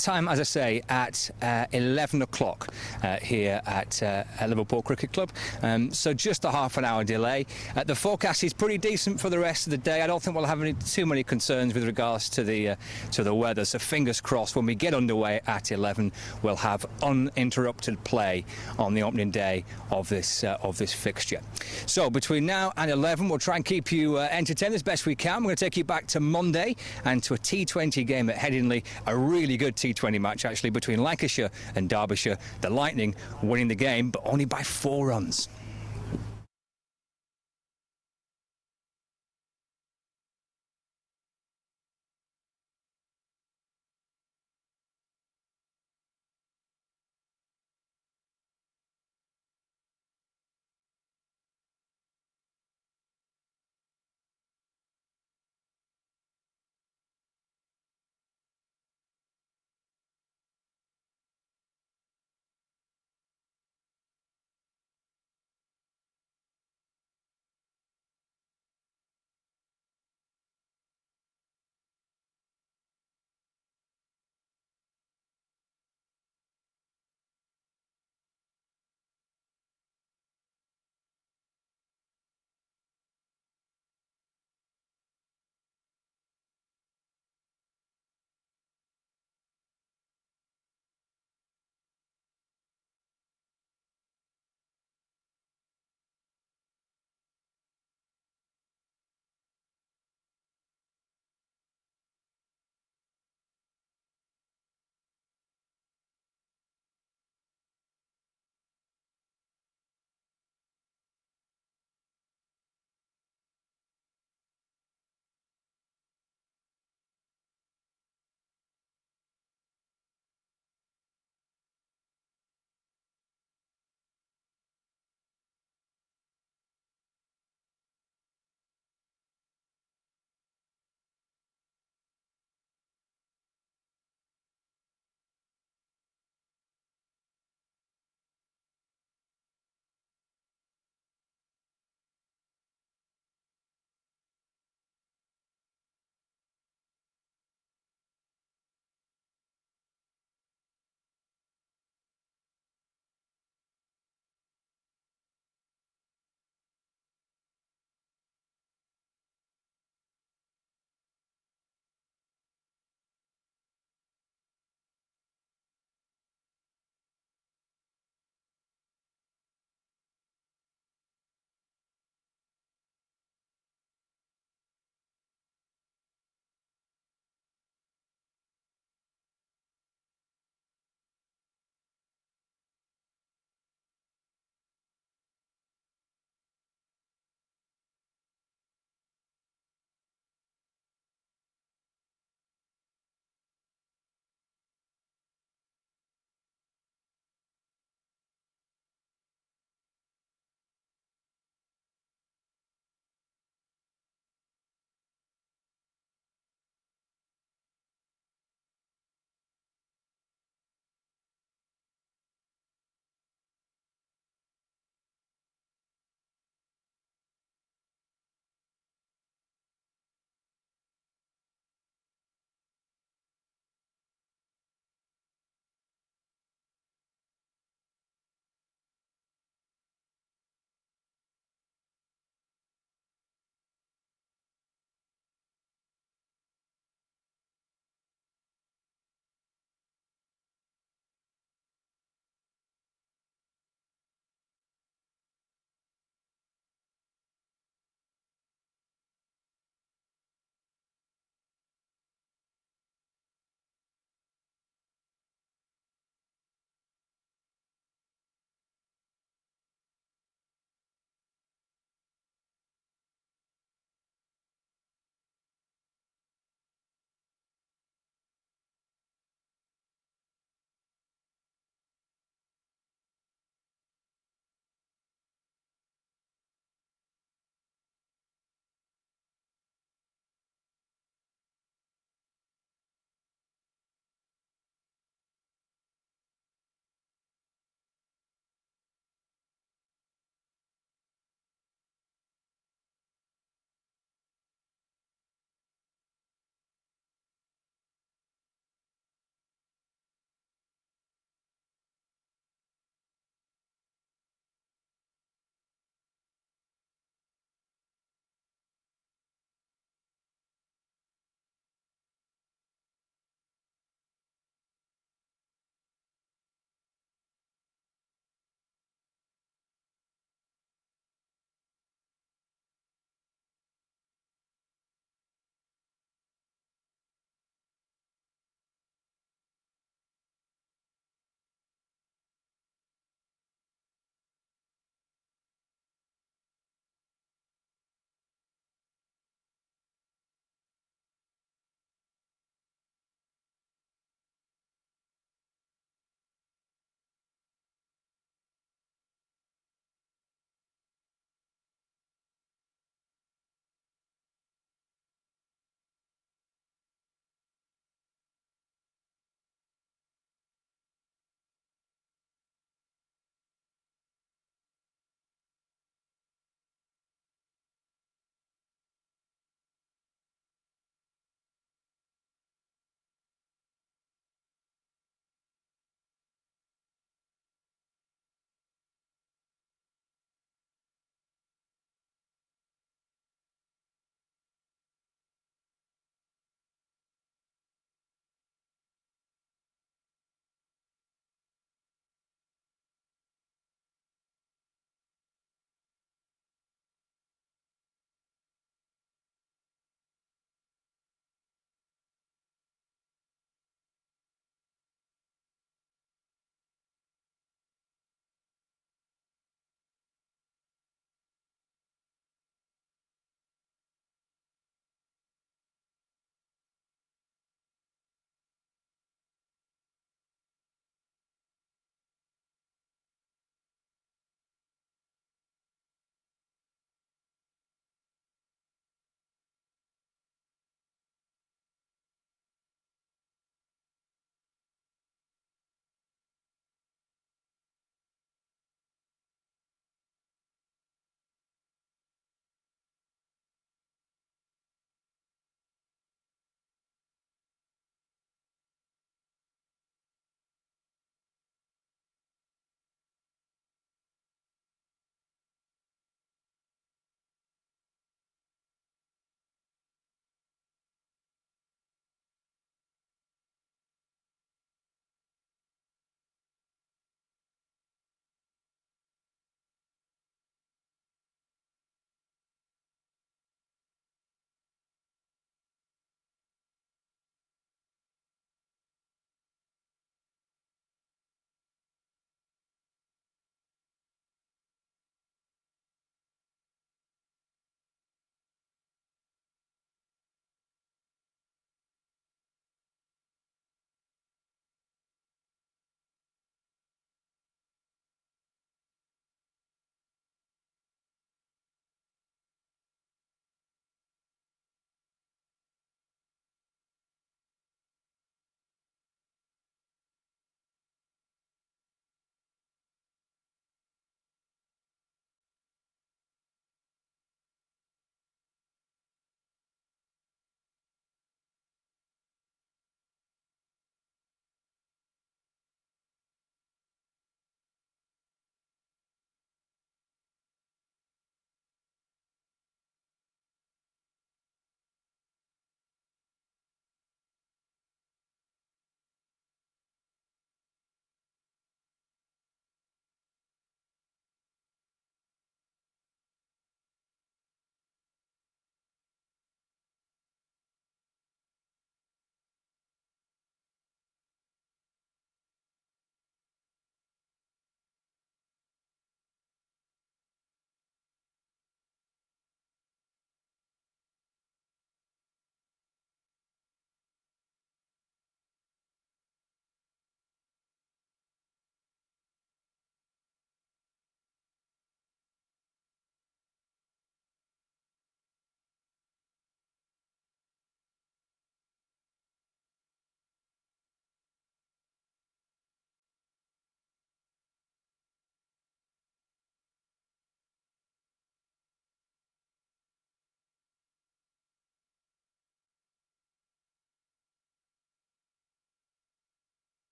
Time, as I say, at 11 o'clock here at Liverpool Cricket Club. So just a half an hour delay. The forecast is pretty decent for the rest of the day. I don't think we'll have too many concerns with regards to the weather. So fingers crossed, when we get underway at 11, we'll have uninterrupted play on the opening day of this fixture. So between now and 11, we'll try and keep you entertained as best we can. We're going to take you back to Monday and to a T20 game at Headingley, a really good T20 match actually between Lancashire and Derbyshire. The Lightning winning the game, but only by 4 runs.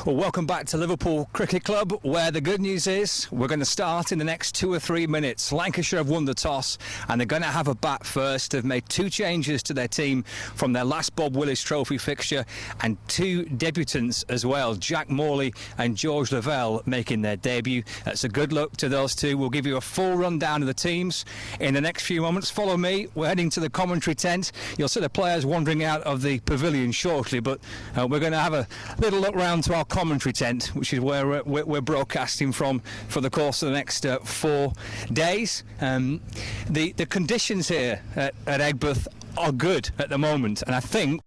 Well, welcome back to Liverpool Cricket Club, where the good news is we're going to start in the next 2 or 3 minutes. Lancashire have won the toss and they're going to have a bat first. They've made 2 changes to their team from their last Bob Willis Trophy fixture, and 2 debutants as well, Jack Morley and George Lavelle, making their debut. So good luck to those 2. We'll give you a full rundown of the teams in the next few moments. Follow me. We're heading to the commentary tent. You'll see the players wandering out of the pavilion shortly, but we're going to have a little look round to our commentary tent, which is where we're broadcasting from for the course of the next 4 days. The conditions here at Aigburth are good at the moment, and I think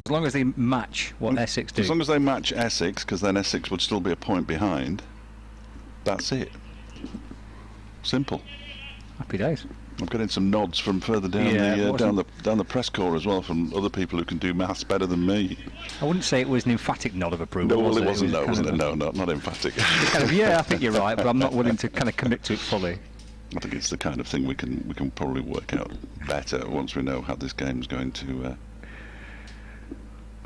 as long as they match what Essex do. As long as they match Essex, because then Essex would still be a point behind. That's it. Simple. Happy days. I'm getting some nods from further down down the press corps as well, from other people who can do maths better than me. I wouldn't say it was an emphatic nod of approval. No, well, it wasn't. No, not emphatic. Yeah, I think you're right, but I'm not willing to kind of commit to it fully. I think it's the kind of thing we can probably work out better once we know how this game's going to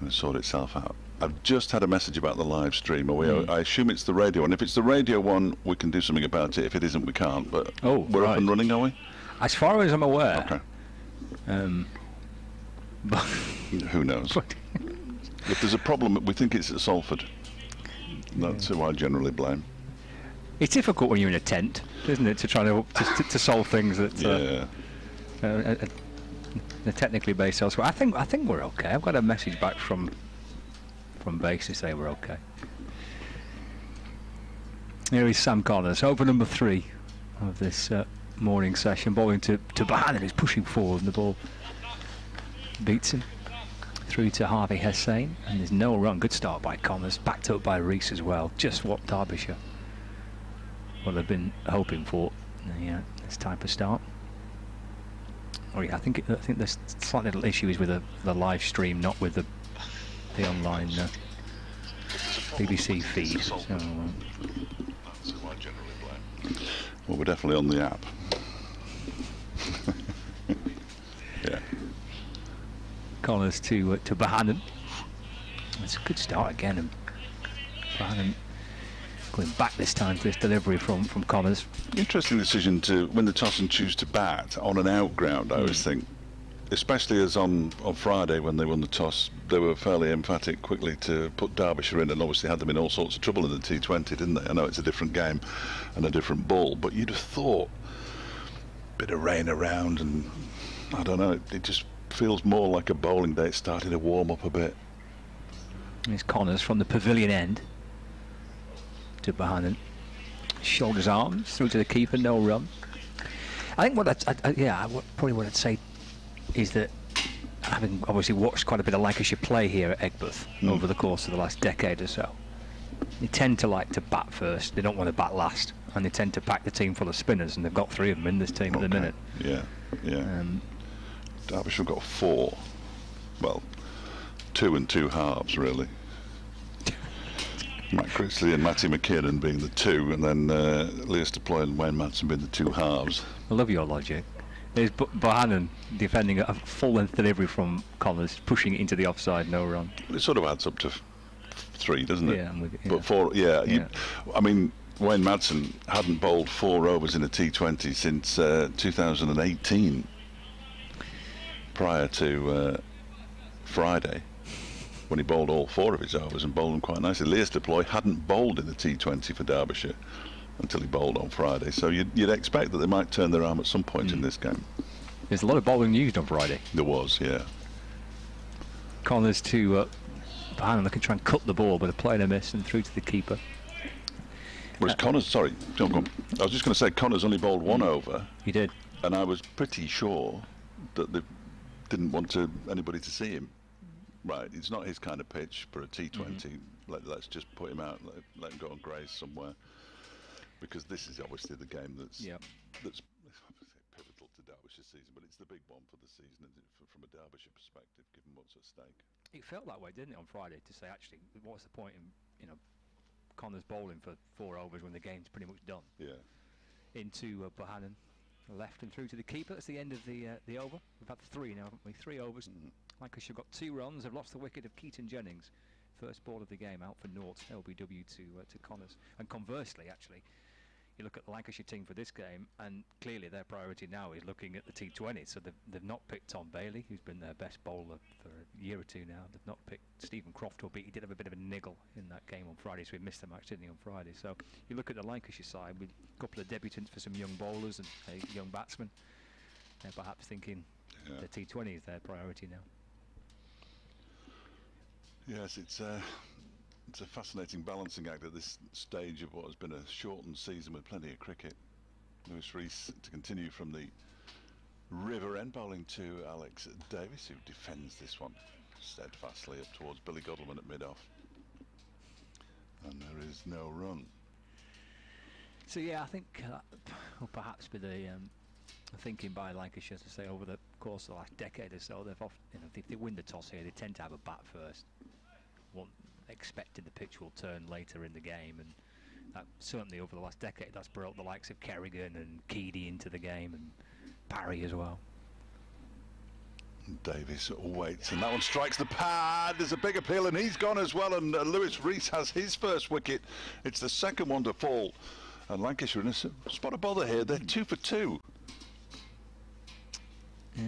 sort itself out. I've just had a message about the live stream. I assume it's the radio one. If it's the radio one, we can do something about it. If it isn't, we can't. But we're up and running, are we? As far as I'm aware. Okay. Who knows? If there's a problem, we think it's at Salford. That's who I generally blame. It's difficult when you're in a tent, isn't it, to try to solve things that they're technically based elsewhere. I think we're okay. I've got a message back from base to say we're okay. Here is Sam Connors, over number 3 of this morning session, bowling to Bahan, who's pushing forward, and the ball beats him through to Harvey Hussain, and there's no run. Good start by Connors, backed up by Rees as well. Just what Derbyshire will have been hoping for. This type of start. I think there's slight little issues with the live stream, not with the online BBC feed. So, well, we're definitely on the app. Yeah. Connors to Bohannon. It's a good start again, and Bohannon going back this time to this delivery from Connors. Interesting decision to win the toss and choose to bat on an out ground, I always think. Especially as on Friday when they won the toss, they were fairly emphatic quickly to put Derbyshire in, and obviously had them in all sorts of trouble in the T20, didn't they? I know it's a different game and a different ball, but you'd have thought a bit of rain around, and I don't know, it just feels more like a bowling day. It's starting to warm up a bit. Here's Connors from the pavilion end to Bohannon. Shoulders, arms through to the keeper, no run. I think what I'd say is that, having obviously watched quite a bit of Lancashire play here at Aigburth over the course of the last decade or so, they tend to like to bat first. They don't want to bat last, and they tend to pack the team full of spinners, and they've got 3 of them in this team at the minute. Yeah. Derbyshire got 4. Well, 2 and 2 halves, really. Matt Critchley and Matty McKinnon being the 2, and then Lewis Deploy and Wayne Madsen being the 2 halves. I love your logic. There's Bohannon defending a full-length delivery from Connors, pushing it into the offside, no run. It sort of adds up to 3, doesn't it? Yeah, But 4, I mean, Wayne Madsen hadn't bowled 4 overs in a T20 since 2018, prior to Friday, when he bowled all 4 of his overs and bowled them quite nicely. Lewis Deploy hadn't bowled in the T20 for Derbyshire until he bowled on Friday, so you'd expect that they might turn their arm at some point in this game. There's a lot of bowling used on Friday. There was, yeah. Connors to Bohannon looking to try and cut the ball, but a play and a miss, and through to the keeper. Whereas Connors, sorry, John, go on. I was just going to say Connors only bowled 1 over. He did. And I was pretty sure that they didn't want anybody to see him. Right, it's not his kind of pitch for a T20. Let's just put him out, let him go and graze somewhere. Because this is obviously the game that's pivotal to Derbyshire's season, but it's the big one for the season from a Derbyshire perspective, given what's at stake. It felt that way, didn't it, on Friday, to say, actually, what's the point in Connors bowling for 4 overs when the game's pretty much done? Yeah. Into Bohannon, left and through to the keeper. That's the end of the over. We've had 3 now, haven't we? 3 overs. Lancashire got 2 runs. They've lost the wicket of Keaton Jennings. First ball of the game out for naught, LBW to Connors. And conversely, actually, you look at the Lancashire team for this game, and clearly their priority now is looking at the T20. So they've not picked Tom Bailey, who's been their best bowler for a year or two now. They've not picked Stephen Croft, albeit he did have a bit of a niggle in that game on Friday, so he missed the match, didn't he, on Friday. So you look at the Lancashire side with a couple of debutants for some young bowlers and a young batsman. They're perhaps thinking the T20 is their priority now. Yes, it's a fascinating balancing act at this stage of what has been a shortened season with plenty of cricket. Lewis Rees to continue from the river end, bowling to Alex Davis, who defends this one steadfastly up towards Billy Godleman at mid-off. And there is no run. So yeah, I think will perhaps be the thinking by Lancashire, to say over the course of the last decade or so, they've often, if they win the toss here, they tend to have a bat first. Expecting the pitch will turn later in the game, and that certainly over the last decade that's brought the likes of Kerrigan and Keady into the game, and Parry as well. Davis waits, and that one strikes the pad. There's a big appeal, and he's gone as well, and Lewis Rees has his first wicket. It's the second one to fall, and Lancashire in a spot of bother here. They're 2 for 2. Yeah,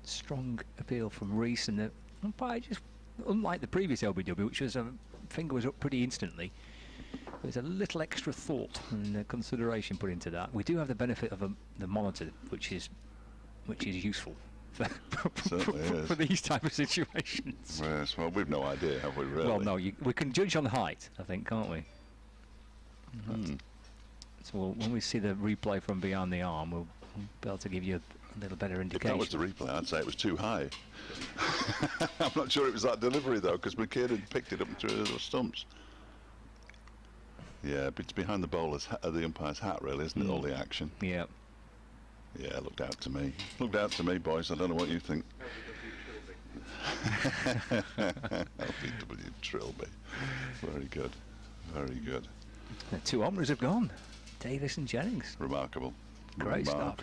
strong appeal from Rees, and the umpire just, unlike the previous LBW, which was finger was up pretty instantly, there's a little extra thought and consideration put into that. We do have the benefit of the monitor, which is useful for these type of situations. Yes, well, we've no idea, have we, really? Well, no, we can judge on height, I think, can't we? So when we see the replay from behind the arm, we'll be able to give you a little better indication. If that was the replay, I'd say it was too high. I'm not sure it was that delivery, though, because McKean had picked it up and threw it at the stumps. Yeah, but it's behind the bowler's the umpire's hat, really, isn't it, all the action? Yeah. Yeah, looked out to me. Looked out to me, boys. I don't know what you think. LBW Trilby. Very good. Very good. The 2 homeruns have gone. Davis and Jennings. Remarkable. Great start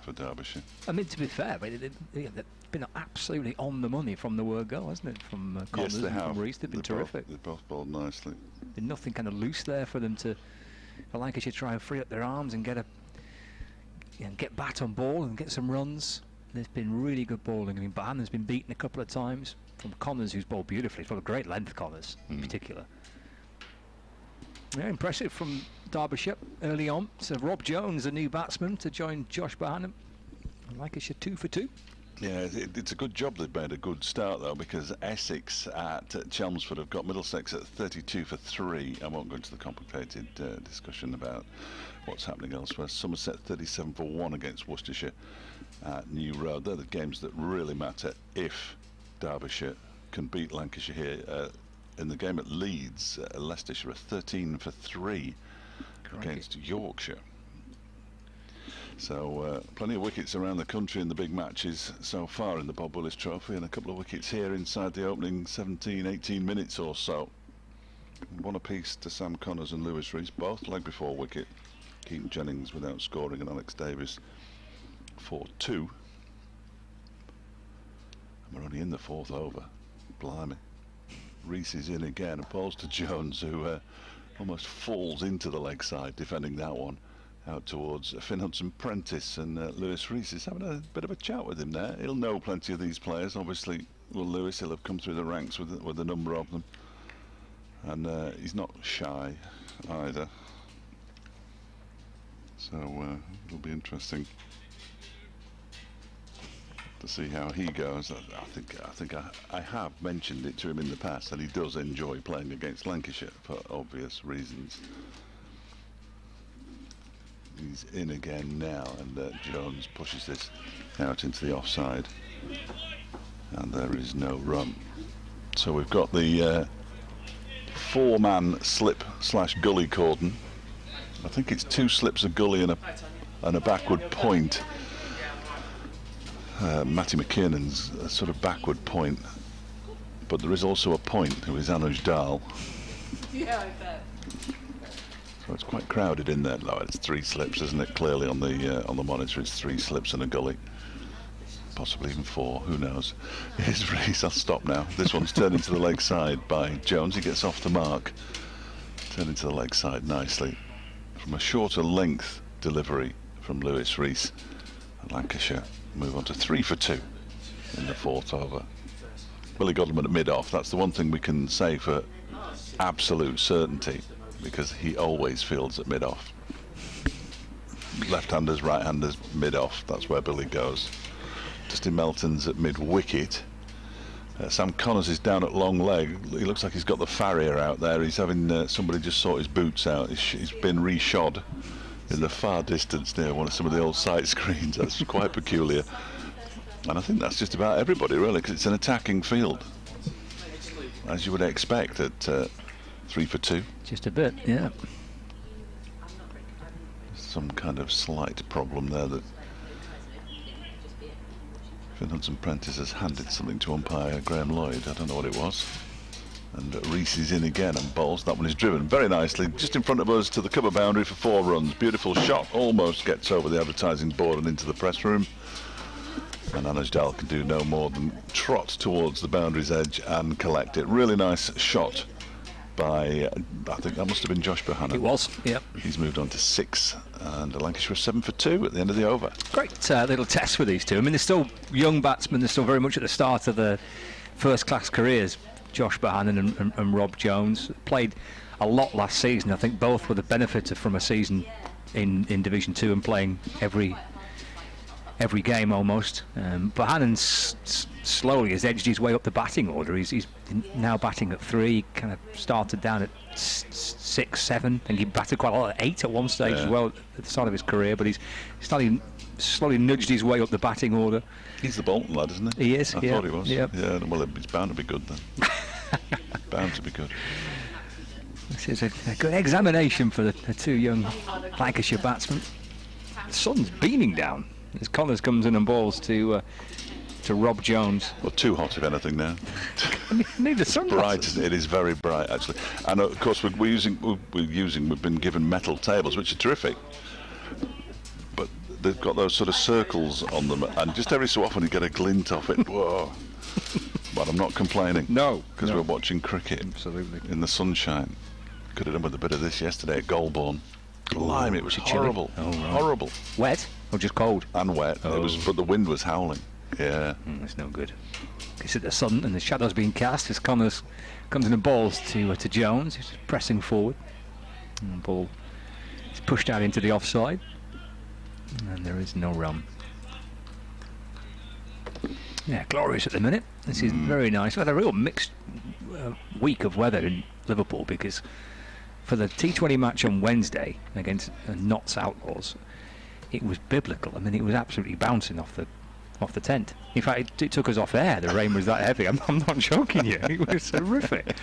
for Derbyshire. I mean, to be fair, they've been absolutely on the money from the word go, hasn't it? From Connors and from Rees, they've been terrific. They've both bowled nicely. Been nothing kind of loose there for them for Lancashire to try and free up their arms and get bat on ball and get some runs. There's been really good bowling. I mean, Bahan's been beaten a couple of times from Connors, who's bowled beautifully, from a great length, Connors in particular. Yeah, impressive from Derbyshire early on. So Rob Jones, a new batsman, to join Josh Bahan. Lancashire 2 for 2. Yeah, it's a good job they've made a good start, though, because Essex at Chelmsford have got Middlesex at 32 for 3. I won't go into the complicated discussion about what's happening elsewhere. Somerset 37 for 1 against Worcestershire at New Road. They're the games that really matter if Derbyshire can beat Lancashire here. In the game at Leeds, Leicestershire are 13 for 3 against Yorkshire. So plenty of wickets around the country in the big matches so far in the Bob Willis Trophy, and a couple of wickets here inside the opening 17-18 minutes or so. One apiece to Sam Connors and Lewis Rees, both leg before wicket. Keaton Jennings without scoring, and Alex Davis for 2. And we're only in the 4th over. Blimey. Rees is in again, opposed to Jones, who almost falls into the leg side defending that one out towards Finn Hudson-Prentice, and Lewis Rees is having a bit of a chat with him there. He'll know plenty of these players, obviously. Will Lewis, he'll have come through the ranks with a number of them, and he's not shy either, so it'll be interesting to see how he goes. I think I have mentioned it to him in the past that he does enjoy playing against Lancashire for obvious reasons. He's in again now, and Jones pushes this out into the offside, and there is no run. So we've got the 4-man slip/gully cordon. I think it's 2 slips, a gully, and a backward point. Matty McKiernan's a sort of backward point, but there is also a point, who is Anuj Dal. Yeah, I bet. So it's quite crowded in there. No, it's 3 slips, isn't it? Clearly on the monitor, it's 3 slips and a gully. possibly even 4, who knows. Here's Reese. I'll stop now. This one's turned into the leg side by Jones. He gets off the mark. Turned into the leg side nicely. From a shorter length delivery from Lewis Reese. And Lancashire move on to 3 for 2 in the 4th over. Willie Godleman at mid-off. That's the one thing we can say for absolute certainty, because he always fields at mid-off. Left-handers, right-handers, mid-off. That's where Billy goes. Dustin Melton's at mid-wicket. Sam Connors is down at long leg. He looks like he's got the farrier out there. He's having somebody just sort his boots out. He's been reshod in the far distance near some of the old sight screens. That's quite peculiar. And I think that's just about everybody, really, because it's an attacking field, as you would expect at 3 for 2. Just a bit, yeah. Some kind of slight problem there that Finn Hudson-Prentice has handed something to umpire Graham Lloyd. I don't know what it was. And Reese is in again and bowls. That one is driven very nicely just in front of us to the cover boundary for 4 runs. Beautiful shot, almost gets over the advertising board and into the press room. And Anuj Dal can do no more than trot towards the boundary's edge and collect it. Really nice shot by, I think that must have been Josh Bohannon. It was, yep. He's moved on to 6, and Lancashire are 7 for 2 at the end of the over. Great little test for these two. I mean, they're still young batsmen. They're still very much at the start of their first-class careers. Josh Bohannon and Rob Jones played a lot last season. I think both were the benefit from a season in Division 2 and playing every game almost. Bohannon slowly has edged his way up the batting order. He's now batting at 3. Kind of started down at 6, 7. I think he batted quite a lot at 8 at one stage as well at the start of his career. But he's slowly nudged his way up the batting order. He's the Bolton lad, isn't he? He is. I thought he was. Yep. Yeah. Well, it's bound to be good then. Bound to be good. This is a good examination for the 2 young Lancashire batsmen. The sun's beaming down as Connors comes in and balls to Rob Jones. Well, too hot if anything now. Need the sunglasses. Bright, isn't it? It is very bright actually. And of course we've been given metal tables, which are terrific. But they've got those sort of circles on them, and just every so often you get a glint off it. Whoa! But I'm not complaining. No, because we're watching cricket. Absolutely. In the sunshine. Could have done with a bit of this yesterday at Goulburn. Blimey, it was horrible. Oh, right. Horrible. Wet or just cold? And wet. Oh. But the wind was howling. Yeah. That's no good. It's at the sun and the shadows being cast as Connors comes in and balls to Jones, who's pressing forward. And the ball is pushed out into the offside. And there is no run. Yeah, glorious at the minute. This is very nice. We had a real mixed week of weather in Liverpool, because for the T20 match on Wednesday against Notts Outlaws, it was biblical. I mean, it was absolutely bouncing off the tent. In fact, it took us off air. The rain was that heavy. I'm not joking you. It was horrific.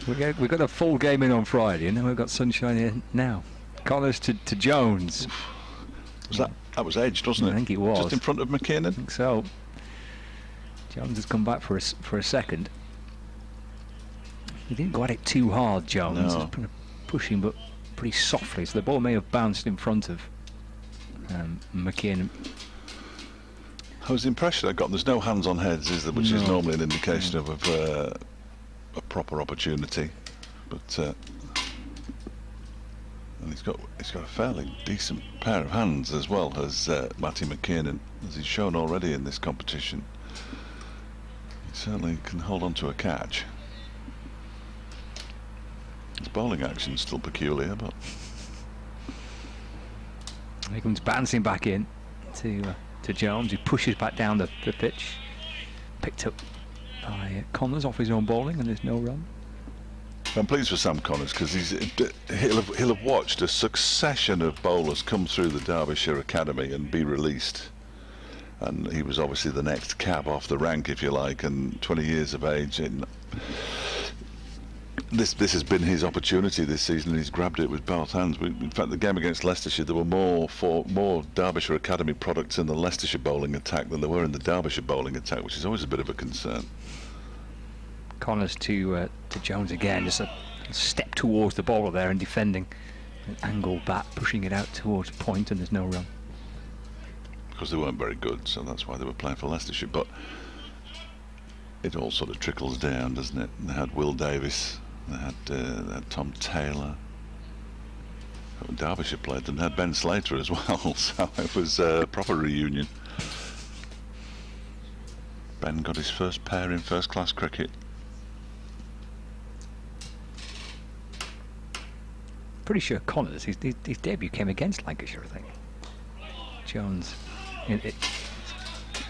We got a full game in on Friday, and then we've got sunshine here now. Connors to Jones. That was edged, wasn't it? I think it was. Just in front of McKinnon. I think so. Jones has come back for a second. He didn't go at it too hard, Jones. No. He's kind of pushing, but pretty softly. So the ball may have bounced in front of McKinnon. That was the impression I got. There's no hands on heads, is there? Which is normally an indication of a proper opportunity. But and he's got a fairly decent pair of hands as well as Matty McKinnon, as he's shown already in this competition. He certainly can hold on to a catch. His bowling action's still peculiar, but he comes bouncing back in to Jones, who pushes back down the pitch. Picked up by Connors off his own bowling, and there's no run. I'm pleased for Sam Connors, because he'll have watched a succession of bowlers come through the Derbyshire Academy and be released, and he was obviously the next cab off the rank, if you like, and 20 years of age. This has been his opportunity this season, and he's grabbed it with both hands. In fact, the game against Leicestershire, there were more Derbyshire Academy products in the Leicestershire bowling attack than there were in the Derbyshire bowling attack, which is always a bit of a concern. Connors to Jones again, just a step towards the bowler there and defending an angle bat, pushing it out towards point, and there's no run. because they weren't very good, so that's why they were playing for Leicestershire. But it all sort of trickles down, doesn't it? They had Will Davis, they had Tom Taylor. Derbyshire played them. They had Ben Slater as well, so it was a proper reunion. Ben got his first pair in first-class cricket. Pretty sure Connors, his debut came against Lancashire, I think. Jones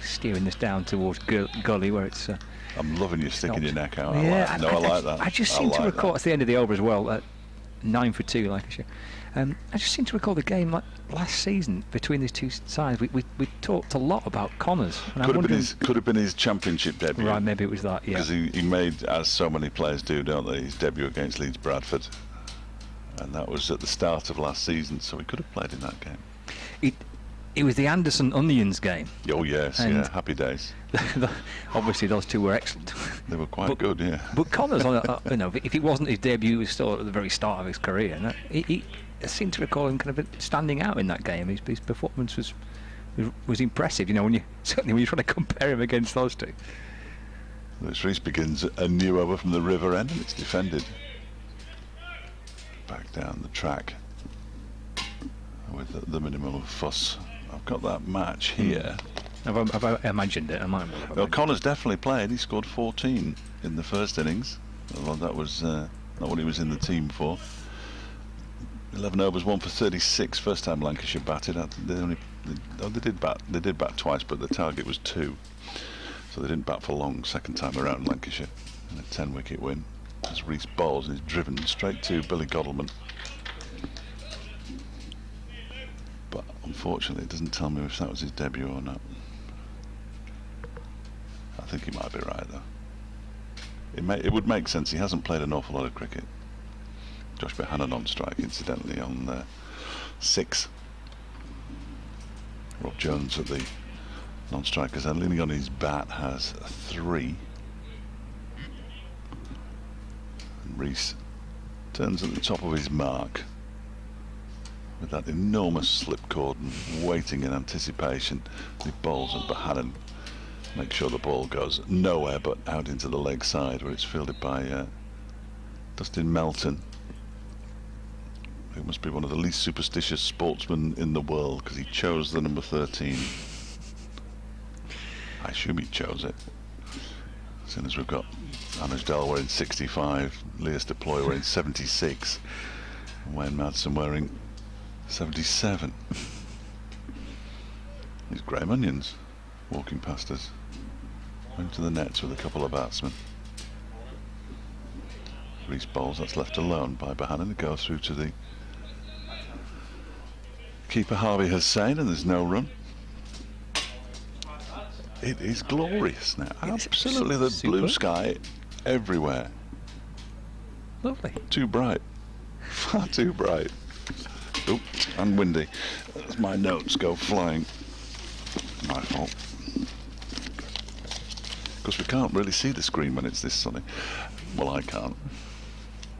steering this down towards Gully, where it's... I'm loving you sticking your neck out. Yeah, I like that. I just seem to recall, it's the end of the over as well, 9 for 2 Lancashire. I just seem to recall the game like last season between these two sides. We talked a lot about Connors. And could have been his championship debut. Right, maybe it was that, yeah. Because he made, as so many players do, don't they, his debut against Leeds Bradford. And that was at the start of last season, so he could have played in that game. It was the Anderson Onions game. Oh, yes, yeah, happy days. Obviously, those two were excellent. They were quite good, yeah. But Connors, if it wasn't his debut, it was still at the very start of his career. And I seem to recall him kind of standing out in that game. His performance was impressive. You know, certainly when you're trying to compare him against those two. Lewis Rees begins a new over from the river end, and it's defended. Back down the track with the minimum of fuss. I've got that match here. Have I imagined it? Well, Connors definitely played. He scored 14 in the first innings. Although that was not what he was in the team for. 11 overs, 1 for 36. First time Lancashire batted. They did bat twice, but the target was 2, so they didn't bat for long. Second time around, Lancashire, and a 10-wicket win. As Rees bowls, he's driven straight to Billy Godalming. But unfortunately, it doesn't tell me if that was his debut or not. I think he might be right though. It would make sense. He hasn't played an awful lot of cricket. Josh Bohannon on strike, incidentally, on 6. Rob Jones at the non-strikers and leaning on his bat has 3. And Rees turns at the top of his mark with that enormous slip cord and waiting in anticipation. He bowls and Bohannon makes sure the ball goes nowhere but out into the leg side, where it's fielded by Dustin Melton, who must be one of the least superstitious sportsmen in the world, because he chose the number 13. I assume he chose it, seeing as we've got Anuj Dell wearing 65, Leas Deploy wearing 76, and Wayne Madsen wearing 77. These Graham Onions walking past us into the nets with a couple of batsmen. Rees bowls, that's left alone by Bohannon to go through to the keeper Harvey Hussain, and there's no run. It is glorious now. Absolutely, the blue sky everywhere. Lovely. Too bright. Far too bright. Oh, and windy. As my notes go flying. My fault. Of course, we can't really see the screen when it's this sunny. Well, I can't.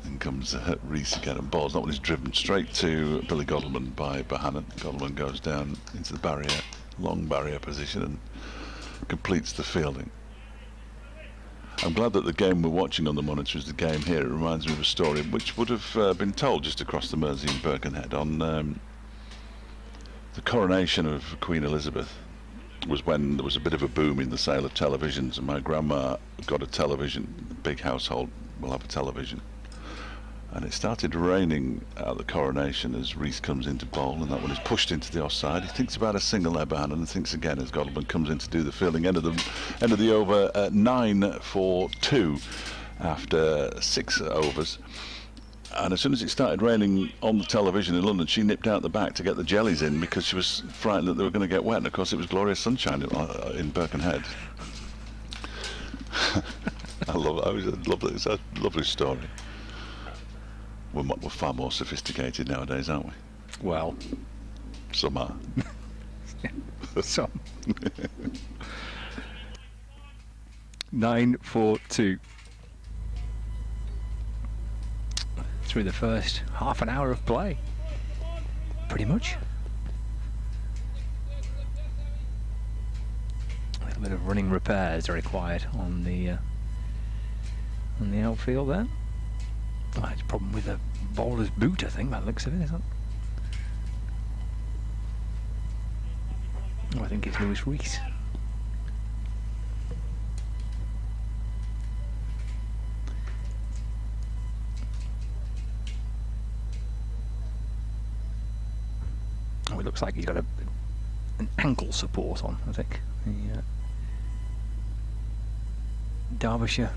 In comes Rees again and balls. That one is driven straight to Billy Godalming by Bohannon. Godalming goes down into the barrier, long barrier position, and completes the fielding. I'm glad that the game we're watching on the monitor is the game here. It reminds me of a story which would have been told just across the Mersey in Birkenhead on the coronation of Queen Elizabeth. Was when there was a bit of a boom in the sale of televisions, and my grandma got a television. The big household will have a television, and it started raining at the coronation as Rees comes into bowl, and that one is pushed into the offside. He thinks about a single there behind, and thinks again as Godalming comes in to do the fielding. End of the over at 9 for 2 after 6 overs. And as soon as it started raining on the television in London, she nipped out the back to get the jellies in because she was frightened that they were going to get wet. And of course, it was glorious sunshine in Birkenhead. I love it. It's a lovely story. We're far more sophisticated nowadays, aren't we? Well, some are. Some. 9 for 2. Through the first half an hour of play, pretty much. A bit of running repairs are required on the outfield there. Oh, it's a problem with the bowler's boot, I think, that looks of it, isn't it? Oh, I think it's Lewis Rees. Oh, it looks like he's got an ankle support on, I think. The Derbyshire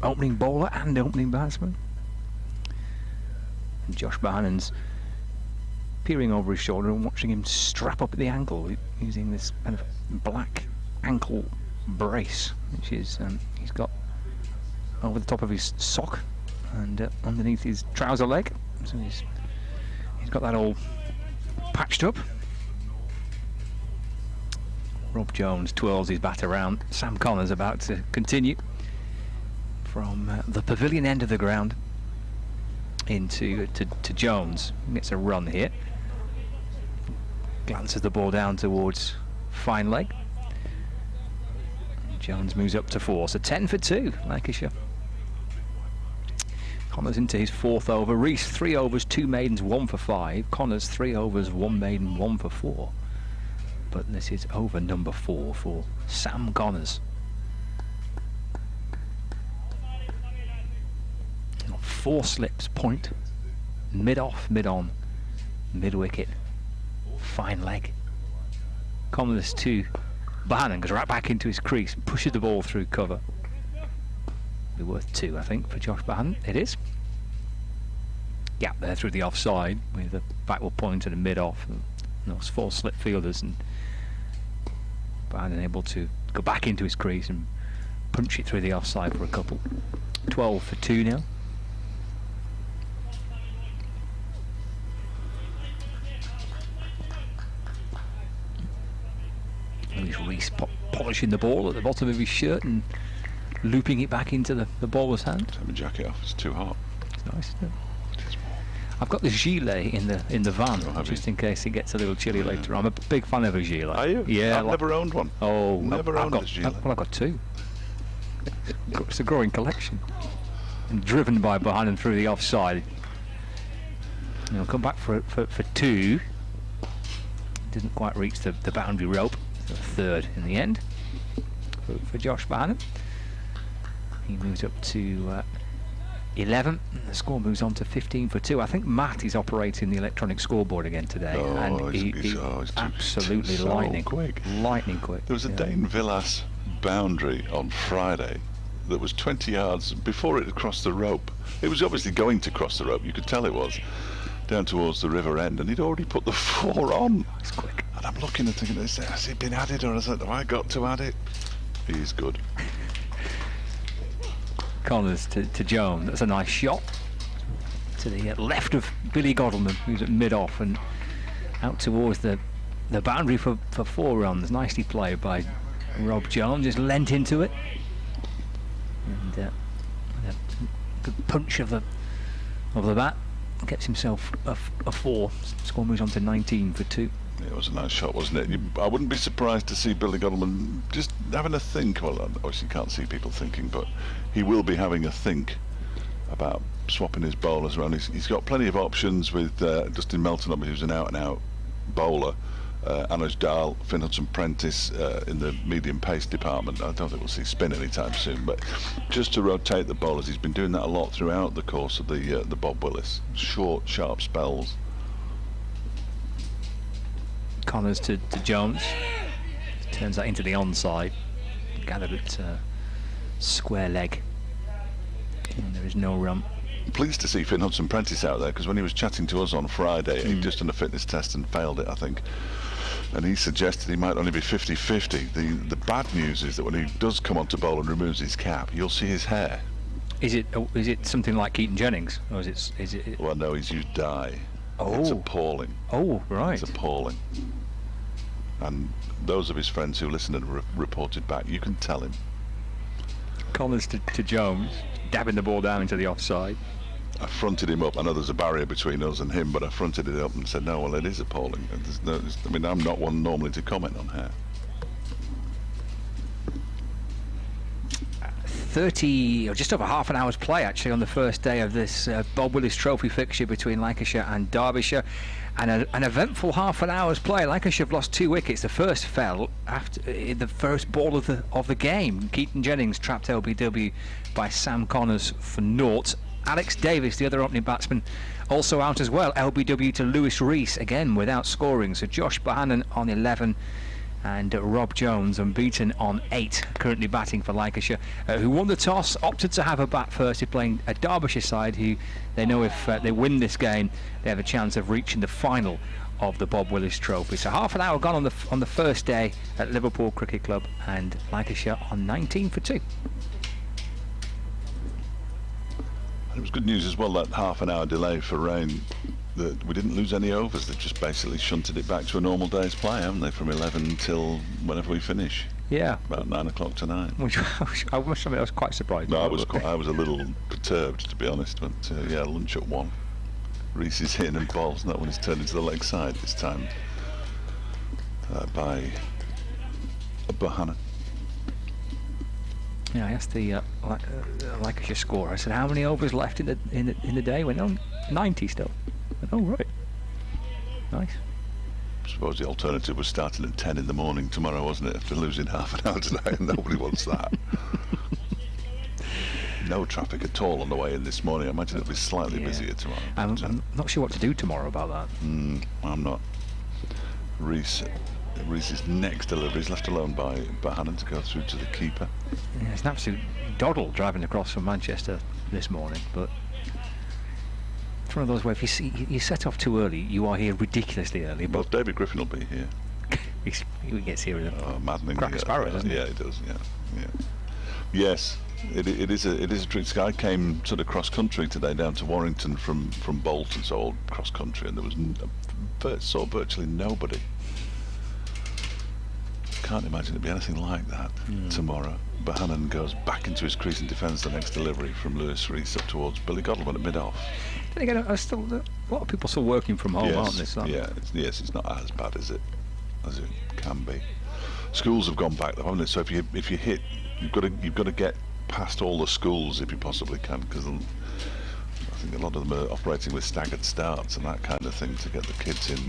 opening bowler and opening batsman. And Josh Bohannon's peering over his shoulder and watching him strap up at the ankle using this kind of black ankle brace, which is he's got over the top of his sock and underneath his trouser leg. So he's got that all patched up. Rob Jones twirls his bat around. Sam Connors about to continue from the pavilion end of the ground into to Jones. Gets a run here. Glances the ball down towards fine leg. Jones moves up to 4, so 10 for 2, Lancashire. Connors into his 4th over. Rees 3 overs, 2 maidens, 1 for 5. Connors 3 overs, 1 maiden, 1 for 4. But this is over number 4 for Sam Connors. 4 slips, point, mid off, mid on, mid wicket, fine leg. Connors to Bohannon, goes right back into his crease and pushes the ball through cover. Be worth 2, I think, for Josh Bohannon. It is. Gap there through the offside with a backward point and a mid off. And those 4 slip fielders, and Bohannon able to go back into his crease and punch it through the offside for a couple. 12 for 2 now. Rees polishing the ball at the bottom of his shirt and looping it back into the bowler's hand. Take my jacket off, it's too hot. It's nice, isn't it? It is warm. I've got the gilet in the van, just in case it gets a little chilly later on. I'm a big fan of a gilet. Are you? Yeah. I've never owned one. Oh, never owned a gilet. Well, I've got 2. It's a growing collection. And driven by Bohannon through the offside. And he'll come back for 2. Didn't quite reach the boundary rope. So 3rd in the end for Josh Bohannon. He moves up to 11. The score moves on to 15 for 2. I think Matt is operating the electronic scoreboard again today, and he's absolutely lightning quick. Lightning quick. There was a Dane Villas boundary on Friday that was 20 yards before it had crossed the rope. It was obviously going to cross the rope. You could tell it was down towards the river end, and he'd already put the 4 on. It's quick. And I'm looking and thinking, has it been added, or have I got to add it? He's good. Connors to Jones. That's a nice shot to the left of Billy Godalman, who's at mid-off, and out towards the boundary for 4 runs. Nicely played by Rob Jones, just leant into it, and a good punch of the bat gets himself a 4. Score moves on to 19 for 2. It was a nice shot, wasn't it? I wouldn't be surprised to see Billy Godalman just having a think. Well, obviously you can't see people thinking, but he will be having a think about swapping his bowlers around. He's got plenty of options with Dustin Melton, who's an out-and-out bowler. Anuj Dal, Finn Hudson-Prentice in the medium pace department. I don't think we'll see spin anytime soon, but just to rotate the bowlers, he's been doing that a lot throughout the course of the Bob Willis. Short, sharp spells. Connors to Jones. Turns that into the onside. Gathered at square leg. And there is no run. Pleased to see Finn Hudson-Prentice out there, because when he was chatting to us on Friday, he'd just done a fitness test and failed it, I think. And he suggested he might only be 50-50. The bad news is that when he does come onto bowl and removes his cap, you'll see his hair. Is it something like Keaton Jennings, or is it? Well, no, he's used dye. Oh. It's appalling. Oh, right. It's appalling. And those of his friends who listened and reported back, you can tell him. Connors to Jones, dabbing the ball down into the offside. I fronted him up. I know there's a barrier between us and him, but I fronted it up and said, no, well, it is appalling. I'm not one normally to comment on hair. 30 or just over half an hour's play actually on the first day of this Bob Willis Trophy fixture between Lancashire and Derbyshire, and an eventful half an hour's play. Lancashire have lost 2 wickets. The first fell after the first ball of the game. Keaton Jennings trapped LBW by Sam Connors for naught. Alex Davis, the other opening batsman, also out as well. LBW to Lewis Rees, again without scoring. So Josh Bohannon on 11 and Rob Jones unbeaten on 8, currently batting for Lancashire, who won the toss, opted to have a bat first. They're playing a Derbyshire side who they know if they win this game, they have a chance of reaching the final of the Bob Willis Trophy. So half an hour gone on the first day at Liverpool Cricket Club, and Lancashire on 19 for 2. And it was good news as well, that half an hour delay for rain, that we didn't lose any overs. They've just basically shunted it back to a normal day's play, haven't they, from 11 till whenever we finish. Yeah, about 9 o'clock tonight. Which I must admit I was quite surprised. No, I was a little perturbed, to be honest. But yeah, lunch at 1. Reese is hitting and balls, and that one is turned into the leg side this time by Bohannon. Yeah, I asked the Lancashire scorer. I said, "How many overs left in the day?" He went, "Oh, 90 still." I went, "Oh, right, nice." I suppose the alternative was starting at 10 in the morning tomorrow, wasn't it? After losing half an hour tonight, and nobody wants that. No traffic at all on the way in this morning. I imagine it'll be slightly busier tomorrow. I'm not sure what to do tomorrow about that. I'm not. Reese's next delivery is left alone by Bohannon to go through to the keeper. Yeah, it's an absolute doddle driving across from Manchester this morning, but it's one of those where if you set off too early, you are here ridiculously early. Well, But David Griffin will be here. he gets here with a maddening crack sparrow, doesn't he? Yeah, it does. Yeah. Yes, it is a trick. I came sort of cross country today down to Warrington from Bolton, so all cross country, and there was saw virtually nobody. Can't imagine it'd be anything like that tomorrow. Bohannon goes back into his crease and defends the next delivery from Lewis Rees up towards Billy Godlewin at mid-off. Then again, a lot of people still working from home, aren't they? So Yes, it's not as bad as it can be. Schools have gone back though, haven't they? So if you hit, you've got to get past all the schools if you possibly can, because I think a lot of them are operating with staggered starts and that kind of thing to get the kids in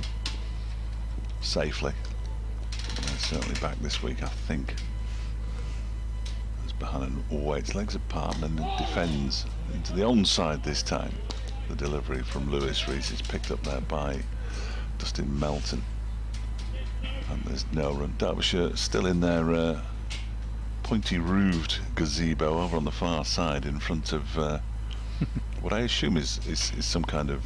safely. They're certainly back this week, I think. As Bohannon waits, legs apart, and then defends into the onside this time. The delivery from Lewis Rees is picked up there by Dustin Melton. And there's no run. Derbyshire still in their pointy-roofed gazebo over on the far side in front of what I assume is some kind of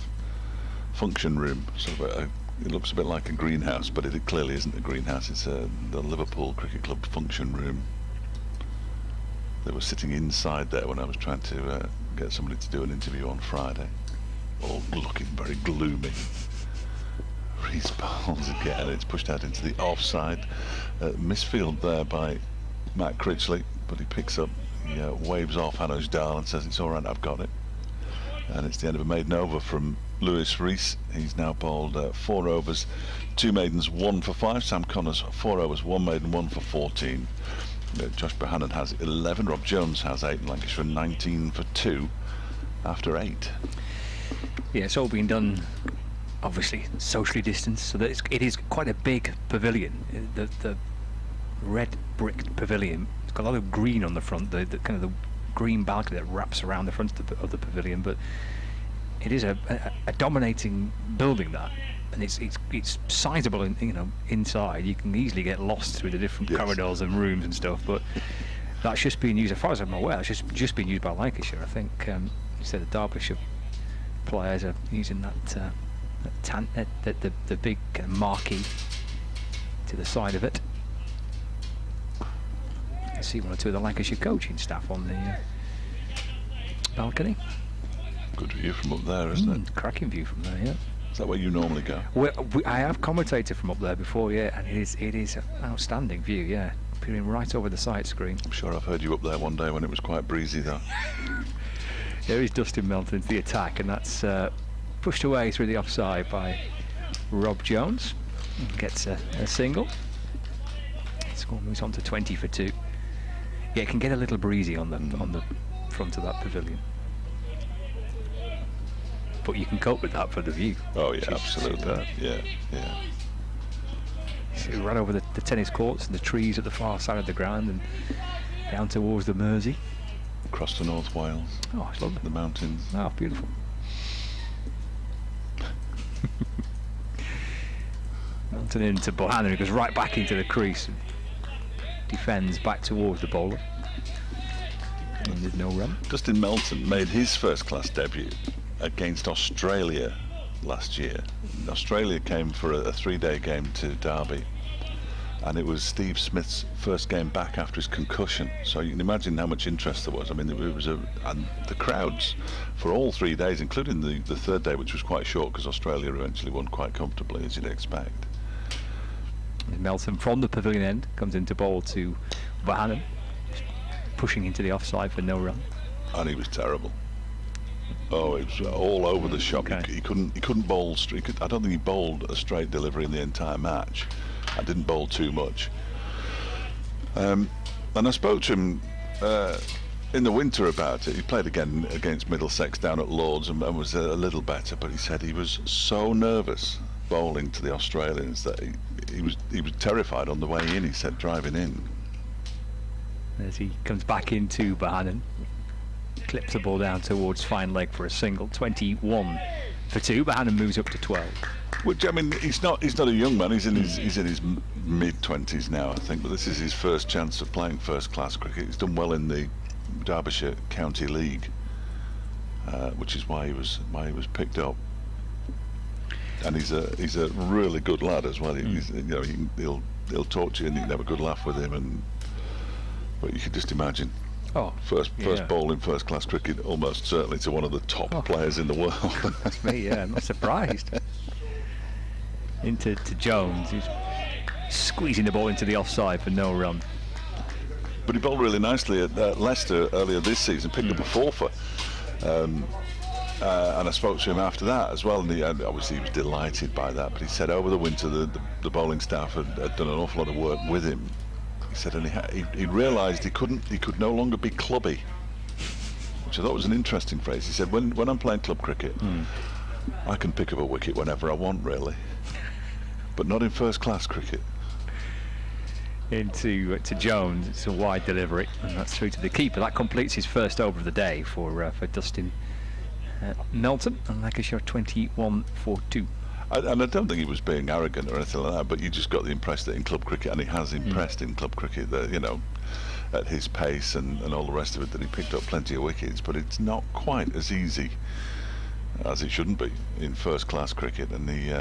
function room, sort of it looks a bit like a greenhouse, but it clearly isn't a greenhouse. It's the Liverpool Cricket Club function room. They were sitting inside there when I was trying to get somebody to do an interview on Friday, all looking very gloomy. Reese bowls again. It's pushed out into the offside. Misfield there by Matt Critchley, but he picks up, waves off Hanno's Dahl and says, "It's all right, I've got it." And it's the end of a maiden over from Lewis Rees. He's now bowled 4 overs, 2 maidens, 1 for 5. Sam Connors 4 overs, 1 maiden, 1 for 14. Josh Bohannon has 11. Rob Jones has 8. And Lancashire 19 for 2 after 8. Yeah, it's all been done, obviously socially distanced, so that it is quite a big pavilion. The red brick pavilion. It's got a lot of green on the front. The kind of the green balcony that wraps around the front of the pavilion, but it is a dominating building, that, and it's sizable. Inside you can easily get lost through the different corridors and rooms and stuff. But that's just being used, as far as I'm aware, it's just being used by Lancashire. I think instead of Derbyshire players are using the big marquee to the side of it. I see 1 or 2 of the Lancashire coaching staff on the balcony. Good view from up there, isn't it? Cracking view from there, yeah. Is that where you normally go? I have commentated from up there before, yeah, and it is an outstanding view, yeah, peering right over the side screen. I'm sure I've heard you up there one day when it was quite breezy, though. There is Dustin Melton to the attack, and that's pushed away through the offside by Rob Jones. Gets a single. Score moves on to 20 for 2. Yeah, it can get a little breezy on the front of that pavilion. But you can cope with that for the view. Oh yeah, absolutely. Superb. Yeah. So we ran over the tennis courts and the trees at the far side of the ground and down towards the Mersey. Across to North Wales. Oh, it's lovely. The mountains. Oh, beautiful. Mountain into Bohannon, who goes right back into the crease and defends back towards the bowler. And did no run. Dustin Melton made his first-class debut against Australia last year. Australia came for a 3-day game to Derby, and it was Steve Smith's first game back after his concussion. So you can imagine how much interest there was. I mean, it was and the crowds for all 3 days, including the third day, which was quite short because Australia eventually won quite comfortably, as you'd expect. Melton from the pavilion end comes into bowl to Bohannon, pushing into the offside for no run. And he was terrible. Oh, it was all over the shop. Okay. He couldn't bowl straight. I don't think he bowled a straight delivery in the entire match. I didn't bowl too much. And I spoke to him in the winter about it. He played again against Middlesex down at Lords and was a little better, but he said he was so nervous bowling to the Australians that he was terrified on the way in. He said, driving in. As he comes back into Bohannon, clips the ball down towards fine leg for a single. 21 for 2. Bohannon moves up to 12. Which, I mean, he's not a young man. He's in his mid-20s now, I think. But this is his first chance of playing first-class cricket. He's done well in the Derbyshire County League, which is why he was picked up. And he's a really good lad as well. He's, you know, he'll talk to you and you can have a good laugh with him. But you could just imagine. Oh, first ball in first-class cricket, almost certainly to one of the top players in the world. That's me, yeah, I'm not surprised. Into Jones, who's squeezing the ball into the offside for no run. But he bowled really nicely at Leicester earlier this season, picked up a four-for. And I spoke to him after that as well, and obviously he was delighted by that. But he said over the winter the bowling staff had done an awful lot of work with him. He said, and he realised he could no longer be clubby, which I thought was an interesting phrase. He said, when I'm playing club cricket, I can pick up a wicket whenever I want, really, but not in first-class cricket. Into Jones, it's a wide delivery, and that's through to the keeper. That completes his first over of the day for Dustin Melton, and Lancashire 21 for 2. And I don't think he was being arrogant or anything like that, but you just got the impression that in club cricket, and he has impressed in club cricket, that, you know, at his pace and all the rest of it, that he picked up plenty of wickets, but it's not quite as easy as it shouldn't be in first-class cricket. And he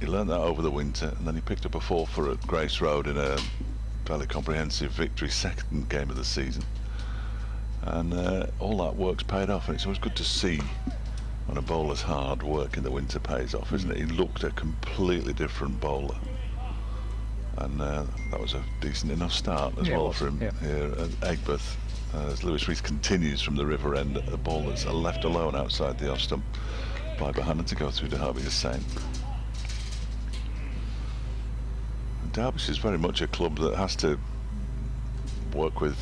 learned that over the winter, and then he picked up a four-for at Grace Road in a fairly comprehensive victory, second game of the season. And all that work's paid off, and it's always good to see when a bowler's hard work in the winter pays off, isn't it? He looked a completely different bowler, and that was a decent enough start as well for him here at Aigburth, as Lewis Rees continues from the river end at the ball that's left alone outside the off stump by Bohannon to go through to Harvey Hussain. Derbyshire is very much a club that has to work with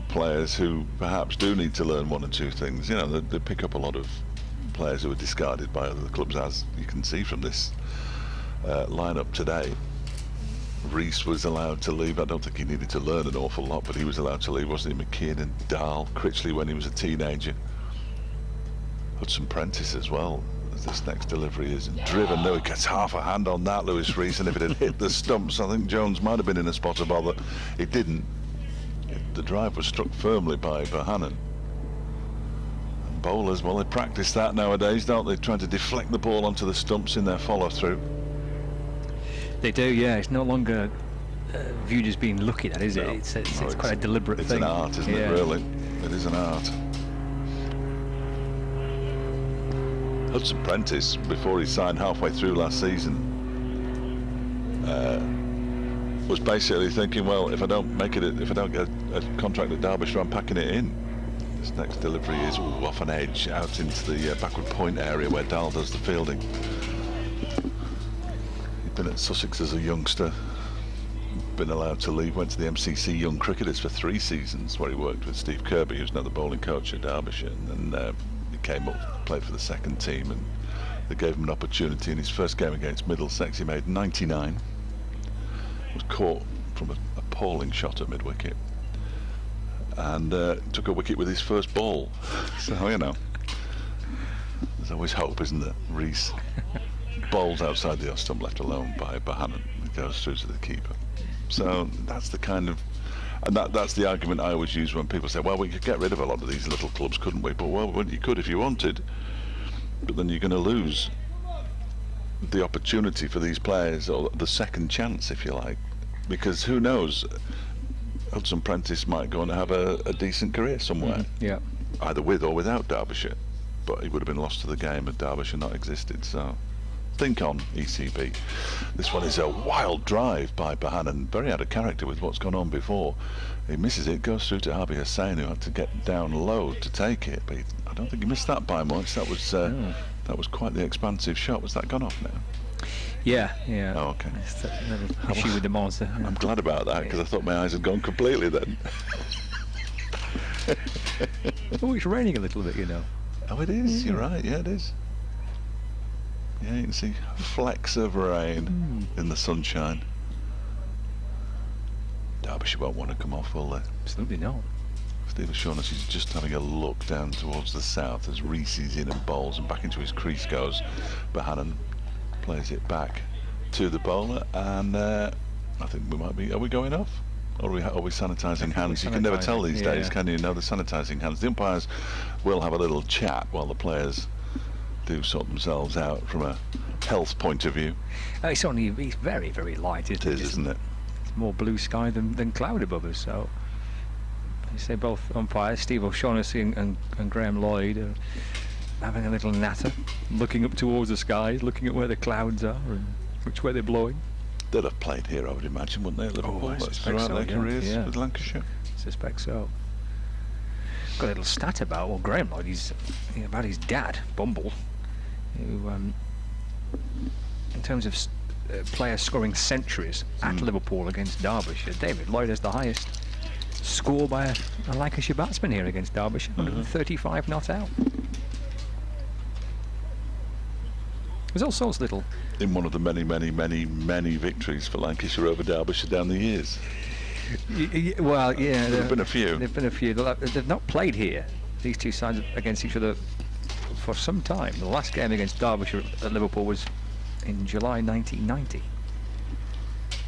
players who perhaps do need to learn one or two things. You know, they pick up a lot of players who were discarded by other clubs, as you can see from this lineup today. Rees was allowed to leave. I don't think he needed to learn an awful lot, but he was allowed to leave, wasn't he? McKeon, Dahl, Critchley when he was a teenager. Hudson Prentice as well, as this next delivery is driven. No, he gets half a hand on that, Lewis Rees, and if it had hit the stumps, I think Jones might have been in a spot of bother. It didn't. The drive was struck firmly by Bohannon. And bowlers, well, they practice that nowadays, don't they? Trying to deflect the ball onto the stumps in their follow-through. They do, yeah. It's no longer viewed as being lucky, that is it? It's quite a deliberate thing. It's an art, isn't it, really? It is an art. Hudson Prentice, before he signed halfway through last season, was basically thinking, well, if I don't make it, if I don't get a contract at Derbyshire, I'm packing it in. This next delivery is off an edge out into the backward point area where Dahl does the fielding. He'd been at Sussex as a youngster, been allowed to leave, went to the MCC Young Cricketers for 3 seasons, where he worked with Steve Kirby, who's now the bowling coach at Derbyshire, and then he came up, played for the second team, and they gave him an opportunity. In his first game against Middlesex, he made 99, was caught from an appalling shot at mid-wicket, and took a wicket with his first ball. So, you know, there's always hope, isn't there? Rees bowls outside the off stump, left alone by Bohannon. It goes through to the keeper. So that's the kind of, and that's the argument I always use when people say, well, we could get rid of a lot of these little clubs, couldn't we? But, well, you could if you wanted, but then you're going to lose the opportunity for these players, or the second chance, if you like, because who knows, Hudson Prentice might go on to have a decent career somewhere, Yeah. either with or without Derbyshire, but he would have been lost to the game had Derbyshire not existed. So think on, ECB. This one is a wild drive by Bohannon, very out of character with what's gone on before. He misses it, goes through to Harvey Hussain, who had to get down low to take it, but I don't think he missed that by much. That was quite the expansive shot. Was that gone off now? Yeah. Oh, okay. It's that little issue with the monster. Yeah. I'm glad about that, because I thought my eyes had gone completely then. Oh, it's raining a little bit, you know. Oh, it is. You're right. Yeah, it is. Yeah, you can see flecks of rain in the sunshine. Derbyshire won't want to come off, will they? Absolutely not. Steve O'Shaughnessy is just having a look down towards the south as Rees is in and bowls, and back into his crease goes Bohannon. Plays it back to the bowler, and I think we might be. Are we going off? Or are we sanitising hands? You can never tell these days, can you? No, they're sanitising hands. The umpires will have a little chat while the players do sort themselves out from a health point of view. It's very, very light. It is, isn't it? It's more blue sky than cloud above us. So you say both umpires, Steve O'Shaughnessy and Graham Lloyd, are having a little natter, looking up towards the skies, looking at where the clouds are and which way they're blowing. They'd have played here, I would imagine, wouldn't they, at Liverpool? I suspect throughout so, their careers with Lancashire. I suspect so. Got a little stat about Graham Lloyd. About his dad, Bumble, who, in terms of players scoring centuries at Liverpool against Derbyshire, David Lloyd has the highest score by a Lancashire batsman here against Derbyshire, 135 not out. There's all sorts of little. In one of the many victories for Lancashire over Derbyshire down the years. Well, yeah, There've been a few. There've been a few. They've not played here, these two sides, against each other for some time. The last game against Derbyshire at Liverpool was in July 1990.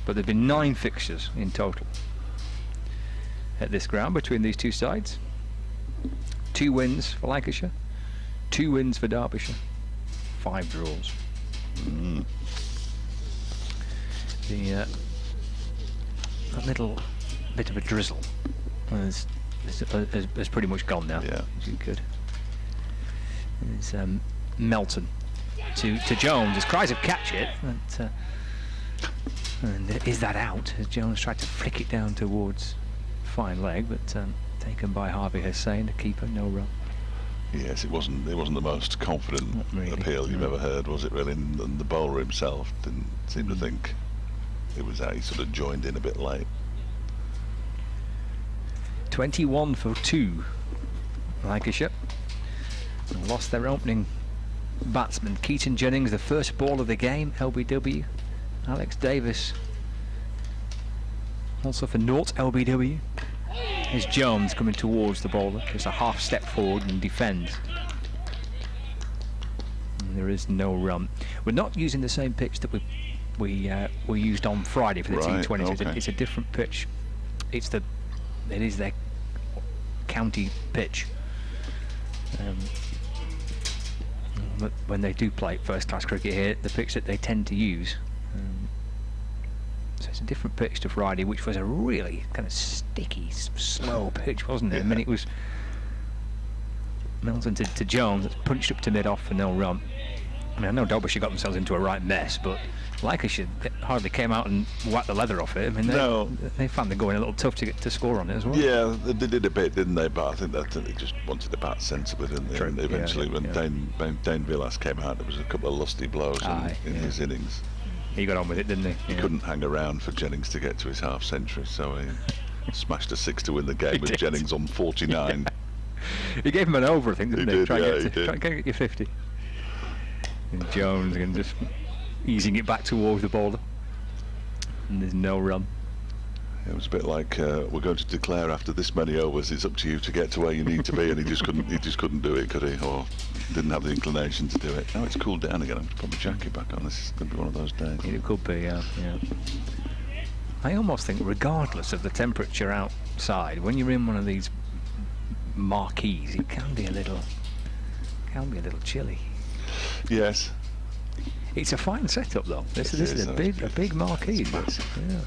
But there've been 9 fixtures in total at this ground between these two sides. 2 wins for Lancashire, 2 wins for Derbyshire, 5 draws. That little bit of a drizzle has pretty much gone now. Yeah, which is good. There's Melton to Jones. There's cries of catch it, but, and is that out? As Jones tried to flick it down towards fine leg, but taken by Harvey Hussain, the keeper. No run. Yes, it wasn't the most confident appeal you've ever heard, was it? Really, and the bowler himself didn't seem to think it was out. He sort of joined in a bit late. 21 for 2, Lancashire. And lost their opening batsman, Keaton Jennings, the first ball of the game, LBW. Alex Davis also for naught, LBW. Here's Jones coming towards the bowler, just a half step forward and defends. And there is no run. We're not using the same pitch that we used on Friday for the T20s. Okay. It's a different pitch. It is their county pitch. But when they do play first class cricket here, the pitch that they tend to use. So it's a different pitch to Friday, which was a really kind of sticky, slow pitch, wasn't it? I mean, it was Melton to Jones, that's punched up to mid-off for no run. I mean, I know Derbyshire got themselves into a right mess, but Lancashire hardly came out and whacked the leather off it. I mean, they found they're going a little tough to score on it as well. Yeah, they did a bit, didn't they? But I think that they just wanted to bat sensibly, didn't they? And eventually, when Dane Villas came out, there was a couple of lusty blows in his innings. He got on with it, didn't he? He couldn't hang around for Jennings to get to his half century, so he smashed a 6 to win the game with Jennings on 49. He gave him an over, I think, didn't he? Try and get you 50. And Jones again just easing it back towards the bowler. And there's no run. It was a bit like we're going to declare after this many overs. It's up to you to get to where you need to be, and he just couldn't. He just couldn't do it, could he? Or didn't have the inclination to do it. Now it's cooled down again. I'm going to put my jacket back on. This is going to be one of those days. It could be, yeah. I almost think, regardless of the temperature outside, when you're in one of these marquees, it can be a little chilly. Yes. It's a fine setup, though. This is a big marquee. Yeah.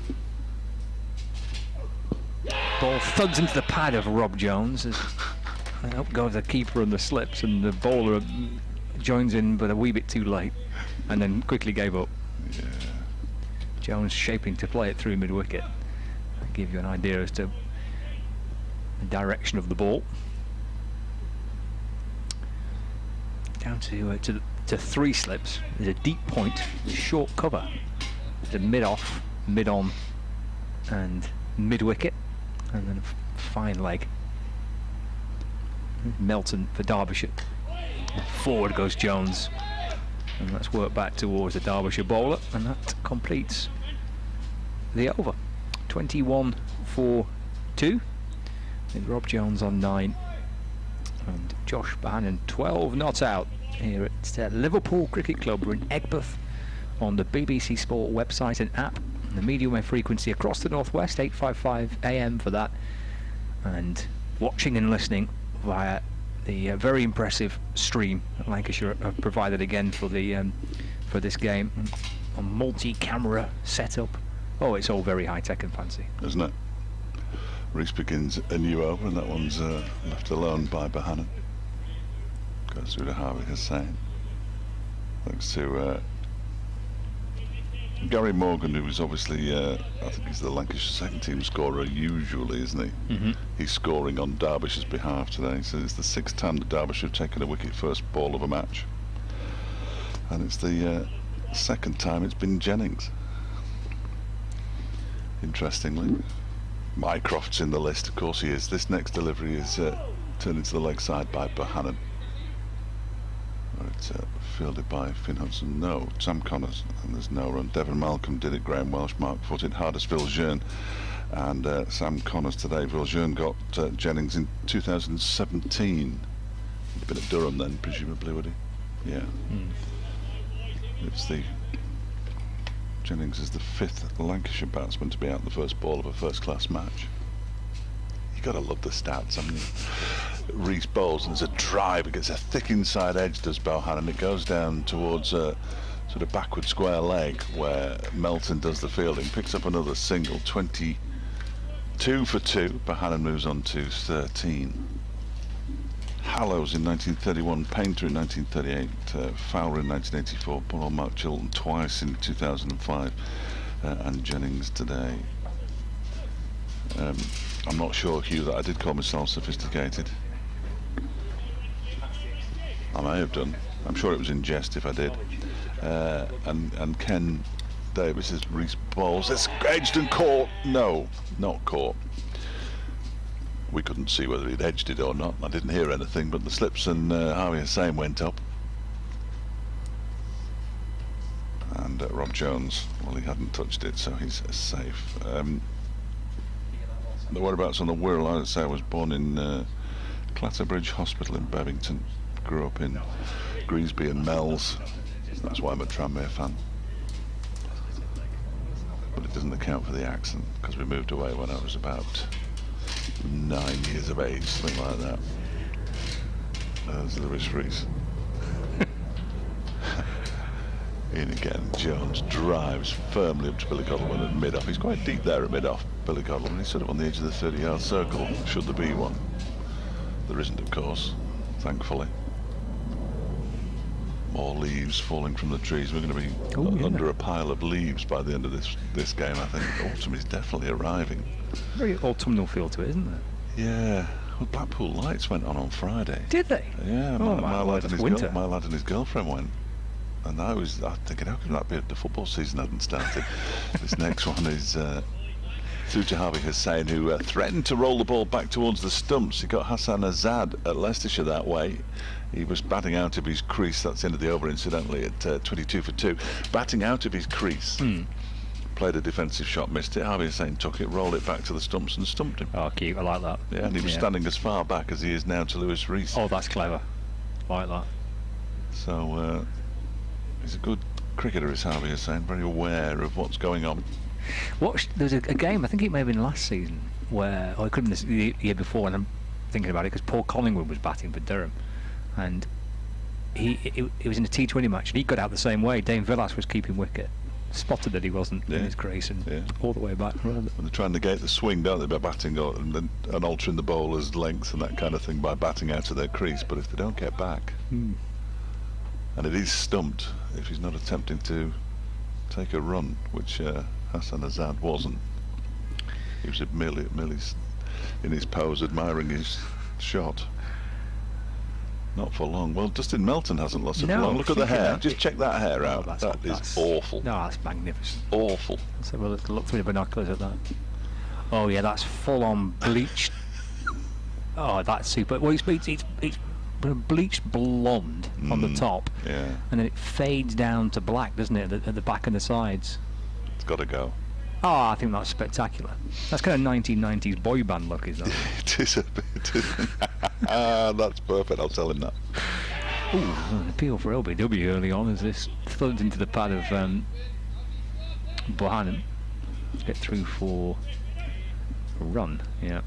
Ball thuds into the pad of Rob Jones. Up goes the keeper and the slips, and the bowler joins in, but a wee bit too late, and then quickly gave up. Yeah. Jones shaping to play it through mid-wicket. I'll give you an idea as to the direction of the ball. Down to 3 slips. There's a deep point, short cover. There's a mid-off, mid-on, and mid-wicket, and then a fine leg. Melton for Derbyshire. Forward goes Jones, and let's work back towards the Derbyshire bowler, and that completes the over. 21 for 2, with Rob Jones on 9 and Josh Bohannon 12 not out here at Liverpool Cricket Club. We're in Egbert on the BBC Sport website and app, and the medium wave frequency across the northwest, 855 AM for that, and watching and listening via the very impressive stream that Lancashire have provided again for the for this game, a multi-camera setup. Oh, it's all very high-tech and fancy, Isn't it? Reese begins a new over, and that one's left alone by Bohannon. Goes through to Harvey Hussain. Thanks to Gary Morgan, who is obviously, I think he's the Lancashire second team scorer usually, isn't he? Mm-hmm. He's scoring on Derbyshire's behalf today, so it's the 6th time that Derbyshire have taken a wicket first ball of a match. And it's the 2nd time it's been Jennings. Interestingly, Mycroft's in the list, of course he is. This next delivery is turned into the leg side by Bohannon. It's fielded by Finn Hudson. No, Sam Connors, and there's no run. Devon Malcolm did it. Graham Welsh, Mark Footed, Hardest Viljoen, and Sam Connors today. Viljoen got Jennings in 2017. He'd been at Durham then, presumably, would he? Yeah. It's the Jennings is the 5th Lancashire batsman to be out the first ball of a first-class match. You got to love the stats. I mean, Reese bowls and there's a drive. It gets a thick inside edge, does Bohannon, and it goes down towards a sort of backward square leg where Melton does the fielding, picks up another single. 22 for 2. Bohannon moves on to 13. Hallows in 1931, Painter in 1938, Fowler in 1984, poor old Mark Chilton twice in 2005, and Jennings today. I'm not sure, Hugh, that I did call myself sophisticated. I may have done. I'm sure it was in jest if I did. And Ken Davis says Reese bowls. It's edged and caught. No, not caught. We couldn't see whether he'd edged it or not. I didn't hear anything, but the slips and Harvey Hussain went up. And Rob Jones, well, he hadn't touched it, so he's safe. The whereabouts on the Wirral, I would say I was born in Clatterbridge Hospital in Bevington. Grew up in Greasby and Mells. That's why I'm a Tranmere fan. But it doesn't account for the accent, because we moved away when I was about 9 years of age, something like that. There's Lewis Reese. In again, Jones drives firmly up to Billy Godwin at mid-off. He's quite deep there at mid-off, Billy Godwin. He's sort of on the edge of the 30-yard circle, should there be one. There isn't, of course, thankfully. More leaves falling from the trees. We're going to be under a pile of leaves by the end of this game, I think. Autumn is definitely arriving. Very autumnal feel to it, isn't there? Yeah. Well, Blackpool Lights went on Friday. Did they? Yeah, Oh, my lad winter. and his girlfriend went. And I'm thinking, how can that be if the football season hadn't started? This next one is through to Harvey Hussain, who threatened to roll the ball back towards the stumps. He got Hassan Azad at Leicestershire that way. He was batting out of his crease. That's the end of the over, incidentally, at 22 for 2. Batting out of his crease. Played a defensive shot, missed it. Harvey Hussain took it, rolled it back to the stumps and stumped him. Oh, cute. I like that. Yeah, and he was standing as far back as he is now to Lewis Rees. Oh, that's clever. I like that. So he's a good cricketer, is Harvey Hussain, very aware of what's going on. There's a game, I think it may have been last season, where, or it could have been the year before, and I'm thinking about it because Paul Collingwood was batting for Durham, and he was in a T20 match and he got out the same way. Dane Villas was keeping wicket, spotted that he wasn't in his crease, and all the way back. And they try and negate the swing, don't they, by batting and altering the bowler's length and that kind of thing by batting out of their crease. But if they don't get back, and it is stumped if he's not attempting to take a run, which Hassan Azad wasn't. He was merely in his pose admiring his shot. Not for long. Well, Dustin Melton hasn't lost it for long. Look at the hair. Just check that hair out. That is awful. No, that's magnificent. Awful. Let's have a look through the binoculars at that. Oh yeah, that's full on bleached. Oh, that's super. Well, it's bleached blonde on the top, and then it fades down to black, doesn't it, at the back and the sides? It's got to go. Oh, I think that's spectacular. That's kind of 1990s boy band look, is that? It is a bit, isn't it? That's perfect, I'll tell him that. Ooh, an appeal for LBW early on as this thuds into the pad of Bohannon. Let's get through for a run, yeah.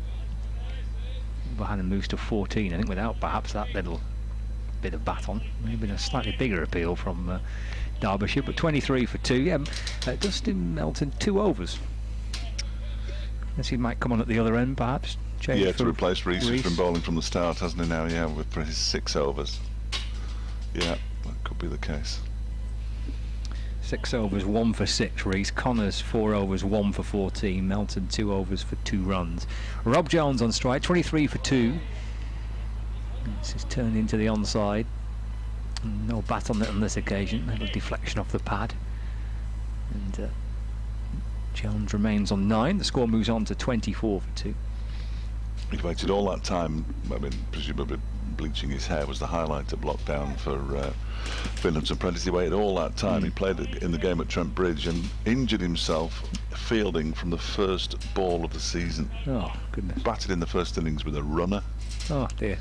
Bohannon moves to 14, I think, without perhaps that little bit of bat on. Maybe a slightly bigger appeal from Derbyshire, but 23 for 2. Yeah, Dustin Melton, 2 overs. Guess he might come on at the other end, perhaps. To replace Rees, who's been bowling from the start, hasn't he now? Yeah, for his 6 overs. Yeah, that could be the case. 6 overs, 1 for 6. Rees. Connors, 4 overs, 1 for 14. Melton, 2 overs for 2 runs. Rob Jones on strike, 23 for 2. This is turned into the onside. No bat on it on this occasion. A little deflection off the pad. And Jones remains on 9. The score moves on to 24 for 2. He waited all that time. I mean, presumably bleaching his hair was the highlight of lockdown for Hilton Prentice. He waited all that time. He played in the game at Trent Bridge and injured himself fielding from the first ball of the season. Oh, goodness. Batted in the first innings with a runner. Oh, dear.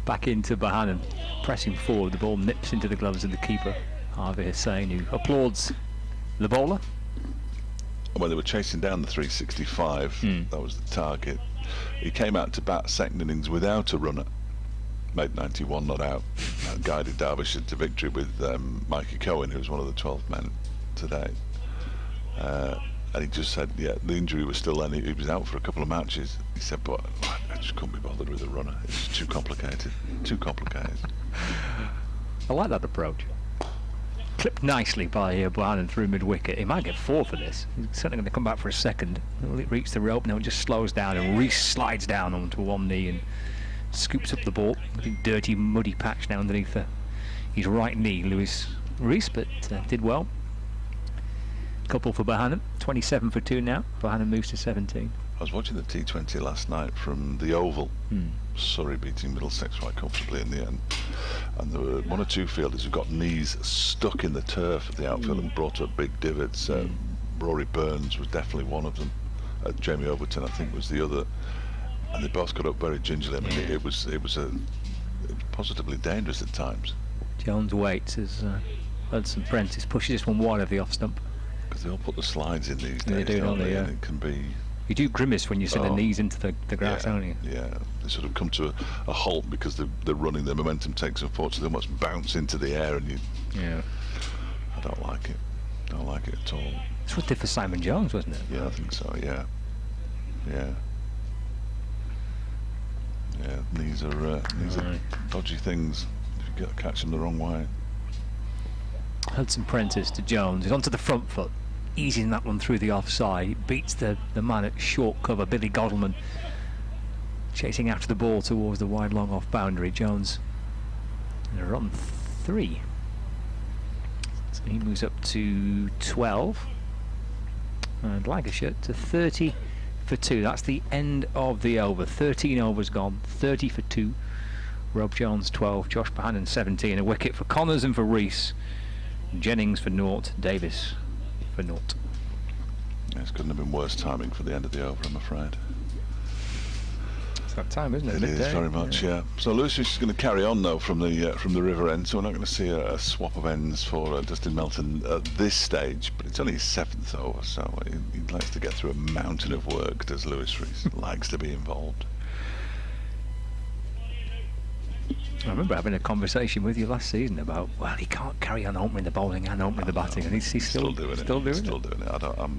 Back into Bohannon, pressing forward. The ball nips into the gloves of the keeper, Harvey Hussain, who applauds the bowler. When they were chasing down the 365, that was the target. He came out to bat second innings without a runner, made 91 not out, guided Derbyshire to victory with Mikey Cohen, who was one of the 12 men today. And he just said, yeah, the injury was still there. He was out for a couple of matches. He said, but I just couldn't be bothered with a runner. It's too complicated. Too complicated. I like that approach. Clipped nicely by Bohannon through mid-wicket. He might get 4 for this. He's certainly going to come back for a second. Will it reach the rope? No, it just slows down, and Rees slides down onto one knee and scoops up the ball. I think dirty, muddy patch now underneath his right knee, Lewis Rees, but did well. Couple for Bohannon, 27 for 2 now. Bohannon moves to 17. I was watching the T20 last night from the Oval. Surrey beating Middlesex quite comfortably in the end. And there were 1 or 2 fielders who got knees stuck in the turf of the outfield and brought up big divots. Rory Burns was definitely one of them. Jamie Overton, I think, was the other. And they both got up very gingerly. I mean, it was positively dangerous at times. Jones waits as Hudson Prentice pushes this one wide of the off stump. Because they all put the slides in these days, they do, don't they? Yeah. And it can be... You do grimace when you send the knees into the grass, don't you? Yeah, they sort of come to a halt because they're running. Their momentum takes, unfortunately, they almost bounce into the air, and you... Yeah. I don't like it. Don't like it at all. That's what it did for Simon Jones, wasn't it? Yeah, I think so, yeah. Yeah. Yeah, these are dodgy things if you catch them the wrong way. Hudson Prentice to Jones. He's onto the front foot, easing that one through the offside. He beats the man at short cover, Billy Godleman, chasing after the ball towards the wide long off boundary. Jones, and they're on 3. He moves up to 12. And Lancashire to 30 for 2. That's the end of the over. 13 overs gone, 30 for 2. Rob Jones 12, Josh Bohannon 17. A wicket for Connors and for Rees. Jennings for naught, Davis for naught. Yes, couldn't have been worse timing for the end of the over, I'm afraid. It's that time, isn't it? It is very much, yeah. So Lewis is going to carry on though from the river end, so we're not going to see a swap of ends for Dustin Melton at this stage. But it's only his 7th over, so he likes to get through a mountain of work. Does Lewis Rees? Likes to be involved. I remember having a conversation with you last season about, well, he can't carry on opening the bowling and opening the batting, and he's still doing it. Still doing it.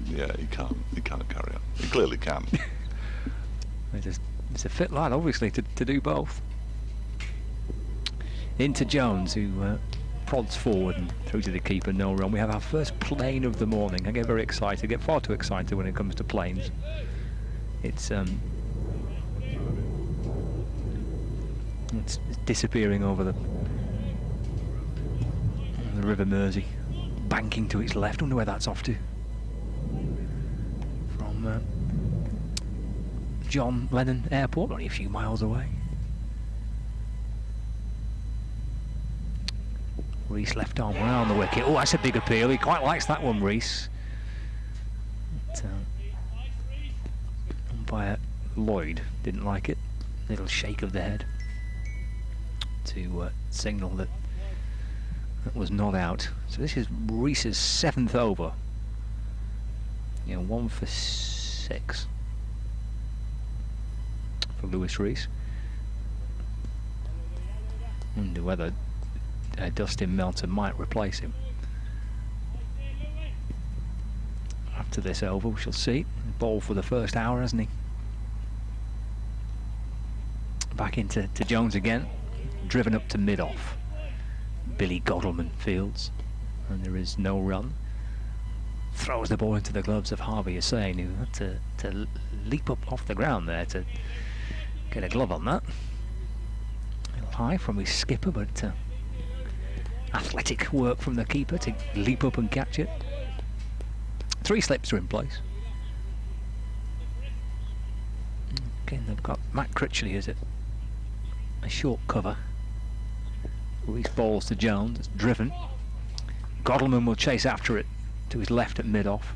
Yeah, he can't carry on. He clearly can. It's a fit lad, obviously, to do both. Into Jones, who prods forward and through to the keeper, no run. We have our first plane of the morning. I get very excited, get far too excited when it comes to planes. It's disappearing over the River Mersey, banking to its left. I wonder where that's off to. From John Lennon Airport, only a few miles away. Rees left arm around the wicket. Oh, that's a big appeal. He quite likes that one, Rees. Umpire Lloyd didn't like it. Little shake of the head to signal that was not out. So this is Rees's 7th over. 1 for 6 for Lewis Rees. Wonder whether Dustin Melton might replace him after this over. We shall see. Ball for the first hour, hasn't he? Back into Jones again. Driven up to mid-off. Billy Godalman fields, and there is no run. Throws the ball into the gloves of Harvey Hussain, who had to leap up off the ground there to get a glove on that. A little high from his skipper, but athletic work from the keeper to leap up and catch it. 3 slips are in place. Again, they've got Matt Critchley as a short cover. Rees balls to Jones, it's driven. Godalman will chase after it to his left at mid-off.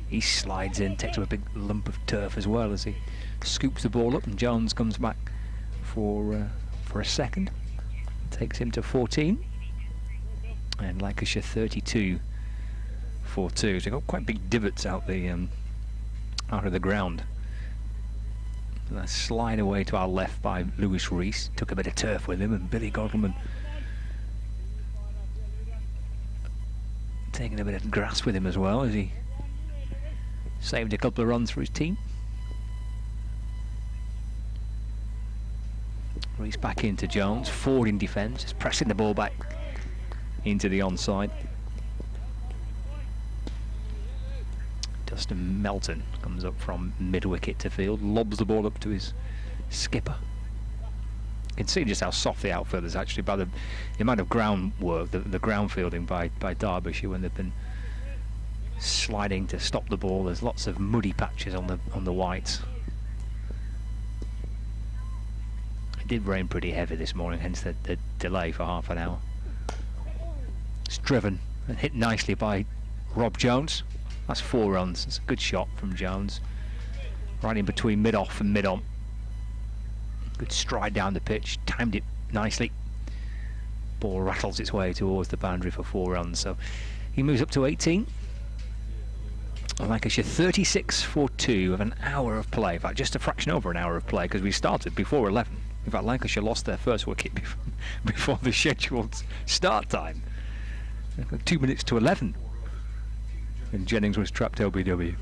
He slides in, takes up a big lump of turf as well as he scoops the ball up, and Jones comes back for a second. Takes him to 14. And Lancashire 32 for 2. So they've got quite big divots out of the ground. And a slide away to our left by Lewis Rees. Took a bit of turf with him, and Billy Godalman taking a bit of grass with him as well as he saved a couple of runs for his team. Rees back into Jones, forward in defence, just pressing the ball back into the onside. Dustin Melton comes up from mid-wicket to field, lobs the ball up to his skipper. You can see just how soft the outfield is actually by the amount of ground work, the ground fielding by Derbyshire when they've been sliding to stop the ball. There's lots of muddy patches on the whites. It did rain pretty heavy this morning, hence the delay for half an hour. It's driven and hit nicely by Rob Jones. That's 4 runs. It's a good shot from Jones. Right in between mid-off and mid-on. Good stride down the pitch. Timed it nicely. Ball rattles its way towards the boundary for 4 runs. So he moves up to 18. Lancashire 36 for 2 of an hour of play. In fact, just a fraction over an hour of play because we started before 11. In fact, Lancashire lost their first wicket before the scheduled start time. 2 minutes to 11. And Jennings was trapped LBW.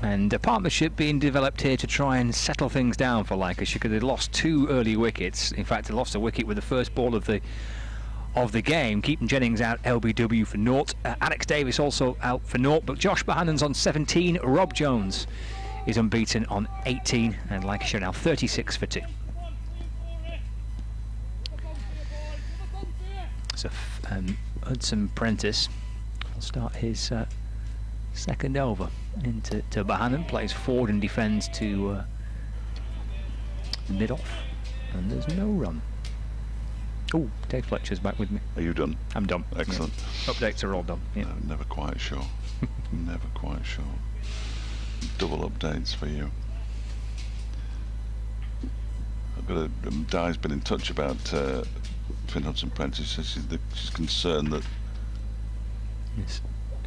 And a partnership being developed here to try and settle things down for Lancashire because they lost 2 early wickets. In fact, they lost a wicket with the first ball of the game, keeping Jennings out LBW for naught. Alex Davis also out for naught, but Josh Bohannon's on 17. Rob Jones is unbeaten on 18, and Lancashire now 36 for 2. So Hudson Prentice will start his second over into Bohannon, plays forward and defends to mid-off, and there's no run. Oh, Dave Fletcher's back with me. Are you done? I'm done. Excellent. Yeah. Updates are all done. Yeah. No, never quite sure. Never quite sure. Double updates for you. I've got Di's been in touch about Finn Hudson Prentice. Says she's concerned that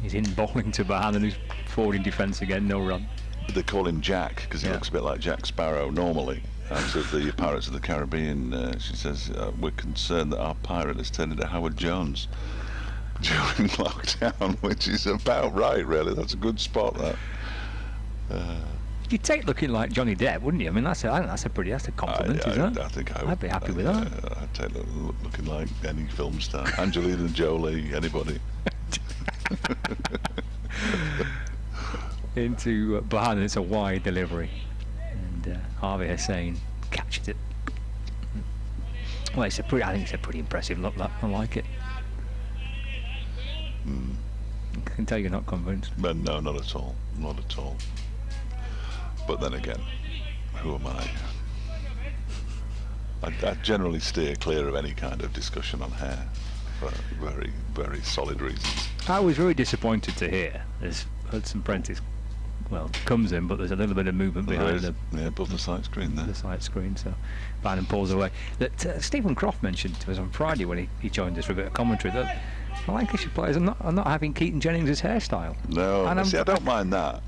he's in bowling to Bohannon, who's forward in defence again, no run. they call him Jack because he looks a bit like Jack Sparrow normally. Out of the Pirates of the Caribbean, she says, we're concerned that our pirate has turned into Howard Jones during lockdown, which is about right, really. That's a good spot, that. You'd take looking like Johnny Depp, wouldn't you? I mean, that's a compliment, isn't it? I think I'd be happy with that. I'd take looking like any film star. Angelina Jolie, anybody. Into Bohannon, it's a wide delivery, and Harvey Hussain captured it. Well, I think it's a pretty impressive look. That I like it. I can tell you're not convinced. But no, not at all. Not at all. But then again, who am I? I generally steer clear of any kind of discussion on hair for very, very solid reasons. I was very disappointed to hear as Hudson Prentice, well, comes in, but there's a little bit of movement behind him. Yeah, above the sight screen there. The sight screen, so Bannon pulls away. That Stephen Croft mentioned to us on Friday when he joined us for a bit of commentary that the Lancashire players are not having Keaton Jennings' hairstyle. No, I don't mind that.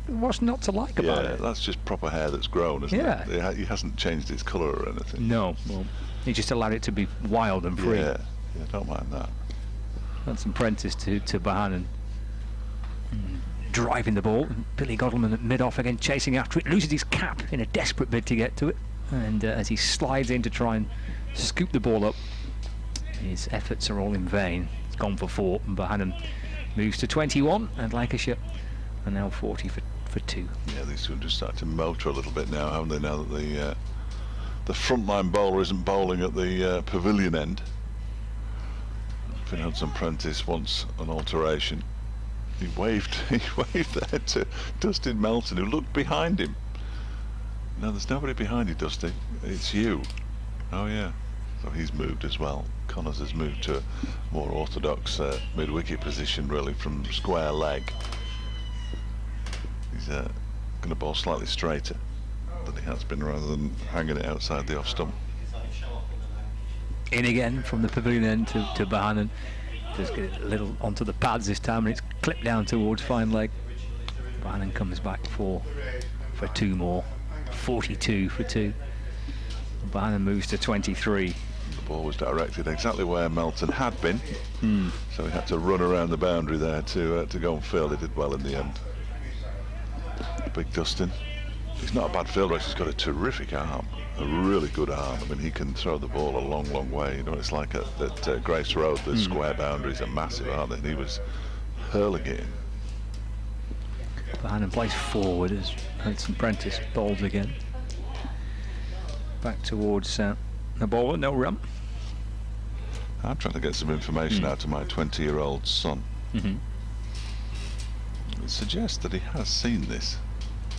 What's not to like about it? Yeah, that's just proper hair that's grown, isn't it? He hasn't changed its colour or anything. No, well, he just allowed it to be wild and free. Yeah, don't mind that. Hudson Prentice to Bohannon. Driving the ball, Billy Godleman at mid-off again, chasing after it, loses his cap in a desperate bid to get to it, and as he slides in to try and scoop the ball up, his efforts are all in vain. It's gone for 4, and Bohannon moves to 21, and Lancashire are now 40 for 2. Yeah, these two have just started to motor a little bit now, haven't they, now that the frontline bowler isn't bowling at the pavilion end. Finn Hudson Prentice wants an alteration. He waved there to Dustin Melton, who looked behind him. No, there's nobody behind you, Dusty. It's you. Oh, yeah. So he's moved as well. Connors has moved to a more orthodox mid-wicket position, really, from square leg. He's going to bowl slightly straighter than he has been, rather than hanging it outside the off-stump. In again from the pavilion end to Bohannon. Just get it a little onto the pads this time, and it's clipped down towards fine leg. Bohannon comes back for 2 more. 42 for 2. Bohannon moves to 23. The ball was directed exactly where Melton had been, so he had to run around the boundary there to go and field. He did well in the end. Big Dustin. He's not a bad fielder. He's got a terrific arm, a really good arm. I mean, he can throw the ball a long, long way. You know, it's like at Grace Road, the square boundaries are massive, aren't they? And he was hurling it in. Bohannon plays forward as Hudson Prentice bowls again. Back towards the bowler, no run. I'm trying to get some information out of my 20-year-old son. It suggests that he has seen this.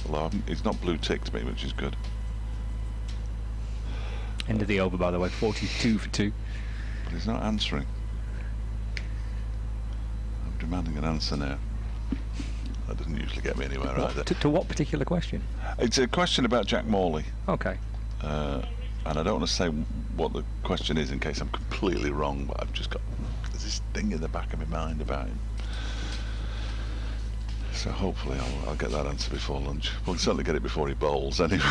Although it's not blue ticked me, which is good. End of the over, by the way, 42 for 2. But he's not answering. I'm demanding an answer now. That doesn't usually get me anywhere either. To what particular question? It's a question about Jack Morley. Okay. And I don't want to say what the question is in case I'm completely wrong, but I've just got this thing in the back of my mind about him. So hopefully I'll get that answer before lunch. We'll certainly get it before he bowls anyway,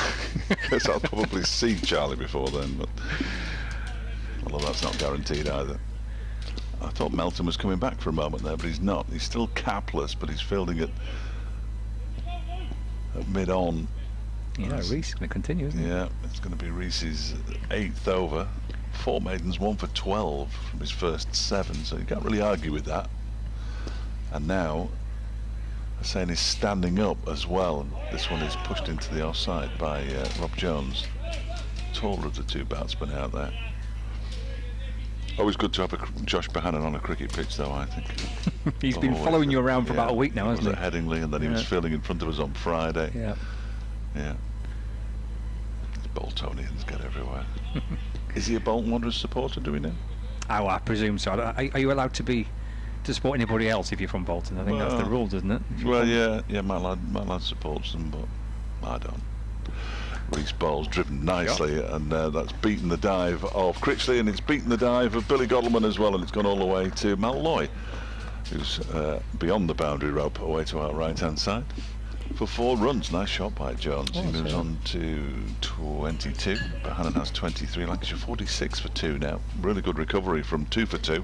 because I'll probably see Charlie before then, but although that's not guaranteed either. I thought Melton was coming back for a moment there, but he's not. He's still capless, but he's fielding at mid-on. Yeah, Reece going to continue, isn't it? Yeah, it's going to be Reece's 8th over. 4 maidens, 1 for 12 from his first 7, so you can't really argue with that. And now Hussain is standing up as well, and this one is pushed into the offside by Rob Jones, taller of the 2 batsmen out there. Always good to have Josh Bohannon on a cricket pitch, though, I think. He's been following you around for about a week now, hasn't he? He was at Headingley, and then he was filling in front of us on Friday. Yeah. Yeah. The Boltonians get everywhere. Is he a Bolton Wanderers supporter, do we know? Oh, I presume so. Are you allowed to support anybody else if you're from Bolton? I think that's the rules, isn't it? Well, yeah, my lad supports them, but I don't. Reece Ball's driven nicely, and that's beaten the dive of Critchley, and it's beaten the dive of Billy Godleman as well, and it's gone all the way to Malloy, who's beyond the boundary rope, away to our right-hand side for 4 runs. Nice shot by Jones. He moves on to 22. Bohannon has 23. Lancashire 46 for 2 now. Really good recovery from 2 for 2.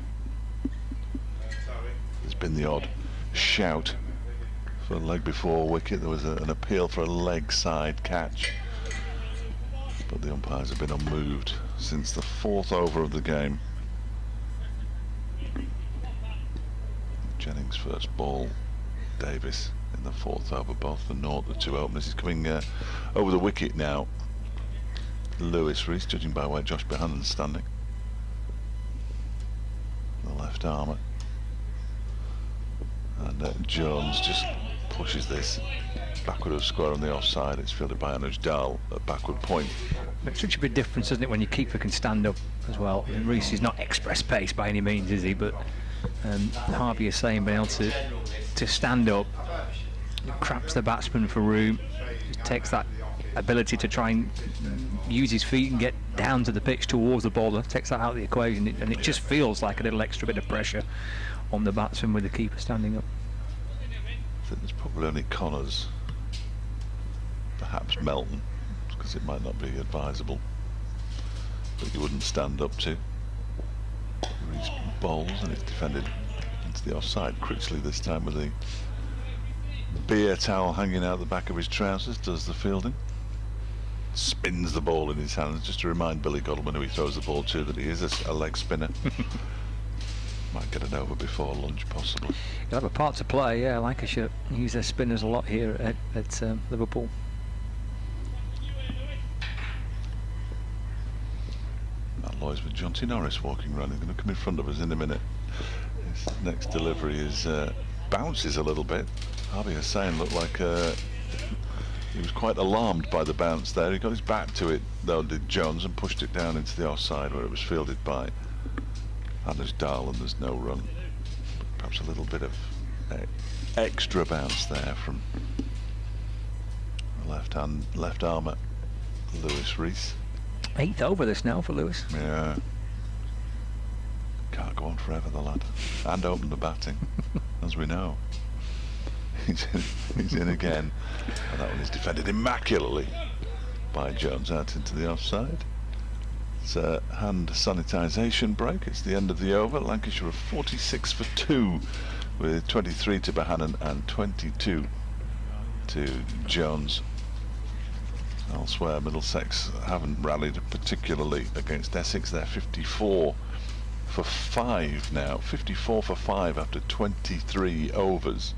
There's been the odd shout for a leg before wicket. There was an appeal for a leg side catch, but the umpires have been unmoved since the 4th over of the game. Jennings' first ball, Davis in the 4th over, both the 0, the 2 openers. He's coming over the wicket now. Lewis Rees, judging by where Josh Bohannon's standing. The left armour. And Jones just pushes this backward of square on the offside. It's fielded by Anuj Dal at backward point. Makes such a big difference, doesn't it, when your keeper can stand up as well? And Rees is not express pace by any means, is he? But Harvey is saying being able to stand up, craps the batsman for room, takes that ability to try and use his feet and get down to the pitch towards the bowler, takes that out of the equation, and it just feels like a little extra bit of pressure on the batsman with the keeper standing up. I think there's probably only Connors, perhaps Melton, because it might not be advisable, but you wouldn't stand up to. Reece bowls, and it's defended into the offside. Critchley this time with the beer towel hanging out the back of his trousers does the fielding. Spins the ball in his hands, just to remind Billy Godleman, who he throws the ball to, that he is a leg spinner. Might get it over before lunch, possibly. You'll have a part to play, yeah. Lancashire use their spinners a lot here at Liverpool. Matt Loy's with John T. Norris walking around. He's going to come in front of us in a minute. His next delivery is bounces a little bit. Harvey Hussain looked like he was quite alarmed by the bounce there. He got his back to it, though, did Jones, and pushed it down into the offside where it was fielded by Anuj Dal, and there's no run. Perhaps a little bit of extra bounce there from the left armour, Lewis Rees. 8th over this now for Lewis. Yeah. Can't go on forever, the lad. And open the batting, as we know. He's in again, and that one is defended immaculately by Jones out into the offside. It's a hand sanitisation break. It's the end of the over. Lancashire are 46 for 2 with 23 to Bohannon and 22 to Jones. Elsewhere, Middlesex haven't rallied particularly against Essex. They're 54 for 5 now. 54 for 5 after 23 overs.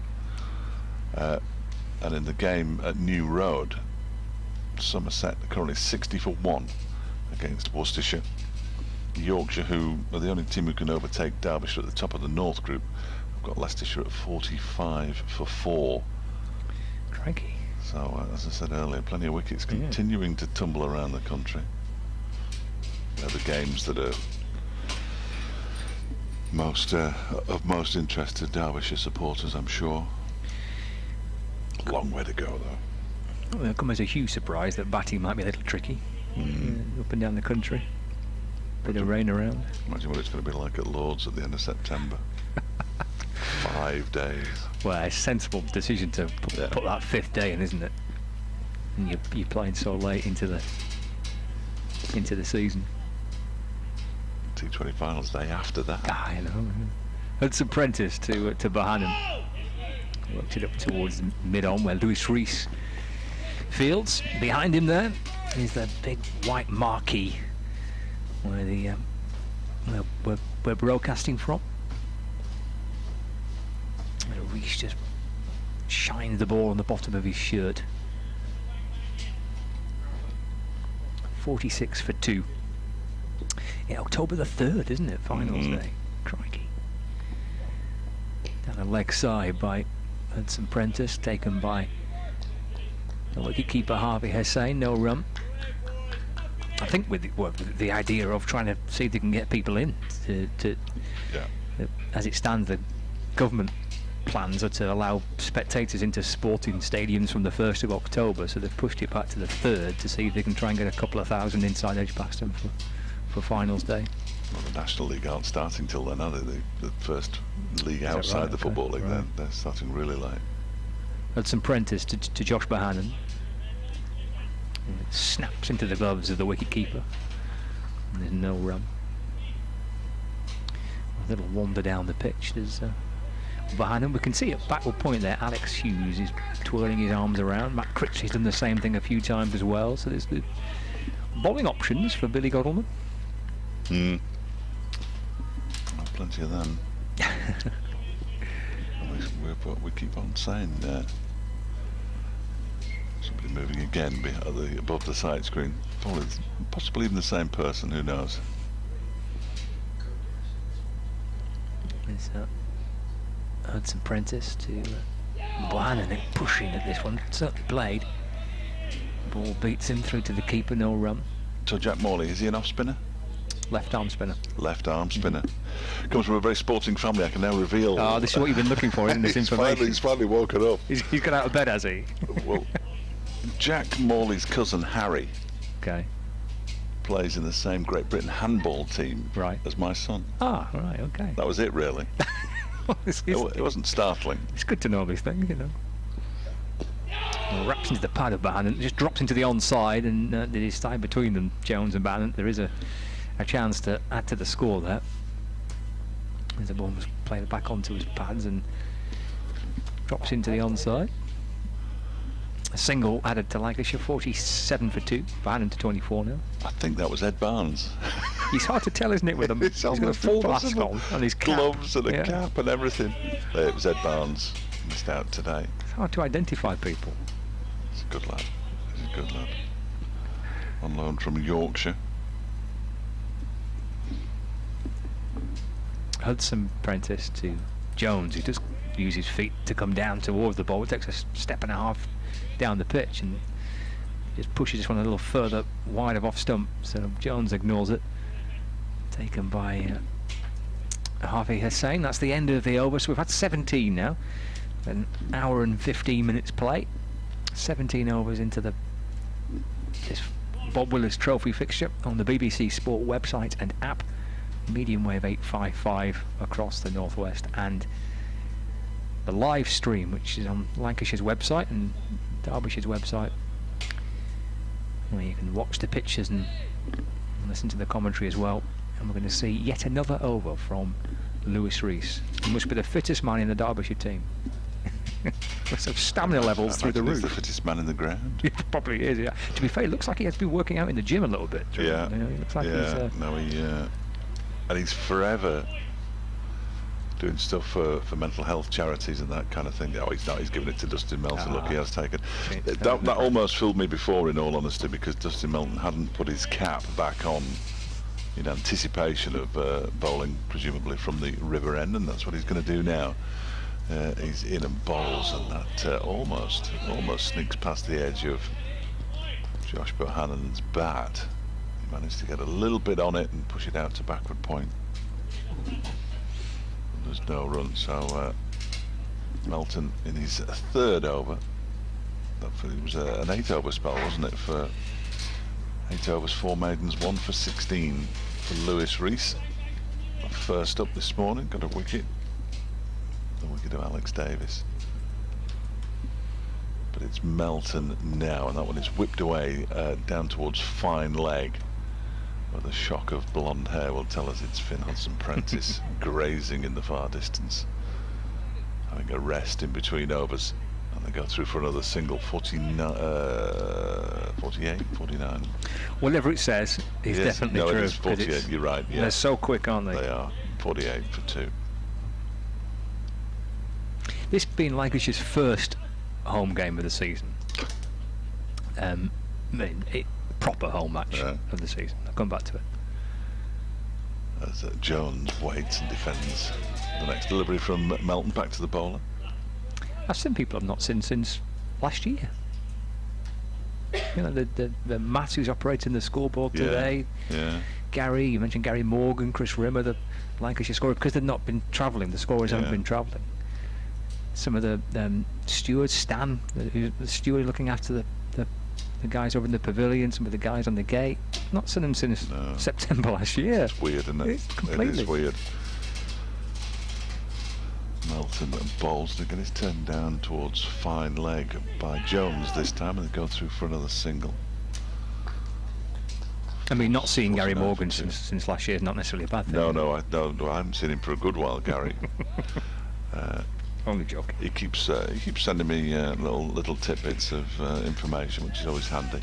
And in the game at New Road, Somerset are currently 60 for 1 against Worcestershire. Yorkshire, who are the only team who can overtake Derbyshire at the top of the North Group, have got Leicestershire at 45 for 4. Crikey. So, as I said earlier, plenty of wickets continuing to tumble around the country. They're the games that are of most interest to Derbyshire supporters, I'm sure. Long way to go, though. Well, it'll come as a huge surprise that batting might be a little tricky up and down the country. Bit of rain around. Imagine what it's going to be like at Lord's at the end of September. 5 days. Well, it's a sensible decision to put that 5th day in, isn't it? And you're playing so late into the season. T20 finals day after that. I know. Hudson Prentice to Bohannon. Worked it up towards mid-on where Lewis Rees fields. Behind him there is the big white marquee where we're broadcasting from. And Rees just shines the ball on the bottom of his shirt. 46 for 2. Yeah, October the 3rd, isn't it? Finals day. Crikey. Down a leg side by Hudson Prentice, taken by the wicket-keeper Harvey Hussain, no run. I think with the idea of trying to see if they can get people in as it stands, the government plans are to allow spectators into sporting stadiums from the 1st of October, so they've pushed it back to the 3rd to see if they can try and get a couple of thousand inside Edgbaston for finals day. Well, the National League aren't starting till then, are they? The first league outside the Football League, right. They're starting really late. Hudson Prentice to Josh Bohannon. It snaps into the gloves of the wicket-keeper. And there's no run. A little wander down the pitch. There's Bohannon. We can see at backward point there, Alex Hughes is twirling his arms around. Matt Critchley's done the same thing a few times as well. So there's the bowling options for Billy Godalming. Plenty of them. we keep on saying somebody moving again above the side screen. Probably, possibly even the same person, who knows. It's Hudson Prentice to Bohannon, pushing at this one. Certainly played. Ball beats him through to the keeper, no run. So Jack Morley, is he an off spinner? Left arm spinner. Left arm spinner. Comes from a very sporting family, I can now reveal. Oh, this is what you've been looking for, isn't this information? He's finally woken up. He's got out of bed, has he? Well, Jack Morley's cousin Harry plays in the same Great Britain handball team as my son. Ah, right, okay. That was it, really. It wasn't startling. It's good to know these things, you know. Well, wraps into the pad of Bohannon, just drops into the onside, and it is tied between them, Jones and Bohannon. There is a chance to add to the score there. As the ball was played back onto his pads and drops into the onside. A single added to Lancashire, 47 for 2. Bohannon to 24 now. I think that was Ed Barnes. He's hard to tell, isn't it, with him? He's got a full mask on and his cap. Gloves and a cap and everything. It was Ed Barnes. Missed out today. It's hard to identify people. He's a good lad. He's a good lad. On loan from Yorkshire. Hudson Prentice to Jones, who does use his feet to come down towards the ball. It takes a step and a half down the pitch and just pushes this one a little further wide of off stump. So Jones ignores it. Taken by Harvey Hussain. That's the end of the over. So we've had 17 now. An hour and 15 minutes play. 17 overs into this Bob Willis Trophy fixture on the BBC Sport website and app. Medium wave 855 across the northwest, and the live stream, which is on Lancashire's website and Derbyshire's website, where you can watch the pictures and listen to the commentary as well. And we're going to see yet another over from Lewis Rees. He must be the fittest man in the Derbyshire team. Some stamina levels through the roof. He's the fittest man in the ground. He probably is, yeah. To be fair, it looks like he has been working out in the gym a little bit. Yeah. You know, he looks like and he's forever doing stuff for mental health charities and that kind of thing. Oh, he's not. He's given it to Dustin Melton. Look, he has taken. That almost fooled me before, in all honesty, because Dustin Melton hadn't put his cap back on in anticipation of bowling, presumably from the River End, and that's what he's going to do now. He's in and bowls, and that almost sneaks past the edge of Josh Bohannon's bat. Managed to get a little bit on it and push it out to backward point. There's no run, so Melton in his third over. It was an 8-over spell, wasn't it? For 8 overs, 4 maidens, 1 for 16 for Lewis Rees. First up this morning, got a wicket. The wicket of Alex Davis. But it's Melton now, and that one is whipped away down towards fine leg. Well, the shock of blonde hair will tell us it's Finn Hudson Prentice grazing in the far distance, having a rest in between overs, and they go through for another single. 48, 49. Whatever it says is definitely true. No, it is 48. You're right. Yeah. They're so quick, aren't they? They are. 48 for 2. This being Lancashire's first home game of the season. Proper home match of the season. I'll come back to it. as Jones waits and defends the next delivery from Melton back to the bowler. I've seen people I've not seen since last year. You know, the Matt who's operating the scoreboard today. Yeah. Gary, you mentioned Gary Morgan, Chris Rimmer, the Lancashire scorer, because they've not been travelling. The scorers haven't been travelling. Some of the stewards, Stan, the steward looking after the guys over in the pavilion, some of the guys on the gate. Not seen them since September last year. It's weird, isn't it? Completely. It is weird. Melton and bowls to get his turned down towards fine leg by Jones this time, and they go through for another single. I mean, not seeing Gary Morgan since last year is not necessarily a bad thing. No, I haven't seen him for a good while, Gary. Only joking. He keeps sending me little tidbits of information, which is always handy.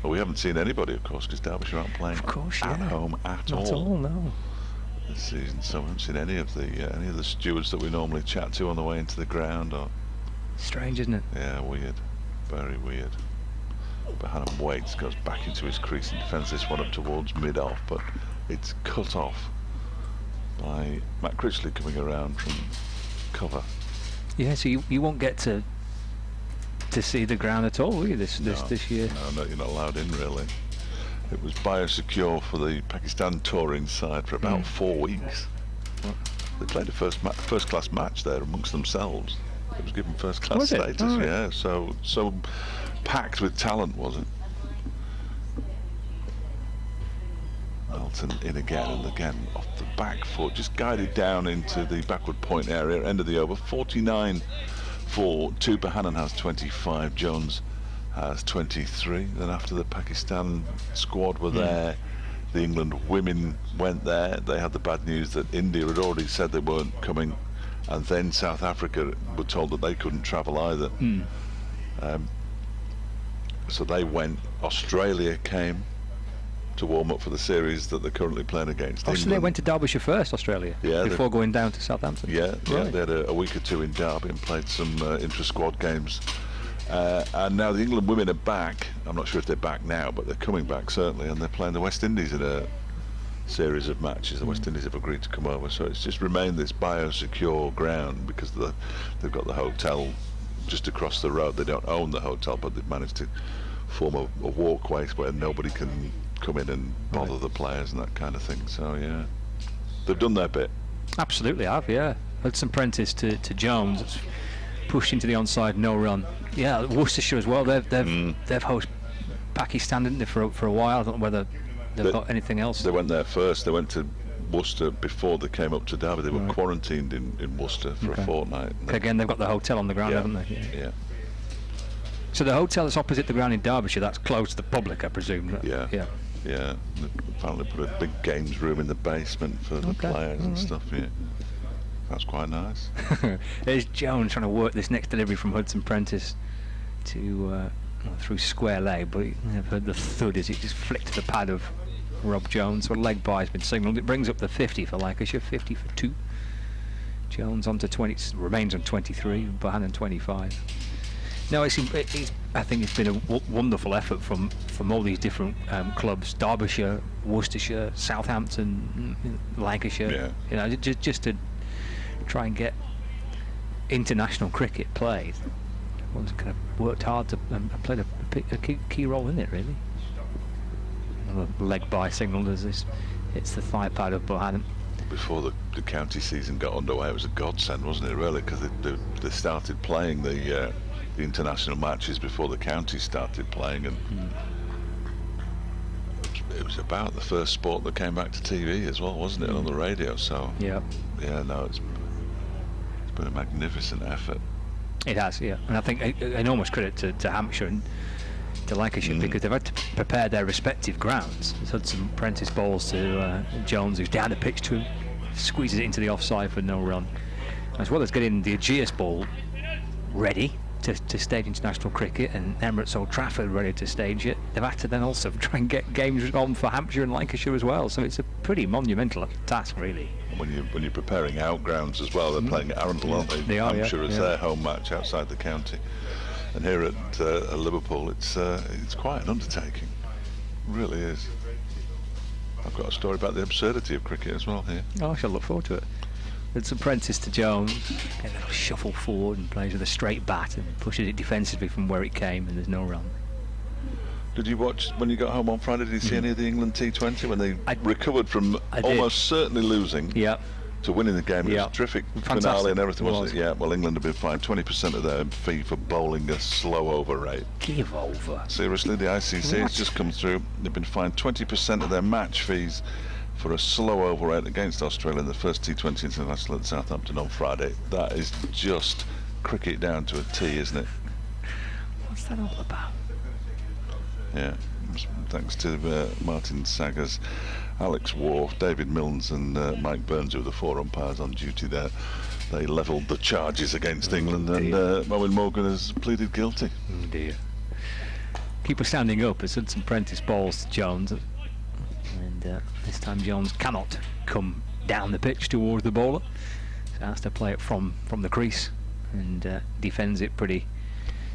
Well, we haven't seen anybody, of course, because Derbyshire aren't playing at home at all. Not at all, no. This season, so we haven't seen any of the stewards that we normally chat to on the way into the ground. Or strange, isn't it? Yeah, weird, very weird. Bohannon waits, goes back into his crease and defends this one up towards mid-off, but it's cut off by Matt Critchley coming around from cover. Yeah, so you won't get to see the ground at all, will you, this year? No, you're not allowed in, really. It was biosecure for the Pakistan touring side for about 4 weeks. They played a first-class match there amongst themselves. It was given first-class status. Oh, right. Yeah, so packed with talent, was it? Melton in again and again off the back foot, just guided down into the backward point area. End of the over, 49 for 2. Bohannon has 25. Jones has 23. Then after the Pakistan squad were there, the England women went there. They had the bad news that India had already said they weren't coming, and then South Africa were told that they couldn't travel either. So they went. Australia came to warm up for the series that they're currently playing against England. So they went to Derbyshire first, Australia, before going down to Southampton. Yeah, they had a week or two in Derby and played some intra-squad games. And now the England women are back. I'm not sure if they're back now, but they're coming back certainly, and they're playing the West Indies in a series of matches. The West Indies have agreed to come over, so it's just remained this biosecure ground because they've got the hotel just across the road. They don't own the hotel, but they've managed to form a walkway where nobody can come in and bother the players and that kind of thing. So yeah, they've done their bit. Absolutely have, yeah. Hudson Prentice to Jones. It's pushed into the onside, no run. Yeah, Worcestershire as well. They've hosted Pakistan, didn't they, for a while? I don't know whether they've got anything else. They went there first. They went to Worcester before they came up to Derby. They were quarantined in Worcester for a fortnight. Again, they've got the hotel on the ground, haven't they? Yeah. So the hotel that's opposite the ground in Derbyshire, that's closed to the public, I presume. Yeah. They finally put a big games room in the basement for the players and stuff. Yeah. That's quite nice. There's Jones trying to work this next delivery from Hudson Prentice to through square leg, but I've heard the thud as it just flicked the pad of Rob Jones. So leg bye has been signalled. It brings up the 50 for Lancashire, 50 for 2. Jones on to 20, remains on 23, Bohannon 25. No, I think it's been a wonderful effort from all these different clubs: Derbyshire, Worcestershire, Southampton, Lancashire. You know, just to try and get international cricket played. Everyone's kind of worked hard to played a key role in it, really. Another leg bye signalled as this hits the thigh pad of Bohannon. Before the county season got underway, it was a godsend, wasn't it, really? Because they started playing the international matches before the county started playing, and it was about the first sport that came back to TV as well, wasn't it, on the radio? So it's been a magnificent effort. It has, yeah. And I think enormous credit to Hampshire and to Lancashire because they've had to prepare their respective grounds. There's Hudson Prentice balls to Jones, who's down the pitch to him, squeezes it into the offside for no run, as well as getting the Aegeus ball ready to stage international cricket, and Emirates Old Trafford ready to stage it. They've had to then also try and get games on for Hampshire and Lancashire as well, so it's a pretty monumental task, really. When you're preparing out grounds as well, they're playing at Arundel, aren't they? They are, Hampshire is their home match outside the county, and here at Liverpool, it's quite an undertaking. It really is. I've got a story about the absurdity of cricket as well here. Oh, I shall look forward to it. It's apprentice to Jones, gets a little shuffle forward and plays with a straight bat and pushes it defensively from where it came, and there's no run. Did you watch, when you got home on Friday, did you see any of the England T20 when they recovered from almost certainly losing to winning the game? It was a terrific finale and everything, wasn't it? Yeah, well, England have been fined 20% of their fee for bowling a slow over rate. Give over. Seriously, the ICC has just come through. They've been fined 20% of their match fees for a slow over rate against Australia in the first T20 international at Southampton on Friday. That is just cricket down to a T, isn't it? What's that all about? Yeah, thanks to Martin Saggers, Alex Wharf, David Milnes and Mike Burns, who were the 4 umpires on duty there. They levelled the charges against England, and Owen Morgan has pleaded guilty. Oh dear. Keeper standing up as Hudson Prentice bowls to Jones, and this time Jones cannot come down the pitch towards the bowler, so has to play it from the crease, and defends it pretty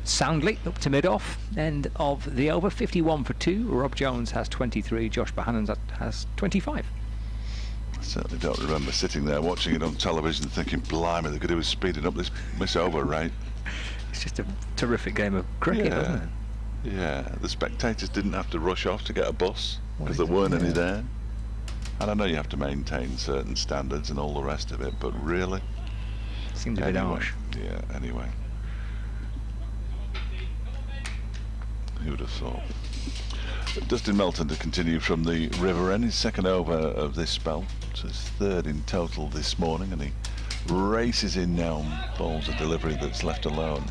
soundly up to mid-off. End of the over. 51 for 2. Rob Jones has 23. Josh Bohannon has 25. I certainly don't remember sitting there watching it on television thinking, blimey, they could do with speeding up this over rate. It's just a terrific game of cricket, isn't it? Yeah, the spectators didn't have to rush off to get a bus because there weren't any there. And I know you have to maintain certain standards and all the rest of it, but really? Seems a bit harsh. Yeah, anyway. Who would have thought? Dustin Melton to continue from the River End, his second over of this spell. So his third in total this morning, and he races in now and bowls a delivery that's left alone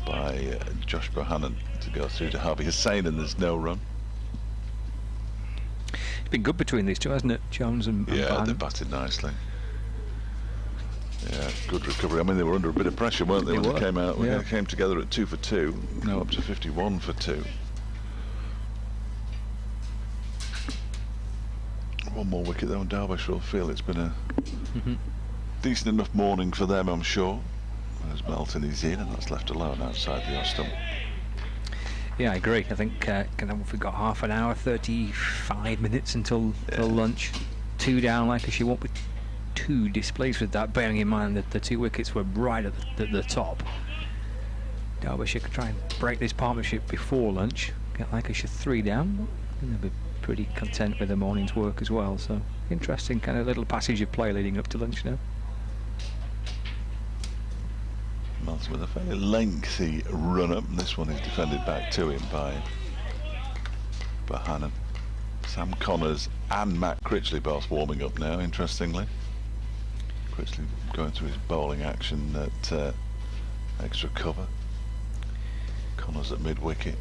by Josh Bohannon to go through to Harvey Hussain, and there's no run. It's been good between these two, hasn't it, Jones and Bohannon? They batted nicely. Yeah, good recovery. I mean, they were under a bit of pressure, weren't they, when they came out? They came together at 2 for 2, now up to 51 for 2. One more wicket though, and Derbyshire will feel it's been a decent enough morning for them, I'm sure. As Melton is in, and that's left alone outside the off stump. Yeah, I agree. I think we've got half an hour, 35 minutes until lunch. 2 down, Lancashire won't be too displeased with that, bearing in mind that the 2 wickets were right at the top. Derbyshire could try and break this partnership before lunch, get Lancashire 3 down, and they'll be pretty content with the morning's work as well. So interesting kind of little passage of play leading up to lunch now. Melton with a fairly lengthy run-up, and this one is defended back to him by Bohannon. Sam Connors and Matt Critchley both warming up now, interestingly. Critchley going through his bowling action at extra cover. Connors at mid-wicket,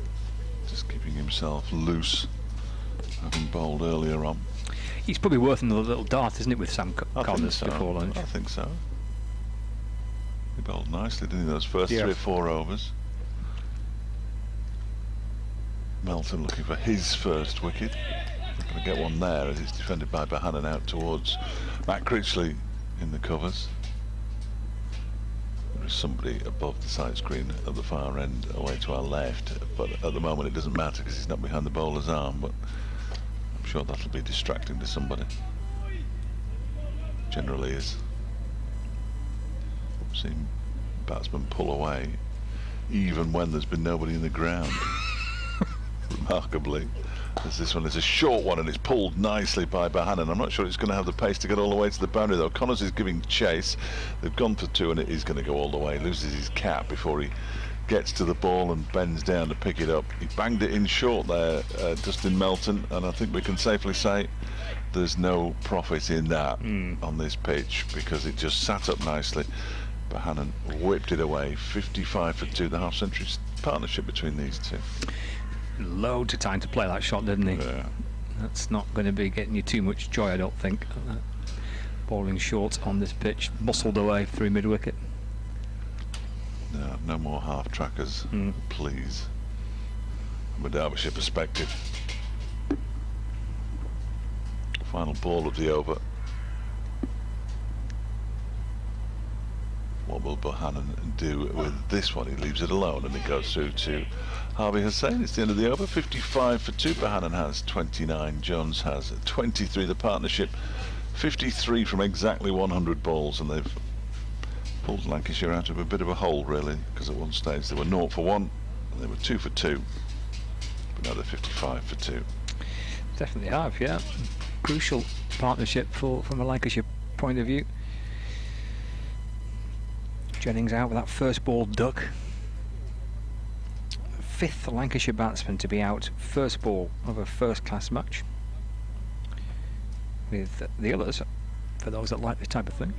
just keeping himself loose, having bowled earlier on. He's probably worth a little dart, isn't it, with Sam Connors before lunch? I think so. He bowled nicely, didn't he, those first 3 or 4 overs. Melton looking for his first wicket. Not going to get one there as it's defended by Bohannon out towards Matt Critchley in the covers. There is somebody above the side screen at the far end away to our left, but at the moment it doesn't matter because he's not behind the bowler's arm, but I'm sure that'll be distracting to somebody. Generally is. Seen batsmen pull away even when there's been nobody in the ground. Remarkably, as this one is a short one and it's pulled nicely by Bohannon. I'm not sure it's going to have the pace to get all the way to the boundary though. Connors is giving chase. They've gone for 2 and it is going to go all the way. Loses his cap before he gets to the ball and bends down to pick it up. He banged it in short there, Dustin Melton, and I think we can safely say there's no profit in that on this pitch because it just sat up nicely. Bohannon whipped it away. 55 for 2, the half-century partnership between these two. Loads of time to play that shot, didn't he? Yeah. That's not going to be getting you too much joy, I don't think. Bowling short on this pitch, muscled away through mid-wicket. No more half-trackers, please. From a Derbyshire perspective. Final ball of the over. What will Bohannon do with this one? He leaves it alone and it goes through to Harvey Hussain. It's the end of the over. 55 for 2. Bohannon has 29. Jones has 23. The partnership 53 from exactly 100 balls, and they've pulled Lancashire out of a bit of a hole, really, because at one stage they were 0 for 1 and they were 2 for 2, but now they're 55 for 2. Definitely have, yeah. Crucial partnership from a Lancashire point of view. Jennings out with that first ball duck. 5th Lancashire batsman to be out first ball of a first-class match. With the others, for those that like this type of thing.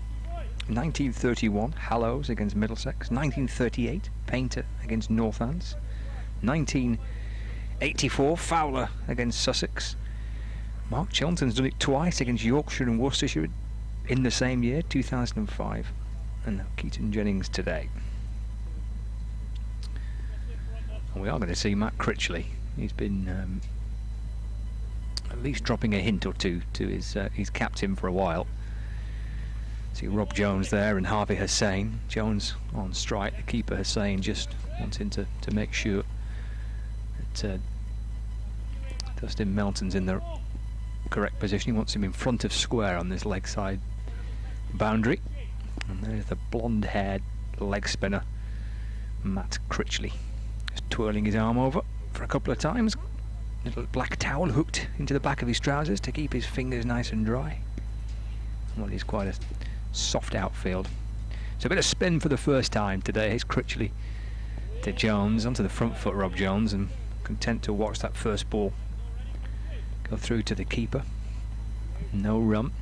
1931, Hallows against Middlesex. 1938, Painter against Northants. 1984, Fowler against Sussex. Mark Chilton's done it twice against Yorkshire and Worcestershire in the same year, 2005. And Keaton Jennings today. And we are going to see Matt Critchley. He's been at least dropping a hint or two to his captain for a while. See Rob Jones there and Harvey Hussain. Jones on strike, the keeper Hussain just wanting to make sure that Dustin Melton's in the correct position. He wants him in front of square on this leg side boundary. And there's the blonde-haired leg spinner Matt Critchley, just twirling his arm over for a couple of times. Little black towel hooked into the back of his trousers to keep his fingers nice and dry. Well, he's quite a soft outfield. So a bit of spin for the first time today. Here's Critchley to Jones, onto the front foot, Rob Jones, and content to watch that first ball go through to the keeper. No run.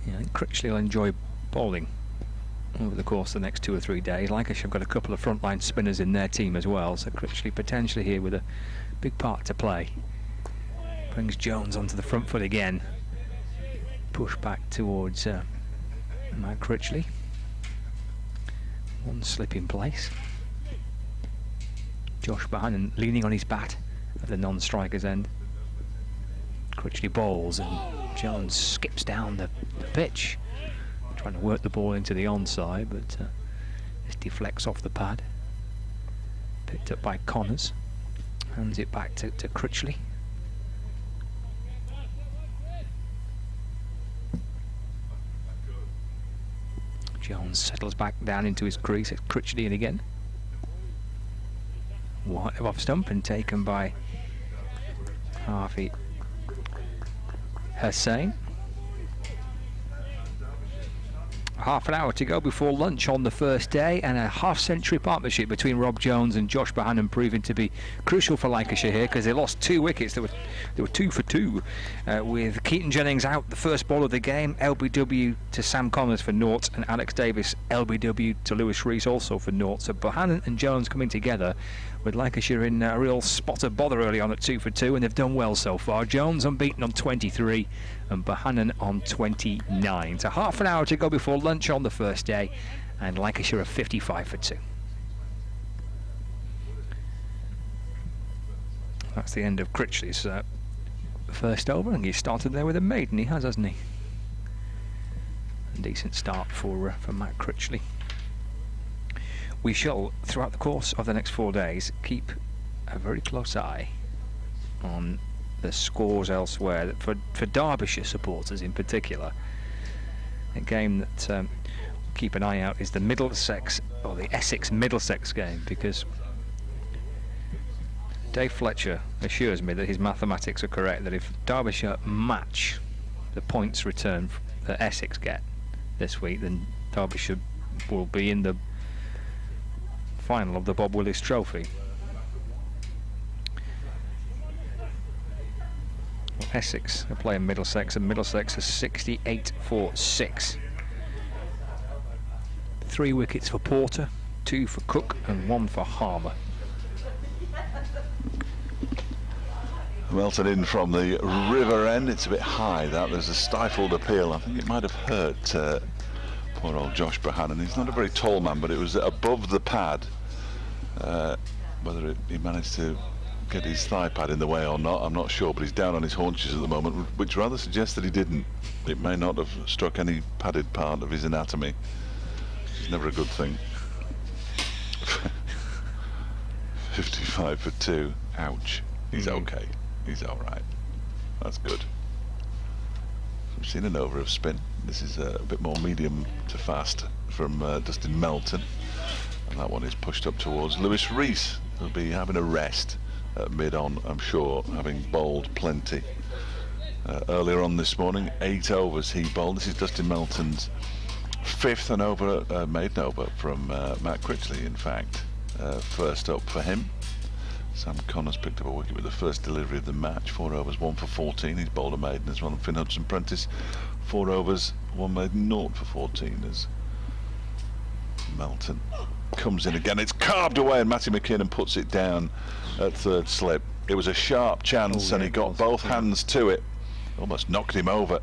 Yeah, I think Critchley will enjoy bowling over the course of the next 2 or 3 days. Lancashire have got a couple of frontline spinners in their team as well, so Critchley potentially here with a big part to play. Brings Jones onto the front foot again. Push back towards Matt Critchley. One slip in place. Josh Bohannon leaning on his bat at the non-striker's end. Critchley bowls and Jones skips down the pitch, trying to work the ball into the onside, but this deflects off the pad. Picked up by Connors. Hands it back to Critchley. Jones settles back down into his crease. It's Critchley in again. Wide off stump and taken by Harvey Hussain. Half an hour to go before lunch on the first day, and a half-century partnership between Rob Jones and Josh Bohannon proving to be crucial for Lancashire here, because they lost 2 wickets. They were 2 for 2 with Keaton Jennings out the first ball of the game, LBW to Sam Connors for naught, and Alex Davis LBW to Lewis Rees also for naught. So Bohannon and Jones coming together with Lancashire in a real spot of bother early on at 2 for 2, and they've done well so far. Jones unbeaten on 23 and Bohannon on 29. So half an hour to go before lunch on the first day, and Lancashire are 55 for 2. That's the end of Critchley's first over, and he started there with a maiden. He has, hasn't he? A decent start for Matt Critchley. We shall, throughout the course of the next 4 days, keep a very close eye on the scores elsewhere. For Derbyshire supporters in particular, a game that we'll keep an eye out is the Middlesex, or the Essex-Middlesex game, because Dave Fletcher assures me that his mathematics are correct, that if Derbyshire match the points return that Essex get this week, then Derbyshire will be in the final of the Bob Willis Trophy. Well, Essex are playing Middlesex, and Middlesex are 68 for 6. 3 wickets for Porter, 2 for Cook, and 1 for Harmer. Melton in from the river end. It's a bit high, that. There's a stifled appeal. I think it might have hurt poor old Josh Bohannon. He's not a very tall man, but it was above the pad. Whether he managed to get his thigh pad in the way or not, I'm not sure, but he's down on his haunches at the moment, which rather suggests that he didn't. It may not have struck any padded part of his anatomy. It's never a good thing. 55 for 2. Ouch. He's okay. He's all right. That's good. We've seen an over of spin. This is a bit more medium to fast from Dustin Melton. And that one is pushed up towards Lewis Rees, who'll be having a rest at mid-on, I'm sure, having bowled plenty. Earlier on this morning, 8 overs he bowled. This is Dustin Melton's 5th and over, maiden over from Matt Critchley, in fact. First up for him. Sam Connors picked up a wicket with the first delivery of the match. 4 overs, 1 for 14. He's bowled a maiden as well. And Finn Hudson-Prentice, 4 overs, 1 maiden, 0 for 14 as Melton comes in again. It's carved away and Matty McKinnon puts it down at third slip. It was a sharp chance and he got both hands to it. Almost knocked him over.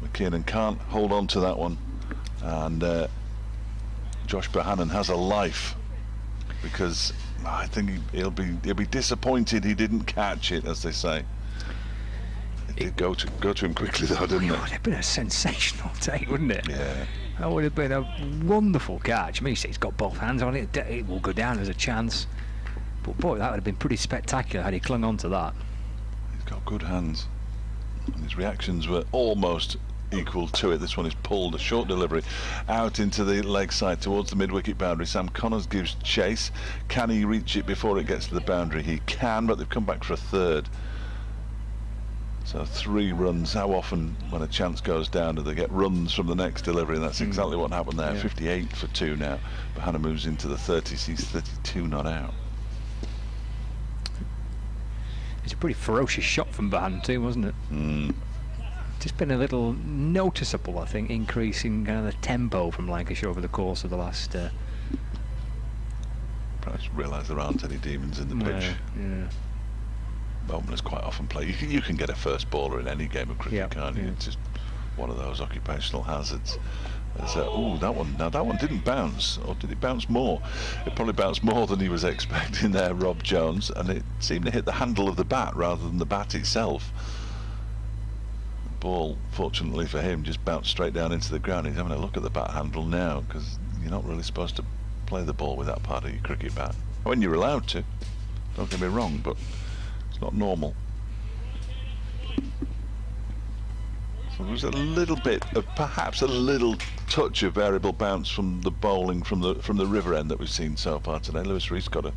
McKinnon can't hold on to that one. And Josh Bohannon has a life, because I think he'll be disappointed he didn't catch it, as they say. It did go to him quickly though, didn't it? It would have been a sensational take, wouldn't it? Yeah. That would have been a wonderful catch. I mean, he's got both hands on it. It will go down as a chance. But boy, that would have been pretty spectacular had he clung on to that. He's got good hands. And his reactions were almost equal to it. This one is pulled, a short delivery out into the leg side towards the mid-wicket boundary. Sam Connors gives chase. Can he reach it before it gets to the boundary? He can, but they've come back for a third. So 3 runs. How often when a chance goes down do they get runs from the next delivery? And that's exactly what happened there. 58 for 2 now. Bohannon moves into the 30s. He's 32 not out. It's a pretty ferocious shot from Bohannon too, wasn't it? Just been a little noticeable, I think, increase in kind of the tempo from Lancashire over the course of the last. Perhaps realise there aren't any demons in the pitch. Yeah. Bowman's quite often play. You can get a first baller in any game of cricket, can't you? It's just one of those occupational hazards. Oh, that one! Now that one didn't bounce, or did it bounce more? It probably bounced more than he was expecting there, Rob Jones, and it seemed to hit the handle of the bat rather than the bat itself. The ball, fortunately for him, just bounced straight down into the ground. He's having a look at the bat handle now, because you're not really supposed to play the ball with that part of your cricket bat. When you're allowed to, don't get me wrong, but it's not normal. So there was a little bit of, perhaps a little touch of variable bounce from the bowling from the river end that we've seen so far today. Lewis Rees got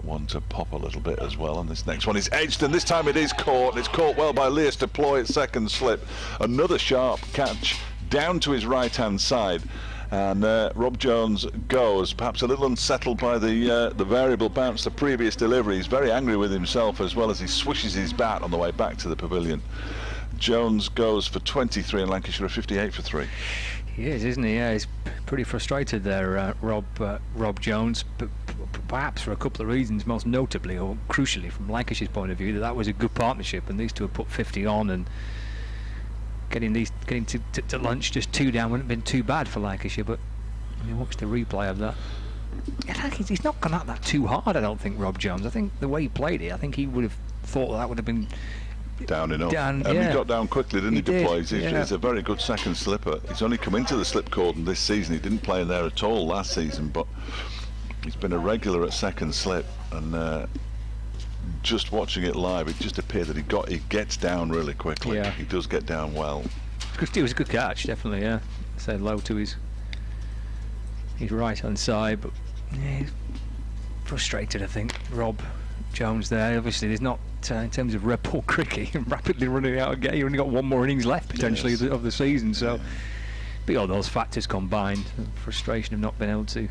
one to pop a little bit as well, and this next one is edged, and this time it is caught. It's caught well by Leas to ploy its second slip. Another sharp catch down to his right hand side, and Rob Jones goes, perhaps a little unsettled by the variable bounce the previous delivery. He's very angry with himself as well as he swishes his bat on the way back to the pavilion. Jones goes for 23 and Lancashire are 58 for 3. He is, isn't he? Yeah, he's pretty frustrated there, Rob Jones, but perhaps for a couple of reasons, most notably or crucially from Lancashire's point of view, that was a good partnership, and these two have put 50 on, and getting to lunch just 2 down wouldn't have been too bad for Lancashire. But when you watch the replay of that, he's not gone at that too hard, I don't think, Rob Jones. I think the way he played it, I think he would have thought that would have been down enough. And he got down quickly, didn't he, to play? He's a very good second slipper. He's only come into the slip cordon this season. He didn't play in there at all last season, but he's been a regular at second slip, and just watching it live, it just appeared that he gets down really quickly. Yeah. He does get down well. It was a good catch, definitely, yeah. Said low to his right hand side, but yeah, he's frustrated, I think, Rob Jones there. Obviously there's not, in terms of red ball cricket, rapidly running out of game. You've only got one more innings left potentially of the season, so but all those factors combined, the frustration of not being able to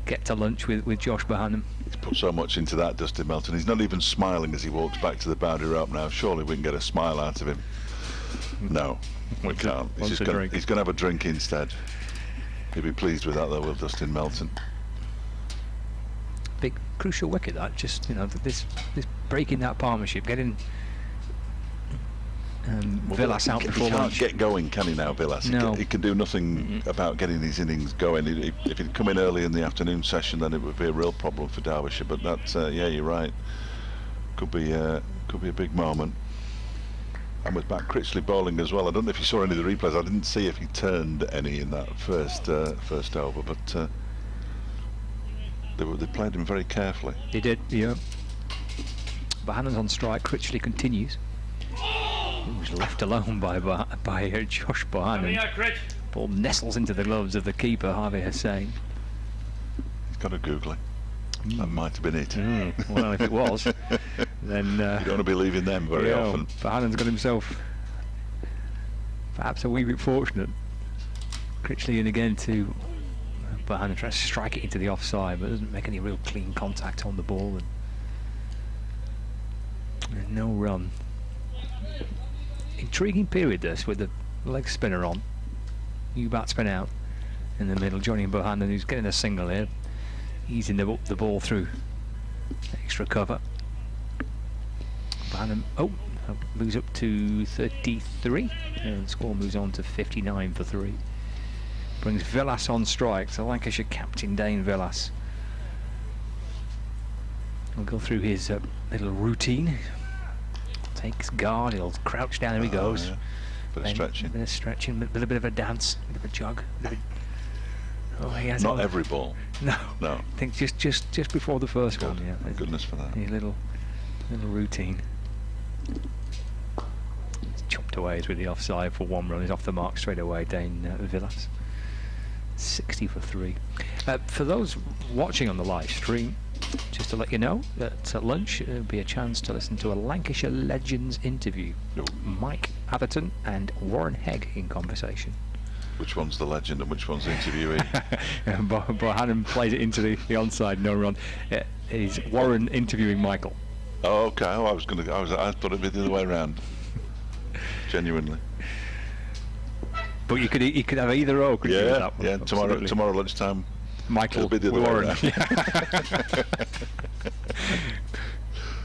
get to lunch with Josh Bohannon. He's put so much into that, Dustin Melton. He's not even smiling as he walks back to the boundary rope now. Surely we can get a smile out of him. No, we can't. He's going to have a drink instead. He'll be pleased with that though, will Dustin Melton. Big crucial wicket, that, just, you know, this breaking that partnership, getting Willis out before lunch. He can't get going, can he now, Willis? No. He can do nothing about getting his innings going. If he'd come in early in the afternoon session, then it would be a real problem for Derbyshire. But that's yeah, you're right. Could be a big moment. And with Matt Critchley bowling as well. I don't know if you saw any of the replays. I didn't see if he turned any in that first over, but They played him very carefully. They did, yeah. Bohannon's on strike. Critchley continues. He was left alone by Josh Bohannon. Ball nestles into the gloves of the keeper, Harvey Hussain. He's got a googly. That might have been it. Well, if it was, then you don't want to be leaving them very often. Bohannon's got himself perhaps a wee bit fortunate. Critchley in again to Bohannon tries to strike it into the offside, but doesn't make any real clean contact on the ball, and no run. Intriguing period this, with the leg spinner on. New batsman out in the middle, Johnny Bohannon, who's getting a single here, easing the ball through extra cover. Bohannon moves up to 33, and the score moves on to 59 for 3. Brings Villas on strike, so Lancashire captain Dane Villas will go through his little routine. Takes guard, he'll crouch down, there he goes. Yeah. Bit of stretching. With a bit of a dance, a bit of a jog. He has not every ball. No. I think just before the first one. Yeah. Thank goodness for that. His little routine. He's chopped away with the offside for 1 run. He's off the mark straight away, Dane Villas. 60 for 3. For those watching on the live stream, just to let you know that at lunch there'll be a chance to listen to a Lancashire Legends interview. Mike Atherton and Warren Hegg in conversation. Which one's the legend and which one's the interviewee? Bohannon plays it into the onside, no run. Is Warren interviewing Michael? Oh, okay. I thought it'd be the other way around. Genuinely. But you could have either or. Could you, with that one? Yeah. Tomorrow lunchtime. Michael be the other Warren. way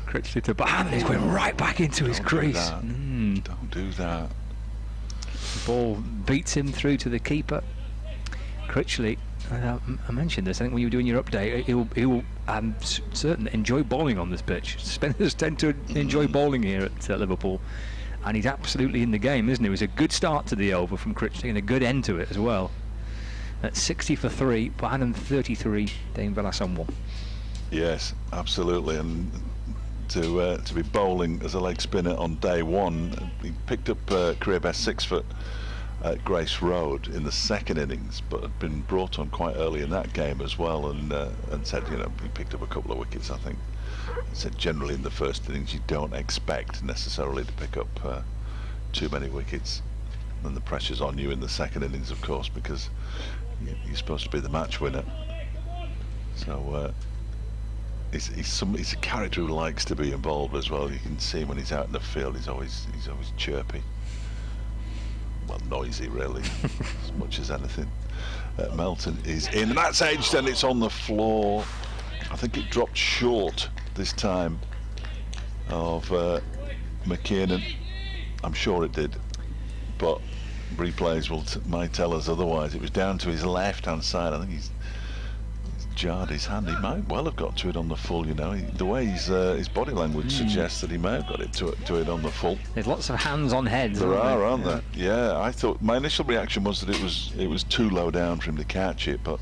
Critchley to Bohannon. He's going right back into his crease. Don't do that. The ball beats him through to the keeper. Critchley, I mentioned this, I think when you were doing your update, he'll certainly enjoy bowling on this pitch. Spinners tend to enjoy bowling here at Liverpool, and he's absolutely in the game, isn't he? It was a good start to the over from Critchley and a good end to it as well. At 60 for 3, Bohannon 33, Dane Villas on 1. Yes, absolutely, and to be bowling as a leg spinner on day one, he picked up career best 6 foot at Grace Road in the second innings, but had been brought on quite early in that game as well, and said, he picked up a couple of wickets, I think. He said generally in the first innings you don't expect necessarily to pick up too many wickets, and the pressure's on you in the second innings, of course, because you're supposed to be the match winner. So he's a character who likes to be involved as well. You can see him when he's out in the field. He's always chirpy. Well, noisy really, as much as anything. Melton is in, and that's edged, and it's on the floor. I think it dropped short this time of McKiernan. I'm sure it did, but replays might tell us otherwise. It was down to his left-hand side. I think he's jarred his hand. He might well have got to it on the full, the way his body language suggests that he may have got it to it on the full. There's lots of hands on heads. Aren't there? Yeah, I thought my initial reaction was that it was too low down for him to catch it, but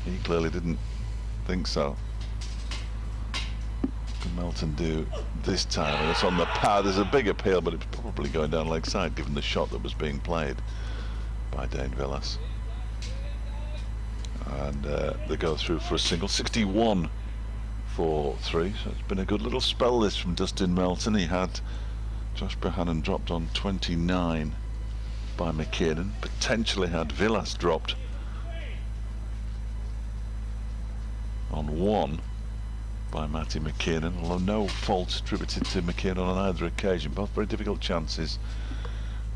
he clearly didn't think so. Can Melton do this time? And it's on the power. There's a big appeal, but it's probably going down leg side given the shot that was being played by Dane Villas. And they go through for a single. 61 for 3. So it's been a good little spell this from Dustin Melton. He had Josh Bohannon dropped on 29 by McKiernan. Potentially had Villas dropped on 1 by Matty McKiernan, although no fault attributed to McKiernan on either occasion. Both very difficult chances.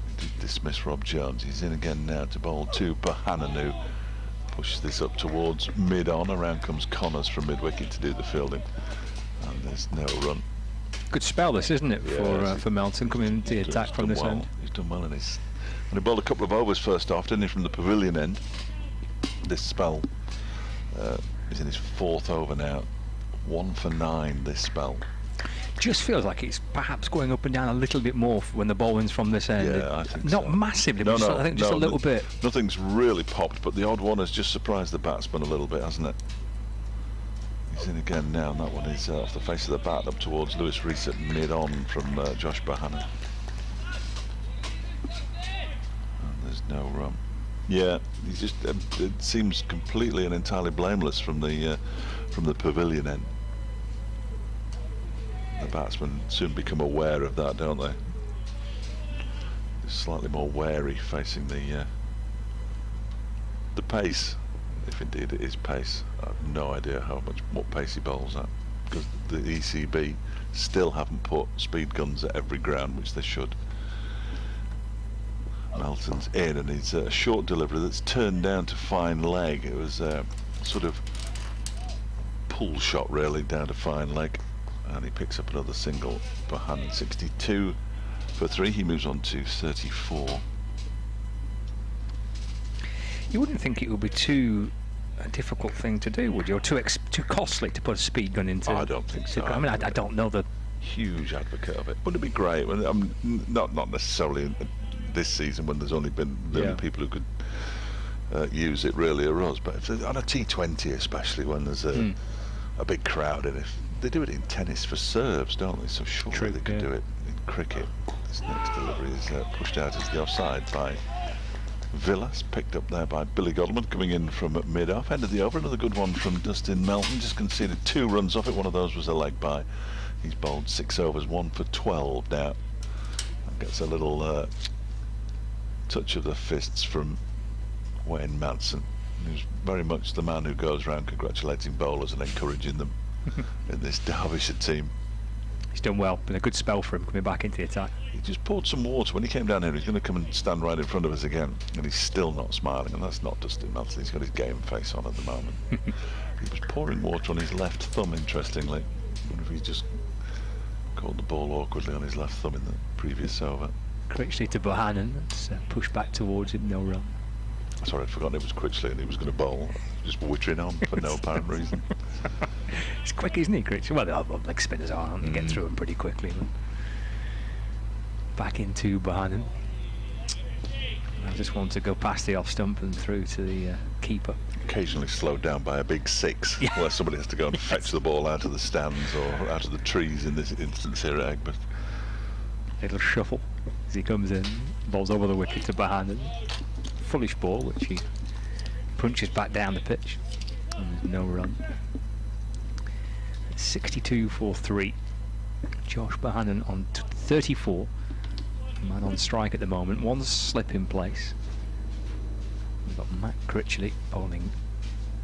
He did dismiss Rob Jones. He's in again now to bowl to Bohannon, who pushes this up towards mid-on. Around comes Connors from mid-wicket to do the fielding, and there's no run. Good spell this, isn't it, for Melton coming into the attack from this end. He's done well in his, and he bowled a couple of overs first off, didn't he, from the pavilion end. This spell, he's in his 4th over now. 1 for 9 this spell. Just feels like it's perhaps going up and down a little bit more when the bowling's from this end. Yeah, I think not so. Massively, but I think just a little bit. Nothing's really popped, but the odd one has just surprised the batsman a little bit, hasn't it? He's in again now, and that one is off the face of the bat up towards Lewis Rees at mid-on from Josh Bohannon. And there's no run. Yeah, he just it seems completely and entirely blameless from the pavilion end. The batsmen soon become aware of that, don't they? They're slightly more wary facing the pace, if indeed it is pace. I have no idea what pace he bowls at, because the ECB still haven't put speed guns at every ground, which they should. Melton's in, and he's a short delivery that's turned down to fine leg. It was a sort of pull shot really down to fine leg, and he picks up another single. Bohannon 62 for 3. He moves on to 34. You wouldn't think it would be too a difficult thing to do, would you? Or too costly to put a speed gun into? I don't think so. I mean, I don't know the huge advocate of it. Wouldn't it be great? Not necessarily this season when there's only been people who could use it really are us, but if on a T20 especially when there's a big crowd in it. They do it in tennis for serves, don't they? So surely they could do it in cricket. This next delivery is pushed out as the offside by Willis, picked up there by Billy Godleman, coming in from mid-off. End of the over, another good one from Dustin Melton. Just conceded 2 runs off it. One of those was a leg by. He's bowled 6 overs, 1 for 12 now. Gets a little touch of the fists from Wayne Madsen, who's very much the man who goes around congratulating bowlers and encouraging them in this Derbyshire team. He's done well. Been a good spell for him coming back into the attack. He just poured some water when he came down here. He's going to come and stand right in front of us again, and he's still not smiling, and that's not Dustin Melton. He's got his game face on at the moment. He was pouring water on his left thumb, interestingly. I wonder if he just caught the ball awkwardly on his left thumb in the previous over. Critchley to Bohannon. That's pushed back towards him. No run. Sorry, I'd forgotten it was Critchley and he was going to bowl. Just wittering on for no apparent reason. It's quick, isn't he, Critchley? Well, the leg spinners aren't. You get through them pretty quickly. But back into Bohannon. I just want to go past the off stump and through to the keeper. Occasionally slowed down by a big 6, where somebody has to go and fetch the ball out of the stands or out of the trees in this instance here at Egbert. Little shuffle as he comes in, bowls over the wicket to Bohannon. Foolish ball, which he punches back down the pitch. And there's no run. 62 for 3. Josh Bohannon on 34. Man on strike at the moment. One slip in place. We've got Matt Critchley bowling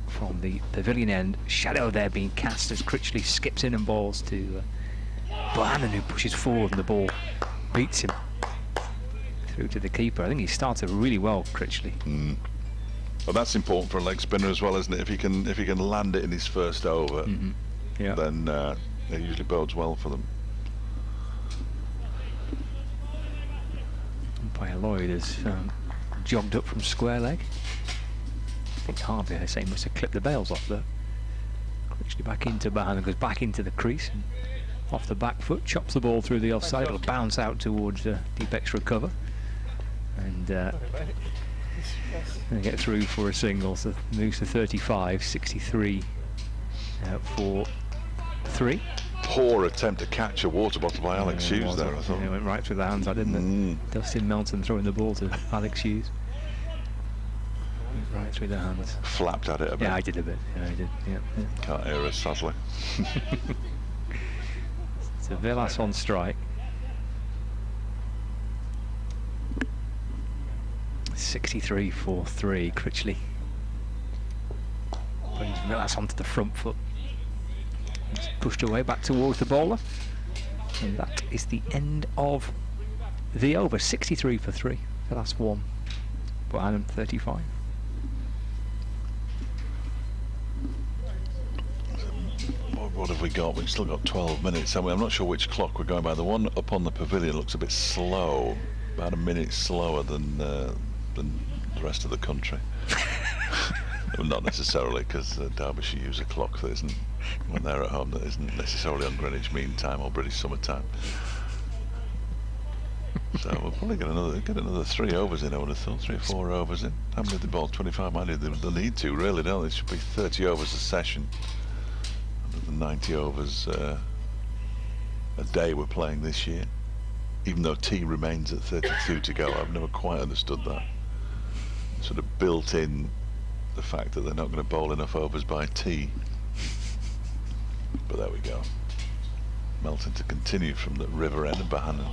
from the pavilion end. Shadow there being cast as Critchley skips in and bowls to Bohannon, who pushes forward and the ball beats him through to the keeper. I think he started really well, Critchley. Well, that's important for a leg spinner as well, isn't it? If he can land it in his first over, then it usually bodes well for them. Umpire Lloyd has jogged up from square leg. I think Harvey, I say, must have clipped the bails off there. Critchley back into Bohannon, goes back into the crease and off the back foot, chops the ball through the offside. It'll bounce out towards deep extra cover and get through for a single. So moves to 35, 63 for 3. Poor attempt to catch a water bottle by Alex Hughes there, I thought. It went right through the hands, didn't it? Dustin Melton throwing the ball to Alex Hughes. Right through the hands. Flapped at it a bit. Yeah, I did a bit. Yeah, I did. Yeah. Can't hear us, sadly. So Willis on strike. 63 for 3. Critchley brings Willis onto the front foot. It's pushed away back towards the bowler. And that is the end of the over. 63 for 3. Willis 1. Bohannon 35. What have we got? We've still got 12 minutes, haven't we? I'm not sure which clock we're going by. The one up on the pavilion looks a bit slow, about a minute slower than the rest of the country. Well, not necessarily, because Derbyshire use a clock that isn't, when they're at home, that isn't necessarily on Greenwich Mean Time or British Summer Time. So we'll probably get another 3 overs in, I would have thought, 3 or 4 overs in. How many did the ball? 25, I need. They'll need to, really, don't they? It should be 30 overs a session. the 90 overs a day we're playing this year, even though T remains at 32 to go. I've never quite understood that. Sort of built in the fact that they're not going to bowl enough overs by T. But there we go. Melton to continue from the river end, and Bohannon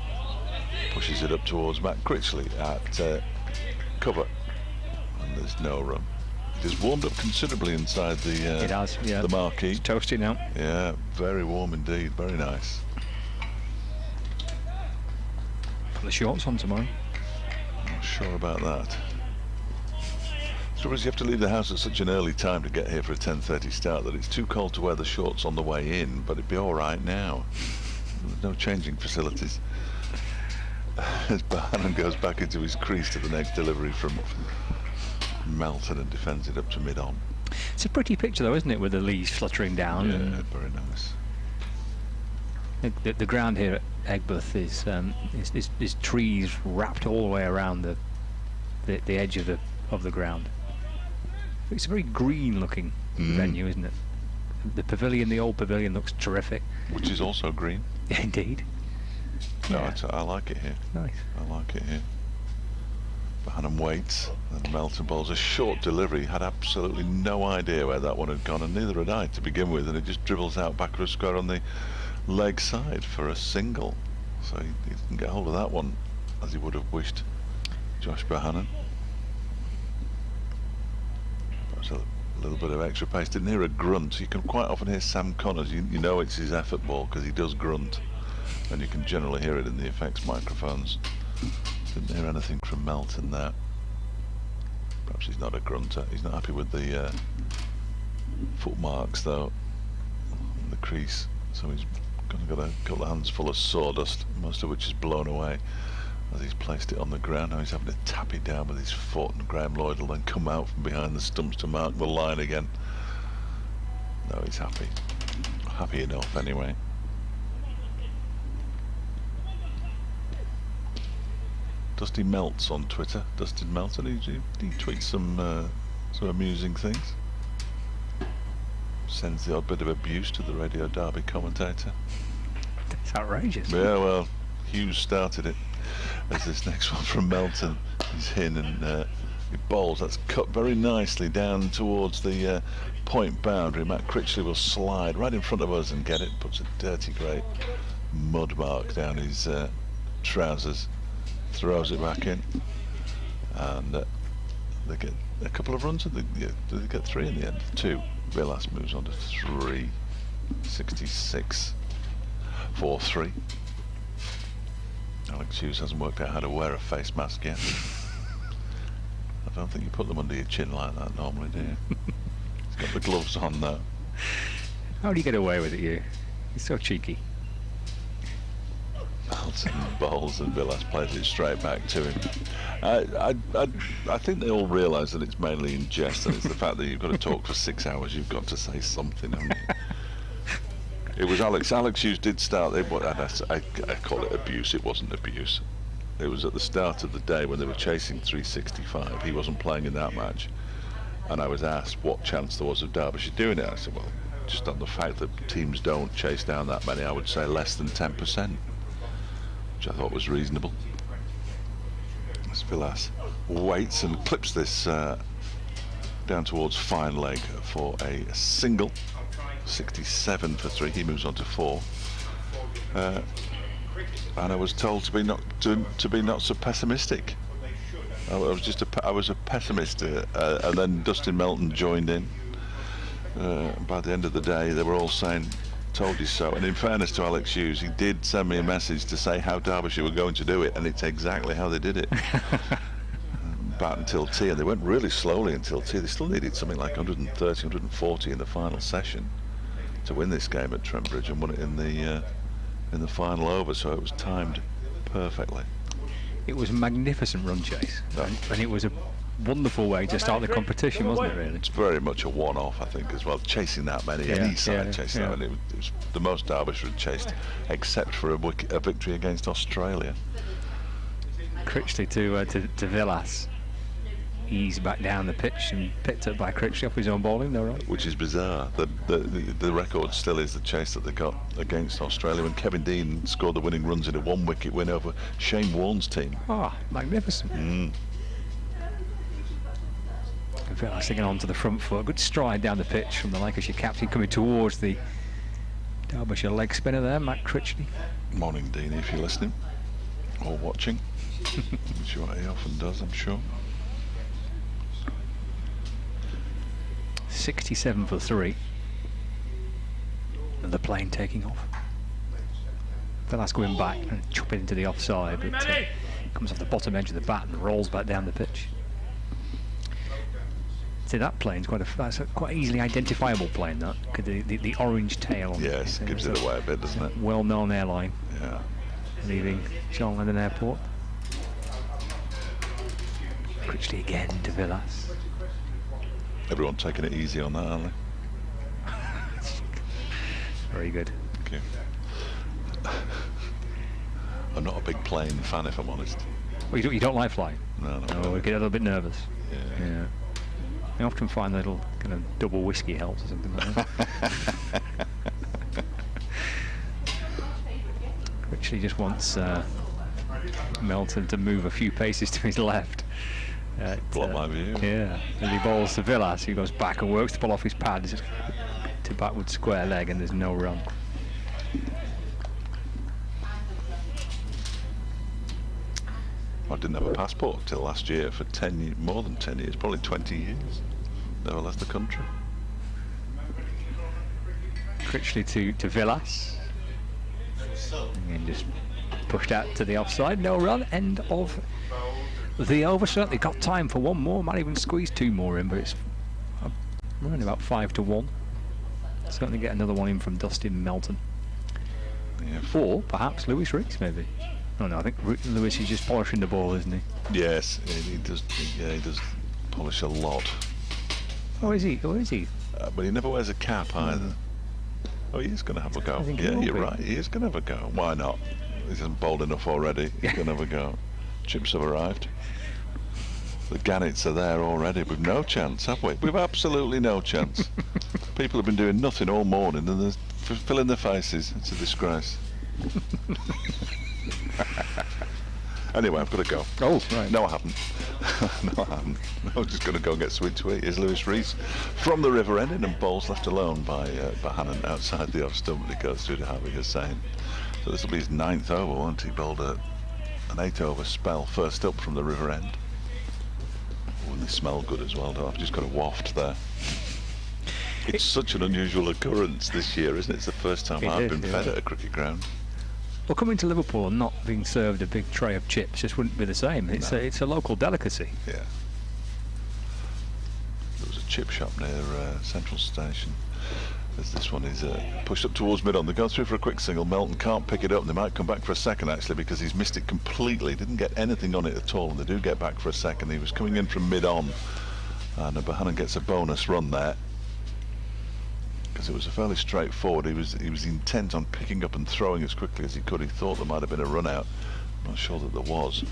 pushes it up towards Matt Critchley at cover, and there's no run. It has warmed up considerably inside the it has, yeah. the marquee. It's toasty now. Yeah, very warm indeed, very nice. Put the shorts on tomorrow. Not sure about that. So you have to leave the house at such an early time to get here for a 10:30 start that it's too cold to wear the shorts on the way in, but it'd be all right now. There's no changing facilities. As Bohannon goes back into his crease to the next delivery from Melton and defends it up to mid-on. It's a pretty picture though, isn't it, with the leaves fluttering down? Yeah, and very nice. the ground here at Aigburth is trees wrapped all the way around the edge of the ground. It's a very green looking venue, isn't it? The pavilion, the old pavilion, looks terrific. Which is also green. Indeed. No, Yeah. I like it here. Nice. I like it here. Bohannon waits, and Melton bowls a short delivery. Had absolutely no idea where that one had gone, and neither had I to begin with, and it just dribbles out back of a square on the leg side for a single. So he didn't get hold of that one as he would have wished, Josh Bohannon. Perhaps a little bit of extra pace. Didn't hear a grunt. You can quite often hear Sam Connors. You know it's his effort ball because he does grunt, and you can generally hear it in the effects microphones. Didn't hear anything from Melton there. Perhaps he's not a grunter. He's not happy with the foot marks though in the crease, so he's got a couple of hands full of sawdust, most of which is blown away as he's placed it on the ground. Now he's having to tap it down with his foot, and Graham Lloyd will then come out from behind the stumps to mark the line again. No, he's happy. Happy enough anyway. Dusty Melts on Twitter. Dustin Melton, he tweets some amusing things. Sends the odd bit of abuse to the Radio Derby commentator. It's outrageous. Yeah, well, Hughes started it. As this next one from Melton, he's in and he bowls. That's cut very nicely down towards the point boundary. Matt Critchley will slide right in front of us and get it. Puts a dirty grey mud mark down his trousers. Throws it back in, and they get a couple of runs. Did they get three in the end? Two. Willis moves on to 3. 66. 4-3. Alex Hughes hasn't worked out how to wear a face mask yet. I don't think you put them under your chin like that normally, do you? He's got the gloves on now. How do you get away with it, you? You're so cheeky. Melton bowls and Willis plays it straight back to him. I think they all realise that it's mainly in jest, and it's the fact that you've got to talk for 6 hours. You've got to say something, haven't you? It was Alex Hughes did start. I call it abuse. It wasn't abuse. It was at the start of the day when they were chasing 365. He wasn't playing in that match, and I was asked what chance there was of Derbyshire doing it. I said, well, just on the fact that teams don't chase down that many, I would say less than 10%. Which I thought was reasonable. Villas waits and clips this down towards fine leg for a single. 67 for 3. He moves on to 4. And I was told to be not so pessimistic. I was a pessimist, and then Dustin Melton joined in. By the end of the day, they were all saying, "Told you so." And in fairness to Alex Hughes, he did send me a message to say how Derbyshire were going to do it, and it's exactly how they did it. Bat until tea, and they went really slowly until tea. They still needed something like 130, 140 in the final session to win this game at Trent Bridge, and won it in the final over. So it was timed perfectly. It was a magnificent run chase, and it was a wonderful way to start the competition, wasn't it, really? It's very much a one-off, I think, as well. Chasing that many, any side chasing that many, it was the most Derbyshire had chased, except for a victory against Australia. Critchley to Villas. eased back down the pitch and picked up by Critchley off his own bowling, no right? Which is bizarre. The record still is the chase that they got against Australia when Kevin Dean scored the winning runs in a 1-wicket win over Shane Warne's team. Ah, magnificent. Villas sticking on to the front foot. Good stride down the pitch from the Lancashire captain, coming towards the Derbyshire leg spinner there, Matt Critchley. Morning, Dean, if you're listening or watching. Which he often does, I'm sure. 67 for 3. And the plane taking off. Villas going back and chopping into the offside, but comes off the bottom edge of the bat and rolls back down the pitch. See, that plane's that's a quite easily identifiable plane, that. The orange tail. Yes, gives it away a bit, doesn't it? Well-known airline. Yeah. Leaving John Lennon Airport. Critchley again to Villas. Everyone taking it easy on that, aren't they? Very good. Thank you. I'm not a big plane fan, if I'm honest. Well, you don't like flying? No, we get a little bit nervous. Yeah. I often find a little kind of double whiskey helps or something like that. Critchley just wants Melton to move a few paces to his left. Block my view. Yeah, as he bowls to Villas, he goes back and works the ball off his pad to backward square leg, and there's no run. I didn't have a passport till last year for more than 10 years, probably 20 years. Never left the country. Critchley to Villas. And just pushed out to the offside, no run. End of the over. Certainly got time for one more. Might even squeeze 2 more in, but it's running about 5 to 1. Certainly get another one in from Dustin Melton. Yeah. Or perhaps Lewis Rees, maybe. Oh no, I think Lewis is just polishing the ball, isn't he? Yes, he does. Yeah, he does polish a lot. Oh, is he? But he never wears a cap either. Oh, he is going to have a go. Yeah, you're right. He is going to have a go. Why not? He isn't bold enough already. He's going to have a go. Chips have arrived. The Gannets are there already. We've no chance, have we? We've absolutely no chance. People have been doing nothing all morning and they're filling their faces. It's a disgrace. Anyway, I've got to go. Oh, right. No, I haven't. No, I haven't. I'm just going to go and get sweet to eat. Here's Lewis Rees from the River End, and bowls left alone by Hannon outside the off stump, and he goes through to Harvey Hussain. So this will be his 9th over, won't he? Bowled an 8-over spell first up from the River End. Oh, and they smell good as well, though. I've just got a waft there. It's such an unusual occurrence this year, isn't it? It's the first time I've been fed at a cricket ground. Well, coming to Liverpool and not being served a big tray of chips just wouldn't be the same. It's a local delicacy. Yeah. There was a chip shop near Central Station. As this one is pushed up towards mid-on. They go through for a quick single. Melton can't pick it up, and they might come back for a second actually, because he's missed it completely. Didn't get anything on it at all, and they do get back for a second. He was coming in from mid-on, and Bohannon gets a bonus run there. Because it was a fairly straightforward. He was intent on picking up and throwing as quickly as he could. He thought there might have been a run out. I'm not sure that there was.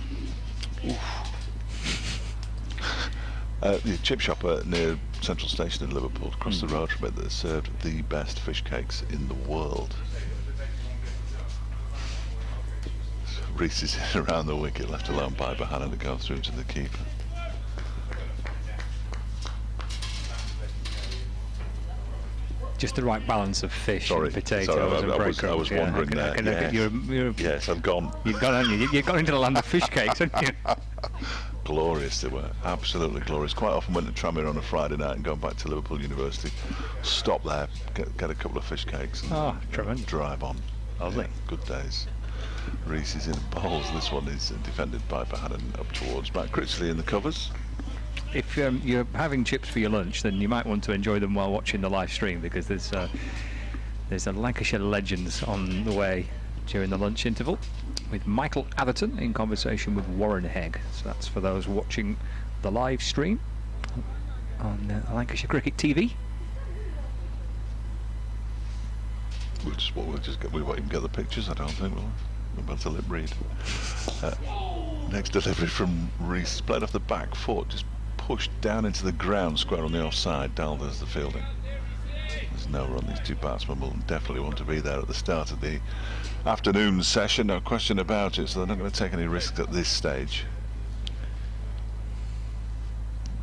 The chip shop near Central Station in Liverpool, across the road from it, that served the best fish cakes in the world. So Rees is around the wicket, left alone by Bohannon to go through to the keeper. Just the right balance of fish and potatoes and breadcrumbs. I was wondering there. Yes, I've gone. You've gone into the land of fish cakes, haven't you? Glorious they were, absolutely glorious. Quite often went to Tranmere on a Friday night and going back to Liverpool University, stop there, get a couple of fish cakes and drive on. Lovely. Yeah, good days. Rees is in bowls. This one is defended by Bohannon up towards Matt Critchley in the covers. If you're having chips for your lunch, then you might want to enjoy them while watching the live stream, because there's a Lancashire Legends on the way during the lunch interval with Michael Atherton in conversation with Warren Hegg. So that's for those watching the live stream on Lancashire Cricket TV. We won't even get the pictures, I don't think. We're about to lip read. Next delivery from Rees, played off the back foot, just pushed down into the ground square on the offside. Dahl does the fielding. There's no run. These two batsmen will definitely want to be there at the start of the afternoon session, no question about it, so they're not going to take any risks at this stage.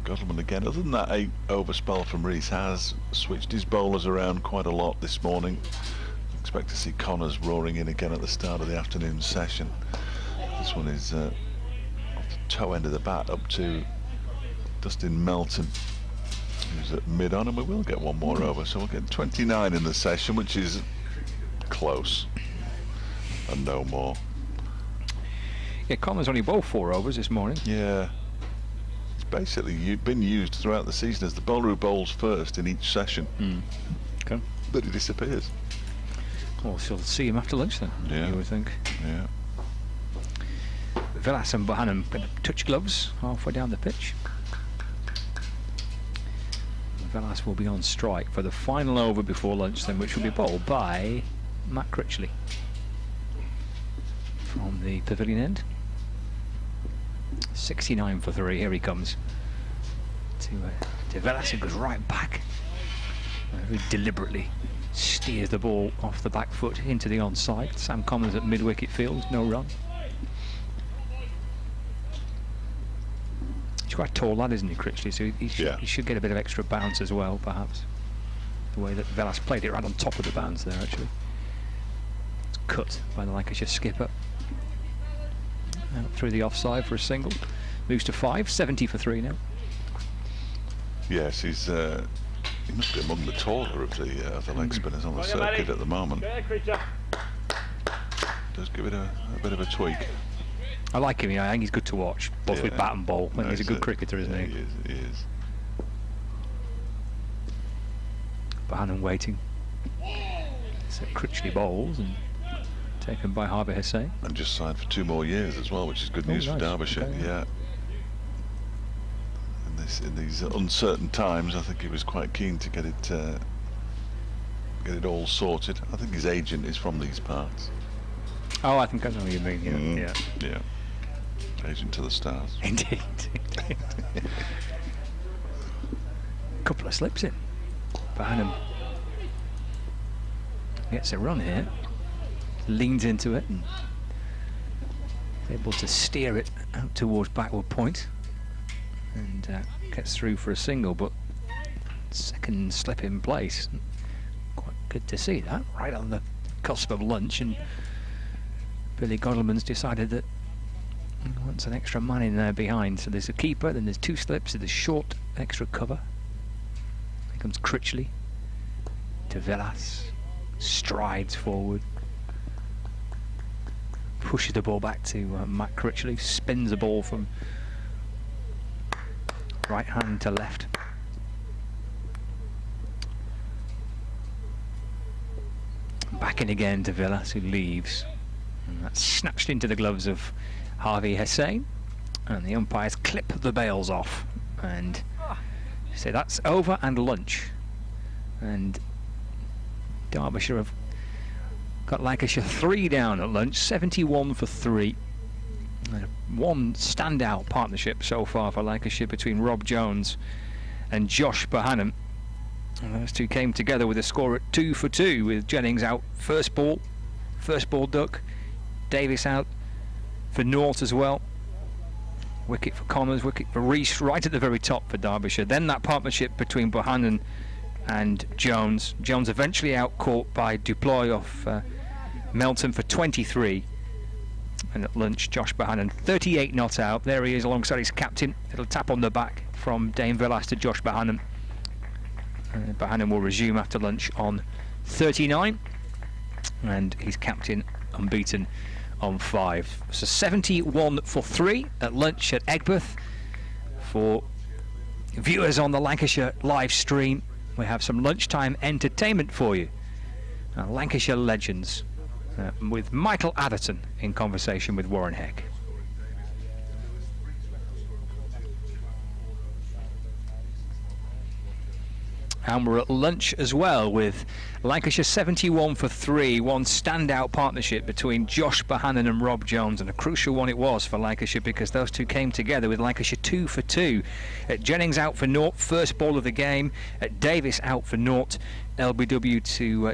Godleman again, other than that 8-over spell from Rees, has switched his bowlers around quite a lot this morning. Expect to see Connors roaring in again at the start of the afternoon session. This one is off the toe end of the bat up to Dustin Melton, who's at mid-on, and we will get one more over, so we'll get 29 in the session, which is close and no more. Yeah, Connors only bowled 4 overs this morning. Yeah, it's basically been used throughout the season as the bowler who bowls first in each session. Okay. But he disappears. Well, she'll see him after lunch then, you would think. Yeah. Villas and Bohannon going to touch gloves halfway down the pitch. Villas will be on strike for the final over before lunch then, which will be bowled by Matt Critchley from the pavilion end. 69 for 3. Here he comes to Villas, who goes right back, very deliberately steers the ball off the back foot into the onside. Sam Commons at mid-wicket field, no run. He's quite a tall lad, isn't he, Critchley? So he should get a bit of extra bounce as well, perhaps. The way that Villas played it right on top of the bounce there, actually. It's cut by the Lancashire skipper. Out through the offside for a single. Moves to 5, 70 for 3 now. Yes, he must be among the taller of the leg spinners on the circuit at the moment. Does give it a bit of a tweak. I like him. I think he's good to watch, both with bat and ball. I think he's a good cricketer, isn't he? He is. Bohannon waiting. So Critchley bowls and taken by Harvey Hussain. And just signed for 2 more years as well, which is good news for Derbyshire. Okay. Yeah. In these uncertain times, I think he was quite keen to get it all sorted. I think his agent is from these parts. Oh, I think I know what you mean. Yeah. Agent to the stars. Indeed. Couple of slips in. Bohannon gets a run here, leans into it and is able to steer it out towards backward point and gets through for a single, but second slip in place. Quite good to see that, right on the cusp of lunch, and Billy Godleman's decided that he wants an extra man in there behind. So there's a keeper, then there's 2 slips, so there's short extra cover. Here comes Critchley to Villas, strides forward, pushes the ball back to Matt Critchley, spins the ball from right hand to left. Back in again to Villas, who leaves. And that's snatched into the gloves of Harvey Hussain, and the umpires clip the bails off and say that's over and lunch. And Derbyshire have got Lancashire 3 down at lunch, 71 for 3. One standout partnership so far for Lancashire between Rob Jones and Josh Bohannon. And those two came together with a score at 2 for 2, with Jennings out first ball duck, Davis out for naught as well. Wicket for Connors, wicket for Rees, right at the very top for Derbyshire. Then that partnership between Bohannon and Jones. Jones eventually out caught by Duploy off Melton for 23. And at lunch, Josh Bohannon 38 not out. There he is alongside his captain. Little tap on the back from Dane Villas to Josh Bohannon. Bohannon will resume after lunch on 39, and his captain unbeaten on 5. So 71 for 3 at lunch at Egbert. For viewers on the Lancashire live stream, we have some lunchtime entertainment for you. Lancashire legends, with Michael Atherton in conversation with Warren Heck. And we're at lunch as well with Lancashire 71 for 3, one standout partnership between Josh Bohannon and Rob Jones, and a crucial one it was for Lancashire because those two came together with Lancashire 2 for 2. Jennings out for naught, first ball of the game. Davis out for naught. LBW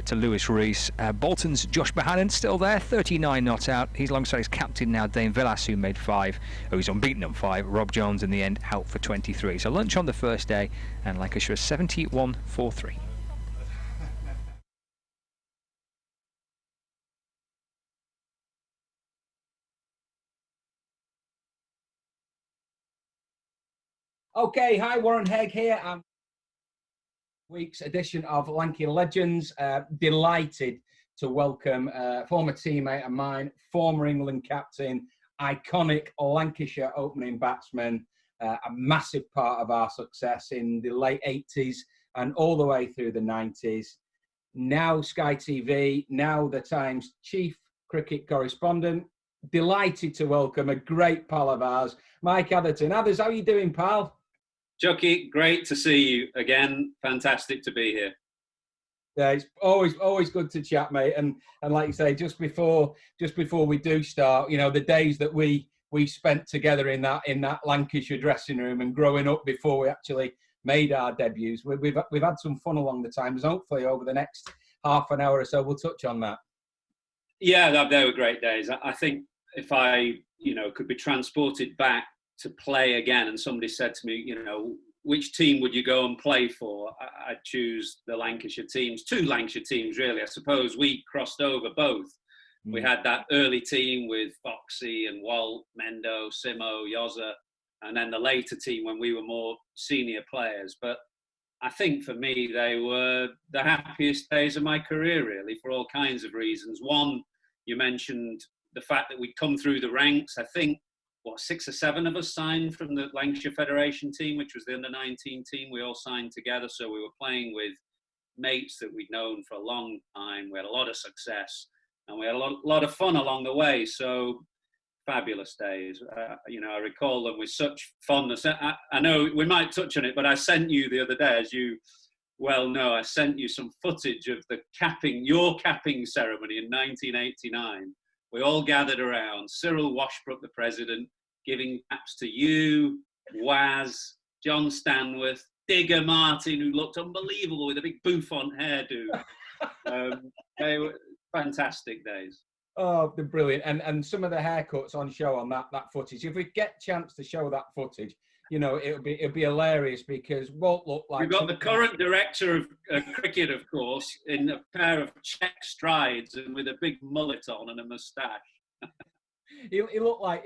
to Lewis Rees. Bolton's Josh Bohannon still there, 39 not out. He's alongside his captain now, Dane Villas, who made 5. Oh, he's unbeaten on 5. Rob Jones in the end out for 23. So lunch on the first day, and Lancashire 71 for 3. Okay, hi, Warren Haig here. Week's edition of Lancashire Legends. Delighted to welcome former teammate of mine, former England captain, iconic Lancashire opening batsman, a massive part of our success in the late 80s and all the way through the 90s. Now Sky TV, now the Times chief cricket correspondent. Delighted to welcome a great pal of ours, Mike Atherton. Athers, how are you doing, pal? Chucky, great to see you again. Fantastic to be here. Yeah, it's always good to chat, mate. And like you say, just before we do start, you know, the days that we spent together in that Lancashire dressing room and growing up before we actually made our debuts, we've had some fun along the times. Hopefully, over the next half an hour or so, we'll touch on that. Yeah, they were great days. I think if I, could be transported back to play again, and somebody said to me, which team would you go and play for? I'd choose the Lancashire teams, 2 Lancashire teams really. I suppose we crossed over both. We had that early team with Foxy and Walt, Mendo, Simo, Yoza, and then the later team when we were more senior players. But I think for me, they were the happiest days of my career really, for all kinds of reasons. One, you mentioned the fact that we'd come through the ranks. I think 6 or 7 of us signed from the Lancashire Federation team, which was the under-19 team. We all signed together, so we were playing with mates that we'd known for a long time. We had a lot of success, and we had a lot of fun along the way. So fabulous days. I recall them with such fondness. I know we might touch on it, but I sent you the other day, as you well know, I sent you some footage of your capping ceremony in 1989. We all gathered around, Cyril Washbrook, the president, giving caps to you, Waz, John Stanworth, Digger Martin, who looked unbelievable with a big bouffant hairdo. They were fantastic days. Oh, they're brilliant. And some of the haircuts on show on that footage. If we get a chance to show that footage, it'll be hilarious because Walt looked like... We've got the current director of cricket, of course, in a pair of check strides and with a big mullet on and a moustache. He looked like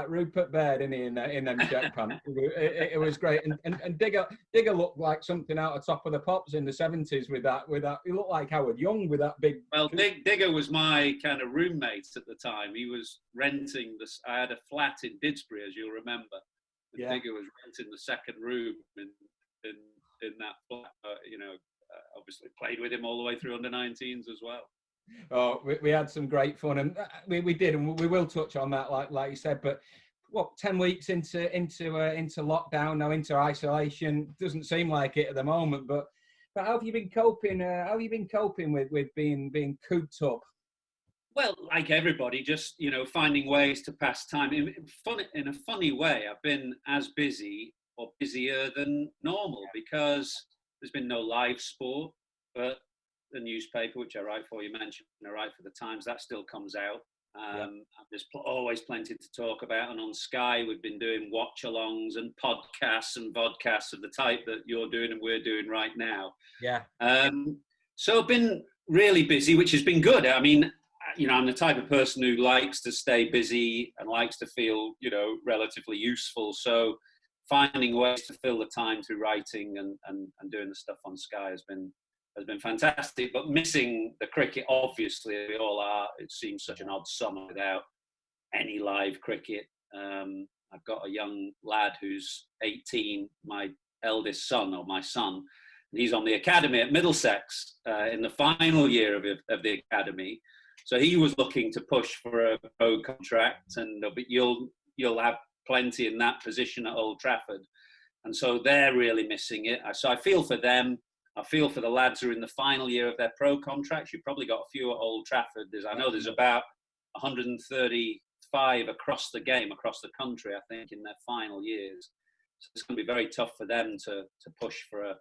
Rupert Baird, didn't he, in them check pants? It was great. And Digger looked like something out of Top of the Pops in the 70s with that. He looked like Howard Young with that big... Well, Digger was my kind of roommate at the time. He was renting this. I had a flat in Didsbury, as you'll remember. Yeah. Digger was renting the second room in that flat. Obviously played with him all the way through under-19s as well. Oh, we had some great fun, and we did, and we will touch on that, like you said. But 10 weeks into lockdown now, into isolation? Doesn't seem like it at the moment. But how have you been coping? How have you been coping with being cooped up? Well, like everybody, just finding ways to pass time. In a funny way, I've been as busy or busier than normal because there's been no live sport. But the newspaper, which I write for, you mentioned I write for the Times, that still comes out. There's always plenty to talk about. And on Sky, we've been doing watch-alongs and podcasts and vodcasts of the type that you're doing and we're doing right now. Yeah. So I've been really busy, which has been good. I mean, I'm the type of person who likes to stay busy and likes to feel, relatively useful. So finding ways to fill the time through writing and doing the stuff on Sky has been fantastic. But missing the cricket, obviously, we all are. It seems such an odd summer without any live cricket. I've got a young lad who's 18, my eldest son, or my son, and he's on the academy at Middlesex in the final year of the academy. So he was looking to push for a pro contract, but you'll have plenty in that position at Old Trafford. And so they're really missing it. So I feel for them. I feel for the lads who are in the final year of their pro contracts. You've probably got a few at Old Trafford. I know there's about 135 across the game, across the country, I think, in their final years. So it's going to be very tough for them to push for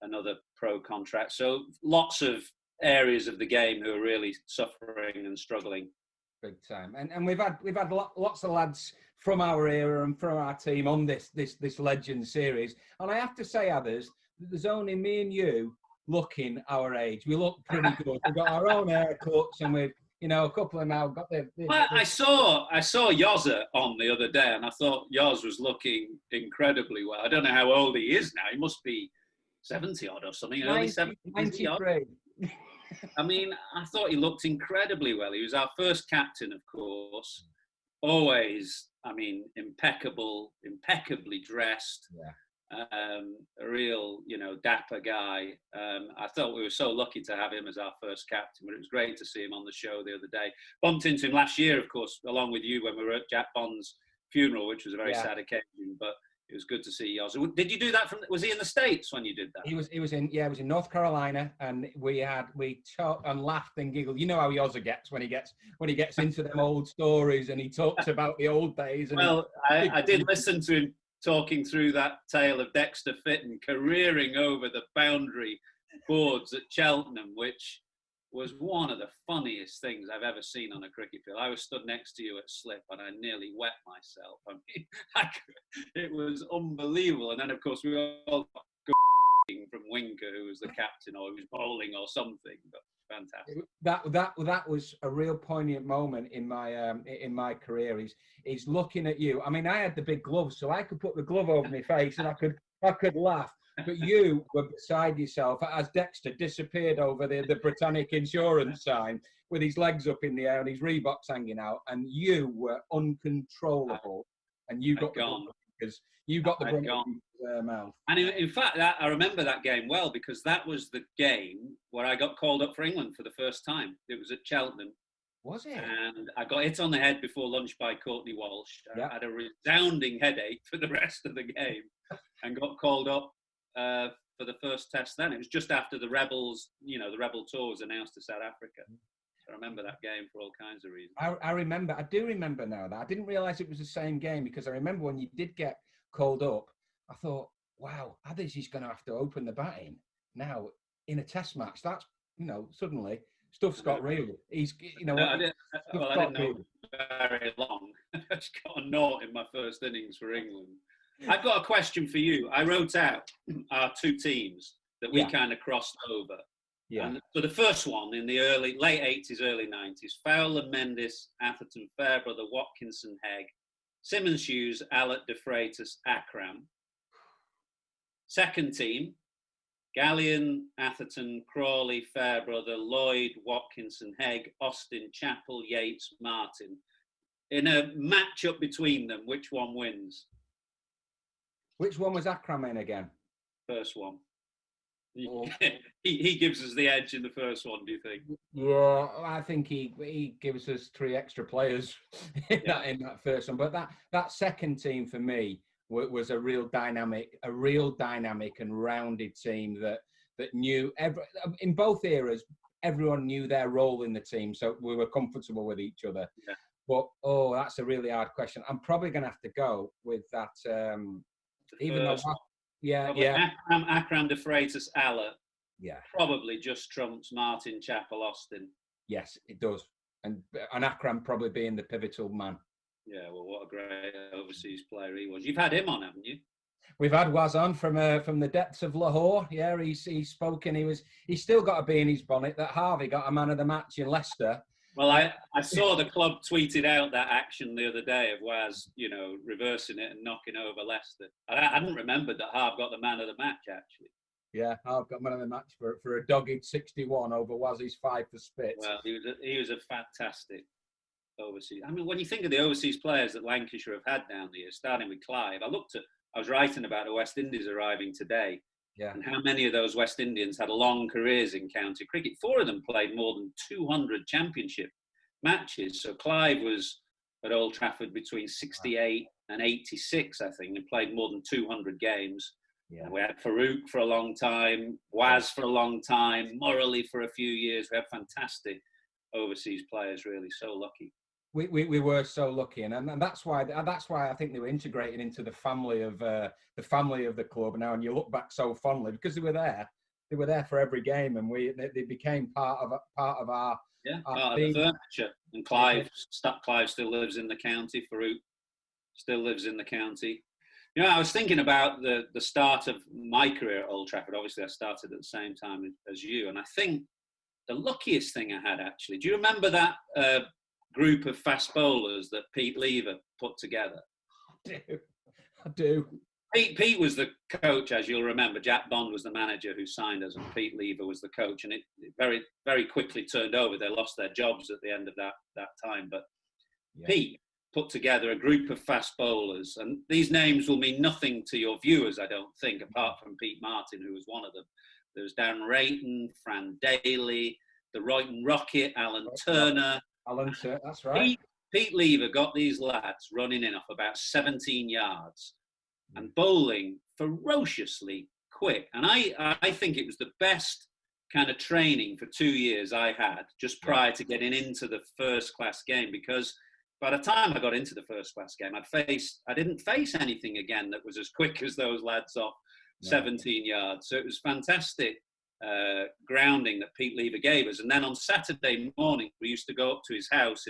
another pro contract. So lots of areas of the game who are really suffering and struggling. Big time. And we've had lots of lads from our era and from our team on this Legend series. And I have to say, others, there's only me and you looking our age. We look pretty good. We've got our own haircuts, and we've, a couple of them now got their. Well, I saw Yozza on the other day, and I thought Yoz was looking incredibly well. I don't know how old he is now. He must be 70 odd or something. 90, early 70s. 93. I mean, I thought he looked incredibly well. He was our first captain, of course. Always, I mean, impeccably dressed. Yeah. A real, dapper guy. I thought we were so lucky to have him as our first captain, but it was great to see him on the show the other day. Bumped into him last year, of course, along with you when we were at Jack Bond's funeral, which was a very sad occasion, but it was good to see Yoz. Did you do that was he in the States when you did that? He was in North Carolina, and we talked and laughed and giggled. You know how Yozza gets when he gets into them old stories, and he talks about the old days. And well, I did listen to him talking through that tale of Dexter Fitton careering over the boundary boards at Cheltenham, which was one of the funniest things I've ever seen on a cricket field. I was stood next to you at slip, and I nearly wet myself. I mean, it was unbelievable. And then, of course, we all got from Winker, who was the captain, or he was bowling or something. But fantastic. That was a real poignant moment in my career. He's looking at you. I mean, I had the big gloves, so I could put the glove over my face and I could laugh. But you were beside yourself as Dexter disappeared over the Britannic insurance sign with his legs up in the air and his Reeboks hanging out, and you were uncontrollable. And you got the because you got the brunt of his mouth. And in fact, I remember that game well, because that was the game where I got called up for England for the first time. It was at Cheltenham. Was it? And I got hit on the head before lunch by Courtney Walsh. Yeah. I had a resounding headache for the rest of the game and got called up for the first test then. It was just after the Rebels, the Rebel tour was announced to South Africa. I remember that game for all kinds of reasons. I do remember now that. I didn't realise it was the same game, because I remember when you did get called up, I thought, wow, Addy's going to have to open the batting now in a test match. That's, suddenly stuff's got real. He's, I didn't know very long. I just got a naught in my first innings for England. I've got a question for you. I wrote out our two teams that we kind of crossed over. Yeah. And so the first one in the late 80s, early 90s, Fowler, Mendes, Atherton, Fairbrother, Watkinson, Hegg, Simmons, Hughes, Allott, De Freitas, Akram. Second team, Gallion, Atherton, Crawley, Fairbrother, Lloyd, Watkinson, Hegg, Austin, Chappell, Yates, Martin. In a match-up between them, which one wins? Which one was Akram in again? First one. He gives us the edge in the first one, do you think? Yeah, I think he gives us 3 extra players in that first one. But that second team for me was a real dynamic and rounded team that knew in both eras. Everyone knew their role in the team, so we were comfortable with each other. Yeah. But that's a really hard question. I'm probably going to have to go with that. Even though, Akram, De Freitas, Allott. Yeah. Probably just trumps Martin, Chappell, Austin. Yes, it does. And Akram probably being the pivotal man. Yeah, well, what a great overseas player he was. You've had him on, haven't you? We've had Waz on from the depths of Lahore. Yeah, he's spoken. He's still got a bee in his bonnet that Harvey got a man of the match in Leicester. Well, I saw the club tweeted out that action the other day of Waz, reversing it and knocking over Leicester. I hadn't remembered that Harv got the man of the match, actually. Yeah, Harv got man of the match for a dogged 61 over Waz's 5 for Spitz. Well, he was a fantastic overseas. I mean, when you think of the overseas players that Lancashire have had down the years, starting with Clive, I was writing about the West Indies arriving today. Yeah. And how many of those West Indians had long careers in county cricket. 4 of them played more than 200 championship matches. So Clive was at Old Trafford between 68 and 86, I think, and played more than 200 games. Yeah. We had Farouk for a long time, Waz for a long time, Morley for a few years. We had fantastic overseas players, really. So lucky. We were so lucky, and that's why I think they were integrated into the family of the club now. And you look back so fondly because they were there for every game, and they became part of our Part of team. the furniture. And Clive still lives in the county. Farouk still lives in the county. You know, I was thinking about the start of my career at Old Trafford. Obviously, I started at the same time as you, and I think the luckiest thing I had, actually. Do you remember that group of fast bowlers that Pete Lever put together? I do. Pete was the coach, as you'll remember. Jack Bond was the manager who signed us, and Pete Lever was the coach. And it very, very quickly turned over. They lost their jobs at the end of that time. But Pete put together a group of fast bowlers, and these names will mean nothing to your viewers, I don't think, apart from Pete Martin, who was one of them. There was Darren Rayton, Fran Daly, the Royton Rocket, Alan Turner. That's right. Pete Lever got these lads running in off about 17 yards and bowling ferociously quick. And I think it was the best kind of training for 2 years I had just prior to getting into the first class game, because by the time I got into the first class game, I didn't face anything again that was as quick as those lads off 17 yards. So it was fantastic grounding that Pete Lever gave us. And then on Saturday morning, we used to go up to his house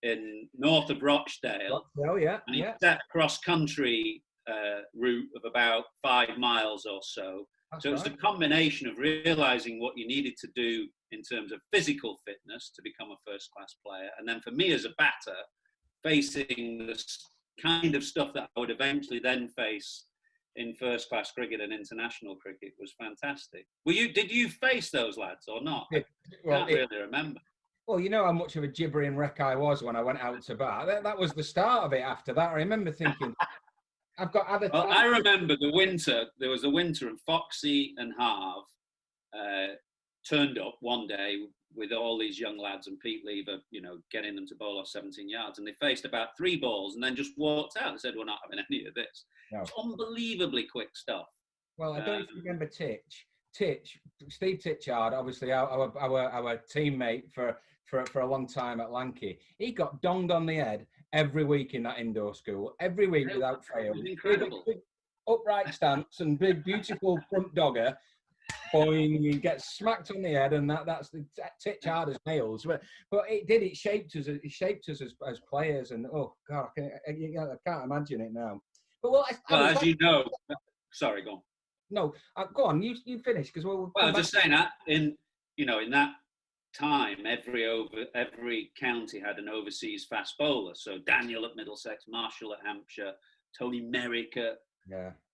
in north of Rochdale. And he set a cross-country route of about 5 miles or so. So it was a combination of realising what you needed to do in terms of physical fitness to become a first-class player. And then for me as a batter, facing the kind of stuff that I would eventually then face in first-class cricket and international cricket was fantastic. Did you face those lads or not? I can't really remember. Well, you know how much of a gibbering wreck I was when I went out to bat. That was the start of it. After that, I remember thinking, I've got other. Well, I remember the winter. There was a winter, and Foxy and Harv turned up one day with all these young lads and Pete Lever, getting them to bowl off 17 yards. And they faced about 3 balls and then just walked out and said, we're not having any of this. No. It's unbelievably quick stuff. Well, I don't know if you remember Steve Titchard, obviously our teammate for a long time at Lancashire. He got donged on the head every week in that indoor school, every week without fail. Incredible. Big upright stance and big, beautiful front dogger. Boing, you get smacked on the head, and that's the Titchard as nails. But it shaped us. It shaped us as players. And oh God, I can't imagine it now. But as you know, sorry, go on. No, go on. You finish because well, I'm just saying that in that time, every county had an overseas fast bowler. So Daniel at Middlesex, Marshall at Hampshire, Tony Merrick at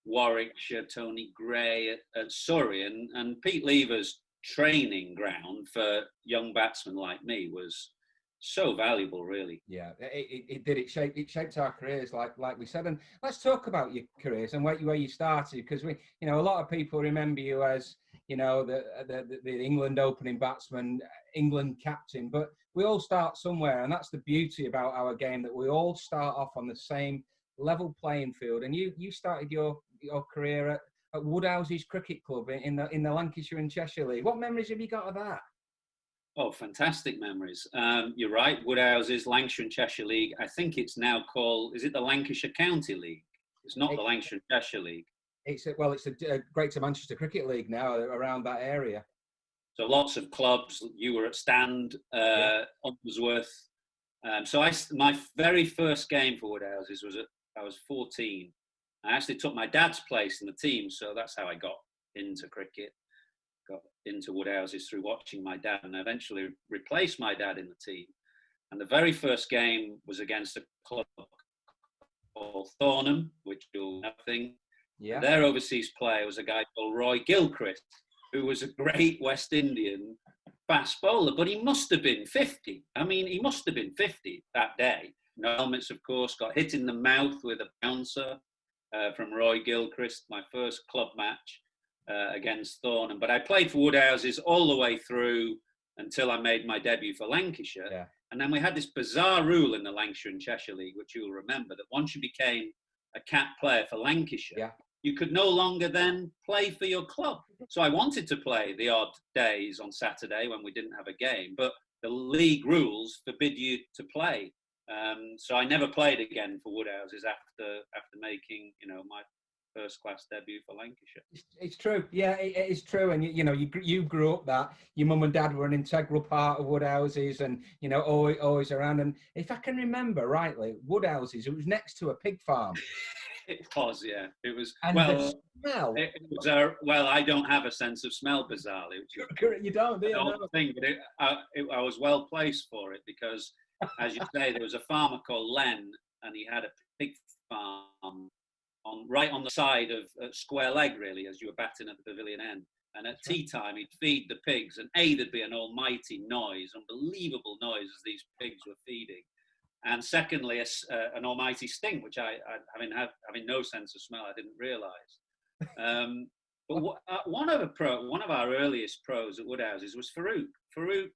Warwickshire, Tony Gray at Surrey, and Pete Lever's training ground for young batsmen like me was so valuable, really. Yeah, it did. It shaped our careers, like we said. And let's talk about your careers and where you started, because a lot of people remember you as the England opening batsman, England captain. But we all start somewhere, and that's the beauty about our game, that we all start off on the same level playing field. And you started your career at Woodhouses Cricket Club in the Lancashire and Cheshire League. What memories have you got of that? Oh, fantastic memories. You're right, Woodhouses, Lancashire and Cheshire League. I think it's now called, is it the Lancashire County League? It's not the Lancashire and Cheshire League. It's the Greater Manchester Cricket League now, around that area. So lots of clubs. You were at Stand, Unsworth. My very first game for Woodhouses I was 14. I actually took my dad's place in the team, so that's how I got into cricket. Got into Woodhouses through watching my dad, and I eventually replaced my dad in the team. And the very first game was against a club called Thornham, which you'll nothing. Yeah. Their overseas player was a guy called Roy Gilchrist, who was a great West Indian fast bowler, but he must have been 50. I mean, he must have been 50 that day. No helmets, of course, got hit in the mouth with a bouncer from Roy Gilchrist, my first club match against Thornham. But I played for Woodhouses all the way through until I made my debut for Lancashire. Yeah. And then we had this bizarre rule in the Lancashire and Cheshire League, which you'll remember, that once you became a cap player for Lancashire, you could no longer then play for your club. So I wanted to play the odd days on Saturday when we didn't have a game, but the league rules forbid you to play. So I never played again for Woodhouses after making, my first class debut for Lancashire. It's true, yeah, it is true. And you grew up that your mum and dad were an integral part of Woodhouses, and always around. And if I can remember rightly, Woodhouses, it was next to a pig farm. It was, yeah. It was. And well, the smell. It was. Well, I don't have a sense of smell, bizarrely. You don't, do you? I don't think, but I was well placed for it because, as you say, there was a farmer called Len, and he had a pig farm right on the side of Square Leg, really, as you were batting at the Pavilion End. And at tea time, he'd feed the pigs, and there'd be an almighty noise, unbelievable noise as these pigs were feeding. And secondly, an almighty stink, which having no sense of smell, I didn't realise. But one of our earliest pros at Woodhouses was Farouk. Farouk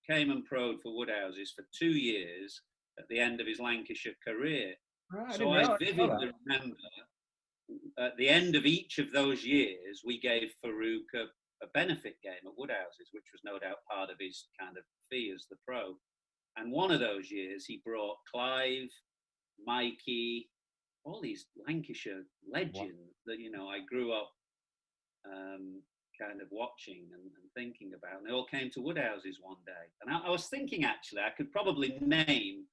came and proed for Woodhouses for 2 years at the end of his Lancashire career. Right, So I vividly remember at the end of each of those years, we gave Farouk a benefit game at Woodhouses, which was no doubt part of his kind of fee as the pro. And one of those years, he brought Clive, Mikey, all these Lancashire legends that, I grew up kind of watching and thinking about. And they all came to Woodhouses one day. And I was thinking, actually, I could probably name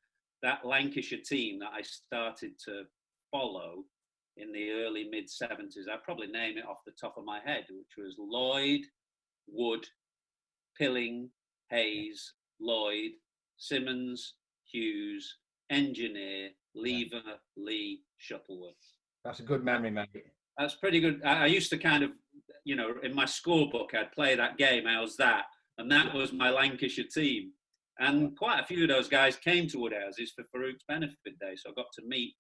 that Lancashire team that I started to follow in the early mid-70s. I'd probably name it off the top of my head, which was Lloyd, Wood, Pilling, Hayes, Lloyd, Simmons, Hughes, Engineer, Lever, Lee, Shuttleworth. That's a good memory, mate. That's pretty good. I used to kind of, in my scorebook, I'd play that game. How's that? And that was my Lancashire team. And quite a few of those guys came to Woodhouses for Farouk's benefit day. So I got to meet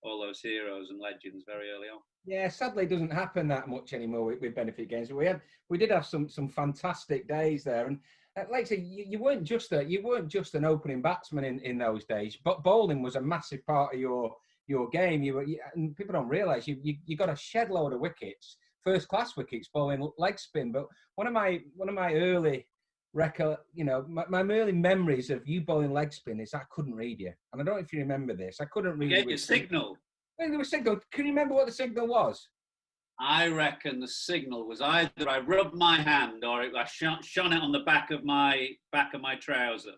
all those heroes and legends very early on. Yeah, sadly, it doesn't happen that much anymore with benefit games. But we did have some fantastic days there, and like I say, you weren't just an opening batsman in those days. But bowling was a massive part of your game. And people don't realise you got a shed load of wickets, first class wickets, bowling leg spin. But one of my early my early memories of you bowling leg spin is I couldn't read you, and I don't know if you remember this. I couldn't read you. Your signal. There was signal. Can you remember what the signal was? I reckon the signal was either I rubbed my hand or I shone it on the back of my trouser.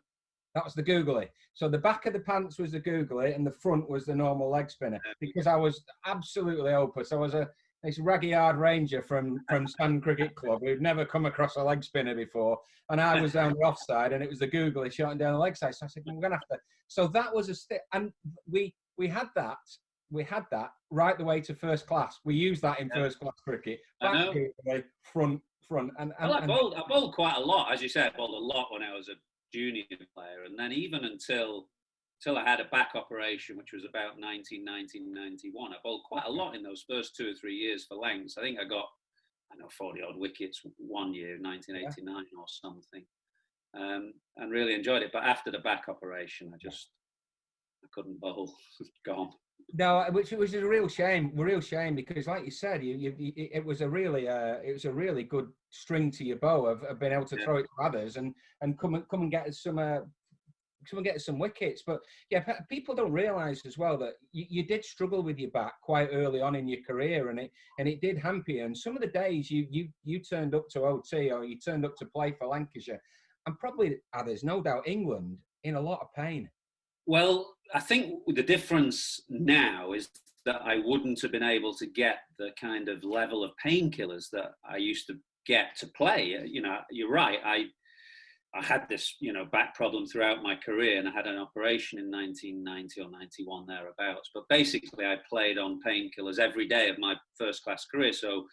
That was the googly. So the back of the pants was the googly, and the front was the normal leg spinner. Because I was absolutely hopeless. I was this raggy-hard ranger from Stand Cricket Club who'd never come across a leg spinner before, and I was down the offside, and it was the googly shooting down the leg side. So I said, we're going to have to. So that was and we had that. We had that right the way to first class. We used that in first class cricket. Back googly, front. I bowled quite a lot, as you said. I bowled a lot when I was a junior player, and then even until I had a back operation, which was about 1991. I bowled quite a lot in those first 2 or 3 years for lengths. I think I got 40 odd wickets one year, 1989 or something, and really enjoyed it. But after the back operation, I couldn't bowl. Gone. No, which was a real shame. Because, like you said, it was a really good string to your bow of being able to throw it to others and come and get some wickets. But yeah, people don't realise as well that you did struggle with your back quite early on in your career, and it did hamper you. And some of the days you turned up to OT or you turned up to play for Lancashire, and probably others, no doubt England, in a lot of pain. Well, I think the difference now is that I wouldn't have been able to get the kind of level of painkillers that I used to get to play. You're right. I had this, back problem throughout my career, and I had an operation in 1990 or 91 thereabouts. But basically, I played on painkillers every day of my first class career. So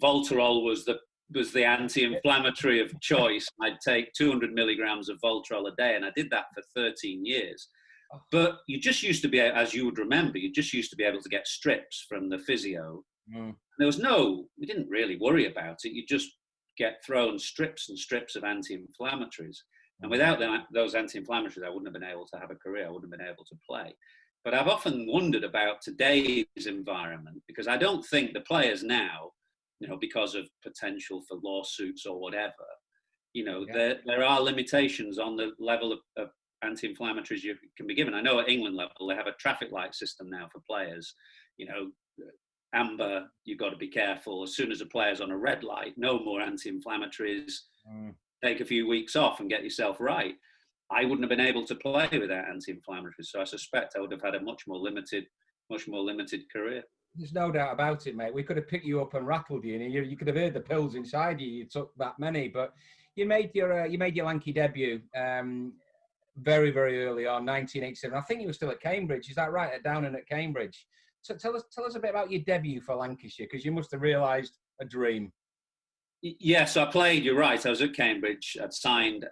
Voltarol was the anti-inflammatory of choice. I'd take 200 milligrams of Voltarol a day, and I did that for 13 years. But you just used to be, as you would remember, you just used to be able to get strips from the physio. We didn't really worry about it. You just get thrown strips and strips of anti-inflammatories. And without those anti-inflammatories, I wouldn't have been able to have a career. I wouldn't have been able to play. But I've often wondered about today's environment, because I don't think the players now, because of potential for lawsuits or whatever, there are limitations on the level of anti-inflammatories you can be given. I know at England level, they have a traffic light system now for players. Amber, you've got to be careful. As soon as a player's on a red light, no more anti-inflammatories. Take a few weeks off and get yourself right. I wouldn't have been able to play without anti-inflammatories, so I suspect I would have had a much more limited career. There's no doubt about it, mate. We could have picked you up and rattled you, and you could have heard the pills inside you. You took that many, but you made your Lancashire debut very, very early on, 1987. I think you were still at Cambridge. Is that right? At Down and at Cambridge. So tell us a bit about your debut for Lancashire, because you must have realised a dream. Yes, I played. You're right. I was at Cambridge. I'd signed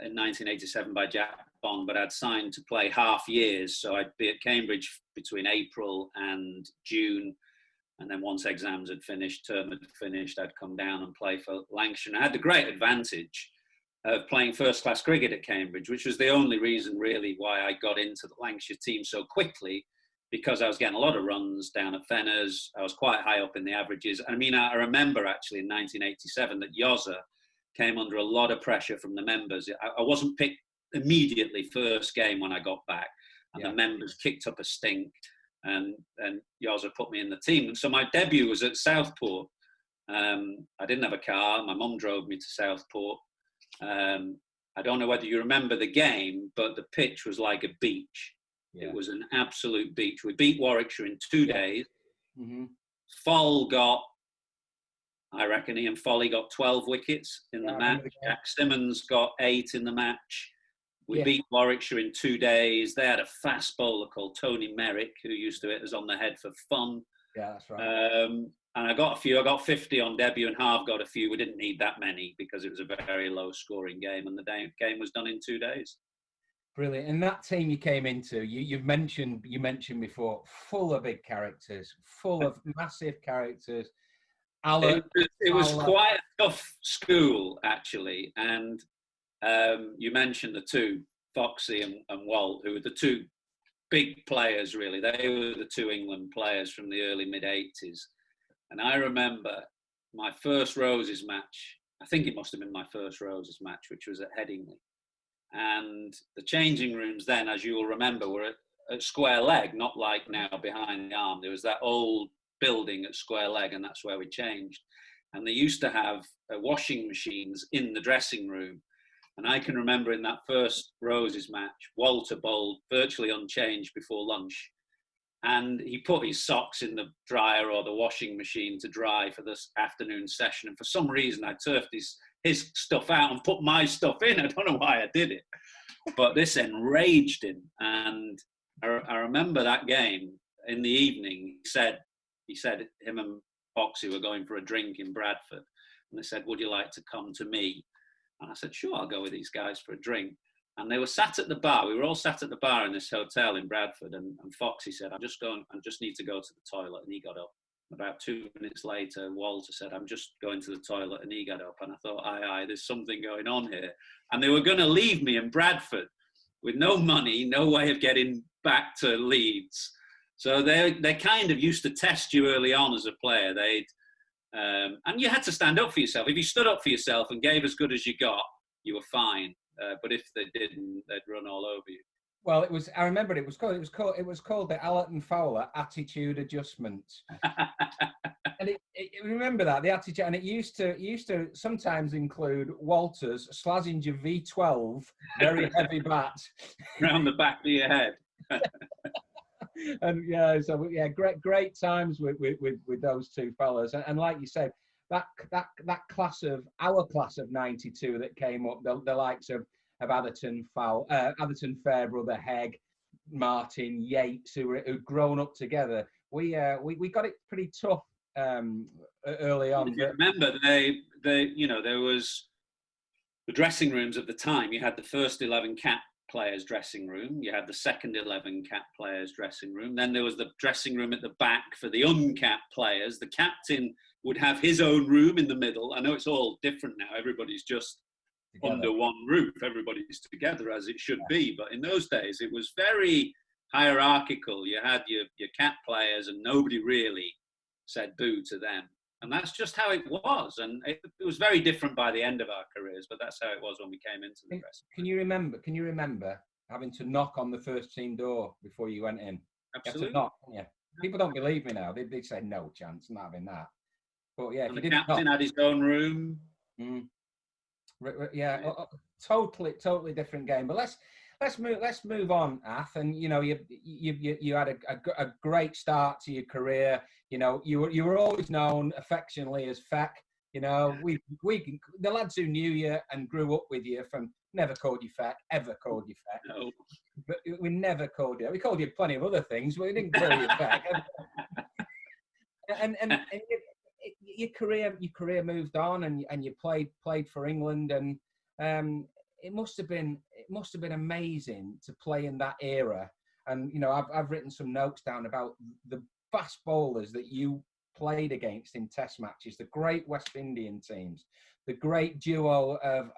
in 1987 by Jack Bond, but I'd signed to play half years. So I'd be at Cambridge between April and June. And then once exams had finished, term had finished, I'd come down and play for Lancashire. And I had the great advantage of playing first-class cricket at Cambridge, which was the only reason really why I got into the Lancashire team so quickly, because I was getting a lot of runs down at Fenners. I was quite high up in the averages. I mean, I remember actually in 1987 that Yoza came under a lot of pressure from the members. I wasn't picked immediately first game when I got back, and the members kicked up a stink, and Yoza put me in the team. And so my debut was at Southport. I didn't have a car. My mum drove me to Southport. I don't know whether you remember the game, but the pitch was like a beach. Yeah. It was an absolute beach. We beat Warwickshire in 2 days. Foll got, I reckon Ian Foley got 12 wickets in the match. Jack Simmons got 8 in the match. We beat Warwickshire in 2 days. They had a fast bowler called Tony Merrick, who used to hit us on the head for fun. Yeah, that's right. And I got a few. I got 50 on debut, and Harv got a few. We didn't need that many because it was a very low-scoring game, and the game was done in 2 days. Brilliant. And that team you came into, you mentioned before, full of big characters, full of massive characters. It was quite a tough school, actually. And you mentioned the two, Foxy and Walt, who were the two big players, really. They were the two England players from the early mid-'80s. And I remember my first Roses match. I think it must have been my first Roses match, which was at Headingley. And the changing rooms then, as you will remember, were at Square Leg, not like now behind the arm. There was that old building at Square Leg, and that's where we changed. And they used to have washing machines in the dressing room. And I can remember in that first Roses match, Walter bowled virtually unchanged before lunch. And he put his socks in the dryer or the washing machine to dry for this afternoon session. And for some reason, I turfed his stuff out and put my stuff in. I don't know why I did it. But this enraged him. And I remember that game in the evening. He said him and Foxy were going for a drink in Bradford. And they said, would you like to come to me? And I said, sure, I'll go with these guys for a drink. And they were sat at the bar. We were all sat at the bar in this hotel in Bradford. And Foxy said, I just need to go to the toilet. And he got up. About 2 minutes later, Walter said, I'm just going to the toilet. And he got up. And I thought, aye, there's something going on here. And they were going to leave me in Bradford with no money, no way of getting back to Leeds. So they kind of used to test you early on as a player. And you had to stand up for yourself. If you stood up for yourself and gave as good as you got, you were fine. But if they didn't, they'd run all over you. Well, I remembered it was called the Allerton Fowler attitude adjustment. And remember that, the attitude, and it used to sometimes include Walter's Slazenger V12, very heavy bat around the back of your head. And great times with those two fellas. And like you said, that class of our class of '92 that came up, the likes of Atherton Fairbrother, Hegg, Martin, Yates, who'd grown up together. We got it pretty tough early on. Remember, there was the dressing rooms of the time. You had the first 11 cap players' dressing room. You had the second 11 cap players' dressing room. Then there was the dressing room at the back for the uncapped players. The captain would have his own room in the middle. I know it's all different now. Everybody's just together under one roof. Everybody's together as it should be. But in those days, it was very hierarchical. You had your cap players, and nobody really said boo to them. And that's just how it was. And it was very different by the end of our careers, but that's how it was when we came into the dressing room. Can you remember having to knock on the first team door before you went in? Absolutely. You had to knock, yeah. People don't believe me now. They'd say no chance, not having that. But yeah, and the captain had his own room. Yeah, totally different game. But let's move on, Ath. And you know, you had a great start to your career. You know, you were always known affectionately as Feck. You know, we the lads who knew you and grew up with you from never called you Feck, ever called you Feck. No. But we never called you. We called you plenty of other things, but we didn't call you Feck. and your career moved on, and you played for England, and it must have been amazing to play in that era. And you know, I've written some notes down about the fast bowlers that you played against in Test matches, the great West Indian teams, the great duo of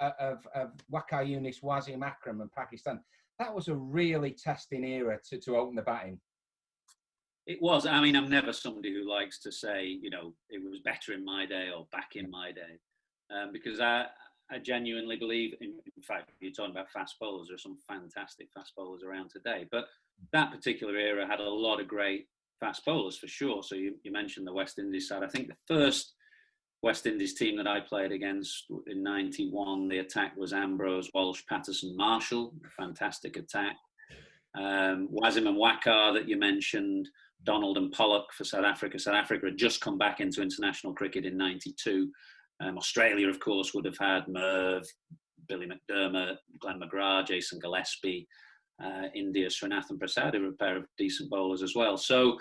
Waqar Younis, Wasim Akram, and Pakistan. That was a really testing era to open the batting. It was. I mean, I'm never somebody who likes to say, you know, it was better in my day or back in my day, because I genuinely believe, in fact, you're talking about fast bowlers, there are some fantastic fast bowlers around today, but that particular era had a lot of great fast bowlers for sure. So you mentioned the West Indies side. I think the first West Indies team that I played against in 91, the attack was Ambrose, Walsh, Patterson, Marshall, fantastic attack. Wasim and Waqar that you mentioned, Donald and Pollock for South Africa. South Africa had just come back into international cricket in 92. Australia, of course, would have had Merv, Billy McDermott, Glenn McGrath, Jason Gillespie. India, Srinath Prasad, who were a pair of decent bowlers as well. So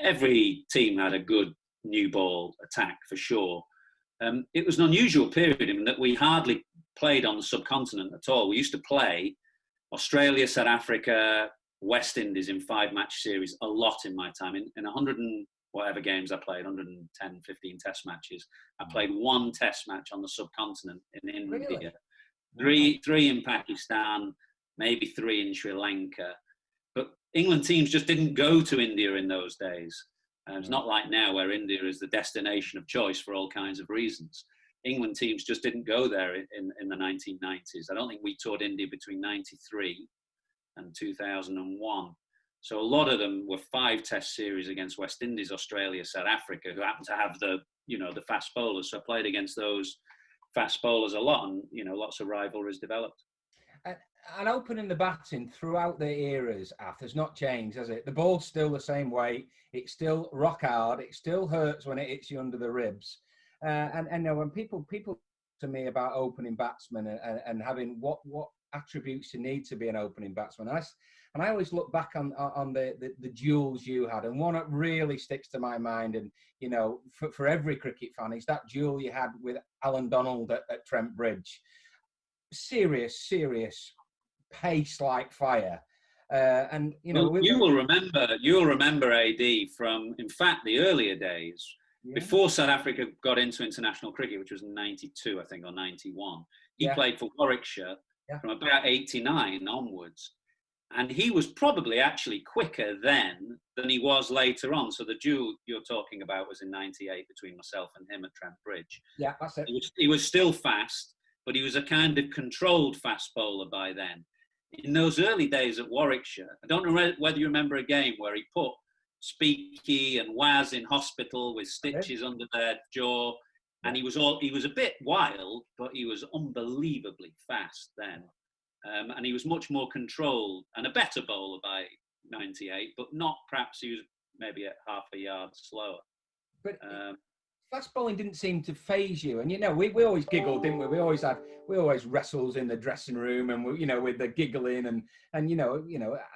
every team had a good new ball attack for sure. It was an unusual period in that we hardly played on the subcontinent at all. We used to play Australia, South Africa, West Indies in 5-match series a lot in my time. In 100 and whatever games I played, 110, 15 test matches, I played one test match on the subcontinent in India. Really? Three in Pakistan, maybe 3 in Sri Lanka. But England teams just didn't go to India in those days. It's not like now where India is the destination of choice for all kinds of reasons. England teams just didn't go there in the 1990s. I don't think we toured India between 93 and 2001. So a lot of them were 5 test series against West Indies, Australia, South Africa, who happened to have the fast bowlers. So I played against those fast bowlers a lot, and lots of rivalries developed. And opening the batting throughout the eras, has not changed, has it? The ball's still the same weight. It's still rock hard. It still hurts when it hits you under the ribs. And when people to me about opening batsmen and having what attributes you need to be an opening batsman, and I always look back on the duels you had, and one that really sticks to my mind, and for every cricket fan, is that duel you had with Alan Donald at Trent Bridge. Serious pace like fire, and you will remember AD from, in fact, the earlier days. Yeah. Before South Africa got into international cricket, which was in 92, I think, or 91. He played for Warwickshire from about 89 onwards. And he was probably actually quicker then than he was later on. So the duel you're talking about was in 98 between myself and him at Trent Bridge. Yeah, that's it. He was still fast, but he was a kind of controlled fast bowler by then. In those early days at Warwickshire, I don't know whether you remember a game where he put Speaky and Waz in hospital with stitches under their jaw, and he was a bit wild, but he was unbelievably fast then, and he was much more controlled and a better bowler by 98, but not, perhaps he was maybe at half a yard slower. But fast bowling didn't seem to faze you, and we always giggled, didn't we? We always wrestles in the dressing room, and with the giggling, and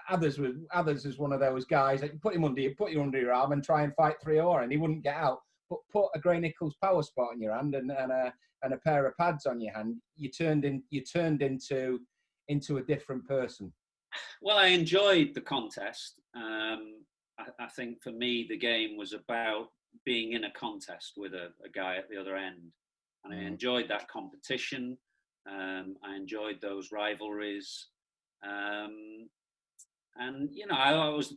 others was one of those guys that put you under your arm and try and fight 3-or, and he wouldn't get out. But put a Gray Nichols power spot in your hand and a pair of pads on your hand, you turned into a different person. Well, I enjoyed the contest. I think for me the game was about being in a contest with a guy at the other end, and I enjoyed that competition. I enjoyed those rivalries, And you know, I was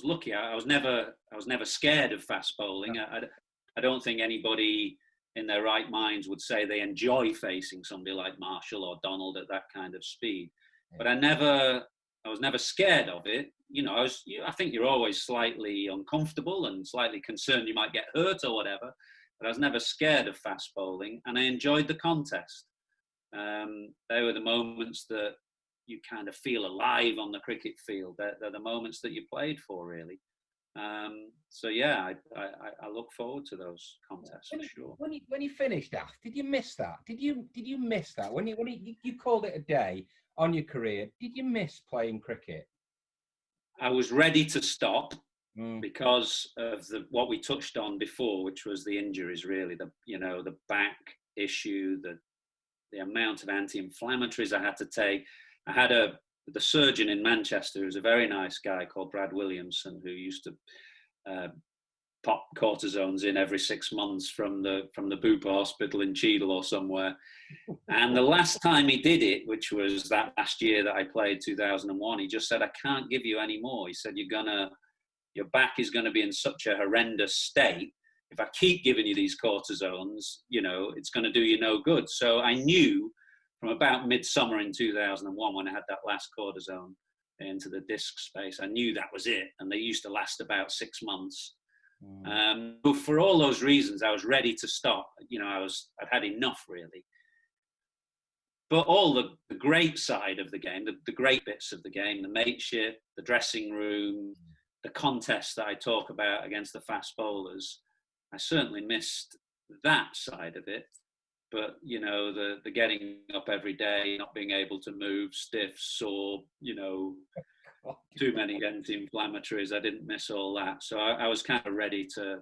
lucky. I was never scared of fast bowling. I don't think anybody in their right minds would say they enjoy facing somebody like Marshall or Donald at that kind of speed. But I was never scared of it. You know, I think you're always slightly uncomfortable and slightly concerned you might get hurt or whatever. But I was never scared of fast bowling, and I enjoyed the contest. They were the moments that you kind of feel alive on the cricket field. They're the moments that you played for, really. So yeah, I look forward to those contests for sure. When you finished, Af, did you miss that? Did you miss that when you called it a day on your career? Did you miss playing cricket? I was ready to stop because of what we touched on before, which was the injuries. Really, the back issue, the amount of anti-inflammatories I had to take. I had the surgeon in Manchester, who's a very nice guy called Brad Williamson, who used to pop cortisones in every 6 months from the Bupa Hospital in Cheadle or somewhere. And the last time he did it, which was that last year that I played, 2001, he just said, "I can't give you any more." He said, your back is gonna be in such a horrendous state. If I keep giving you these cortisones, you know, it's gonna do you no good. So I knew from about midsummer in 2001, when I had that last cortisone into the disc space, I knew that was it. And they used to last about 6 months. But for all those reasons, I was ready to stop. You know, I'd had enough, really. But all the great side of the game, the great bits of the game, the mateship, the dressing room, the contests that I talk about against the fast bowlers, I certainly missed that side of it. But, you know, the getting up every day, not being able to move, stiff, sore, you know, too many anti-inflammatories, I didn't miss all that. So I was kind of ready to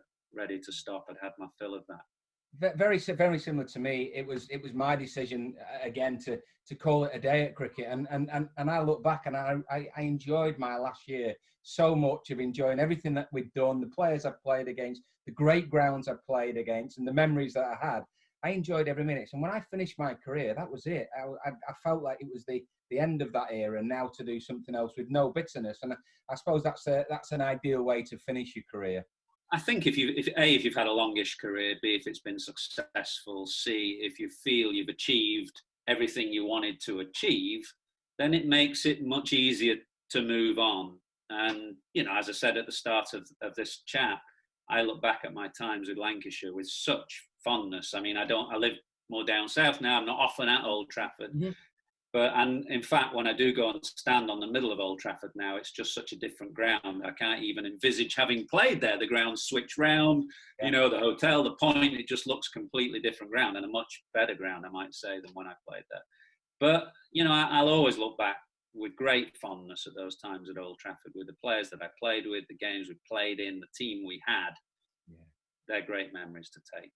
stop. I'd had my fill of that. Very similar to me. It was my decision again to call it a day at cricket, and I look back and I enjoyed my last year so much, of enjoying everything that we'd done, the players I've played against, the great grounds I've played against, and the memories that I had. I enjoyed every minute. And when I finished my career, that was it. I felt like it was the end of that era, and now to do something else with no bitterness. And I suppose that's an ideal way to finish your career. I think if you've had a longish career, B, if it's been successful, C, if you feel you've achieved everything you wanted to achieve, then it makes it much easier to move on. And, you know, as I said at the start of this chat, I look back at my times with Lancashire with such fondness. I mean, I live more down south now. I'm not often at Old Trafford. Mm-hmm. And in fact, when I do go and stand on the middle of Old Trafford now, it's just such a different ground. I can't even envisage having played there. The ground switched round, you know, the hotel, the point, it just looks completely different ground, and a much better ground, I might say, than when I played there. But, you know, I'll always look back with great fondness at those times at Old Trafford, with the players that I played with, the games we played in, the team we had. Yeah. They're great memories to take.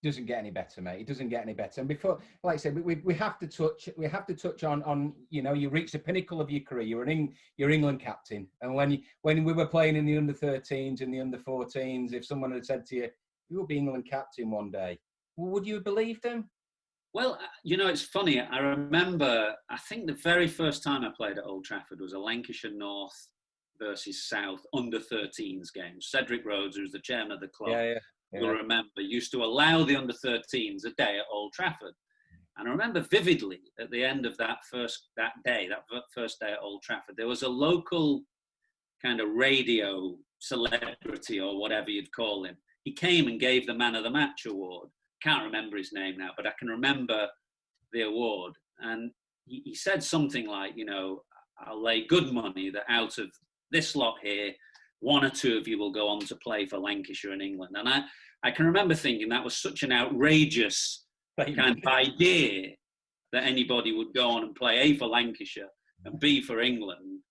Doesn't get any better, mate. It doesn't get any better. And before, like I said, we have to touch on you know, you reached the pinnacle of your career. You're England captain, and when we were playing in the under-13s and the under-14s, if someone had said to you, "You will be England captain one day," would you have believed them? Well, you know, it's funny. I remember, I think the very first time I played at Old Trafford was a Lancashire North versus South under-13s game. Cedric Rhodes, who's the chairman of the club, you'll remember, used to allow the under-13s a day at Old Trafford. And I remember vividly at the end of that first day at Old Trafford, there was a local kind of radio celebrity or whatever you'd call him. He came and gave the Man of the Match award. Can't remember his name now, but I can remember the award. And he said something like, you know, "I'll lay good money that out of this lot here, one or two of you will go on to play for Lancashire in England." And I can remember thinking that was such an outrageous kind of idea that anybody would go on and play A for Lancashire and B for England.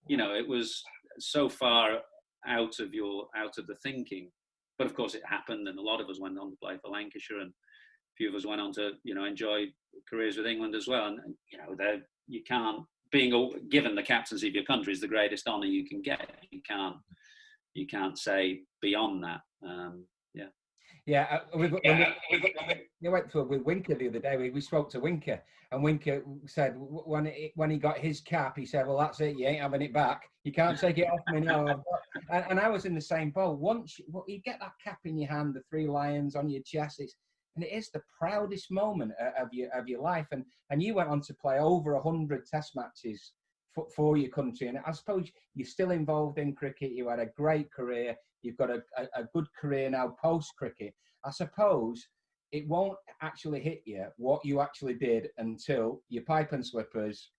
You know, it was so far out of the thinking. But of course it happened, and a lot of us went on to play for Lancashire, and a few of us went on to, you know, enjoy careers with England as well. And you know, you can't, given the captaincy of your country is the greatest honour you can get. You can't say beyond that. Yeah, we went to with Winker the other day. We spoke to Winker, and Winker said when he got his cap, he said, "Well, that's it. You ain't having it back. You can't take it off me now." And I was in the same boat. Once you get that cap in your hand, the 3 lions on your chest, and it is the proudest moment of your life. And you went on to play over 100 Test matches for your country, and I suppose you're still involved in cricket. You had a great career. You've got a good career now post-cricket. I suppose it won't actually hit you what you actually did until your pipe and slippers.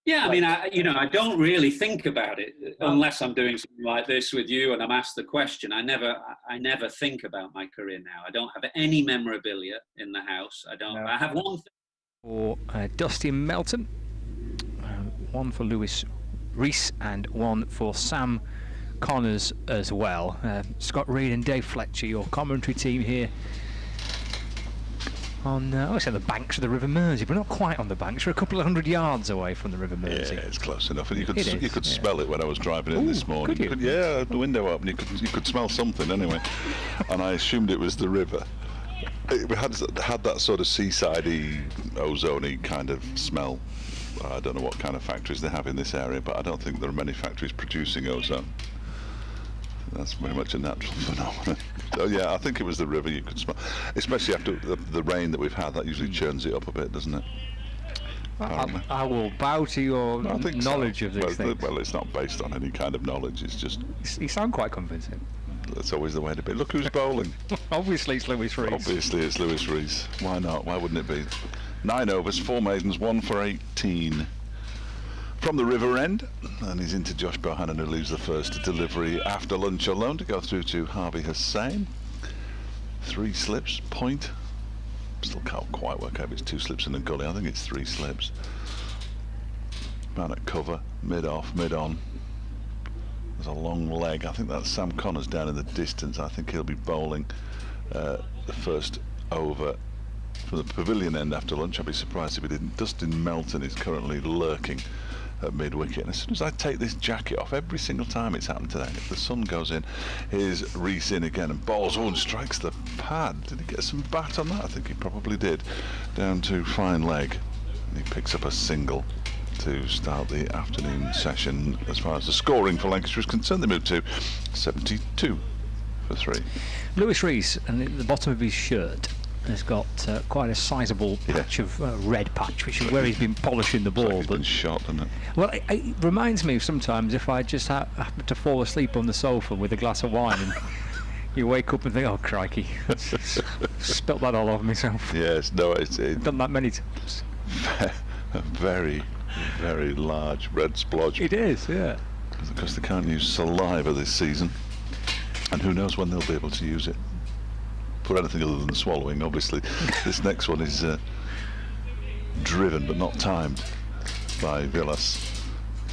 Yeah, I mean, I don't really think about it unless I'm doing something like this with you and I'm asked the question. I never think about my career now. I don't have any memorabilia in the house. I don't. No. I have one thing. For Dusty Melton, one for Lewis Rees, and one for Sam Connors as well. Scott Reed and Dave Fletcher, your commentary team here on I say the banks of the River Mersey, but not quite on the banks. We're a couple of 100 yards away from the River Mersey. Yeah, it's close enough, and you could smell it when I was driving in this morning. Could you? Yeah, the window open. You could smell something anyway, and I assumed it was the river. It had that sort of seasidey, ozone-y kind of smell. I don't know what kind of factories they have in this area, but I don't think there are many factories producing ozone. That's very much a natural phenomenon. So yeah, I think it was the river. You could smell, especially after the rain that we've had. That usually churns it up a bit, doesn't it? I will bow to your knowledge of these things. Well, it's not based on any kind of knowledge. It's just. You sound quite convincing. That's always the way to be. Look who's bowling. Obviously, it's Lewis Rees. Obviously, it's Lewis Rees. Why not? Why wouldn't it be? 9 overs, 4 maidens, 1 for 18. From the River End, and he's into Josh Bohannon, who leaves the first delivery after lunch alone to go through to Harvey Hussain. 3 slips, point. Still can't quite work out if it's 2 slips in a gully. I think it's 3 slips. Man at cover, mid-off, mid-on. There's a long leg. I think that's Sam Connors down in the distance. I think he'll be bowling the first over from the pavilion end after lunch. I'd be surprised if he didn't. Dustin Melton is currently lurking at mid-wicket, and as soon as I take this jacket off, every single time it's happened today, the sun goes in. Here's Rees in again and bowls and strikes the pad. Did he get some bat on that? I think he probably did. Down to fine leg, and he picks up a single to start the afternoon session. As far as the scoring for Lancashire is concerned, they move to 72 for 3. Lewis Rees, and at the bottom of his shirt has got quite a sizable patch of red patch, which is where he's been polishing the ball. Like he's been shot, isn't it? Well, it reminds me of sometimes if I just happen to fall asleep on the sofa with a glass of wine and you wake up and think, oh crikey, spilt that all over myself. Yes, no, it's done that many times. A very, very large red splodge. It is, yeah. Because they can't use saliva this season, and who knows when they'll be able to use it for anything other than swallowing. Obviously, this next one is driven but not timed by Willis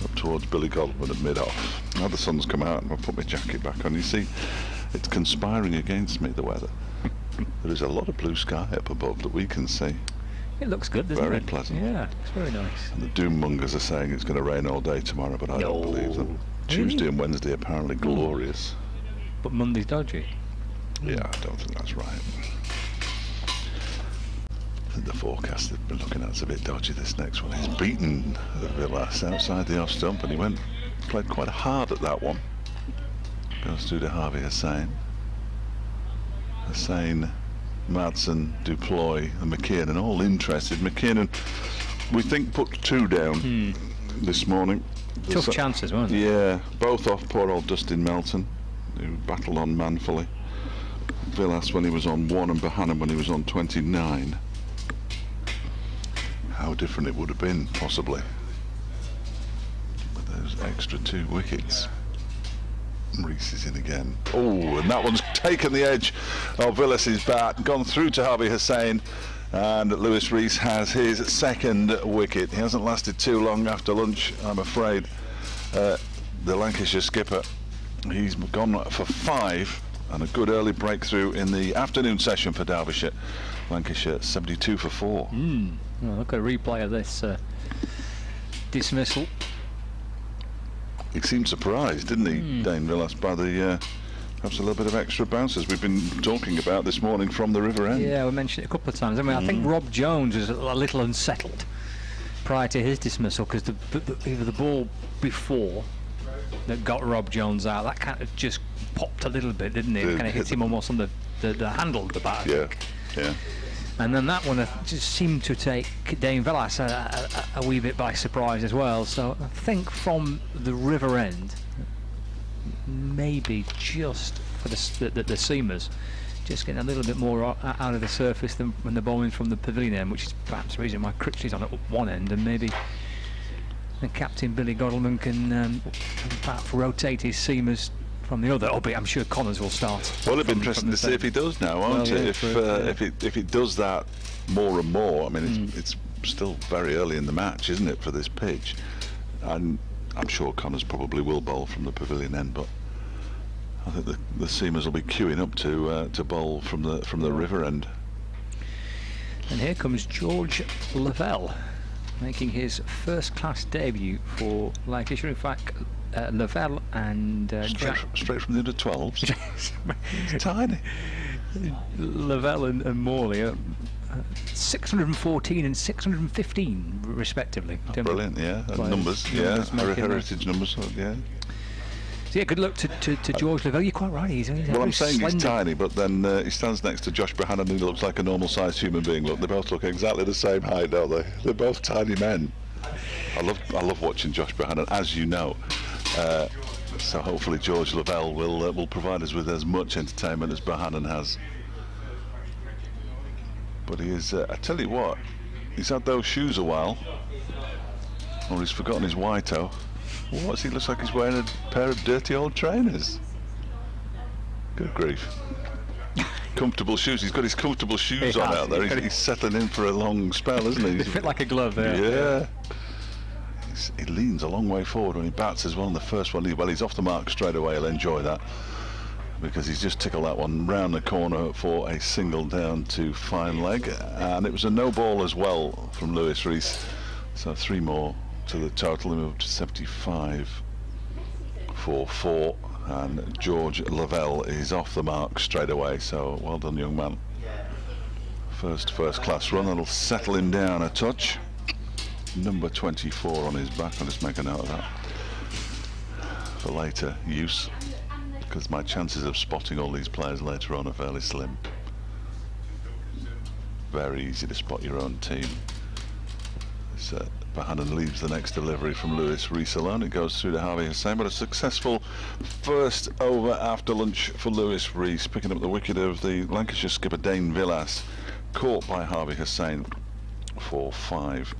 up towards Billy Godwin at mid-off. Now the sun's come out and I'll put my jacket back on. You see, it's conspiring against me, the weather. There is a lot of blue sky up above that we can see. It looks good, doesn't it? Very pleasant. Yeah, it's very nice. And the doom mongers are saying it's going to rain all day tomorrow, but I don't believe them. Really? Tuesday and Wednesday apparently glorious. But Monday's dodgy. Yeah, I don't think that's right. I think the forecast they've been looking at is a bit dodgy. This next one. He's beaten Villas outside the off stump, and he played quite hard at that one. Goes through to Harvey Hussain. Hussain, Madsen, Duploy and McKiernan all interested. McKiernan, we think, put 2 down this morning. Tough chances, weren't they? Yeah, both off poor old Dustin Melton, who battled on manfully. Villas when he was on 1 and Bohannon when he was on 29. How different it would have been, possibly, with those extra 2 wickets. Rees is in again. Oh, and that one's taken the edge of Willis's bat, gone through to Harvey Hussain, and Lewis Rees has his 2nd wicket. He hasn't lasted too long after lunch, I'm afraid. The Lancashire skipper, he's gone for 5, and a good early breakthrough in the afternoon session for Derbyshire. Lancashire 72 for 4. Well, look at a replay of this dismissal. He seemed surprised, didn't he, Dane Villas, by the Perhaps a little bit of extra bounce, as we've been talking about this morning from the River End. Yeah, we mentioned it a couple of times. I mean, I think Rob Jones was a little unsettled prior to his dismissal, because the ball before that got Rob Jones out, that kind of just popped a little bit, didn't it? It kind of hit him almost on the handle of the bat. Yeah. And then that one just seemed to take Dane Villas a wee bit by surprise as well. So I think from the River End, maybe just for the seamers, just getting a little bit more out of the surface than when the bowling from the pavilion end, which is perhaps the reason why Critchley's on at one end, and maybe the captain Billy Godalming can perhaps rotate his seamers from the other. Albeit I'm sure Connors will start. Well, it'll be interesting to see if he does now, won't it? If it does that more and more. I mean, it's still very early in the match, isn't it, for this pitch? And I'm sure Connors probably will bowl from the pavilion end, but I think the seamers will be queuing up to bowl from the River End. And here comes George Lavelle, making his first-class debut for Lancashire. In fact, Lavelle and straight from the under-12s. It's tiny. Lavelle and Morley are 614 and 615 respectively. Brilliant, yeah. And numbers, heritage numbers, yeah. So yeah, good luck to George Lavelle. You're quite right. He's well, I'm saying slender. He's tiny, but then he stands next to Josh Bohannon and he looks like a normal-sized human being. Look, they both look exactly the same height, don't they? They're both tiny men. I love watching Josh Bohannon, as you know. So hopefully George Lavelle will provide us with as much entertainment as Bohannon has. But he is, I tell you what, he's had those shoes a while, or he's forgotten his white-o. What's he looks like he's wearing a pair of dirty old trainers. Good grief. Comfortable shoes. He's got his comfortable shoes on out there. He's settling in for a long spell, isn't he? They fit like a glove, yeah. He leans a long way forward when he bats as well. And the first one, he's off the mark straight away. He'll enjoy that, because he's just tickled that one round the corner for a single down to fine leg. And it was a no ball as well from Lewis Rees. So 3 more to the total, and move to 75 for 4. And George Lavelle is off the mark straight away. So well done, young man. First class run. That'll settle him down a touch. Number 24 on his back. I'll just make a note of that for later use, because my chances of spotting all these players later on are fairly slim. Very easy to spot your own team. Bohannon leaves the next delivery from Lewis Rees alone. It goes through to Harvey Hussain, but a successful first over after lunch for Lewis Rees, picking up the wicket of the Lancashire skipper Dane Villas, caught by Harvey Hussain for 5.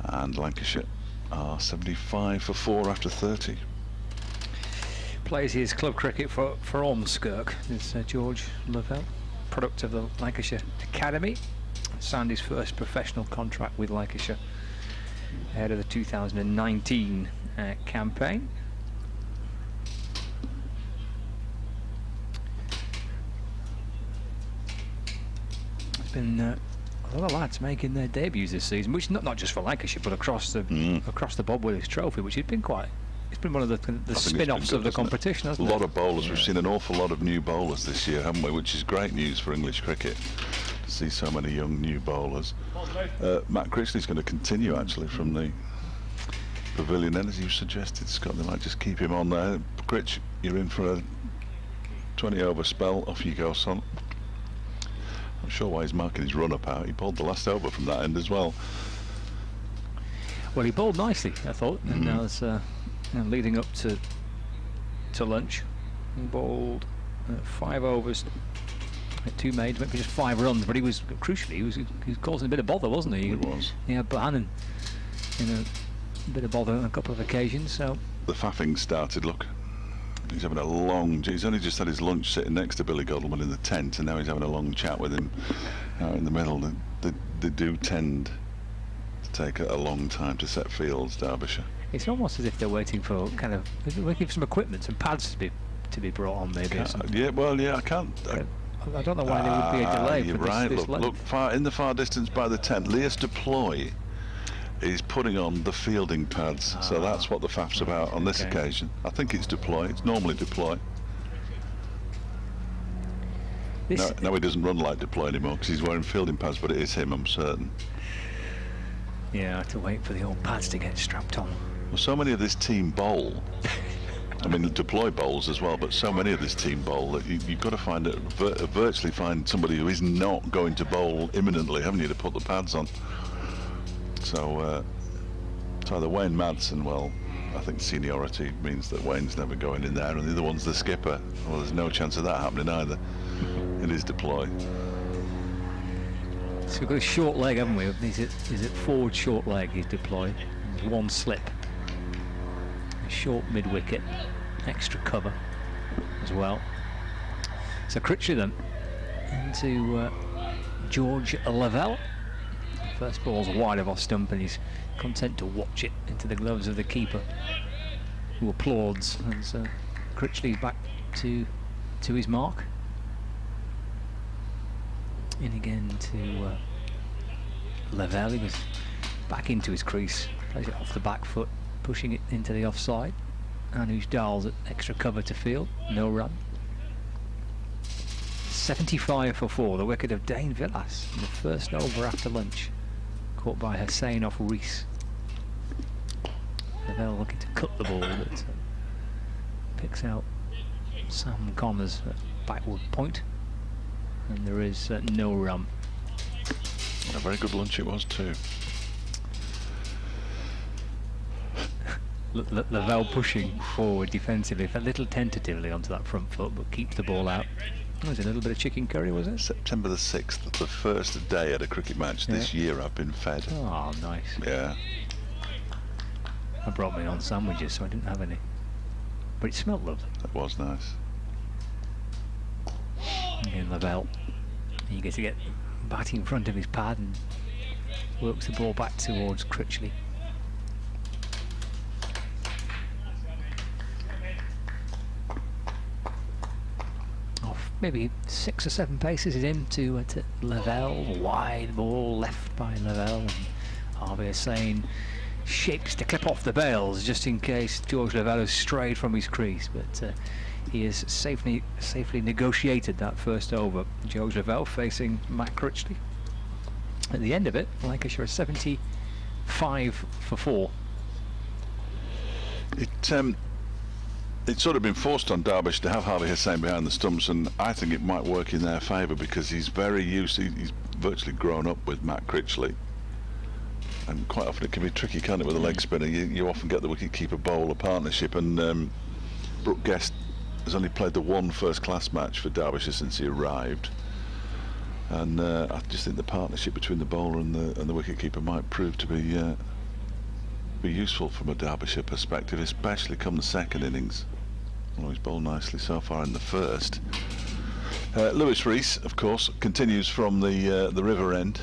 And Lancashire are 75 for 4 after 30. Plays his club cricket for Ormskirk. It's George Lavelle, product of the Lancashire Academy. Signed his first professional contract with Lancashire ahead of the 2019 campaign. There's been a lot of lads making their debuts this season, which not just for Lancashire but across the Bob Willis Trophy, which has been quite. It's been one of the spin-offs of the competition, hasn't it? A lot of bowlers. We've seen an awful lot of new bowlers this year, haven't we? Which is great news for English cricket, to see so many young new bowlers. Matt Critchley's going to continue actually from the pavilion end, as you suggested, Scott. They might just keep him on there. Critch, you're in for a 20-over spell. Off you go, son. I'm sure why he's marking his run-up out. He bowled the last over from that end as well. Well, he bowled nicely, I thought, and now it's leading up to lunch. He bowled 5 overs, 2 made, maybe just 5 runs, but he was crucially he was causing a bit of bother, wasn't he? He was. Yeah, Bohannon in a bit of bother on a couple of occasions. So the faffing started. Look, he's having a long. He's only just had his lunch sitting next to Billy Godalming in the tent, and now he's having a long chat with him out in the middle. They do tend to take a long time to set fields, Derbyshire. It's almost as if they're waiting for some equipment, some pads to be brought on, maybe. Yeah, well, yeah, I can't. I don't know why there would be a delay. You're for right. This Look, far in the far distance by the tent, Leas Deploy is putting on the fielding pads. So that's what the faff's about on this occasion. I think it's Deploy. It's normally Deploy. No, he doesn't run like Deploy anymore because he's wearing fielding pads, but it is him, I'm certain. Yeah, I have to wait for the old pads to get strapped on. Well, so many of this team bowl. I mean, Deploy bowls as well, but so many of this team bowl that you've got to find virtually find somebody who is not going to bowl imminently, haven't you, to put the pads on? So it's either Wayne Madsen, well, I think seniority means that Wayne's never going in there, and the other one's the skipper. Well, there's no chance of that happening either. It is Deploy. So we've got a short leg, haven't we? Is it forward short leg he's Deploy? There's one slip. A short mid-wicket. Extra cover as well. So Critchley then into George Lavelle. First ball's wide of off stump, and he's content to watch it into the gloves of the keeper, who applauds as Critchley's back to his mark. In again to Lavelle. He was back into his crease, plays it off the back foot, pushing it into the offside. Anuj Dal's at extra cover to field, no run. 75 for 4, the wicket of Dane Villas in the first over after lunch, caught by Hussain off Rees. Lavelle looking to cut the ball, but picks out Sam Connors at backward point, and there is no run. A very good lunch it was too. Lavelle pushing forward defensively, a little tentatively onto that front foot, but keeps the ball out. Was it a little bit of chicken curry, was it? September the 6th, the first day at a cricket match this year I've been fed. Oh, nice. Yeah. I brought my own sandwiches, so I didn't have any. But it smelled lovely. That was nice. And Lavelle, eager to get batting in front of his pad, and works the ball back towards Critchley. Maybe 6 or 7 paces is in to Lavelle. Wide ball left by Lavelle, and Harvey Hussain shapes to clip off the bails just in case George Lavelle has strayed from his crease, but he has safely negotiated that first over. George Lavelle facing Matt Critchley. At the end of it, Lancashire 75 for 4. It's sort of been forced on Derbyshire to have Harvey Hussain behind the stumps, and I think it might work in their favour because he's very used. He's virtually grown up with Matt Critchley, and quite often it can be tricky, can't it, with a leg spinner? You often get the wicket-keeper bowler partnership, and Brooke Guest has only played the one first-class match for Derbyshire since he arrived, and I just think the partnership between the bowler and the wicket-keeper might prove to be useful from a Derbyshire perspective, especially come the second innings. Well, he's bowled nicely so far in the first. Lewis Rees, of course, continues from the river end.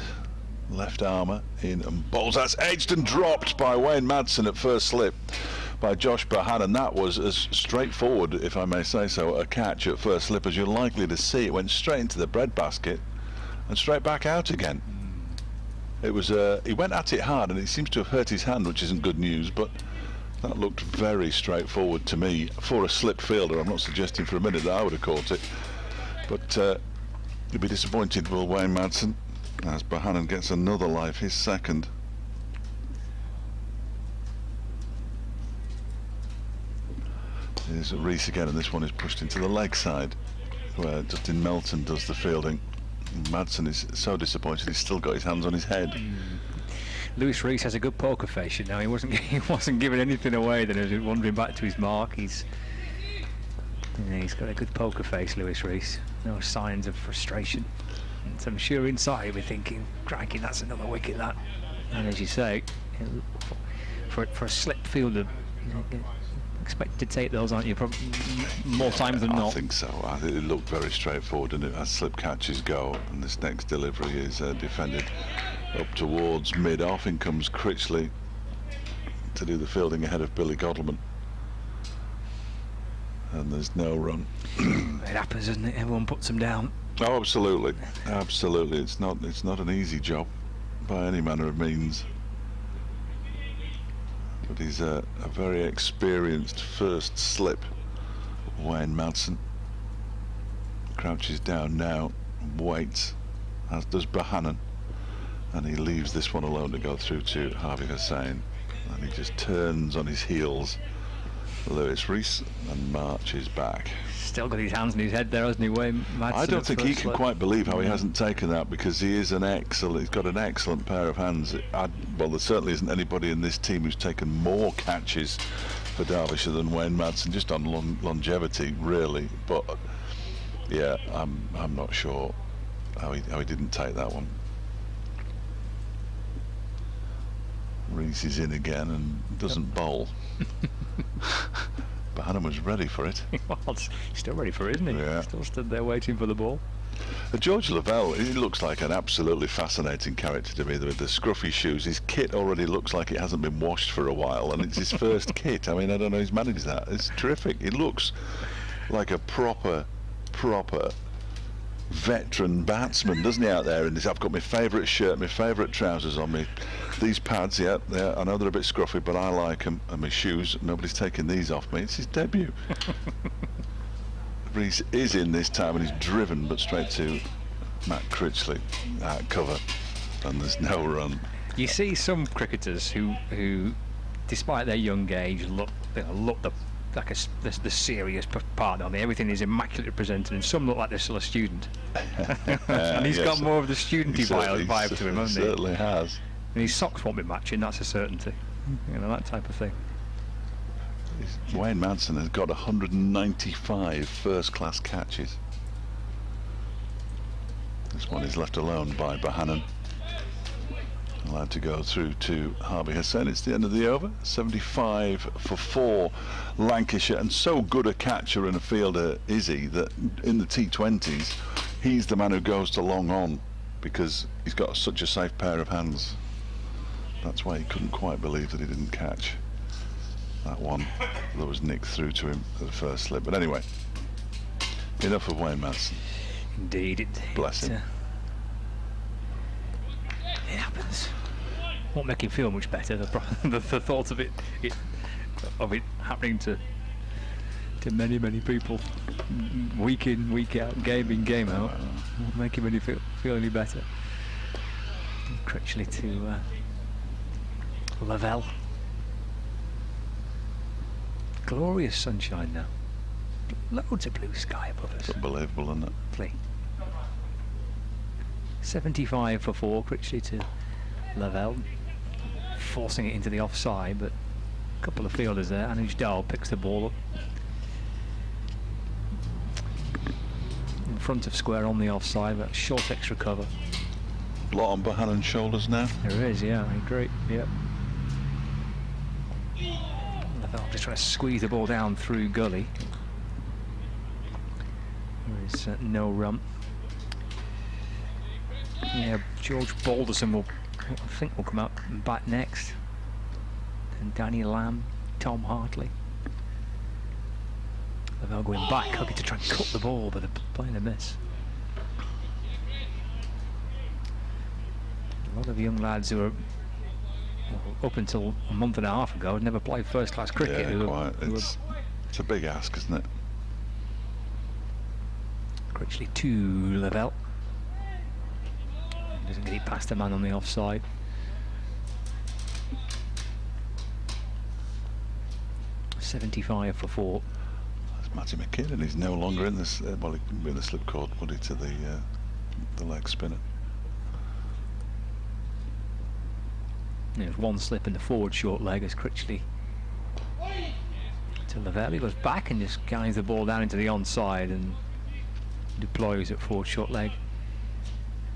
Left armour in and bowls. That's edged and dropped by Wayne Madsen at first slip by Josh Bahan, and that was as straightforward, if I may say so, a catch at first slip as you're likely to see. It went straight into the breadbasket and straight back out again. It was he went at it hard, and it seems to have hurt his hand, which isn't good news, but that looked very straightforward to me for a slip fielder. I'm not suggesting for a minute that I would have caught it, but you'll be disappointed, will Wayne Madsen, as Bohannon gets another life, his second. Here's Rees again, and this one is pushed into the leg side, where Justin Melton does the fielding. Madsen is so disappointed he's still got his hands on his head. Lewis Rees has a good poker face, you know. He wasn't giving anything away. Then he was wandering back to his mark. He's got a good poker face, Lewis Rees. No signs of frustration. And so I'm sure inside he'll be thinking, crikey, that's another wicket, that. And as you say, for a slip fielder, expected to take those, aren't you? Probably more times than not. I think so. I think it looked very straightforward, and as slip catches go, and this next delivery is defended up towards mid-off. In comes Critchley to do the fielding ahead of Billy Godleman, and there's no run. It happens, doesn't it? Everyone puts them down. Oh, absolutely, absolutely. It's not an easy job by any manner of means. But he's a very experienced first slip, Wayne Madsen. crouches down now, waits, as does Bohannon, and he leaves this one alone to go through to Harvey Hussain, and he just turns on his heels, Lewis Rees, and marches back. Still got his hands on his head there, hasn't he, Wayne Madsen? I don't think he can slip. quite believe how he hasn't taken that, because he's got an excellent pair of hands. Well, there certainly isn't anybody in this team who's taken more catches for Derbyshire than Wayne Madsen, just on longevity, really. But yeah, I'm not sure how he didn't take that one. Rees is in again and doesn't bowl. Bohannon was ready for it. Well, he's still ready for it, isn't he? Yeah. Still stood there waiting for the ball. George Lavelle, he looks like an absolutely fascinating character to me. With the scruffy shoes, his kit already looks like it hasn't been washed for a while, and it's his first kit. I mean, I don't know who's managed that. It's terrific. He looks like a proper veteran batsman, doesn't he, out there? And I've got my favourite shirt, my favourite trousers on me. These pads, yeah, I know they're a bit scruffy, but I like them. And my shoes, nobody's taking these off me. It's his debut. Rees is in this time, and he's driven, but straight to Matt Critchley at cover, and there's no run. You see some cricketers who, despite their young age, look like the serious part of it. Everything is immaculately presented, and some look like they're still a student. And he's got more of the studenty vibe to him, hasn't he? Certainly has. And his socks won't be matching, that's a certainty. You know, that type of thing. Wayne Madsen has got 195 first-class catches. This one is left alone by Bohannon. Allowed to go through to Harvey Hussain. It's the end of the over. 75 for 4, Lancashire. And so good a catcher and a fielder is he that in the T20s he's the man who goes to long on, because he's got such a safe pair of hands. That's why he couldn't quite believe that he didn't catch that one that was nicked through to him at the first slip. But anyway, enough of Wayne Madsen. Indeed, Bless him. It happens. Won't make him feel much better. The thought of it happening to many people, week in, week out, game in, game out, won't make him feel any better. Critchley to Lavelle. Glorious sunshine now. Loads of blue sky above us. Unbelievable, isn't it? Lovely. 75 for 4, Critchley to Lavelle, forcing it into the offside, but a couple of fielders there. Anuj Dal picks the ball up in front of square on the offside, but short extra cover. A lot on Bohannon's shoulders now. There is, yeah, I agree. Yep. Lavelle just trying to squeeze the ball down through gully. There is no run. Yeah, George Balderson I think will come out and bat next. And Danny Lamb, Tom Hartley. Lavelle going back, hoping to try and cut the ball, but they're playing a miss. A lot of young lads who are, up until a month and a half ago, had never played first-class cricket. Yeah, quite. It's a big ask, isn't it? Critchley to Lavelle. Doesn't get it past the man on the offside. .75 for 4. That's Matty McKinnon. He's no longer in this. Well, he couldn't be in the slipcord, would he, to the leg spinner. There's one slip in the forward short leg as Critchley to Lavelle. He goes back and just guides the ball down into the onside and deploys at forward short leg.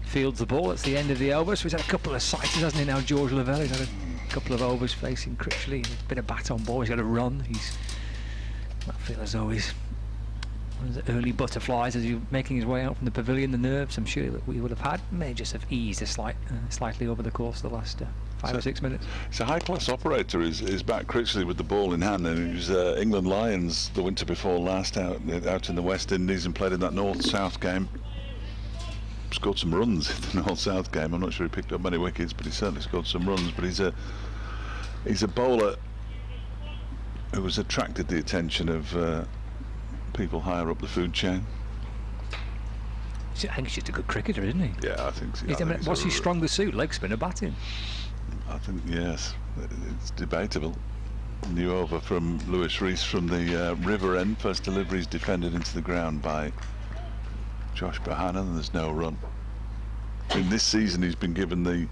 Fields the ball. It's the end of the over. So he's had a couple of sightings, hasn't he, now, George Lavelle? He's had a couple of overs facing Critchley. A bit of bat on ball. He's got a run. I feel as though he's one of the early butterflies as he's making his way out from the pavilion. The nerves, I'm sure, that we would have had may just have eased slightly over the course of the last 5 or 6 minutes. It's a high-class operator. Is back Critchley with the ball in hand, and he was England Lions the winter before last out in the West Indies and played in that North-South game. Scored some runs in the North-South game. I'm not sure he picked up many wickets, but he certainly scored some runs. But he's a bowler who has attracted the attention of people higher up the food chain. I think he's just a good cricketer, isn't he? Yeah, I think so. What's his strongest suit? Leg spin or batting? I think, yes. It's debatable. New over from Lewis Rees from the river end. First delivery is defended into the ground by Josh Bohannon, and there's no run. In this season, he's been given the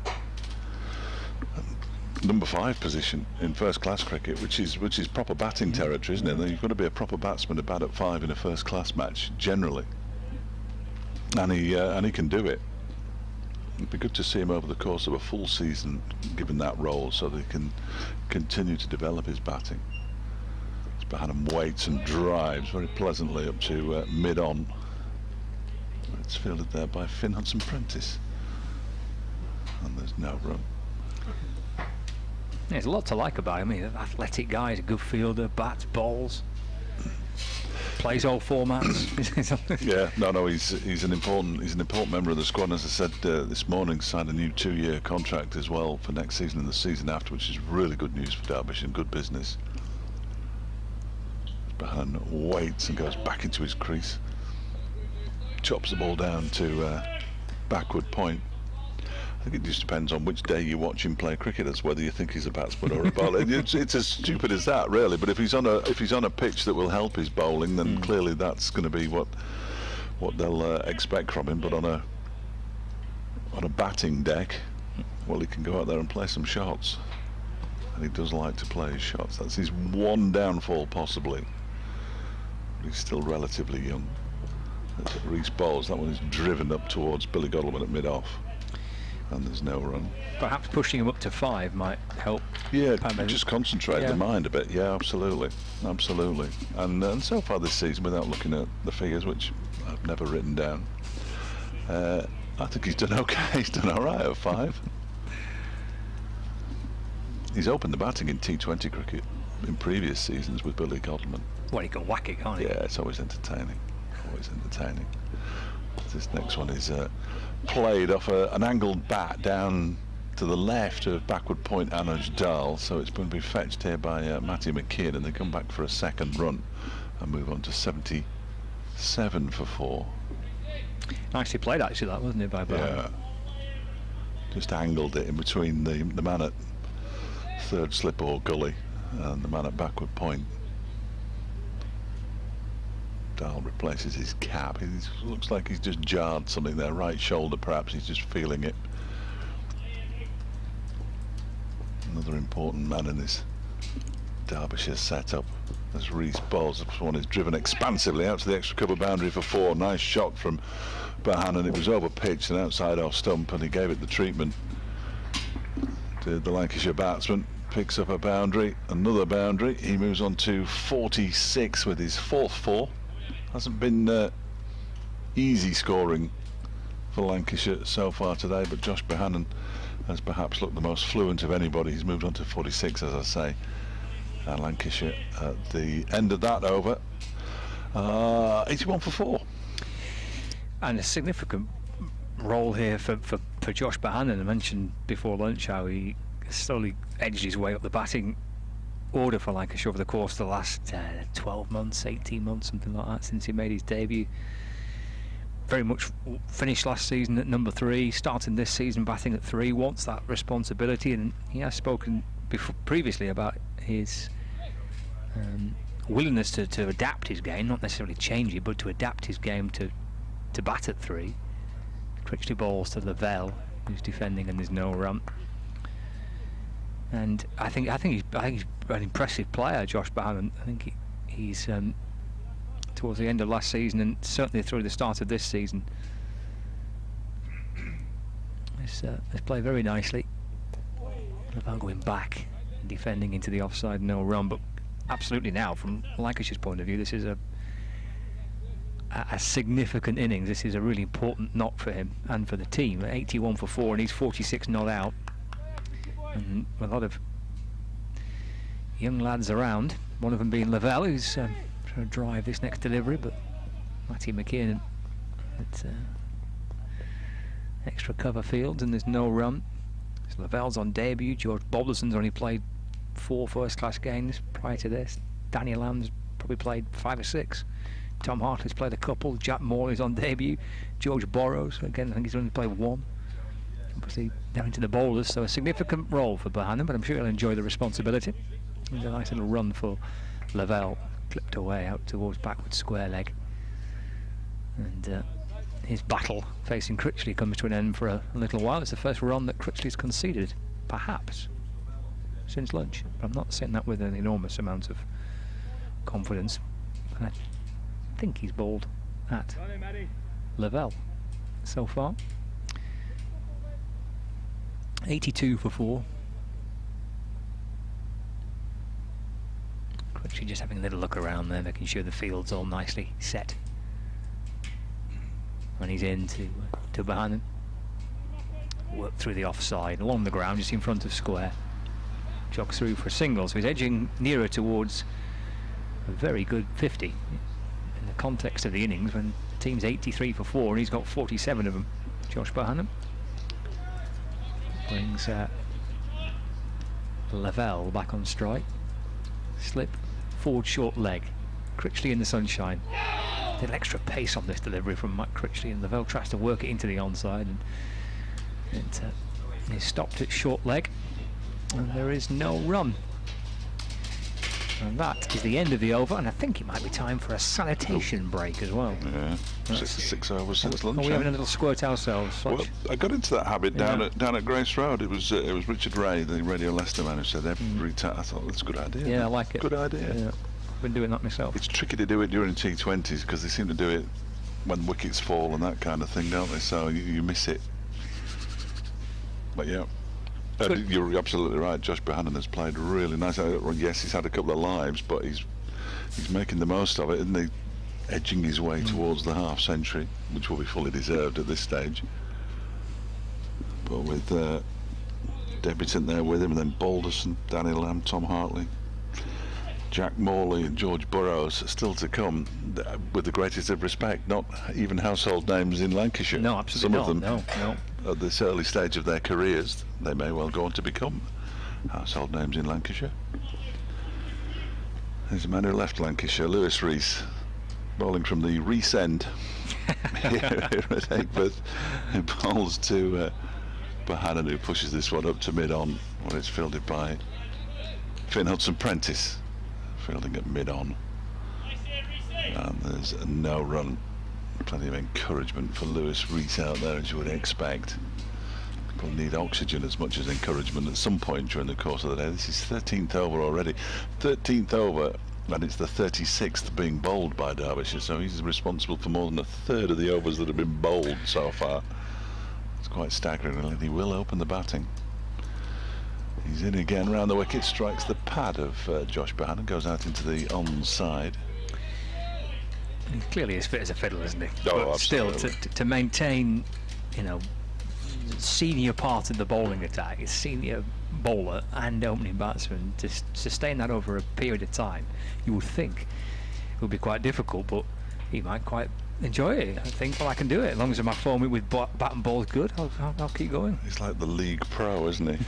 number 5 position in first class cricket, which is proper batting territory, isn't it? You've got to be a proper batsman to bat at 5 in a first class match generally, and he can do it. It'd be good to see him over the course of a full season given that role, so that he can continue to develop his batting. Bohannon waits and drives very pleasantly up to mid-on. It's fielded there by Finn Hudson-Prentice, and there's no run. There's a lot to like about him. He's an athletic guy, he's a good fielder, bats, balls, plays all formats. Yeah, no, he's an important member of the squad. And as I said this morning, signed a new 2-year contract as well for next season and the season after, which is really good news for Derbyshire and good business. Bohannon waits and goes back into his crease, chops the ball down to backward point. I think it just depends on which day you watch him play cricket as whether you think he's a batsman or a bowler. It's as stupid as that, really. But if he's on a pitch that will help his bowling, then clearly that's going to be what they'll expect from him. But on a batting deck, well, he can go out there and play some shots, and he does like to play his shots. That's his one downfall, possibly. He's still relatively young. As Rees bowls, that one is driven up towards Billy Godalming at mid-off. And there's no run. Perhaps pushing him up to 5 might help. Yeah, just concentrate the mind a bit. Yeah, absolutely. And so far this season, without looking at the figures, which I've never written down, I think he's done okay. He's done all right at 5. He's opened the batting in T20 cricket in previous seasons with Billy Godalming. Well, he can whack it, can't he? Yeah, it's always entertaining. This next one is played off an angled bat down to the left of backward point Anuj Dal, so it's going to be fetched here by Matty McKeon, and they come back for a second run and move on to 77 for 4. Nicely played, actually, that, wasn't it, by Bohannon? Yeah, just angled it in between the man at third slip or gully and the man at backward point. Dahl replaces his cap. He looks like he's just jarred something there, right shoulder perhaps. He's just feeling it. Another important man in this Derbyshire setup as Rees bowls. This one is driven expansively out to the extra cover boundary for 4. Nice shot from Bohannon. It was over pitch and outside off stump, and he gave it the treatment to the Lancashire batsman. Picks up a boundary, another boundary. He moves on to 46 with his 4th 4. Hasn't been easy scoring for Lancashire so far today, but Josh Bohannon has perhaps looked the most fluent of anybody. He's moved on to 46, as I say. Lancashire at the end of that over, 81 for 4. And a significant role here for Josh Bohannon. I mentioned before lunch how he slowly edged his way up the batting order for Lancashire over the course of the last 12 months, 18 months, something like that, since he made his debut. Very much finished last season at number 3, starting this season batting at 3, wants that responsibility, and he has spoken previously about his willingness to adapt his game, not necessarily change it, but to adapt his game to bat at 3. Crichton balls to Lavelle, who's defending, and there's no run. And I think he's an impressive player, Josh Bohannon. I think he's towards the end of last season and certainly through the start of this season has played very nicely. Lavelle going back and defending into the offside, no run. But absolutely now, from Lancashire's point of view, this is a significant innings. This is a really important knock for him and for the team. 81 for 4, and he's 46 not out. And a lot of young lads around, one of them being Lavelle, who's trying to drive this next delivery, but Matty McKeon at extra cover fields, and there's no run. So Lavelle's on debut. George Boblison's only played 4 first-class games prior to this. Daniel Lamb's probably played 5 or 6. Tom Hartley's played a couple. Jack Morley's on debut. George Burrows, again, I think he's only played one. Obviously down into the bowlers, so a significant role for Bohannon, but I'm sure he'll enjoy the responsibility. There's a nice little run for Lavelle, clipped away out towards backward square leg. And his battle facing Critchley comes to an end for a little while. It's the first run that Critchley's conceded, perhaps, since lunch. But I'm not saying that with an enormous amount of confidence. And I think he's bowled at Lavelle so far. 82 for 4. Critchley just having a little look around there, making sure the field's all nicely set. And he's in to Bohannon. Work through the offside, along the ground, just in front of square. Jogs through for a single, so he's edging nearer towards a very good 50 in the context of the innings when the team's 83 for 4 and he's got 47 of them. Josh Bohannon brings Lavelle back on strike. Slip, forward short leg. Critchley in the sunshine. A little extra pace on this delivery from Matt Critchley, and Lavelle tries to work it into the onside, and it is stopped at short leg, and there is no run. And that is the end of the over, and I think it might be time for a sanitation break as well. Yeah, six overs since lunch. Are we having a little squirt ourselves? Well, I got into that habit down at Grace Road. It was Richard Ray, the Radio Leicester man, who said every time. I thought that's a good idea. Yeah, I like it. Good idea. Yeah. I've been doing that myself. It's tricky to do it during T20s because they seem to do it when wickets fall and that kind of thing, don't they? So you miss it. But yeah. You're absolutely right. Josh Bohannon has played really nice. Yes, he's had a couple of lives, but he's making the most of it, isn't he? Edging his way towards the half century, which will be fully deserved at this stage. But with debutant there with him, and then Balderson, Danny Lamb, Tom Hartley, Jack Morley and George Burrows still to come, with the greatest of respect, not even household names in Lancashire. No, absolutely not. Some of them, no. At this early stage of their careers, they may well go on to become household names in Lancashire. There's a man who left Lancashire, Lewis Rees, bowling from the Rees end here at Aigburth. He bowls to Bohannon, who pushes this one up to mid-on, where it's fielded by Finn Hudson-Prentice. Fielding at mid-on, and there's no run. Plenty of encouragement for Lewis Rees out there, as you would expect. People need oxygen as much as encouragement at some point during the course of the day. This is 13th over already. 13th over, and it's the 36th being bowled by Derbyshire, so he's responsible for more than a third of the overs that have been bowled so far. It's quite staggering, and he will open the batting. He's in again round the wicket, strikes the pad of Josh Bohannon, goes out into the onside. He's clearly as fit as a fiddle, isn't he? Oh, but still, to maintain, senior part of the bowling attack, is senior bowler and opening batsman, to sustain that over a period of time, you would think it would be quite difficult, but he might quite enjoy it. I think, well, I can do it as long as my form with bat and ball is good. I'll keep going. He's like the league pro, isn't he?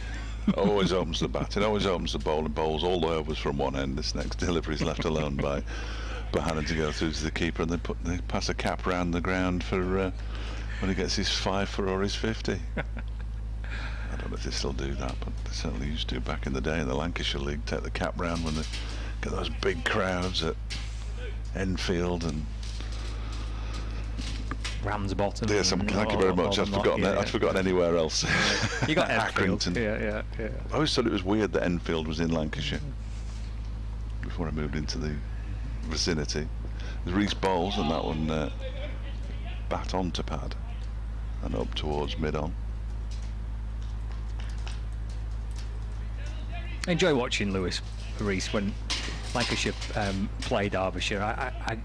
Always opens the batting, always opens the bowl, and bowls all the overs from one end. This next delivery is left alone by Bohannon to go through to the keeper, and they pass a cap round the ground for when he gets his 5 for or his 50. I don't know if they still do that, but they certainly used to back in the day in the Lancashire League. Take the cap round when they get those big crowds at Enfield and Ramsbottom. Yes, thank you very much. I've forgotten anywhere else. You got Enfield. Accrington. Yeah. I always thought it was weird that Enfield was in Lancashire before I moved into the vicinity. There's Rees bowls, and that one bat on to pad and up towards mid-on. I enjoy watching Lewis Rees when Lancashire play Derbyshire. I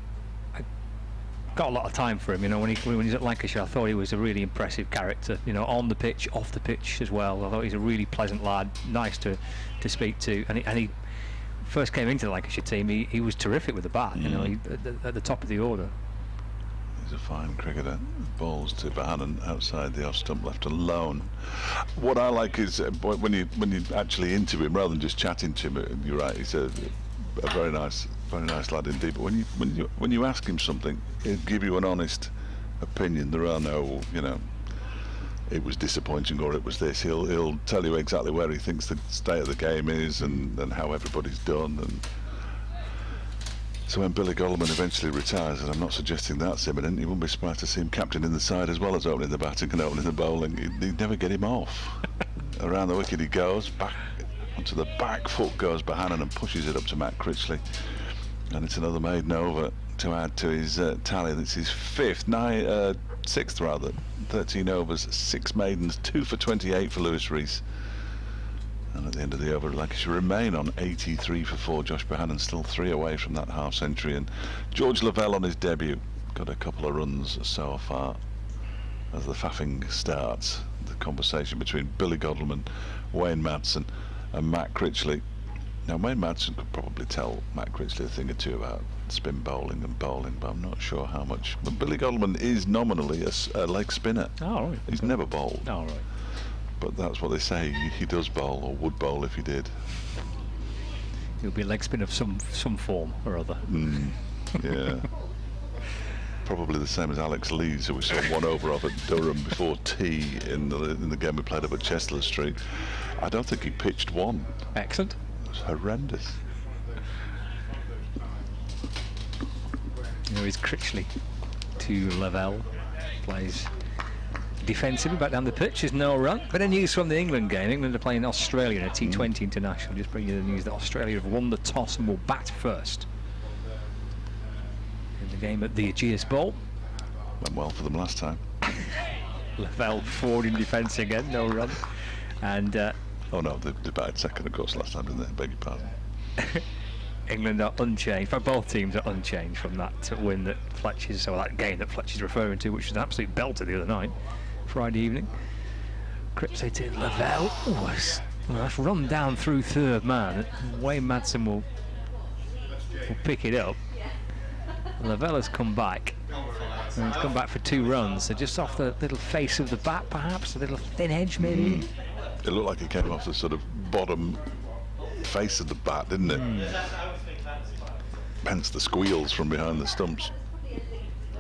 got a lot of time for him, when he's at Lancashire. I thought he was a really impressive character, on the pitch, off the pitch as well. I thought he's a really pleasant lad, nice to speak to, and he first came into the Lancashire team, he was terrific with the bat, at the top of the order. He's a fine cricketer. Balls to Bohannon outside the off stump, left alone. What I like is when you actually interview him, rather than just chatting to him, you're right, he's a very nice Very nice lad indeed. But when you ask him something, he'll give you an honest opinion. There are no, it was disappointing or it was this. He'll tell you exactly where he thinks the state of the game is and how everybody's done. And so when Billy Goldman eventually retires, and I'm not suggesting that's imminent, you wouldn't be surprised to see him captaining the side as well as opening the batting and opening the bowling. He'd never get him off. Around the wicket he goes, back onto the back foot goes Bohannon and pushes it up to Matt Critchley. And it's another maiden over to add to his tally. That's his sixth rather. 13 overs, 6 maidens, 2 for 28 for Lewis Rees. And at the end of the over, Lancashire remain on 83 for 4. Josh Bohannon still 3 away from that half century. And George Lavelle on his debut got a couple of runs so far as the faffing starts. The conversation between Billy Godleman, Wayne Madsen and Matt Critchley. Now Wayne Madsen could probably tell Matt Critchley a thing or two about spin bowling and bowling, but I'm not sure how much. But Billy Godleman is nominally a leg spinner. Oh, right. He's never bowled. Oh, right. But that's what they say. He does bowl, or would bowl if he did. He'll be a leg spin of some form or other. Yeah. Probably the same as Alex Lees, who we saw 1 over of at Durham before tea in the game we played up at Chester Street. I don't think he pitched one. Excellent. It was horrendous. There is Critchley to Lavelle. Plays defensively back down the pitch. There's no run. Bit of news from the England game. England are playing Australia in a T20 international. Just bringing you the news that Australia have won the toss and will bat first in the game at the Ageas Bowl. Went well for them last time. Lavelle forward in defence again, no run. And oh no, they batted second of course last time, didn't they? Beg your pardon. England are unchanged. Both teams are unchanged from that win that Fletcher's, or that game that Fletcher's referring to, which was an absolute belter the other night, Friday evening. Critchley to Lavelle. That's run down through third man. Wayne Madsen will pick it up. Lavelle has come back. And he's come back for 2 runs. So just off the little face of the bat, perhaps a little thin edge, maybe. It looked like it came off the sort of bottom face of the bat, didn't it? Hence the squeals from behind the stumps,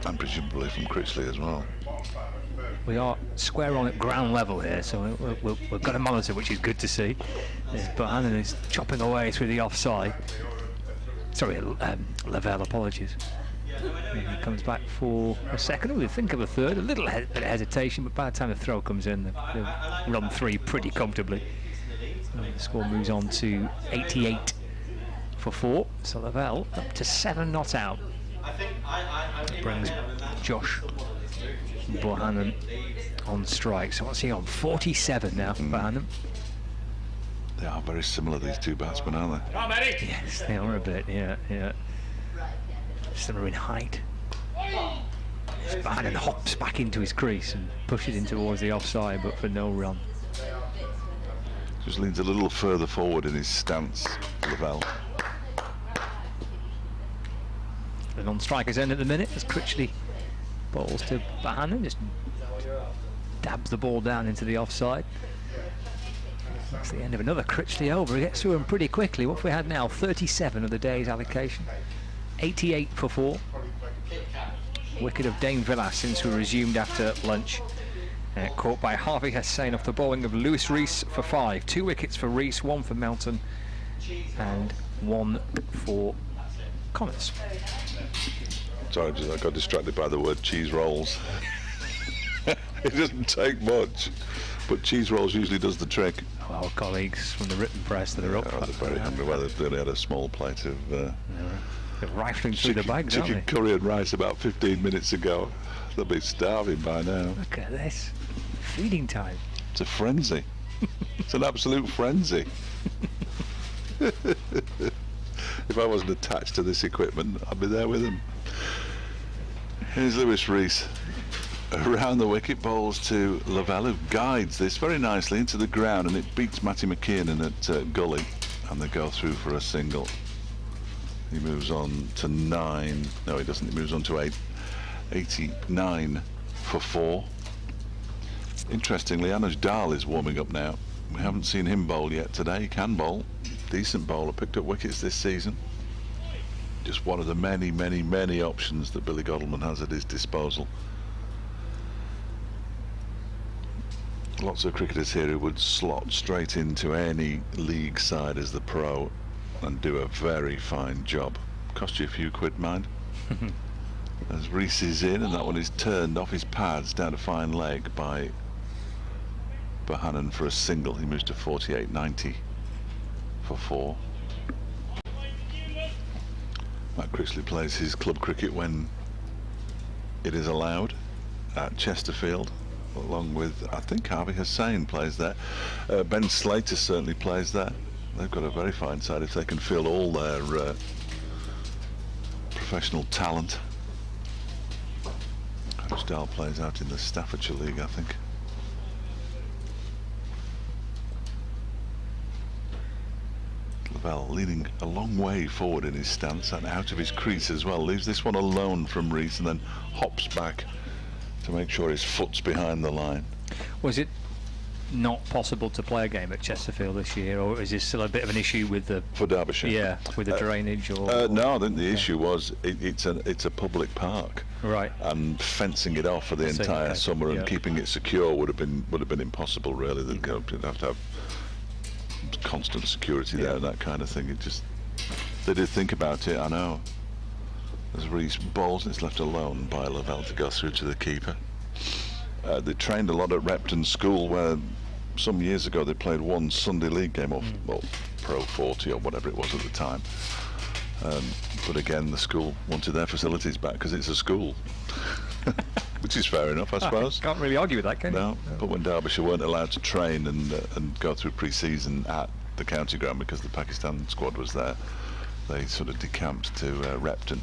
and presumably from Critchley as well. We are square on at ground level here, so we've got a monitor, which is good to see. Bohannon is chopping away through the offside. Sorry, Lavelle, apologies. And he comes back for a second. We think of a third. A little bit of hesitation, but by the time the throw comes in, they've run 3 pretty comfortably. And the score moves on to 88 for 4. So Lavelle up to 7 not out. Brings Josh Bohannon on strike. So what's he on? 47 now for Bohannon. They are very similar, these two batsmen, aren't they? Yes, they are a bit, yeah. Similar in height. Bohannon hops back into his crease and pushes in towards the offside, but for no run. Just leans a little further forward in his stance, Lavelle. And on strikers end at the minute as Critchley bowls to Bohannon, just dabs the ball down into the offside. That's the end of another Critchley over. He gets through them pretty quickly. What have we had now? 37 of the day's allocation. 88 for 4. Wicket of Dane Villas since we resumed after lunch. Caught by Harvey Hussain off the bowling of Lewis Rees for 5. 2 wickets for Rees, 1 for Melton, and 1 for Connors. Sorry, I got distracted by the word cheese rolls. It doesn't take much, but cheese rolls usually does the trick. Well, colleagues from the written press that are up. They're very hungry. Well, they only had a small plate of they're rifling through the bags, aren't chicken they? curry and rice about 15 minutes ago. They'll be starving by now. Look at this. Feeding time. It's a frenzy. It's an absolute frenzy. If I wasn't attached to this equipment, I'd be there with him. Here's Lewis Rees. Around the wicket, bowls to Lavelle, who guides this very nicely into the ground, and it beats Matty McKiernan at Gully, and they go through for a single. He moves on to 9. No, he doesn't. He moves on to 8. 89 for 4. Interestingly, Anuj Dal is warming up now. We haven't seen him bowl yet today. He can bowl. Decent bowler. Picked up wickets this season. just one of the many, many, many options that Billy Godalming has at his disposal. Lots of cricketers here who would slot straight into any league side as the pro and do a very fine job. Cost you a few quid, mind. As Reese is in, and that one is turned off his pads down a fine leg by Bohannon for a single. He moves to 48.90 for 4. Matt Critchley plays his club cricket when it is allowed at Chesterfield, along with, I think, Harvey Hussain plays there. Ben Slater certainly plays there. They've got a very fine side if they can field all their professional talent. Coach Dahl plays out in the Staffordshire League, I think. Lavelle leaning a long way forward in his stance and out of his crease as well. Leaves this one alone from Reese and then hops back to make sure his foot's behind the line. Was it not possible to play a game at Chesterfield this year, or is this still a bit of an issue with the... For Derbyshire? Yeah, with the drainage or... No, I think the issue was it's a public park. Right. And fencing it off for the entire summer and keeping it secure would have been impossible, really. They'd have to have constant security there and that kind of thing. It just... They did think about it, I know. As Reese bowls, it's left alone by Lavelle to go through to the keeper. They trained a lot at Repton School, where some years ago they played one Sunday league game, or well, Pro 40 or whatever it was at the time. But again, the school wanted their facilities back because it's a school, which is fair enough, I suppose. Can't really argue with that, can you? No, but when Derbyshire weren't allowed to train and go through pre-season at the county ground because the Pakistan squad was there, they sort of decamped to Repton.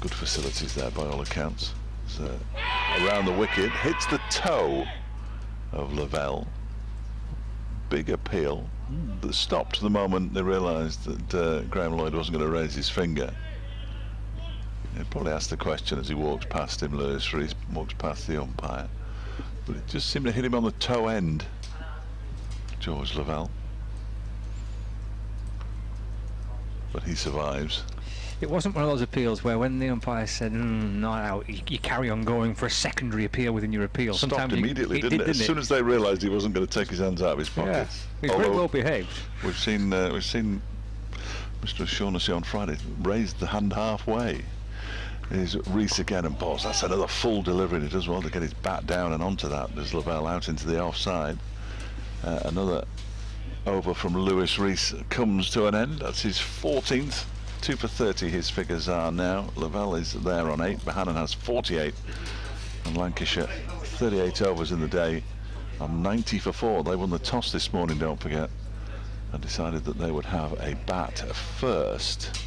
Good facilities there by all accounts. So, around the wicket, hits the toe of Lavelle. Big appeal that stopped the moment they realised that Graham Lloyd wasn't going to raise his finger. He'd probably asked the question as he walks past him, Lewis Reese walks past the umpire. But it just seemed to hit him on the toe end, George Lavelle. But he survives. It wasn't one of those appeals where when the umpire said, not out, you carry on going for a secondary appeal within your appeal. Stopped immediately, didn't it? As soon as they realised he wasn't going to take his hands out of his pockets. Yeah, he's very well behaved. We've seen Mr. O'Shaughnessy on Friday raised the hand halfway. Here's Reese again and balls. That's another full delivery, and he does well to get his bat down and onto that. There's Lavelle out into the offside. Another over from Lewis Reese comes to an end. That's his 14th. 2 for 30 his figures are now. Lavelle is there on 8. Bohannon has 48. And Lancashire 38 overs in the day on 90 for 4. They won the toss this morning, don't forget, and decided that they would have a bat first.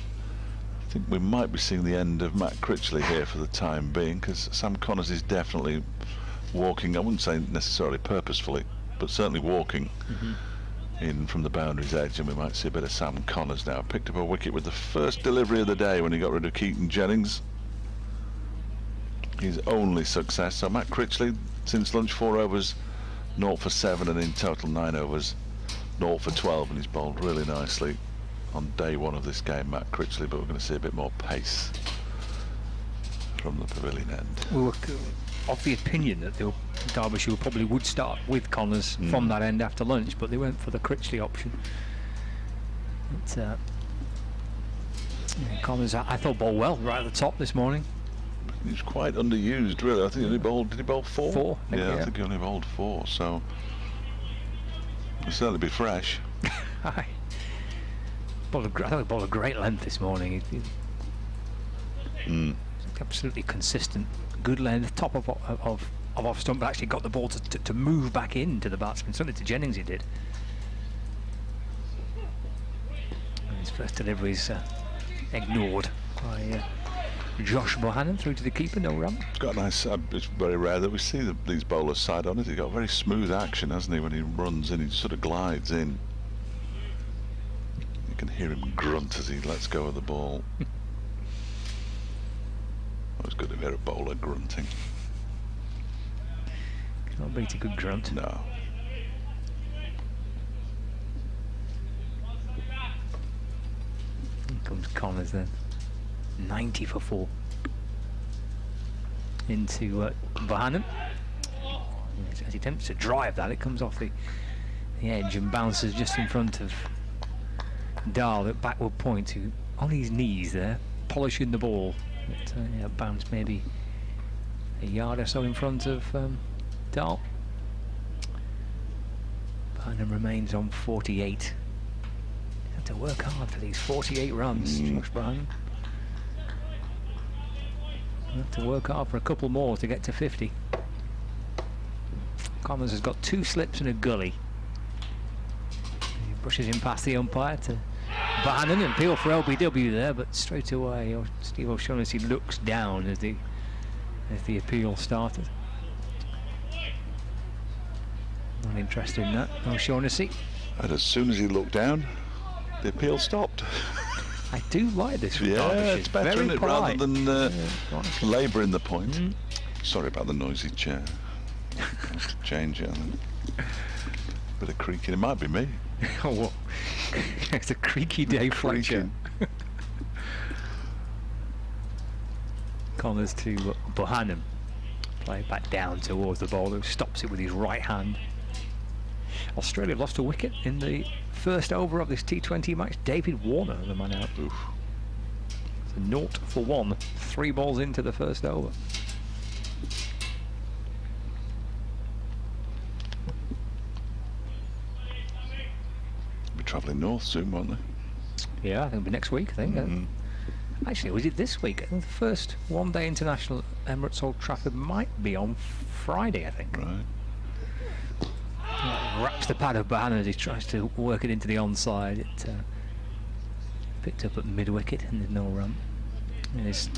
I think we might be seeing the end of Matt Critchley here for the time being, because Sam Connors is definitely walking, I wouldn't say necessarily purposefully, but certainly walking in from the boundary's edge, and we might see a bit of Sam Connors now. Picked up a wicket with the first delivery of the day when he got rid of Keaton Jennings. His only success. So Matt Critchley, since lunch, 4 overs, 0 for 7, and in total 9 overs, 0 for 12, and he's bowled really nicely on day 1 of this game, Matt Critchley, but we're going to see a bit more pace from the pavilion end. We were of the opinion that Derbyshire probably would start with Connors from that end after lunch, but they went for the Critchley option. Connors, I thought, bowled well right at the top this morning. He's quite underused, really. I think he only bowled, did he bowl 4? 4. I think he only bowled 4, so he'll certainly be fresh. I thought he bowled a great length this morning. Absolutely consistent, good length, top of off stump, but actually got the ball to move back into the batsman. Certainly to Jennings he did. And his first delivery's ignored by Josh Bohannon through to the keeper, no run. It's got a nice, it's very rare that we see these bowlers side on it. He's got very smooth action, hasn't he, when he runs in, he sort of glides in. You can hear him grunt as he lets go of the ball. It's good to hear a bowler grunting. Can't beat a good grunt. No. Comes Connors then. 90 for 4. Into Bohannon. As he attempts to drive that, it comes off the edge and bounces just in front of Dahl at backward point, who on his knees there, polishing the ball. But yeah, bounced maybe a yard or so in front of Dahl. Bohannon remains on 48. Have to work hard for these 48 runs, Josh Bohannon. Have to work hard for a couple more to get to 50. Connors has got 2 slips and a gully. He brushes him past the umpire to Bohannon, and appeal for LBW there, but straight away Steve O'Shaughnessy looks down as the appeal started. Not interested in that, O'Shaughnessy. And as soon as he looked down, the appeal stopped. I do like this. Yeah, it's better, very isn't it, polite. rather than labouring the point. Sorry about the noisy chair. Have to change it. Bit of creaking. It might be me. Oh, what? It's a creaky day, Fletcher. Connors to Bohannon. Play it back down towards the ball, who stops it with his right hand. Australia have lost a wicket in the first over of this T20 match. David Warner, the man out. Oof. So 0 for 1. 3 balls into the first over. Be travelling north soon, won't they? Yeah, I think it'll be next week, I think. Actually, was it this week? I think the first one-day international at Emirates Old Trafford might be on Friday, I think. Right. Wraps the pad of Bohannon as he tries to work it into the onside. It picked up at mid-wicket and there's no run. There's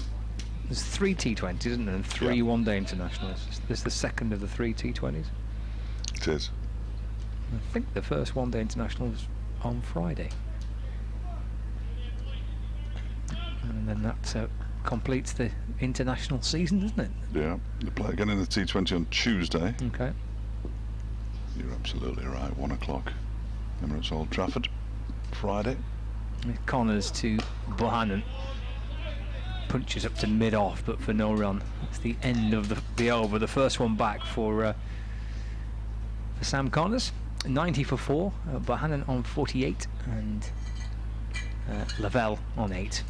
3 T20s, isn't there, and 3 one-day internationals. This is the second of the 3 T20s. It is. I think the first one-day international was on Friday. And then that completes the international season, doesn't it? Yeah. They play again in the T20 on Tuesday. Okay. You're absolutely right. 1 o'clock. Emirates Old Trafford. Friday. Connors to Bohannon. Punches up to mid-off, but for no run. It's the end of the over. The first one back for Sam Connors. 90 for 4. Bohannon on 48 and Lavelle on 8.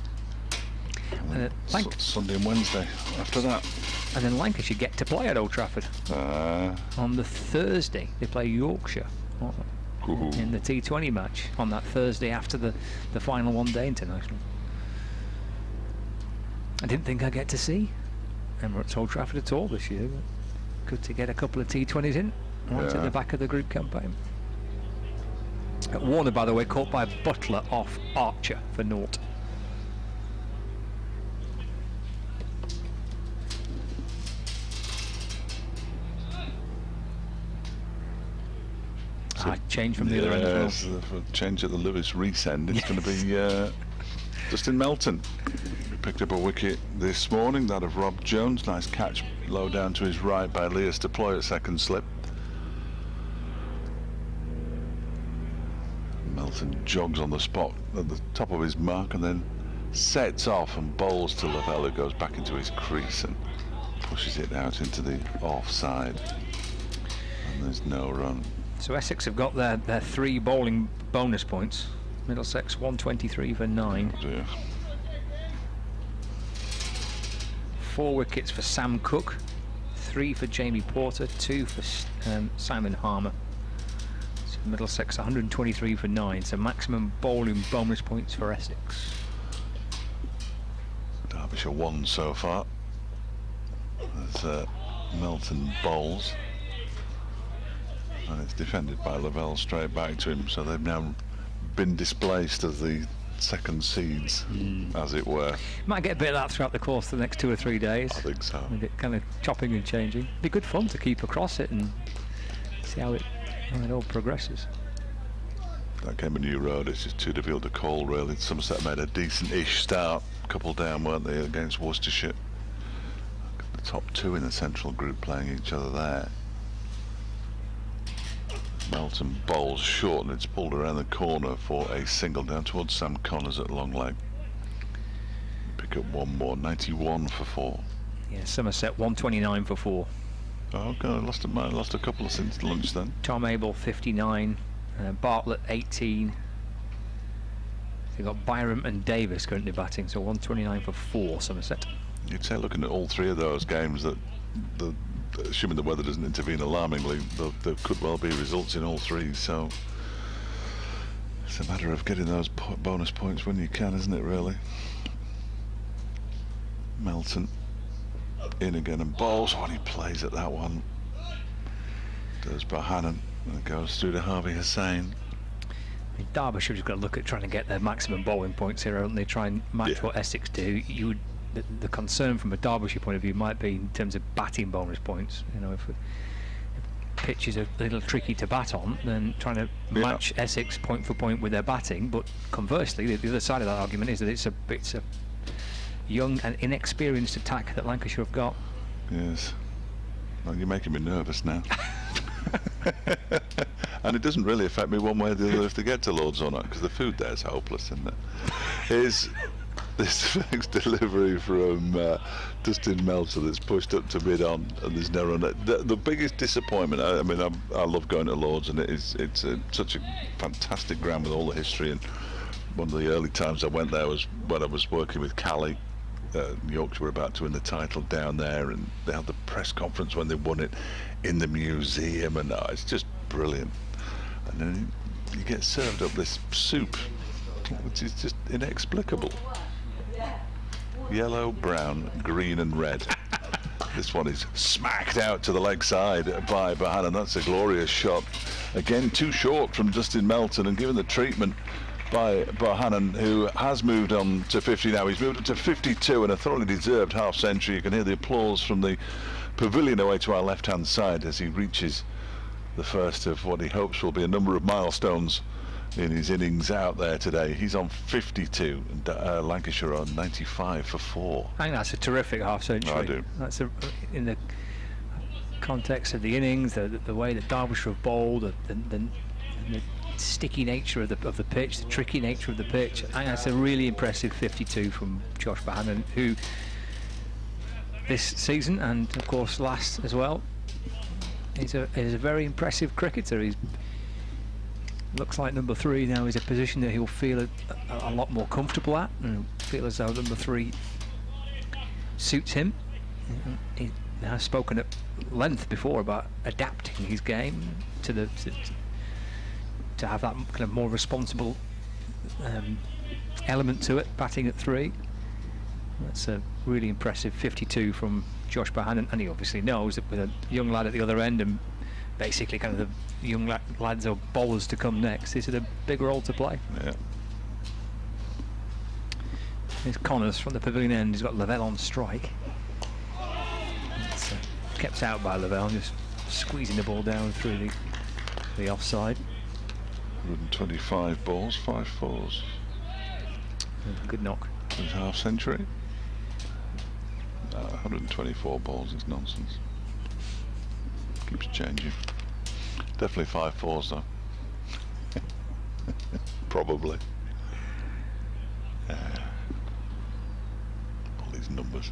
And Sunday and Wednesday after that. And then Lancashire get to play at Old Trafford on the Thursday. They play Yorkshire in the T20 match on that Thursday after the final one-day international. I didn't think I'd get to see Emirates Old Trafford at all this year, but good to get a couple of T20s in right at the back of the group campaign. Warner, by the way, caught by Butler off Archer for 0. Change from the other end as well. Change at the Lewis Resend. It's going to be Justin Melton. He picked up a wicket this morning, that of Rob Jones. Nice catch low down to his right by Leas Deploy at second slip. Melton jogs on the spot at the top of his mark and then sets off and bowls to Lavelle, who goes back into his crease and pushes it out into the offside. And there's no run. So Essex have got their 3 bowling bonus points. Middlesex 123 for 9. Oh dear. 4 wickets for Sam Cook, 3 for Jamie Porter, 2 for Simon Harmer. So Middlesex 123 for 9. So maximum bowling bonus points for Essex. Derbyshire 1 so far. As Melton bowls. And it's defended by Lavelle straight back to him, so they've now been displaced as the second seeds, as it were. Might get a bit of that throughout the course of the next 2 or 3 days. I think so. With it kind of chopping and changing. Be good fun to keep across it and see how it all progresses. That came a new road. It's just too difficult to call, really. Somerset made a decent-ish start. A couple down, weren't they, against Worcestershire? The top 2 in the central group playing each other there. Melton bowls short and it's pulled around the corner for a single down towards Sam Connors at long leg. pick up one more. 91 for 4. Yeah, Somerset 129 for 4. Oh God, I lost a couple since lunch then. Tom Abel 59, Bartlett 18. You've got Byram and Davis currently batting, so 129 for 4 Somerset. You'd say looking at all three of those games that assuming the weather doesn't intervene alarmingly, there could well be results in all three, so it's a matter of getting those bonus points when you can, isn't it, really? Melton in again and bowls when he plays at that one. Does Bohannon, and it goes through to Harvey Hussain. Derbyshire has got to look at trying to get their maximum bowling points here, haven't they? Try and match what Essex do. The concern from a Derbyshire point of view might be in terms of batting bonus points. You know, if pitch is a little tricky to bat on, then trying to match Essex point for point with their batting. But conversely, the other side of that argument is that it's a young and inexperienced attack that Lancashire have got. Yes. Well, you're making me nervous now. And it doesn't really affect me one way or the other if they get to Lords or not, because the food there is hopeless, isn't it? Here's this next delivery from Dustin Meltzer that's pushed up to mid-on, and there's no run. The biggest disappointment, I mean, I love going to Lords, and it's such a fantastic ground with all the history, and one of the early times I went there was when I was working with Cali. Yorkshire were about to win the title down there, and they had the press conference when they won it in the museum, and it's just brilliant. And then you get served up this soup, which is just inexplicable. Yellow, brown, green and red. This one is smacked out to the leg side by Bohannon. That's a glorious shot. Again, too short from Dustin Melton, and given the treatment by Bohannon, who has moved on to 50 now. He's moved up to 52 and a thoroughly deserved half century. You can hear the applause from the pavilion away to our left-hand side as he reaches the first of what he hopes will be a number of milestones in his innings out there today. He's on 52 and Lancashire on 95 for 4. I think that's a terrific half century. I do. That's in the context of the innings, the way that Derbyshire have bowled, the sticky nature of the pitch, the tricky nature of the pitch. I think that's a really impressive 52 from Josh Bohannon, who this season and of course last as well is a very impressive cricketer. He's looks like number 3 now is a position that he'll feel a lot more comfortable at, and feel as though number 3 suits him. He has spoken at length before about adapting his game to have that kind of more responsible element to it, batting at 3. That's a really impressive 52 from Josh Bohannon, and he obviously knows that with a young lad at the other end and basically kind of the young lads or bowlers to come next, this is a big role to play. Yeah. Here's Connors from the pavilion end. He's got Lavelle on strike. It's kept out by Lavelle, just squeezing the ball down through the offside. 125 balls, 5 fours. Good knock. His half century. 124 balls is nonsense. Keeps changing. Definitely 5 fours though. Probably. All these numbers.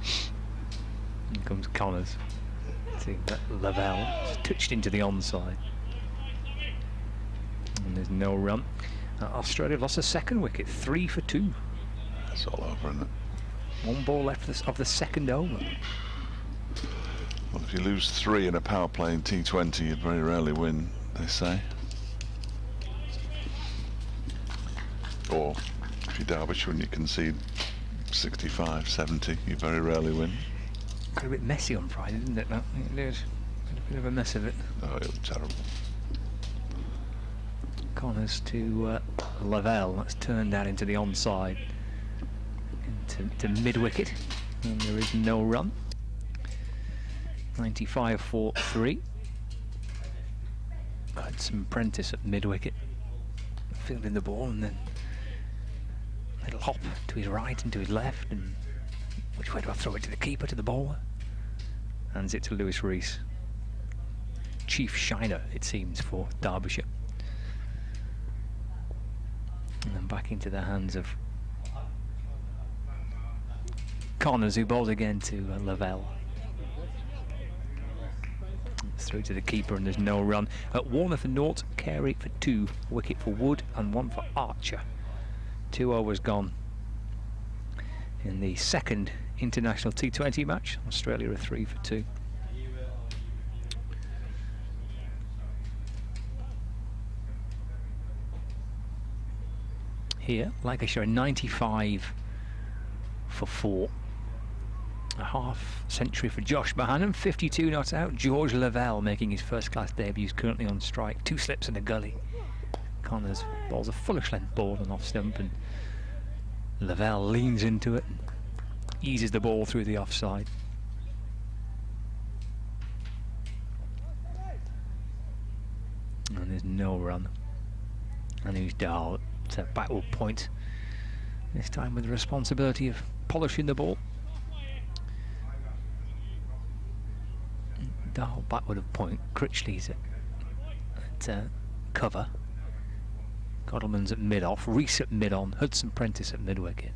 Here comes Connors. See that Lavelle touched into the onside, and there's no run. Australia lost a second wicket, 3 for 2. That's all over, isn't it? 1 ball left of the second over. Well, if you lose 3 in a power play in T20, you very rarely win, they say. Or if you're Derbyshire and you concede 65, 70, you very rarely win. Got a bit messy on Friday, didn't it? It did. A bit of a mess of it. Oh, it was terrible. Connors to Lavelle. That's turned out into the onside, into mid-wicket, and there is no run. 95 for 3. Had some Prentice at mid-wicket, fielding the ball, and then a little hop to his right and to his left, and which way do I throw it? To the keeper, to the bowler? Hands it to Lewis Rees. Chief shiner, it seems, for Derbyshire. And then And back into the hands of Connors, who bowls again to Lavelle. It's through to the keeper and there's no run. Warner for naught, Carey for 2, wicket for Wood and 1 for Archer. 2 overs gone in the second international T20 match. Australia are 3 for 2. Here, Lancashire 95 for 4. A half century for Josh Bohannon, 52 not out. George Lavelle making his first class debut, currently on strike. 2 slips in a gully. Connors bowls a fullish length ball and off stump, and Lavelle leans into it and eases the ball through the offside. And there's no run. And who's Dahl at a backward point, this time with the responsibility of polishing the ball. Dahl backward of point, Critchley's at cover, Godalman's at mid-off, Rees at mid-on, Hudson Prentice at mid-wicket.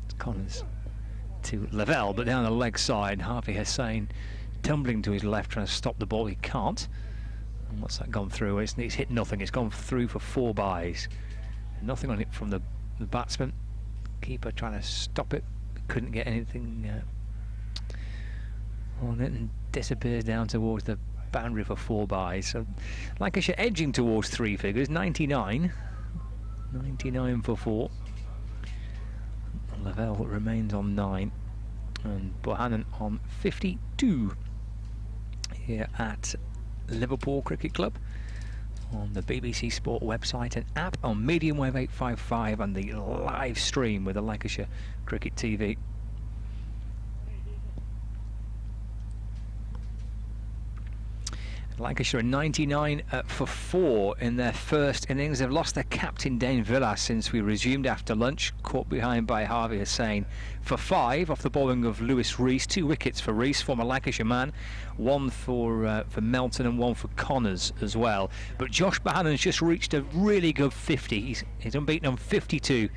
It's Connors to Lavelle, but down the leg side, Harvey Hussain tumbling to his left, trying to stop the ball. He can't. And what's that gone through? It's hit nothing. It's gone through for 4 byes. Nothing on it from the batsman. Keeper trying to stop it, couldn't get anything on it, and disappears down towards the boundary for 4 byes. So Lancashire edging towards 3 figures. 99 for 4. Lavelle remains on 9 and Bohannon on 52 here at Liverpool Cricket Club on the BBC Sport website and app, on medium wave 855 and the live stream with the Lancashire Cricket TV. Lancashire are 99 for 4 in their first innings. They've lost their captain Dane Villas since we resumed after lunch, caught behind by Harvey Hussain for 5 off the bowling of Lewis Rees. 2 wickets for Rees, former Lancashire man, 1 for Melton and 1 for Connors as well. But Josh Bohannon's just reached a really good 50. He's unbeaten on 52.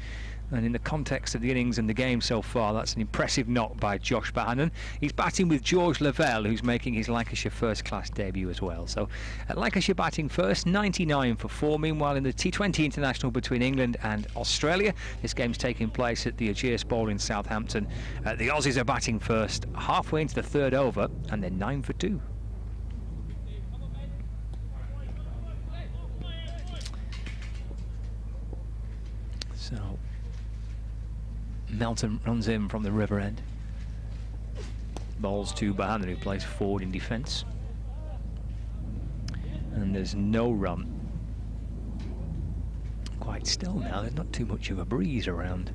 And in the context of the innings and the game so far, that's an impressive knock by Josh Bohannon. He's batting with George Lavelle, who's making his Lancashire first-class debut as well. So Lancashire batting first, 99 for 4. Meanwhile, in the T20 international between England and Australia, this game's taking place at the Ageas Bowl in Southampton. The Aussies are batting first, halfway into the 3rd over, and they're 9 for 2. So Melton runs in from the river end. Bowls to Bohannon, who plays forward in defence. And there's no run. Quite still now, there's not too much of a breeze around.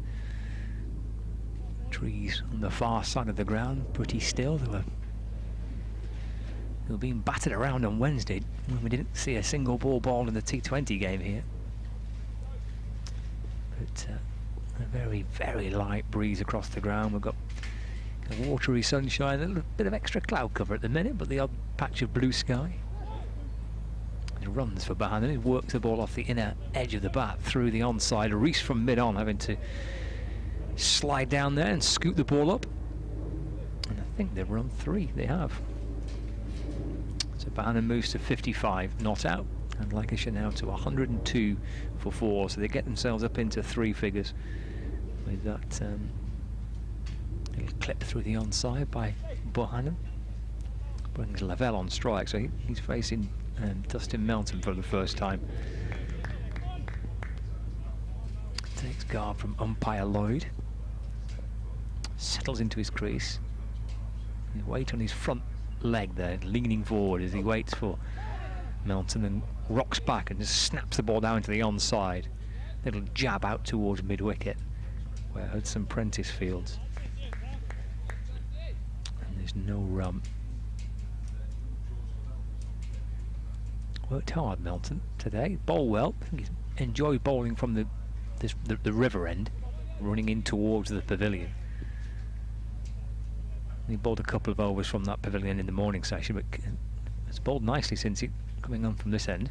Trees on the far side of the ground, pretty still. They were being battered around on Wednesday when we didn't see a single ball in the T20 game here. But a very, very light breeze across the ground. We've got a watery sunshine, a little bit of extra cloud cover at the minute, but the odd patch of blue sky. He runs for Bohannon. He works the ball off the inner edge of the bat through the onside. Rees from mid-on having to slide down there and scoop the ball up. And I think they've run 3. They have. So Bohannon moves to 55, not out. And Lancashire now to 102 for 4. So they get themselves up into 3 figures with that little clip through the onside by Bohannon. Brings Lavelle on strike, so he's facing Dustin Melton for the first time. Takes guard from umpire Lloyd. Settles into his crease. He waits on his front leg there, leaning forward as he waits for Melton, and rocks back and just snaps the ball down to the onside. Little jab out towards mid-wicket where Hudson Prentice fields. And there's no run. Worked hard, Melton, today. Bowled well. I think he's enjoyed bowling from the river end, running in towards the pavilion. He bowled a couple of overs from that pavilion in the morning session, but it's bowled nicely since he coming on from this end.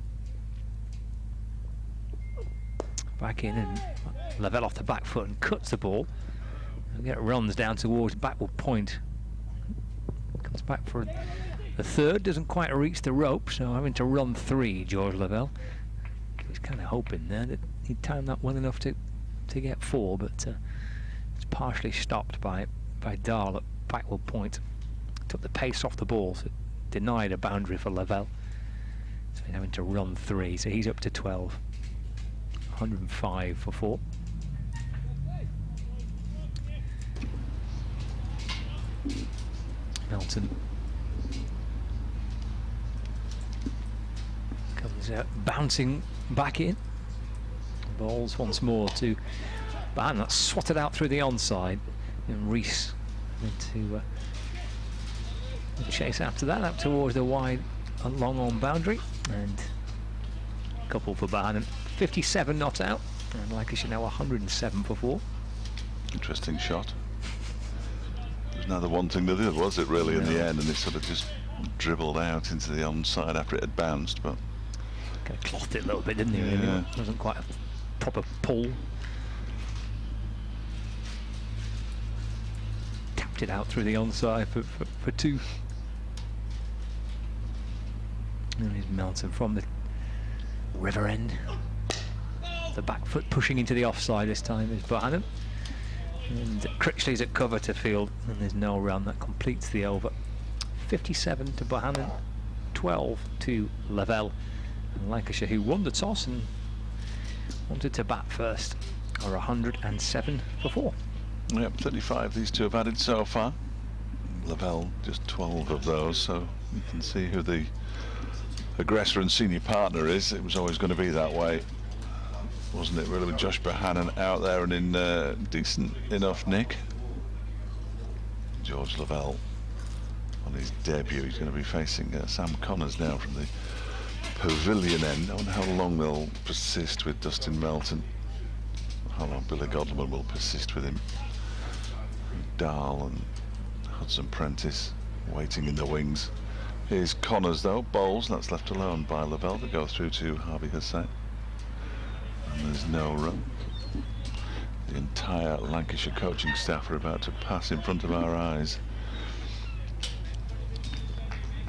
back in, and Lavelle off the back foot and cuts the ball. And get runs down towards backward point. Comes back for the third, doesn't quite reach the rope, so having to run 3, George Lavelle. He's kind of hoping there that he'd time that well enough to get 4, but it's partially stopped by Dahl at backward point. Took the pace off the ball, so it denied a boundary for Lavelle. So he's having to run 3, so he's up to 12. 105 for 4. Melton comes out bouncing back in. Balls once more to Ban. That's swatted out through the onside. And Reese into chase after that, up towards the wide and long on boundary. And a couple for Ban. 57 not out. And Lancashire now 107 for 4. Interesting shot. It was neither one thing nor the other, was it, really, in the end? And it sort of just dribbled out into the onside after it had bounced, but kind of clothed it a little bit, didn't he? Really? It wasn't quite a proper pull. Tapped it out through the onside for 2. And here's Melton from the river end. The back foot pushing into the offside this time is Bohannon. And Critchley's at cover to field, and there's no run. That completes the over. 57 to Bohannon, 12 to Lavelle. And Lancashire, who won the toss and wanted to bat first, are 107 for 4. Yep, 35 these two have added so far. Lavelle just 12 of those, so you can see who the aggressor and senior partner is. It was always going to be that way, wasn't it, really, with Josh Bohannon out there and in decent enough nick. George Lavelle on his debut. He's going to be facing Sam Connors now from the pavilion end. I wonder how long they'll persist with Dustin Melton, how long Billy Godleman will persist with him. Dahl and Hudson Prentice waiting in the wings. Here's Connors though, bowls, that's left alone by Lavelle to go through to Harvey Hussain. And there's no run. The entire Lancashire coaching staff are about to pass in front of our eyes.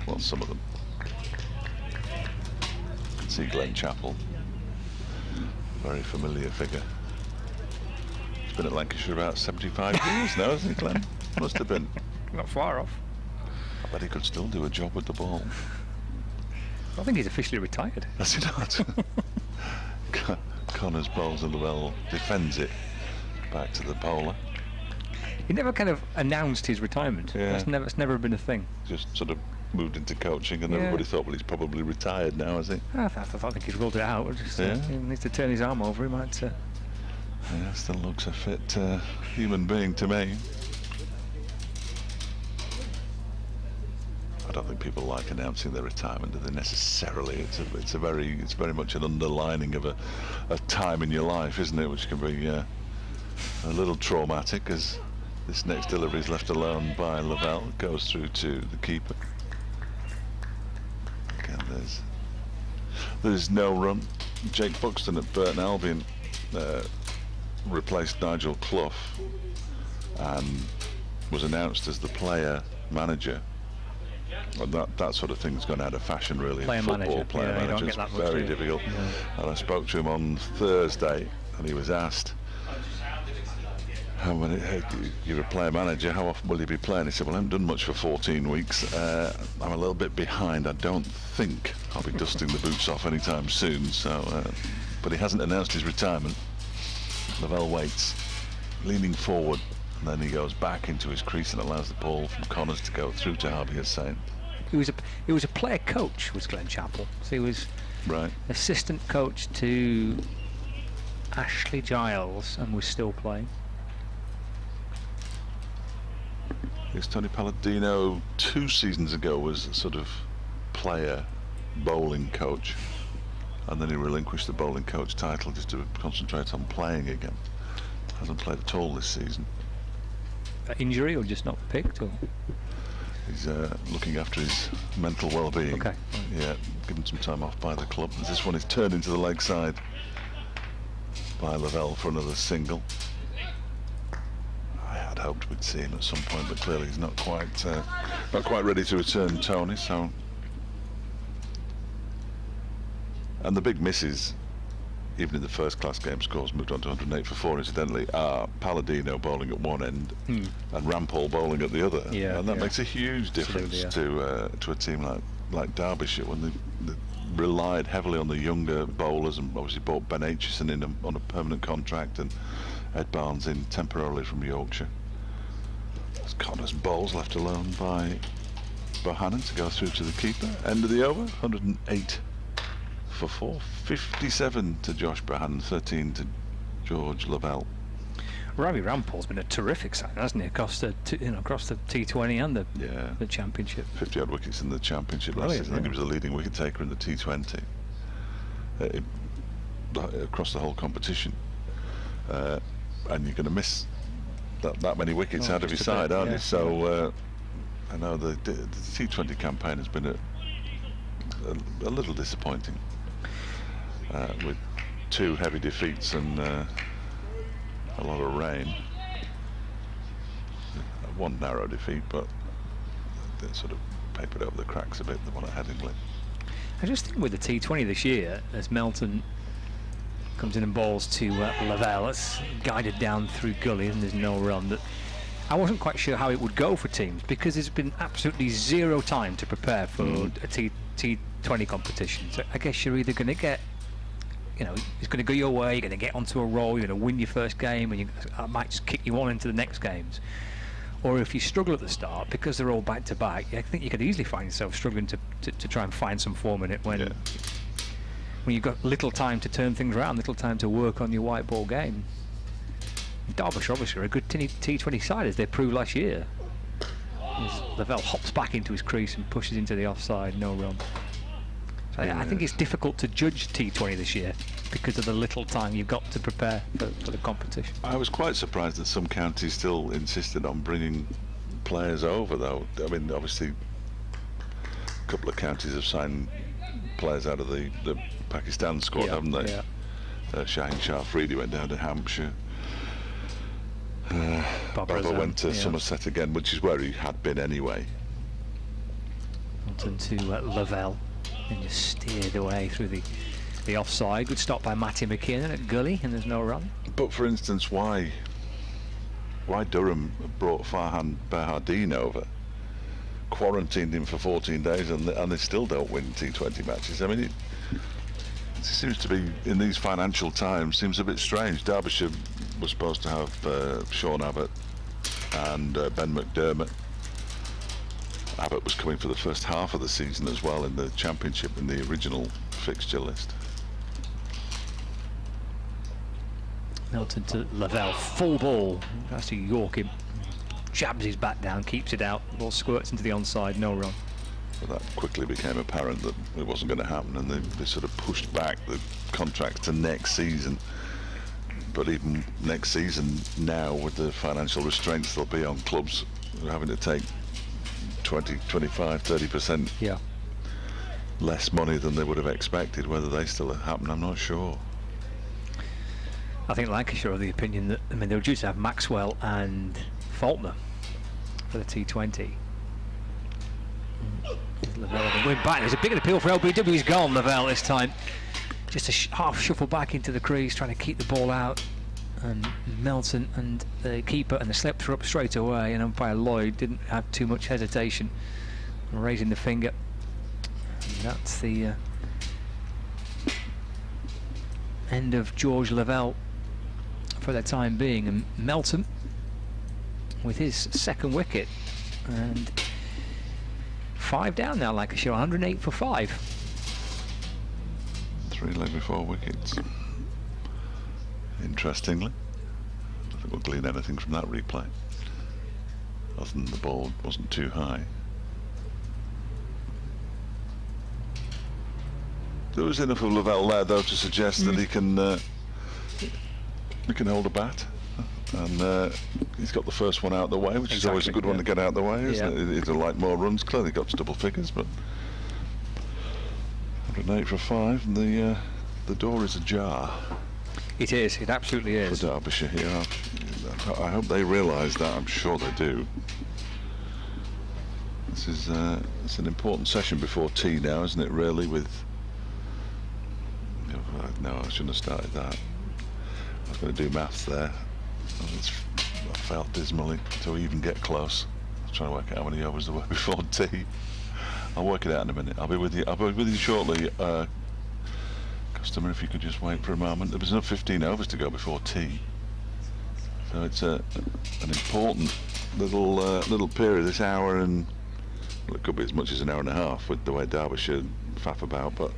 Well, some of them. You can see Glenn Chappell, very familiar figure. He's been at Lancashire about 75 years now, hasn't he, Glenn? Must have been. Not far off. I bet he could still do a job with the ball. I think he's officially retired. Does he not? Connors bowls and Lavelle defends it back to the bowler. He never kind of announced his retirement. Yeah. It's never been a thing. Just sort of moved into coaching, and everybody thought, well, he's probably retired now, has he? I think he's ruled it out. Just, he needs to turn his arm over. He might. Yeah, still looks a fit human being to me. I don't think people like announcing their retirement, do they necessarily? It's very much an underlining of a time in your life, isn't it? Which can be a little traumatic, as this next delivery is left alone by Lavelle. It goes through to the keeper. Again, there's no run. Jake Buxton at Burton Albion replaced Nigel Clough and was announced as the player manager. And that sort of thing's gone out of fashion, really. Player manager. Player manager is very difficult. Yeah. And I spoke to him on Thursday, and he was asked, you're a player manager, how often will you be playing? He said, well, I haven't done much for 14 weeks. I'm a little bit behind. I don't think I'll be dusting the boots off anytime soon. So, but he hasn't announced his retirement. Lavelle waits, leaning forward, and then he goes back into his crease and allows the ball from Connors to go through to Harvey Hussain. He was a player coach, was Glenn Chappell. So he was assistant coach to Ashley Giles and was still playing. Yes, Tony Palladino 2 seasons ago was a sort of player bowling coach, and then he relinquished the bowling coach title just to concentrate on playing again. Hasn't played at all this season. Injury or just not picked? Or? He's looking after his mental well-being. Okay. Yeah, given some time off by the club. This one is turned into the leg side. by Lavelle for another single. I had hoped we'd see him at some point, but clearly he's not quite ready to return, Tony. So, and the big misses, even in the first class game scores, moved on to 108 for 4, incidentally, are Palladino bowling at one end and Rampal bowling at the other. Yeah, and that makes a huge difference to a team like Derbyshire, when they relied heavily on the younger bowlers, and obviously brought Ben Aitchison in on a permanent contract and Ed Barnes in temporarily from Yorkshire. As Connors bowls, left alone by Bohannon to go through to the keeper. End of the over, 108 for 4, 57 to Josh Bohannon, 13 to George Lavelle. Ravi Rampal's been a terrific sign, hasn't he, across the T20 and the Championship. 50 odd wickets in the Championship last season. I think he was the leading wicket taker in the T20 across the whole competition. And you're going to miss that many wickets out of your side, aren't you? So I know the T20 campaign has been a little disappointing, with 2 heavy defeats and a lot of rain. 1 narrow defeat, but they sort of papered over the cracks a bit, the one at Headingley. I just think with the T20 this year, as Melton comes in and bowls to Lavelle, it's guided down through gully and there's no run, that I wasn't quite sure how it would go for teams, because there's been absolutely zero time to prepare for a T20 competition. So I guess you're either going to get, it's going to go your way, you're going to get onto a roll, you're going to win your first game, and I might just kick you on into the next games. Or if you struggle at the start, because they're all back to back, I think you could easily find yourself struggling to try and find some form in it when you've got little time to turn things around, little time to work on your white ball game. Derbyshire obviously are a good T20 side, as they proved last year. As Lavelle hops back into his crease and pushes into the offside, no run. So I think it's difficult to judge T20 this year because of the little time you've got to prepare for the competition. I was quite surprised that some counties still insisted on bringing players over, though. I mean, obviously a couple of counties have signed players out of the Pakistan squad, haven't they? Yeah. Shaheen Shah Afridi went down to Hampshire. Baba went to Somerset again, which is where he had been anyway. Onto Lavelle, and just steered away through the offside. Good stop by Matty McKinnon at gully, and there's no run. But for instance, why Durham brought Farhan Behardine over, quarantined him for 14 days, and they still don't win T20 matches? I mean, it seems to be, in these financial times, seems a bit strange. Derbyshire was supposed to have Sean Abbott and Ben McDermott. Abbott was coming for the first half of the season as well in the Championship, in the original fixture list. Melton to Lavelle, full ball. Has to York him. Jabs his bat down, keeps it out. Ball squirts into the onside, no run. But that quickly became apparent that it wasn't going to happen, and they sort of pushed back the contract to next season. But even next season now, with the financial restraints there'll be on clubs having to take 20, 25, 30% less money than they would have expected, whether they still happen, I'm not sure. I think Lancashire are of the opinion that, they were due to have Maxwell and Faulkner for the T20. Lavelle went back. There's a big appeal for LBW. He's gone, Lavelle, this time. Just a half shuffle back into the crease, trying to keep the ball out. And Melton and the keeper and the slips were up straight away, and umpire Lloyd didn't have too much hesitation, raising the finger. And that's the end of George Lavelle for the time being. And Melton with his second wicket, and 5 down now, Lancashire, 108 for 5. 3 leg before wickets. Interestingly, I don't think we'll glean anything from that replay, other than the ball wasn't too high. There was enough of Lavelle there, though, to suggest that he can hold a bat, and he's got the first one out of the way, which is always a good one to get out of the way, isn't it? He'd like more runs. Clearly got to double figures, but 108 for 5, and the door is ajar. It is. It absolutely is. For Derbyshire, yeah. I hope they realise that. I'm sure they do. This is it's an important session before tea now, isn't it? Really, with no, I shouldn't have started that. I was going to do maths there. I failed dismally to even get close. I was trying to work out how many overs there were before tea. I'll work it out in a minute. I'll be with you shortly. Customer, if you could just wait for a moment. There was another 15 overs to go before tea. So it's an important little period, this hour, and well, it could be as much as an hour and a half with the way Derbyshire faff about, but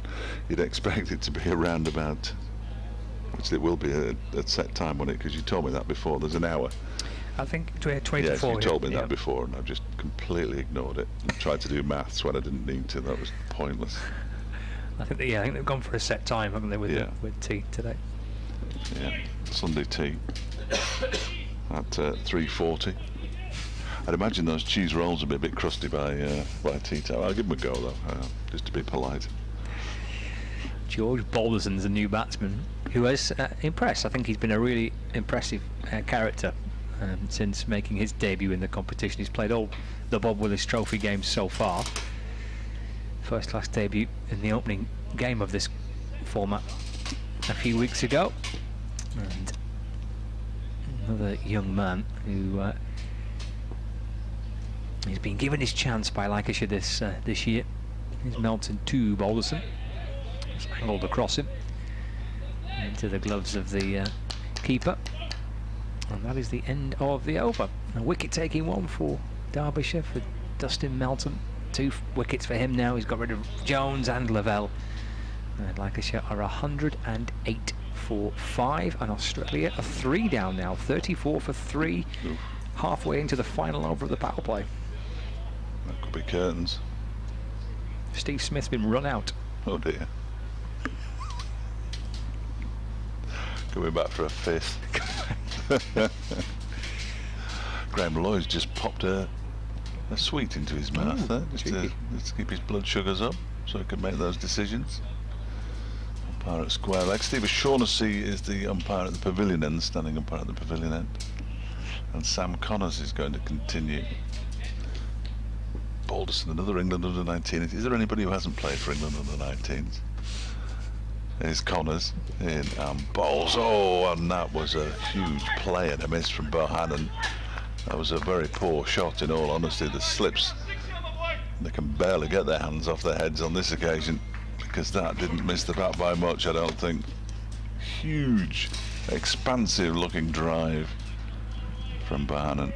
you'd expect it to be around about, which it will be a set time, won't it? Because you told me that before. There's an hour. I think 20 yes, to 4. You told me that before, and I've just completely ignored it. I tried to do maths when I didn't need to. That was pointless. I think they've gone for a set time, haven't they, with tea today? Yeah, Sunday tea at 3:40. I'd imagine those cheese rolls will be a bit crusty by tea time. I'll give them a go though, just to be polite. George Balderson's a new batsman who has impressed. I think he's been a really impressive character since making his debut in the competition. He's played all the Bob Willis Trophy games so far. First class debut in the opening game of this format a few weeks ago. And another young man who he's been given his chance by Lancashire this year. He's Melton to Balderson. It's angled across him into the gloves of the keeper, and that is the end of the over. A wicket-taking one for Derbyshire, for Dustin Melton. 2 wickets for him now. He's got rid of Jones and Lavelle. And Lancashire are 108 for 5, and Australia are 3 down now. 34 for 3, halfway into the final over of the power play. That could be curtains. Steve Smith's been run out. Oh dear. Coming back for a 5th. Graham Lloyd's just popped a sweet into his mouth there, just to keep his blood sugars up, so he can make those decisions. Umpire at square leg. Steve O'Shaughnessy is the umpire at the pavilion end, standing umpire at the pavilion end. And Sam Connors is going to continue. Balderson, another England under-19. Is there anybody who hasn't played for England under-19s? Here's Connors in and bowls. Oh, and that was a huge play and a miss from Bohannon. That was a very poor shot, in all honesty. The slips, they can barely get their hands off their heads on this occasion, because that didn't miss the bat by much, I don't think. Huge, expansive looking drive from Bohannon.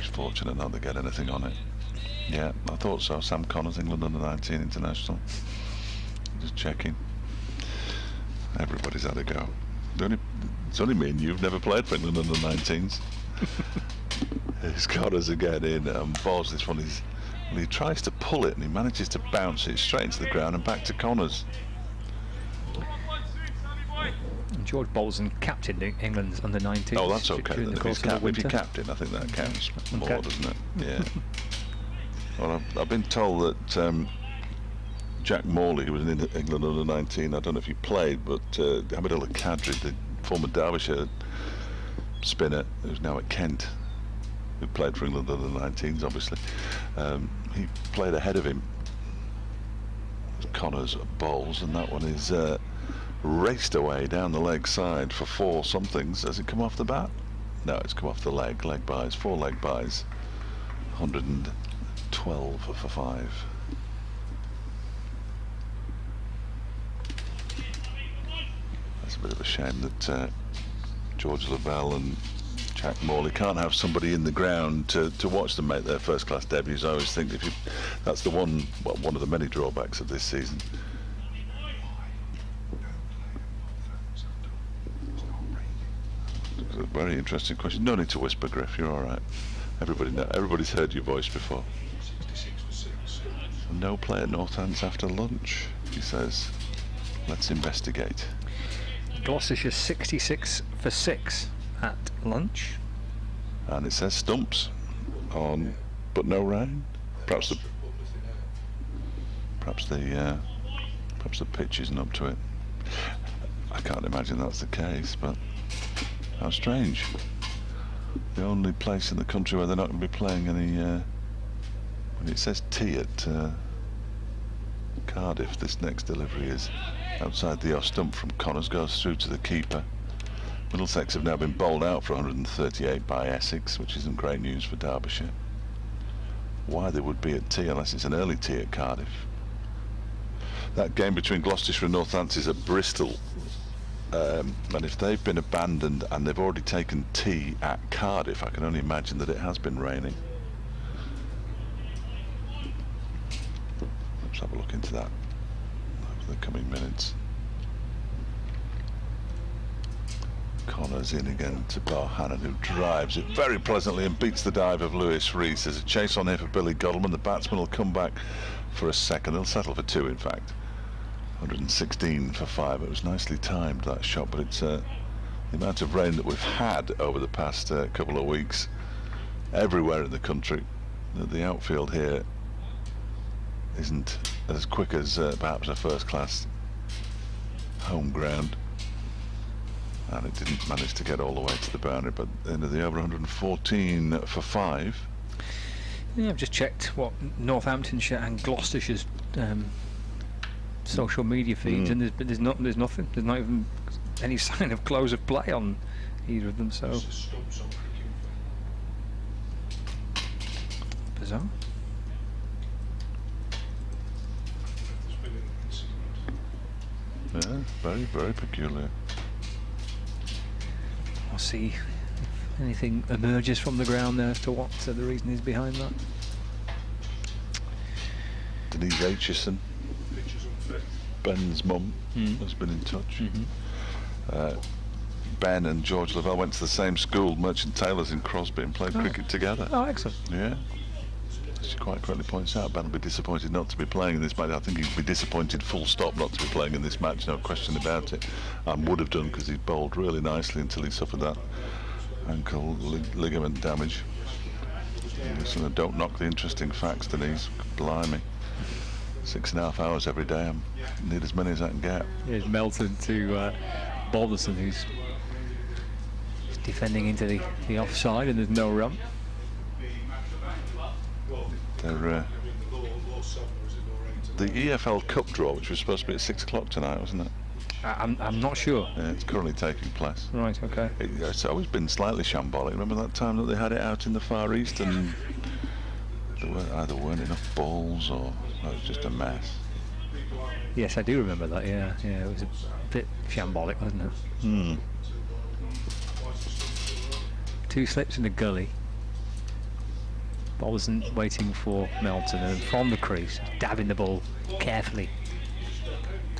He's fortunate not to get anything on it. Yeah, I thought so. Sam Connors, England under-19 international. Just checking. Everybody's had a go. It's only me and you've never played for England under-19s. Here's Connors again in and balls this one. He tries to pull it and he manages to bounce it straight into the ground and back to Connors. And George Balderson captained England's under-19s. Oh, that's okay. During the course of the If you're winter. captain, I think that counts more, doesn't it? Yeah. Well, I've been told that Jack Morley, who was in England under-19, I don't know if he played, but Hamidullah Kadri, the former Derbyshire spinner, who's now at Kent, who played for England under-19s, obviously, he played ahead of him. Connors bowls, and that one is raced away down the leg side for 4 somethings. Has it come off the bat? No, it's come off the leg buys, 4 leg buys. 112 for 5. That's a bit of a shame that George Lavelle and Jack Morley can't have somebody in the ground to watch them make their first class debuts. I always think that's the one of the many drawbacks of this season. It's a very interesting question. No need to whisper, Griff, you're all right. Everybody's heard your voice before. No play at Northants after lunch, he says. Let's investigate. Gloucestershire 66 for 6 at lunch. And it says stumps on, but no rain. Perhaps the pitch isn't up to it. I can't imagine that's the case, but how strange. The only place in the country where they're not going to be playing any, when it says tea at Cardiff, this next delivery is outside the off stump from Connors, goes through to the keeper. Middlesex have now been bowled out for 138 by Essex, which isn't great news for Derbyshire. Why they would be at tea unless it's an early tea at Cardiff. That game between Gloucestershire and Northampton is at Bristol, and if they've been abandoned and they've already taken tea at Cardiff, I can only imagine that it has been raining. Let's have a look into that over the coming minutes. Connors in again to Bohannon, who drives it very pleasantly and beats the dive of Lewis Rees. There's a chase on here for Billy Godleman. The batsman will come back for a second. They'll settle for 2, in fact. 116 for 5. It was nicely timed, that shot, but it's the amount of rain that we've had over the past couple of weeks everywhere in the country, that the outfield here isn't as quick as perhaps a first-class home ground. And it didn't manage to get all the way to the boundary, but end of the over, 114 for 5. Yeah, I've just checked what Northamptonshire and Gloucestershire's social media feeds, and there's nothing. There's not even any sign of close of play on either of them. So bizarre. Yeah, very, very peculiar. I'll see if anything emerges from the ground there as to what the reason is behind that. Denise Aitchison, Ben's mum, has been in touch. Ben and George Lavelle went to the same school, Merchant Taylors in Crosby, and played cricket together. Oh, excellent. Yeah. She quite correctly points out Ben will be disappointed not to be playing in this match. I think he'd be disappointed full stop not to be playing in this match, no question about it. And would have done, because he bowled really nicely until he suffered that ankle ligament damage. So don't knock the interesting facts, Denise. Blimey. 6.5 hours every day. I need as many as I can get. Here's Melton to Balderson, who's defending into the offside, and there's no run. They're, the EFL Cup draw, which was supposed to be at 6 o'clock tonight, wasn't it? I'm not sure. Yeah, it's currently taking place. Right, okay. It's always been slightly shambolic. Remember that time that they had it out in the Far East and there either weren't enough balls or it was just a mess. Yes, I do remember that, yeah. Yeah, it was a bit shambolic, wasn't it? 2 slips in the gully. Balderson waiting for Melton, and from the crease, dabbing the ball carefully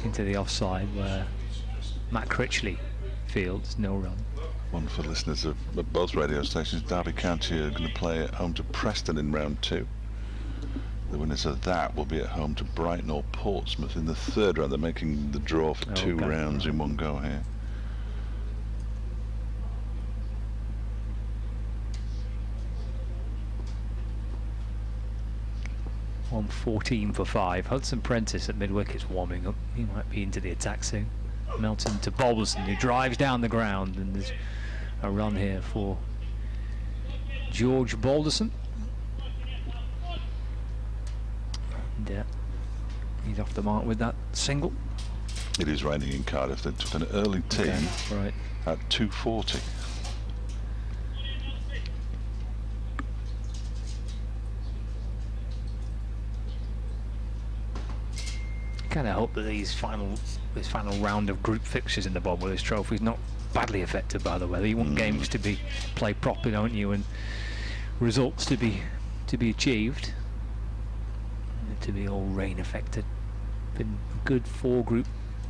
into the offside where Matt Critchley fields, no run. One for listeners of both radio stations. Derby County are going to play at home to Preston in round 2. The winners of that will be at home to Brighton or Portsmouth in the 3rd round. They're making the draw for 2 rounds in one go here. On 14 for 5. Hudson Prentice at mid-wicket's warming up. He might be into the attack soon. Melton to Balderson, who drives down the ground, and there's a run here for George Balderson. And he's off the mark with that single. It is raining in Cardiff. They took an early tea right at 2:40. Kind of hope that this final round of group fixtures in the Bob Willis Trophy is not badly affected by the weather. You want games to be played properly, don't you, and results to be achieved. To be all rain affected. Been a good 4 group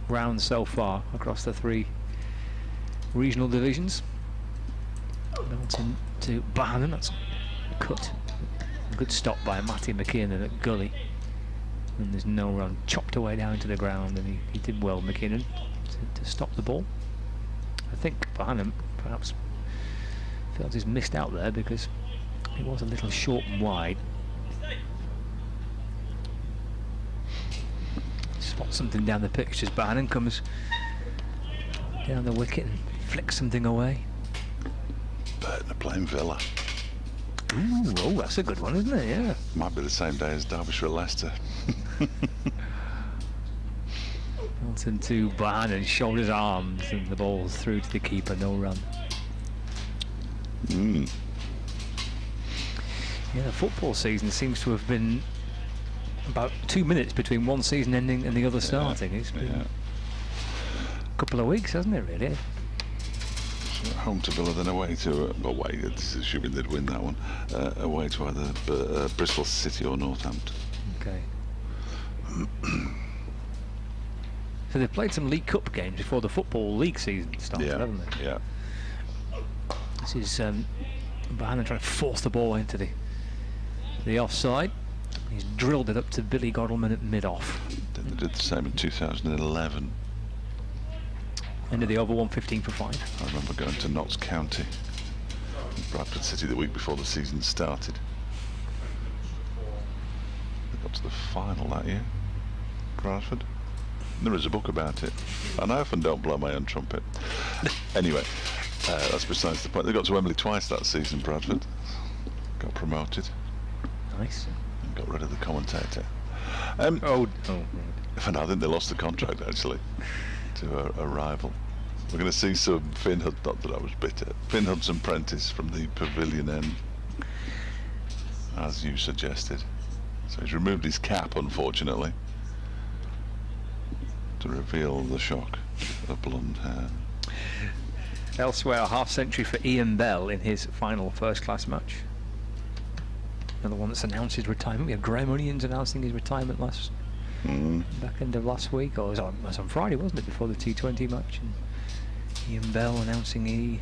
rounds so far across the 3 regional divisions. Melton to Bohannon, that's cut. A good stop by Matty McKinnon at gully. And there's no run, chopped away down to the ground, and he did well, McKinnon, to stop the ball. I think Bohannon perhaps felt he's missed out there because he was a little short and wide. Spot something down the pitch as Bohannon comes down the wicket and flick something away. Burton are playing Villa. Ooh, oh, that's a good one, isn't it? Yeah. Might be the same day as Derbyshire Leicester. Hilton to Bohannon, shoulders, arms, and the ball's through to the keeper, no run. Yeah, the football season seems to have been about 2 minutes between one season ending and the other starting. It's been a couple of weeks, hasn't it, really? So home to Villa, then away to assuming they'd win that one, away to either Bristol City or Northampton. Okay. So they've played some League Cup games before the Football League season started, haven't they? Yeah. This is Bohannon trying to force the ball into the offside. He's drilled it up to Billy Godalman at mid-off. They did the same in 2011. End of the over, 115 for 5. I remember going to Notts County, Bradford City, the week before the season started. They got to the final that year, Bradford. There is a book about it, and I often don't blow my own trumpet. Anyway, that's besides the point. They got to Wembley twice that season, Bradford. Got promoted. Nice. And got rid of the commentator. Right. No, I think they lost the contract, actually, to a rival. We're going to see some Finn Hudson, not that I was bitter, Finn Hudson Prentice from the pavilion end, as you suggested. So he's removed his cap, unfortunately, to reveal the shock of blonde hair. Elsewhere, a half-century for Ian Bell in his final first-class match. Another one that's announced his retirement. We had Graham Onions announcing his retirement back end of last week, or it was on Friday, wasn't it, before the T20 match? And Ian Bell announcing he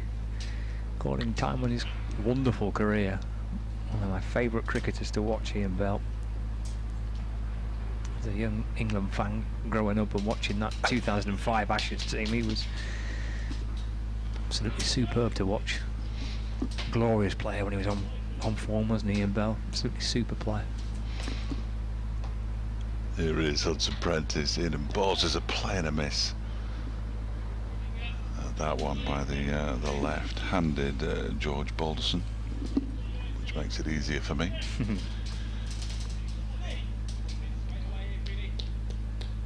calling time on his wonderful career. One of my favourite cricketers to watch, Ian Bell. As a young England fan growing up and watching that 2005 Ashes team, he was absolutely superb to watch. Glorious player when he was on form, wasn't he, Ian Bell? Absolutely super player. Here it is, Hudson Prentice in, and Bowles are playing a miss. That one by the left-handed George Balderson, which makes it easier for me.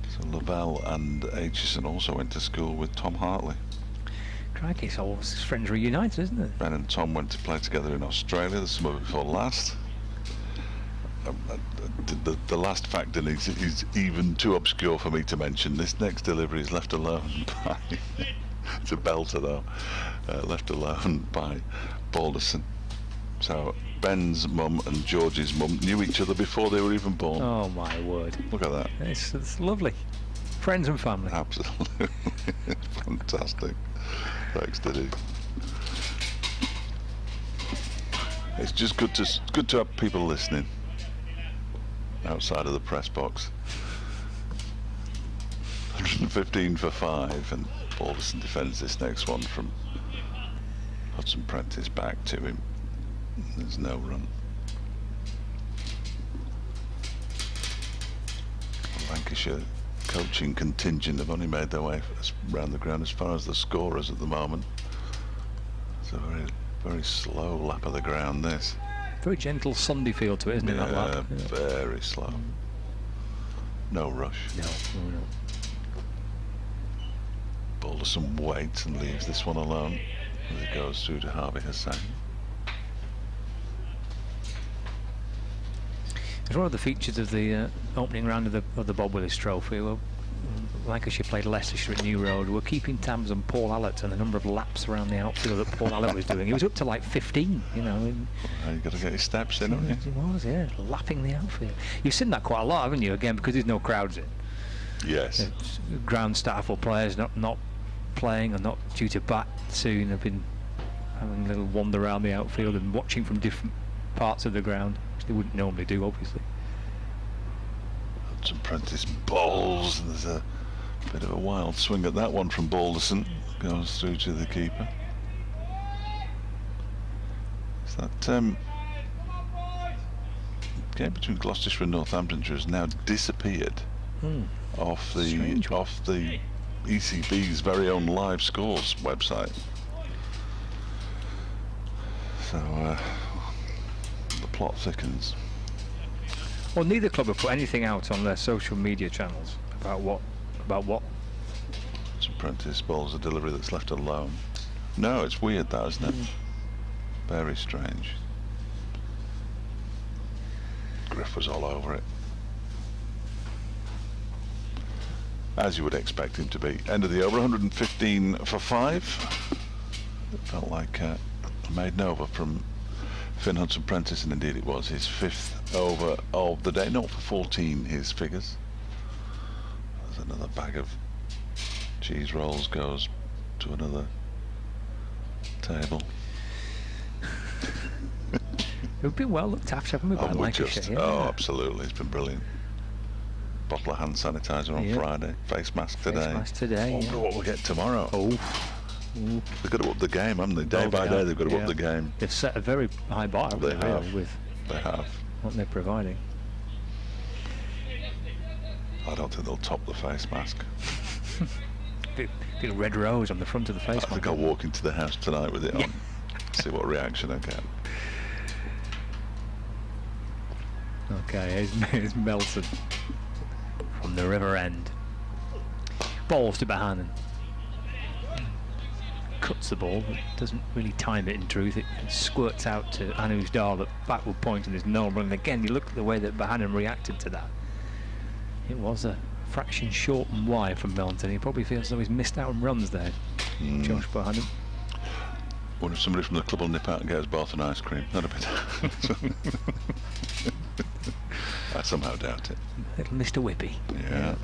So Lavelle and Aitchison also went to school with Tom Hartley. Crikey, it's all his friends reunited, isn't it? Ben and Tom went to play together in Australia the summer before last. The last fact, and is even too obscure for me to mention. This next delivery is left alone by it's a belter though, left alone by Balderson. So Ben's mum and George's mum knew each other before they were even born. Oh my word! Look at that. It's lovely. Friends and family. Absolutely. Fantastic. Thanks, Diddy. It's just good to have people listening outside of the press box. 115 for 5, and Balderson defends this next one from Hudson Prentice back to him. There's no run. Lancashire coaching contingent have only made their way around the ground as far as the scorers at the moment. It's a very, very slow lap of the ground, this. Very gentle Sunday feel to it, isn't it, that lap? Yeah, very slow. No rush. No. Balderson waits and leaves this one alone as it goes through to Harvey Hussain. It's one of the features of the opening round of the Bob Willis Trophy. Well, Lancashire played Leicestershire at New Road. We're keeping tabs on Paul Allott and the number of laps around the outfield that Paul Allott was doing. He was up to like 15, you know. You've got to get your steps in, haven't you? He was, yeah, lapping the outfield. You've seen that quite a lot, haven't you? Again, because there's no crowds in. Yes. Ground staff or players not playing or not due to bat soon have been having a little wander around the outfield and watching from different parts of the ground, which they wouldn't normally do, obviously. Hudson Prentice bowls, and there's a bit of a wild swing at that one from Balderson. Goes through to the keeper. Is that game between Gloucestershire and Northamptonshire has now disappeared off the ECB's very own live scores website. So the plot thickens. Well, neither club have put anything out on their social media channels about what. Apprentice bowls a delivery that's left alone. No, it's weird, that, isn't it? Very strange. Griff was all over it, as you would expect him to be. End of the over, 115 for 5. It felt like a maiden over from Finn Hudson-Prentice, and indeed it was his 5th over of the day. Not for 14, his figures. There's another bag of cheese rolls goes to another table. We've been well looked after, haven't we, by Lancashire? Oh, absolutely. It's been brilliant. Bottle of hand sanitizer on Friday. Face mask today. Face mask today. I wonder what we'll get tomorrow. They've got to up the game, haven't they? Day by day, they've got to up the game. They've set a very high bar. They have. Really, with what they're providing. I don't think they'll top the face mask. Big red rose on the front of the face mask. I think I'll walk into the house tonight with it on. See what reaction I get. Okay, here's Melton from the river end. Balls to Bohannon. Cuts the ball, but doesn't really time it in truth. It squirts out to Anu's Dahl at backward point, and there's no run. And again, you look at the way that Bohannon reacted to that. It was a fraction short and wide from Melton. He probably feels as though he's missed out on runs there, Josh Bohannon. Wonder if somebody from the club will nip out and get us both an ice cream. That'd be I somehow doubt it. Little Mr. Whippy. Yeah.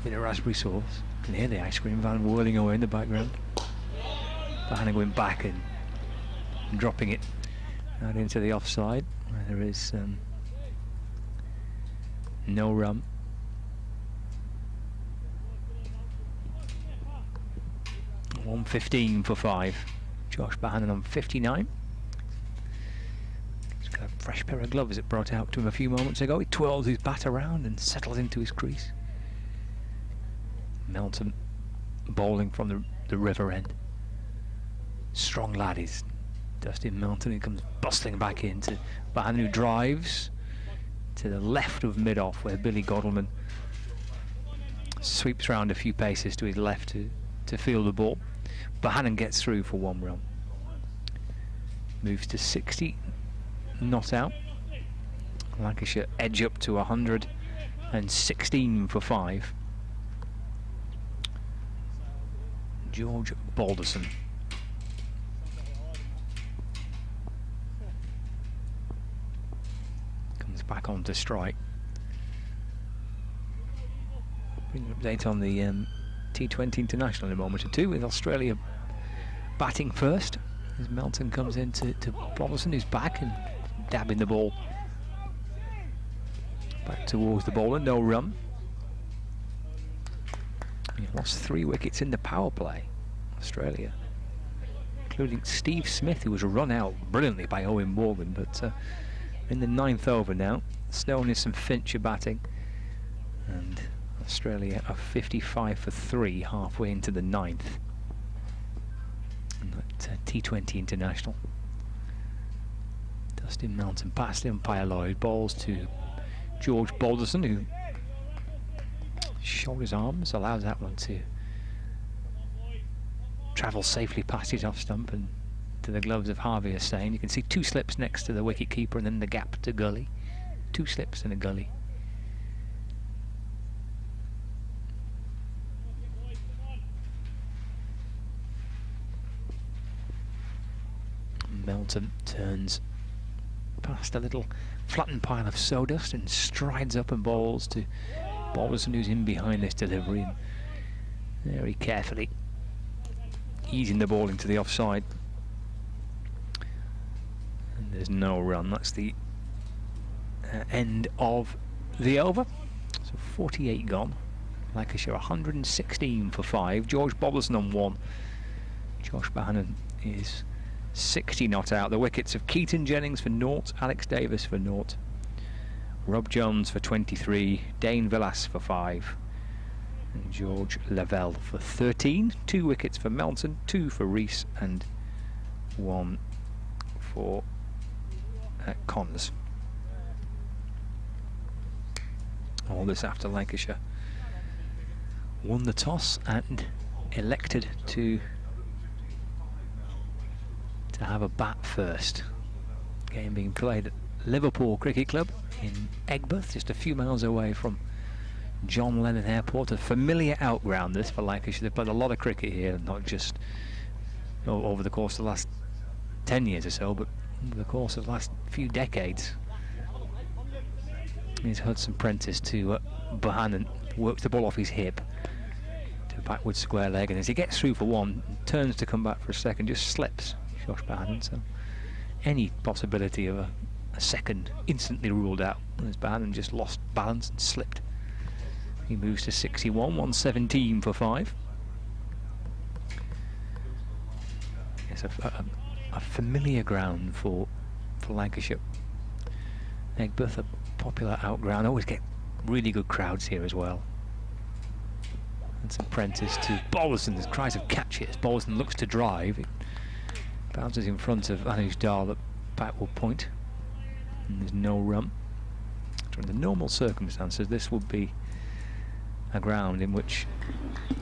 Bit of raspberry sauce. You can hear the ice cream van whirling away in the background. Bohannon going back and dropping it out into the offside, where there is no run. $115 for 5. Josh Bohannon on 59. He's got a fresh pair of gloves that brought out to him a few moments ago. He twirls his bat around and settles into his crease. Melton bowling from the river end. Strong lad is Dustin Melton. He comes bustling back into Bohannon, who drives to the left of mid-off, where Billy Godalman sweeps round a few paces to his left to field the ball. Bohannon gets through for 1 run. Moves to 60, not out. Lancashire edge up to 116 for 5. George Balderson. Comes back on to strike. Bring an update on the T20 International in a moment or two, with Australia batting first as Melton comes in to Balderson, who's back and dabbing the ball back towards the bowler. No run. He lost 3 wickets in the power play, Australia, including Steve Smith, who was run out brilliantly by Owen Morgan. But in the 9th over now, Stoneis and Finch are batting, and Australia are 55 for 3 halfway into the 9th. And that T20 International. Dustin Melton past umpire Lloyd, balls to George Balderson, who shoulders arms, allows that one to travel safely past his off stump and to the gloves of Harvey Hussain. You can see 2 slips next to the wicket keeper, and then the gap to gully. 2 slips and a gully. Melton turns past a little flattened pile of sawdust and strides up and bowls to Balderson, who's in behind this delivery, and very carefully easing the ball into the offside. And there's no run. That's the end of the over. So 48 gone. Lancashire 116 for 5. George Balderson on 1. Josh Bohannon is 60 not out. The wickets of Keaton Jennings for 0, Alex Davis for 0, Rob Jones for 23, Dane Villas for 5, And George Lavelle for 13. 2 wickets for Melton, 2 for Rees, and 1 for Connors. All this after Lancashire won the toss and elected to have a bat first. Game being played at Liverpool Cricket Club in Aigburth, just a few miles away from John Lennon Airport. A familiar outground this for Lancashire. They've played a lot of cricket here, not just over the course of the last 10 years or so, but over the course of the last few decades. Here's Hudson Prentice to Bohannon, works the ball off his hip to backward square leg, and as he gets through for one, turns to come back for a second, just slips Josh Bohannon. So any possibility of a second instantly ruled out, as Bohannon just lost balance and slipped. He moves to 61, 117 for 5. It's a familiar ground for Lancashire. Aigburth, a popular outground, always get really good crowds here as well. And some Prentice to Bollerson. There's cries of catch it as Bollerson looks to drive. It bounces in front of Anuj Dal at backward point, and there's no run. Under normal circumstances, this would be a ground in which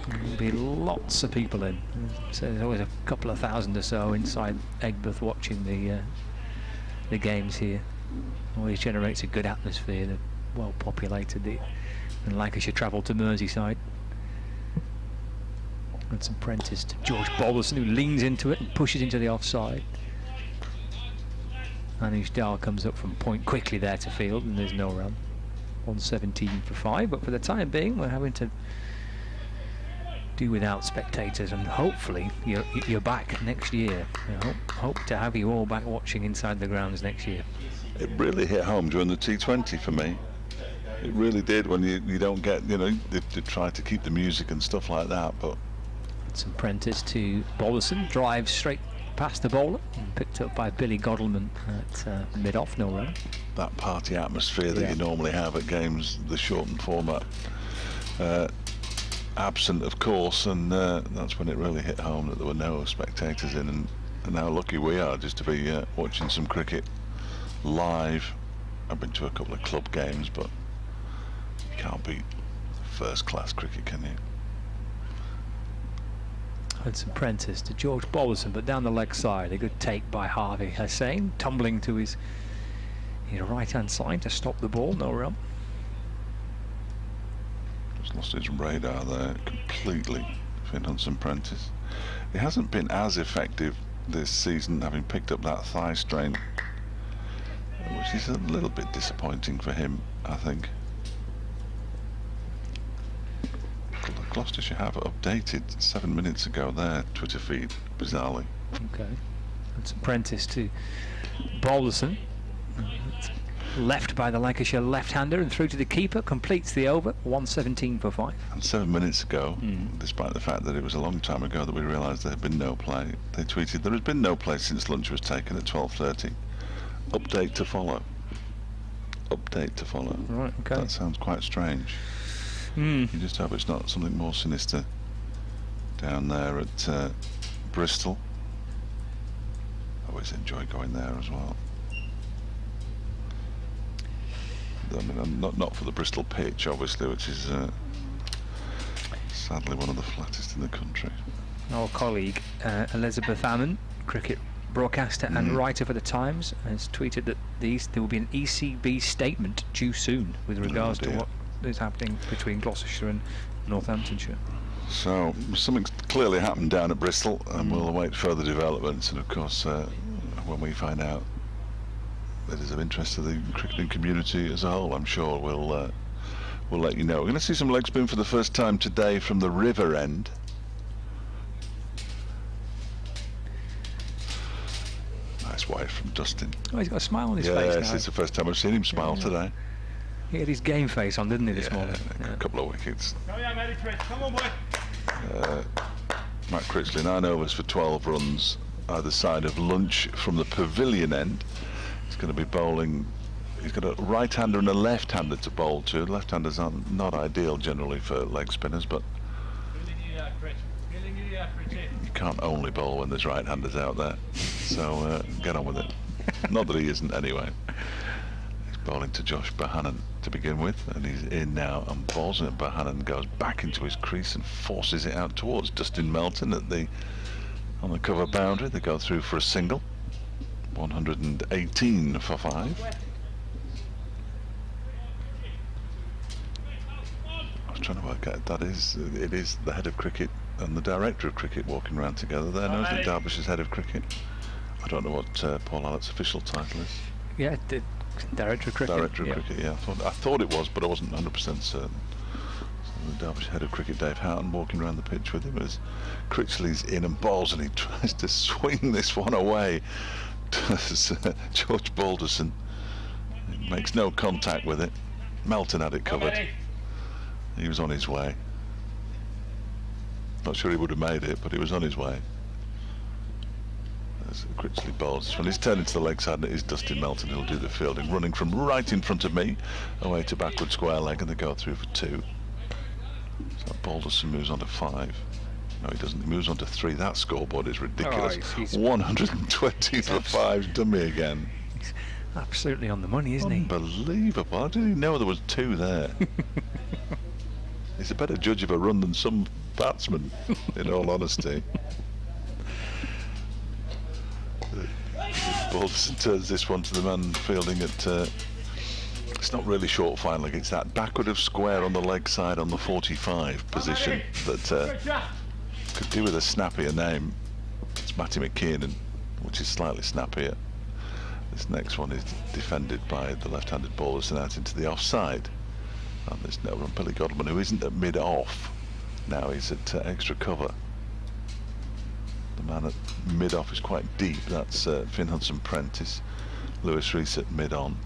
there will be lots of people in. So there's always a couple of thousand or so inside Aigburth watching the games here. Always generates a good atmosphere. They're well populated. And Lancashire travel to Merseyside. And some Prentice to George Bollerson, who leans into it and pushes into the offside. Anuj Dal comes up from point quickly there to field, and there's no run. 117 for 5, but for the time being we're having to do without spectators, and hopefully you're back next year. Hope to have you all back watching inside the grounds next year. It really hit home during the T20 for me. It really did, when you don't get, they try to keep the music and stuff like that, but... Some Prentice to Bollerson, drives straight past the bowler, and picked up by Billy Godleman at mid-off, no run. That party atmosphere that you normally have at games, the shortened format, absent of course, and that's when it really hit home that there were no spectators in, and how lucky we are just to be watching some cricket live. I've been to a couple of club games, but you can't beat first class cricket, can you? Hudson Prentice to George Bollerson, but down the leg side. A good take by Harvey Hussain, tumbling to his right hand side to stop the ball, no run. Just lost his radar there completely, Finn Hudson Prentice. He hasn't been as effective this season, having picked up that thigh strain, which is a little bit disappointing for him, I think. Gloucestershire have updated 7 minutes ago their Twitter feed, bizarrely. Okay. That's Prentice to Bollerson. Left by the Lancashire left-hander and through to the keeper, completes the over, 117 for 5. And 7 minutes ago, despite the fact that it was a long time ago that we realised there had been no play, they tweeted, "There has been no play since lunch was taken at 12:30. Update to follow." Update to follow. Right, okay. That sounds quite strange. You just hope it's not something more sinister down there at Bristol. I always enjoy going there as well. I mean, not for the Bristol pitch, obviously, which is sadly one of the flattest in the country. Our colleague Elizabeth Ammon, cricket broadcaster and writer for the Times, has tweeted that there will be an ECB statement due soon with regards to what is happening between Gloucestershire and Northamptonshire. So something's clearly happened down at Bristol, and we'll await further developments. And of course, when we find out that is of interest to the cricketing community as a whole, I'm sure we'll let you know. We're going to see some leg spin for the first time today from the river end. Nice wave from Dustin. Oh, he's got a smile on his face now. Yes, it's the first time I've seen him smile today. He had his game face on, didn't he, this morning? A couple of wickets. Oh yeah, Matty Chris, come on, boy. Matt Critchley, 9 overs for 12 runs, either side of lunch from the pavilion end. He's going to be bowling he's got a right-hander and a left-hander to bowl to. Left-handers are not ideal generally for leg spinners, but you can't only bowl when there's right-handers out there. So get on with it. Not that he isn't anyway. He's bowling to Josh Bohannon to begin with, and he's in now and bowls, and Bohannon goes back into his crease and forces it out towards Dustin Melton at the on the cover boundary. They go through for a single. 118 for 5. I was trying to work out, it is the head of cricket and the director of cricket walking around together there. Knows that Derbyshire's head of cricket. I don't know what Paul Allett's official title is. Yeah, the director of cricket. Director of cricket, yeah. I thought it was, but I wasn't 100% certain. So the Derbyshire head of cricket, Dave Houghton, walking around the pitch with him as Critchley's in and bowls, and he tries to swing this one away. Does George Balderson. He makes no contact with it. Melton had it covered. He was on his way. Not sure he would have made it, but he was on his way. As Critchley bowls this one, he's turned into the leg side, and it is Dustin Melton who'll do the fielding, running from right in front of me away to backward square leg, and they go through for 2. So Balderson moves on to 5. No, he doesn't. He moves on to 3. That scoreboard is ridiculous. He's 120 for 5. Done me again. He's absolutely on the money, isn't he? Unbelievable. How did he know there was 2 there? He's a better judge of a run than some batsmen, in all honesty. Balderson turns this one to the man fielding at... it's not really short fine leg. It's that backward of square on the leg side on the 45 position that... could do with a snappier name. It's Matty McKiernan, which is slightly snappier. This next one is defended by the left-handed bowlers and out into the offside. And there's no run. Billy Godleman, who isn't at mid-off now, he's at extra cover. The man at mid-off is quite deep. That's Finn Hudson-Prentice. Lewis Rees at mid-on.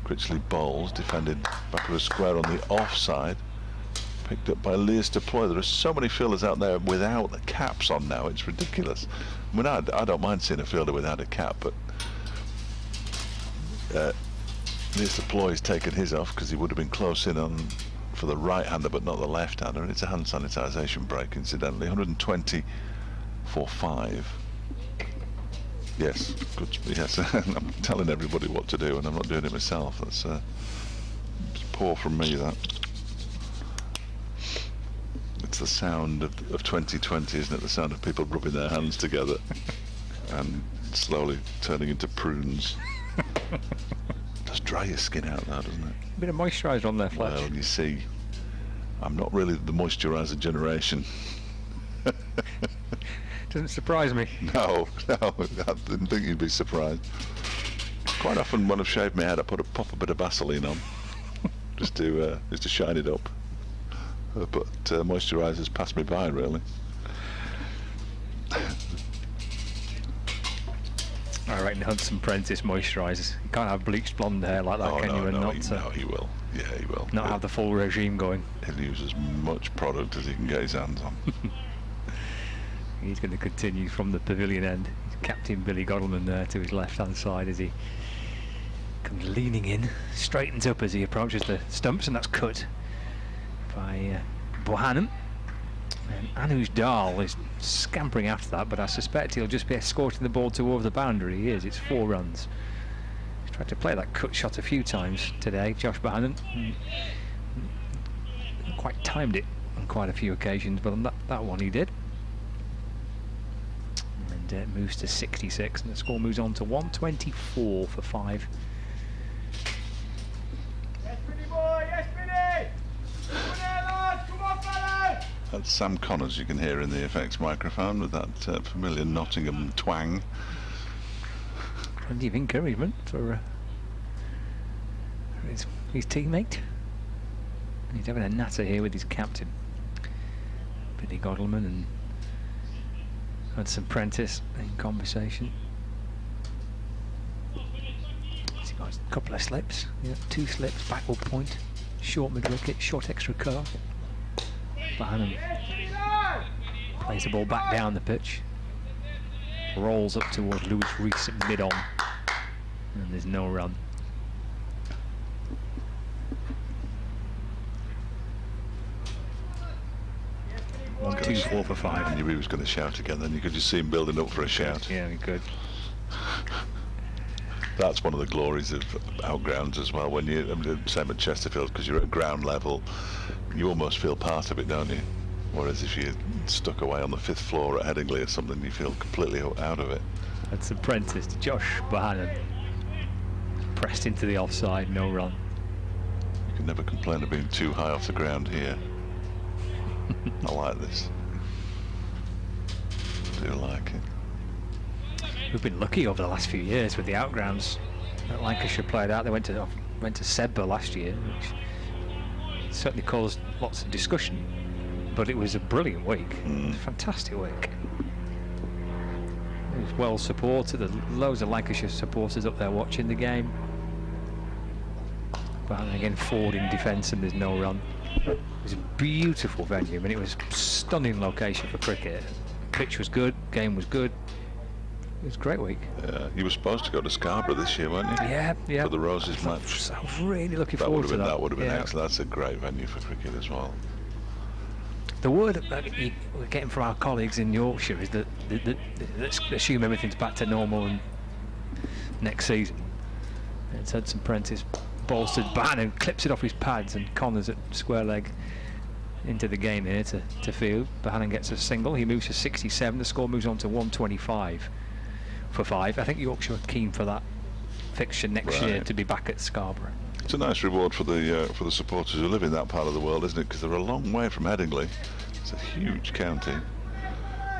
Critchley bowls, defended backward of square on the offside. Picked up by Lears to Ploy. There are so many fielders out there without the caps on now, it's ridiculous. I mean, I don't mind seeing a fielder without a cap, but Lears to Ploy's taken his off because he would have been close in on for the right-hander but not the left-hander, and it's a hand sanitisation break incidentally. 120 for 5. Yes, good. Yes, I'm telling everybody what to do and I'm not doing it myself. That's it's poor from me, that. It's the sound of 2020, isn't it? The sound of people rubbing their hands together and slowly turning into prunes. It does dry your skin out now, doesn't it? A bit of moisturiser on there, Fletch. Well, you see, I'm not really the moisturiser generation. Doesn't surprise me. No, I didn't think you'd be surprised. Quite often when I've shaved my head, I pop a bit of Vaseline on just to shine it up. But moisturisers pass me by, really. I reckon Hudson-Prentice moisturises. You can't have bleached blonde hair like that, can you? And no, he will. Yeah, he will. Not have the full regime going. He'll use as much product as he can get his hands on. He's going to continue from the pavilion end. Captain Billy Godleman there to his left-hand side as he comes leaning in, straightens up as he approaches the stumps, and that's cut by Bohannon. And Anuj Dal is scampering after that, but I suspect he'll just be escorting the ball towards the boundary. He is. It's 4 runs. He's tried to play that cut shot a few times today, Josh Bohannon. Quite timed it on quite a few occasions, but on that one he did. And it moves to 66, and the score moves on to 124 for 5. Yes, Vinny boy! Yes, Vinny! Come on there, lads! Come on, fellas! That's Sam Connors you can hear in the effects microphone with that familiar Nottingham twang. Plenty of encouragement for his teammate. He's having a natter here with his captain, Billy Godleman, and Hudson-Prentice in conversation. He's got a couple of slips, 2 slips, backward point, short mid-wicket, short extra curve. Bohannon plays the ball back down the pitch, rolls up towards Lewis Rees at mid-on, and there's no run. 1, 2, 4 for 5. I knew he was going to shout again. Then you could just see him building up for a shout. Yeah, he could. That's one of the glories of outgrounds as well. When you, same at Chesterfield, because you're at ground level, you almost feel part of it, don't you? Whereas if you're stuck away on the 5th floor at Headingley or something, you feel completely out of it. That's apprentice to Josh Bohannon. Pressed into the offside, no run. You can never complain of being too high off the ground here. I like this. I do like it. We've been lucky over the last few years with the outgrounds that Lancashire played out. They went to Sedbergh last year, which certainly caused lots of discussion. But it was a brilliant week. It was a fantastic week. It was well supported. There were loads of Lancashire supporters up there watching the game. But again, Ford in defence and there's no run. It was a beautiful venue. I mean, it was a stunning location for cricket. Pitch was good, game was good. It was a great week. Yeah, you were supposed to go to Scarborough this year, weren't you? Yeah, yeah. For the Roses match. I was really looking forward to that. That would have been excellent. That's a great venue for cricket as well. The word that we're getting from our colleagues in Yorkshire is that let's assume everything's back to normal and next season. It's Hudson Prentice bolstered Ban and clips it off his pads, and Connors at square leg into the game here to field. Bohannon gets a single. He moves to 67. The score moves on to 125 for 5. I think Yorkshire are keen for that fixture next year to be back at Scarborough. It's a nice reward for the supporters who live in that part of the world, isn't it? Because they're a long way from Headingley. It's a huge county.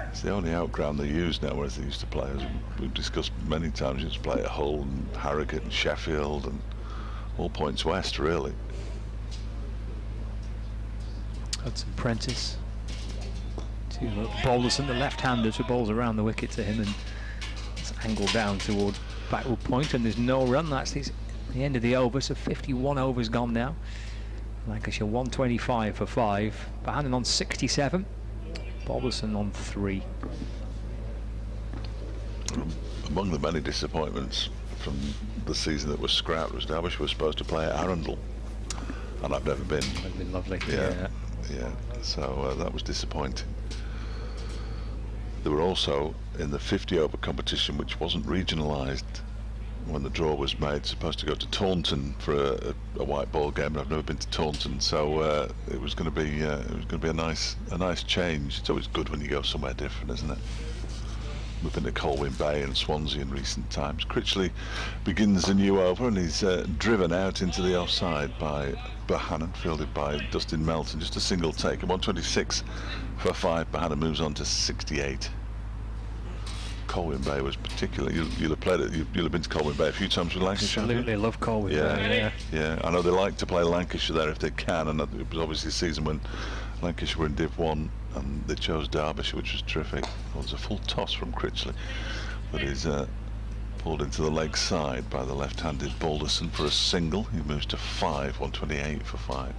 It's the only outground they use now, whereas they used to play, as we've discussed many times, used to play at Hull and Harrogate and Sheffield and all points west, really. Hudson Prentice to Balderson, the left-handers, who bowls around the wicket to him, and it's angled down toward backward point, and there's no run. That's the end of the over, so 51 overs gone now. Lancashire 125 for 5. Bohannon on 67. Balderson on 3. Among the many disappointments from the season that was scrapped was Derbyshire was supposed to play at Arundel, and I've never been. That'd been lovely. Yeah. So that was disappointing. They were also in the 50 over competition, which wasn't regionalised when the draw was made, supposed to go to Taunton for a white ball game, but I've never been to Taunton, so it was going to be a nice change. It's always good when you go somewhere different, isn't it? We've been to Colwyn Bay and Swansea in recent times. Critchley begins a new over, and he's driven out into the offside by Bohannon, fielded by Dustin Melton. Just a single take, and 126 for 5. Bohannon moves on to 68. Colwyn Bay was particularly. You'll have played it. You'll have been to Colwyn Bay a few times with Lancashire. Absolutely, love Colwyn Bay. Yeah. I know they like to play Lancashire there if they can, and it was obviously a season when Lancashire were in Div 1 and they chose Derbyshire, which was terrific. Well, there's a full toss from Critchley, but he's pulled into the leg side by the left-handed Balderson for a single. He moves to 5, 128 for 5.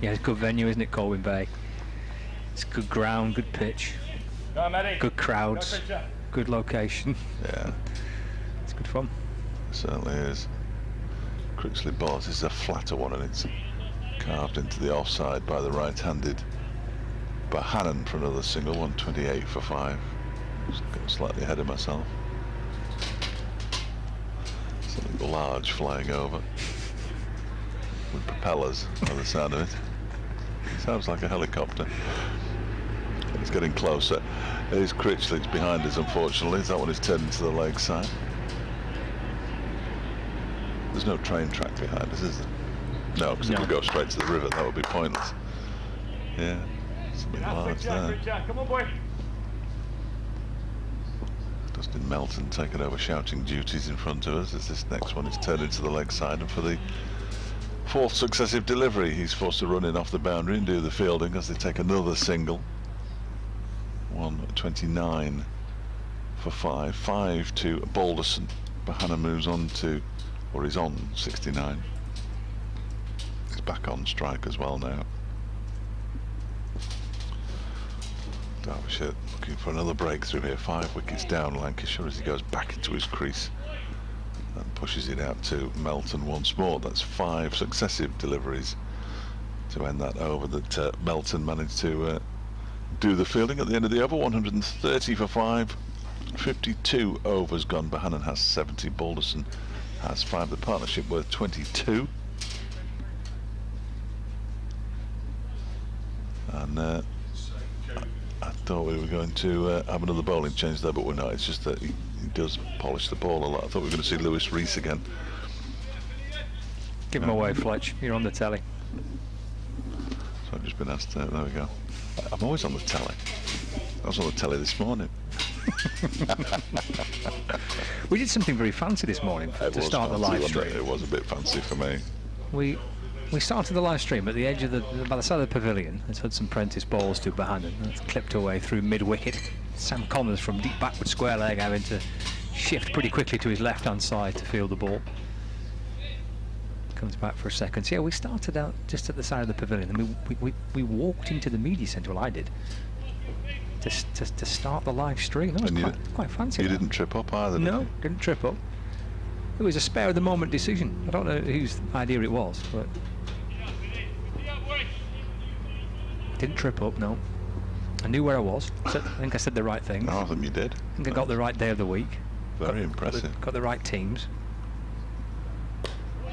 Yeah, it's a good venue, isn't it, Colwyn Bay? It's good ground, good pitch. Good crowds, good location. Yeah, it's good fun. It certainly is. Critchley balls. This is a flatter one, and it's carved into the offside by the right-handed Bohannon for another single. 128 for 5. Just got slightly ahead of myself. Something large flying over with propellers by the sound of it. Sounds like a helicopter. It's getting closer. There's Critchley, it's behind us, unfortunately. That one is turned to the leg side. There's no train track behind us, is there? No, because it could go straight to the river. That would be pointless. Yeah, something large there. Come on, boy. Dustin Melton taking over shouting duties in front of us as this next one is turned into the leg side, and for the 4th successive delivery he's forced to run in off the boundary and do the fielding as they take another single. 129 for 5. 5 to Balderson. Bohannon moves on to, or he's on 69. He's back on strike as well now. Derbyshire looking for another breakthrough here. 5 wickets down Lancashire as he goes back into his crease and pushes it out to Melton once more. That's 5 successive deliveries to end that over that Melton managed to do the fielding at the end of the over. 130 for 5. 52 overs gone. Bohannon has 70. Balderson has 5. The partnership worth 22. And I thought we were going to have another bowling change there, but we're not. It's just that he does polish the ball a lot. I thought we were going to see Lewis Rees again. Give him away, Fletch. You're on the telly. So I've just been asked. There we go. I'm always on the telly. I was on the telly this morning. We did something very fancy this morning to start the live stream. It was a bit fancy for me. We started the live stream at the edge of by the side of the pavilion. It's Hudson Prentice balls to Bohannon. It's clipped away through mid-wicket. Sam Connors from deep backward square leg having to shift pretty quickly to his left-hand side to field the ball. Comes back for a second. So yeah, we started out just at the side of the pavilion, and we walked into the media centre. Well, I did. To start the live stream. That was quite fancy. You didn't trip up either, did No, you? didn't trip up. It was a spare of the moment decision. I don't know whose idea it was, but didn't trip up. No, I knew where I was. I think I said the right thing. No, I think you did. I think I got the right day of the week. Very impressive. Got the right teams.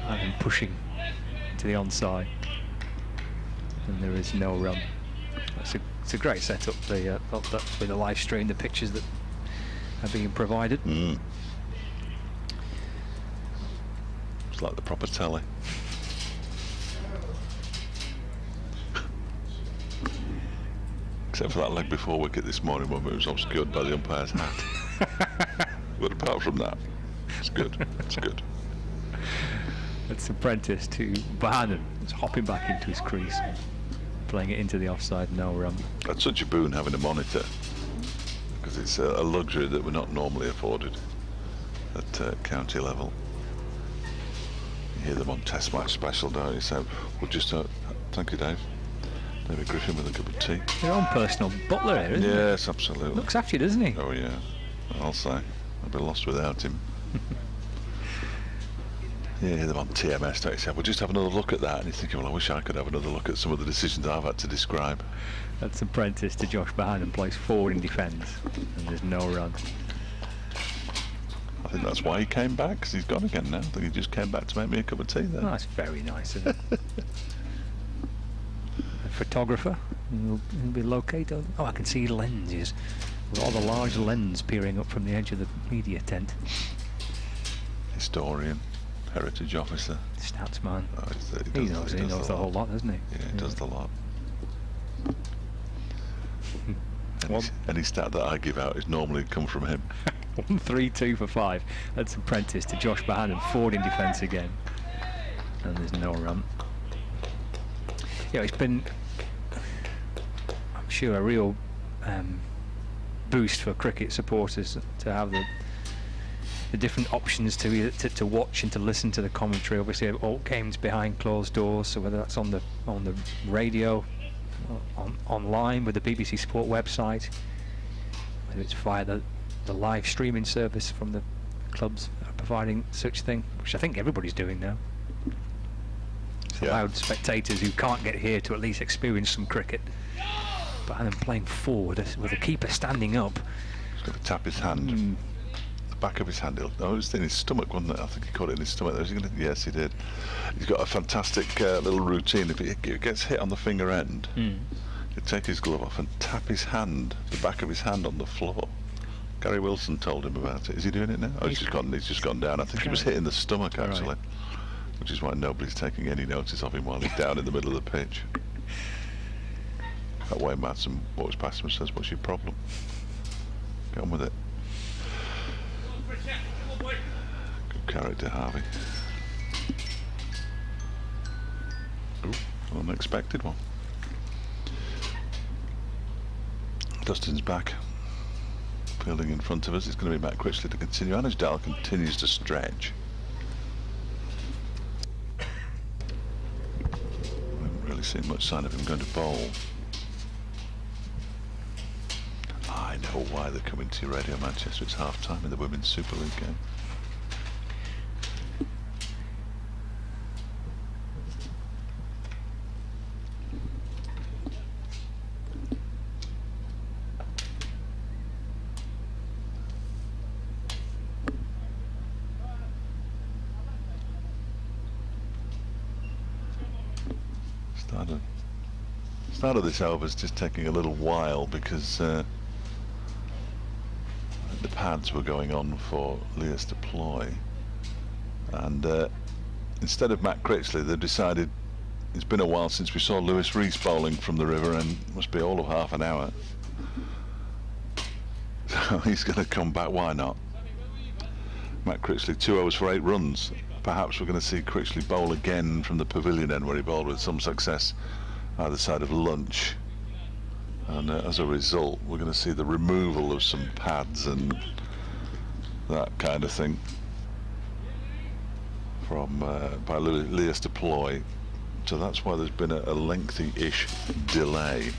I've been pushing to the onside, and there is no run. It's a great setup. With the live stream, the pictures that are being provided. It's like the proper telly. Except for that leg before wicket this morning when it was obscured by the umpire's hat. But apart from that, it's good. It's good. It's Apprentice to Bohannon. It's hopping back into his crease, playing it into the offside. No run. That's such a boon having a monitor, because it's a luxury that we're not normally afforded at county level. You hear them on Test Match Special, don't you? So we'll just thank you, Dave. David Griffin with a cup of tea. Your own personal butler here, isn't he? Yes, absolutely. Looks after you, doesn't he? Oh yeah, I'll say. I'd be lost without him. Yeah, hear them on TMS, don't you? So we'll just have another look at that, and you're thinking, well, I wish I could have another look at some of the decisions I've had to describe. That's Apprentice to Josh Bohannon, plays forward in defence, and there's no run. I think that's why he came back, because he's gone again now. I think he just came back to make me a cup of tea there. Oh, that's very nice, isn't it? A photographer, he'll be located. Oh, I can see lenses. Rather large lens peering up from the edge of the media tent. Historian, heritage officer. Statsman. Oh, he knows the whole lot, doesn't he? Yeah, he does the lot. Any stat that I give out is normally come from him. 1-3-2 for 5. That's Apprentice to Josh Bohannon, forward in defence again. And there's no run. Yeah, it's been, I'm sure, a real boost for cricket supporters to have the different options to watch and to listen to the commentary. Obviously, all games behind closed doors, so whether that's on the radio, online with the BBC Sport website, whether it's via the live streaming service from the clubs that are providing such thing, which I think everybody's doing now. It's allowed spectators who can't get here to at least experience some cricket. But I'm playing forward with the keeper standing up. He's got to tap his hand. The back of his hand. It was in his stomach, wasn't it? I think he caught it in his stomach. Yes, he did. He's got a fantastic little routine. If he gets hit on the finger end, he'll take his glove off and tap his hand, the back of his hand, on the floor. Gary Wilson told him about it. Is he doing it now? Oh, he's just gone down. I think he was hit in the stomach, actually, which is why nobody's taking any notice of him while he's down in the middle of the pitch. That way, Madsen walks past him and says, "What's your problem? Get on with it." Good character, Harvey. Ooh, unexpected one. Dustin's back. Fielding in front of us. It's going to be Matt Critchley to continue. Anasdale continues to stretch. I haven't really seen much sign of him going to bowl. I know why they're coming to Radio Manchester. It's half time in the Women's Super League game. Start of this over is just taking a little while because the pads were going on for Lias to ploy, and instead of Matt Critchley, they've decided it's been a while since we saw Lewis Rees bowling from the river, and must be all of half an hour. So he's going to come back. Why not? Matt Critchley, 2 overs for 8 runs. Perhaps we're going to see Critchley bowl again from the pavilion end, where he bowled with some success either side of lunch, and as a result we're going to see the removal of some pads and that kind of thing from by Lias to ploy. So that's why there's been a lengthy-ish delay.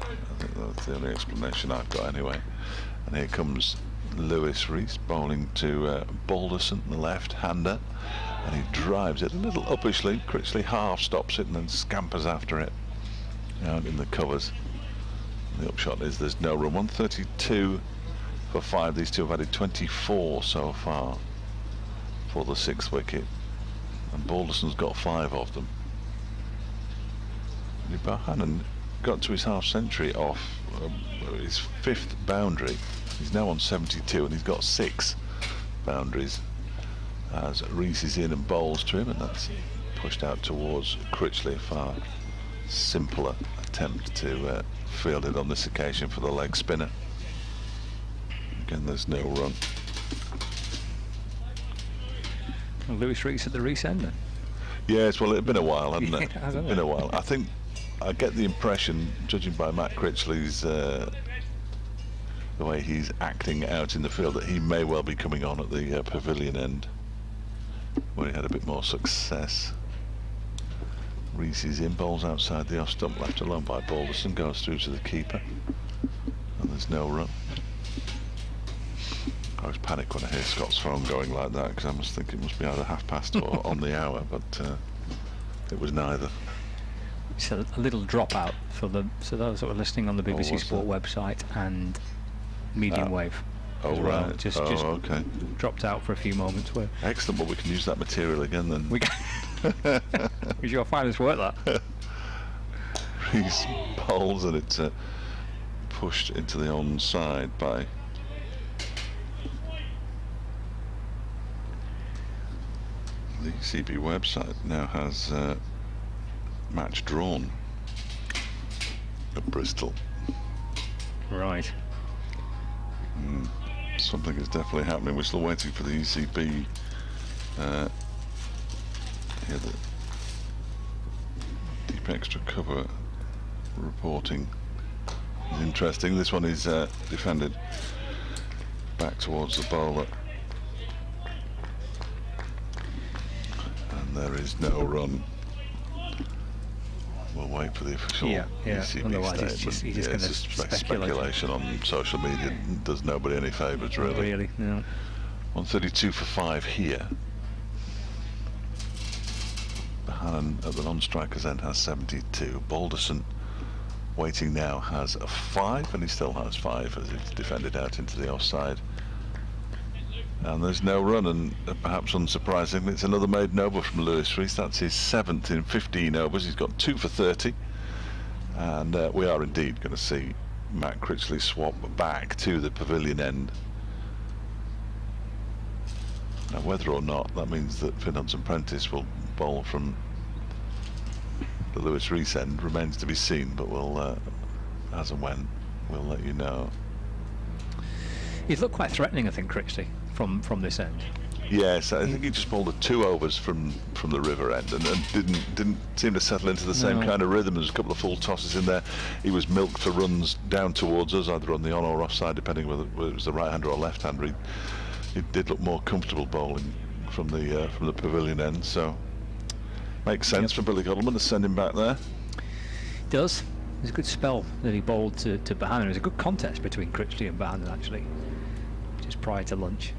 I think that's the only explanation I've got anyway. And here comes Lewis Rees bowling to Balderson, the left-hander, and he drives it a little uppishly. Critchley half stops it and then scampers after it out in the covers. And the upshot is there's no run. 132 for 5. These two have added 24 so far for the 6th wicket, and Balderson's got 5 of them. Bohannon got to his half century off his 5th boundary. He's now on 72 and he's got 6 boundaries as Rees is in and bowls to him, and that's pushed out towards Critchley. A far simpler attempt to field it on this occasion for the leg spinner. Again, there's no run. Well, Lewis Rees at the Rees end then? Yes, well, it had been a while, hadn't it? It has, hasn't been it? a while. I think I get the impression, judging by Matt Critchley's the way he's acting out in the field, that he may well be coming on at the pavilion end, where he had a bit more success. Rees is in, bowls outside the off stump, left alone by Balderson, goes through to the keeper, and there's no run. I always panic when I hear Scott's phone going like that, because I must think it must be either past or on the hour, but it was neither. It's a little dropout for so those that were listening on the BBC Sport website and medium wave as well. Right. Just okay. dropped out for a few moments. Where Excellent, but we can use that material again then. we is your finest work that? Rees bowls and it's pushed into the onside by the CB website. Now has match drawn at Bristol. Right. Something is definitely happening. We're still waiting for the ECB. Yeah, the deep extra cover reporting is interesting. This one is defended back towards the bowler, and there is no run. We'll wait for the official ECB Otherwise statement. he's just going to speculation on social media does nobody any favours, really. Really, no. 132 for 5 here. Bohannon at the non-striker's end has 72. Balderson waiting now has a 5, and he still has 5 as it's defended out into the offside. And there's no run, and perhaps unsurprisingly, it's another maiden over from Lewis Rees. That's his 7th in 15 overs. He's got 2 for 30, and we are indeed going to see Matt Critchley swap back to the pavilion end. Now, whether or not that means that Finn Hudson-Prentice will bowl from the Lewis Rees end remains to be seen, but we'll, as and when, we'll let you know. He's looked quite threatening, I think, Critchley, from this end. Yes, I think he just bowled 2 overs from the river end and didn't seem to settle into the same kind of rhythm. There's a couple of full tosses in there. He was milked for runs down towards us, either on the on or off side, depending whether it was the right hander or left hander. He did look more comfortable bowling from the pavilion end, so makes sense for Billy Godleman to send him back there. Does. There's a good spell that he bowled to Bohannon. It was a good contest between Critchley and Bohannon, actually, just prior to lunch.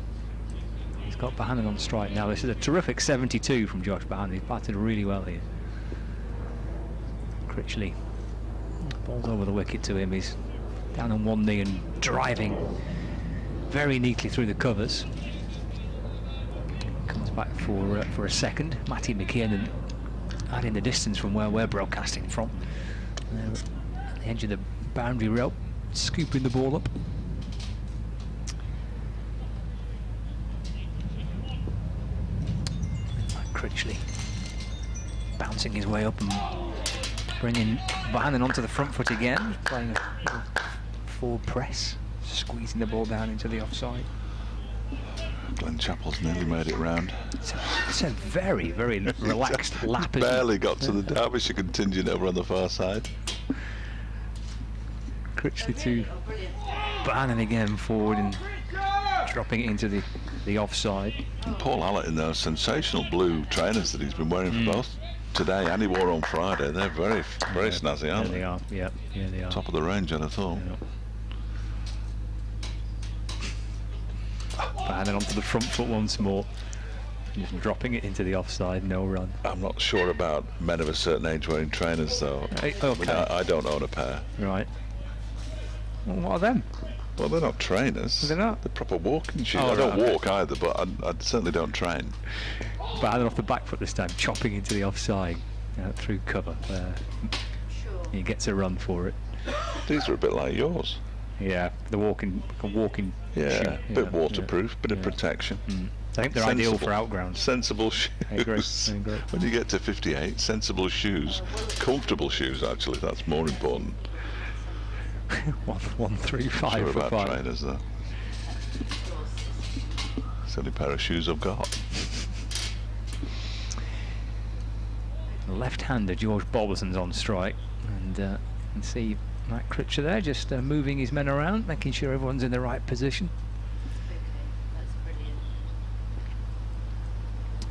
He's got Bohannon on strike now. This is a terrific 72 from Josh Bohannon. He's batted really well here. Critchley bowls over the wicket to him. He's down on one knee and driving very neatly through the covers. Comes back for a second. Matty McKiernan adding the distance from where we're broadcasting from. At the edge of the boundary rope, scooping the ball up. Critchley bouncing his way up and bringing Bohannon onto the front foot again, playing a forward press, squeezing the ball down into the offside. Glenn Chappell's nearly made it round. It's a very, very relaxed lap. Barely got to the Derbyshire contingent over on the far side. Critchley to Bohannon again forward and dropping it into the offside. And Paul Allett in those sensational blue trainers that he's been wearing for both today and he wore on Friday. They're very, very snazzy, aren't they? They are, yeah, they are. Top of the range, I'd have thought. Bohannon onto the front foot once more. Just dropping it into the offside, no run. I'm not sure about men of a certain age wearing trainers, though. Okay. I don't own a pair. Right. Well, what are them? Well, they're not trainers. They're not? They're proper walking shoes. Oh, I don't okay. walk either, but I certainly don't train. Bohannon off the back foot this time, chopping into the offside through cover. He gets a run for it. These are a bit like yours. Yeah, the walking Yeah, shoe. a bit waterproof, bit of protection. I think they're ideal for outgrounds. Sensible shoes. I agree. When you get to 58, sensible shoes, comfortable shoes. Actually, that's more important. 135 Sure for about 5. trainers, though. It's the only pair of shoes I've got. Left-hander George Boberson's on strike, and you can see Matt Critcher there just moving his men around, making sure everyone's in the right position.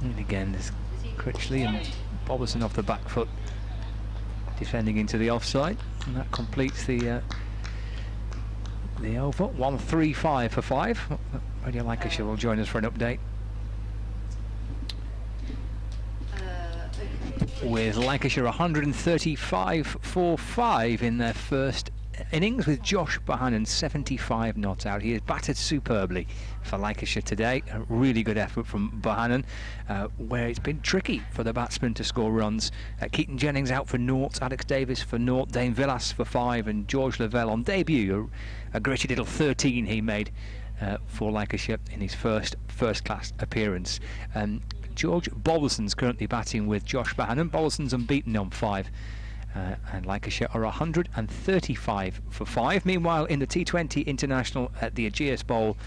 And again, there's Critchley and Boberson off the back foot, defending into the offside, and that completes the over. 135 for 5. Radio Lancashire will join us for an update. With Lancashire 135 for 5 in their first innings, with Josh Bohannon 75 not out. He has batted superbly for Lancashire today. A really good effort from Bohannon, where it's been tricky for the batsmen to score runs. Keaton Jennings out for naught, Alex Davis for naught, Dane Villas for 5, and George Lavelle on debut, a gritty little 13 he made for Lancashire in his first class appearance. George Boberson's currently batting with Josh Bohannon. Boberson's unbeaten on 5. And Lancashire are 135 for 5. Meanwhile, in the T20 International at the Ageas Bowl,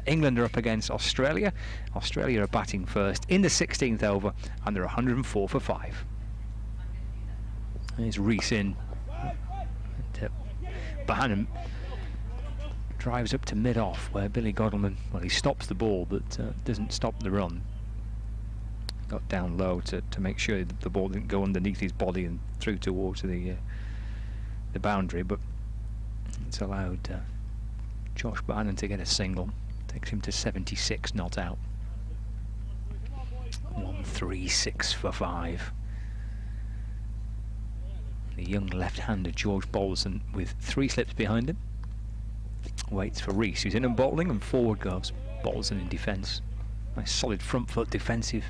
England are up against Australia. Australia are batting first in the 16th over, and they're 104 for 5. There's Rees in. And, Bohannon drives up to mid-off, where Billy Godleman, well, he stops the ball, but doesn't stop the run. Got down low to make sure that the ball didn't go underneath his body and through towards the boundary, but it's allowed Josh Bohannon to get a single. Takes him to 76 not out. 136 for 5. The young left-hander George Boberson with 3 slips behind him waits for Rees, who's in and bowling, and forward goes Boberson in defence. Nice solid front foot defensive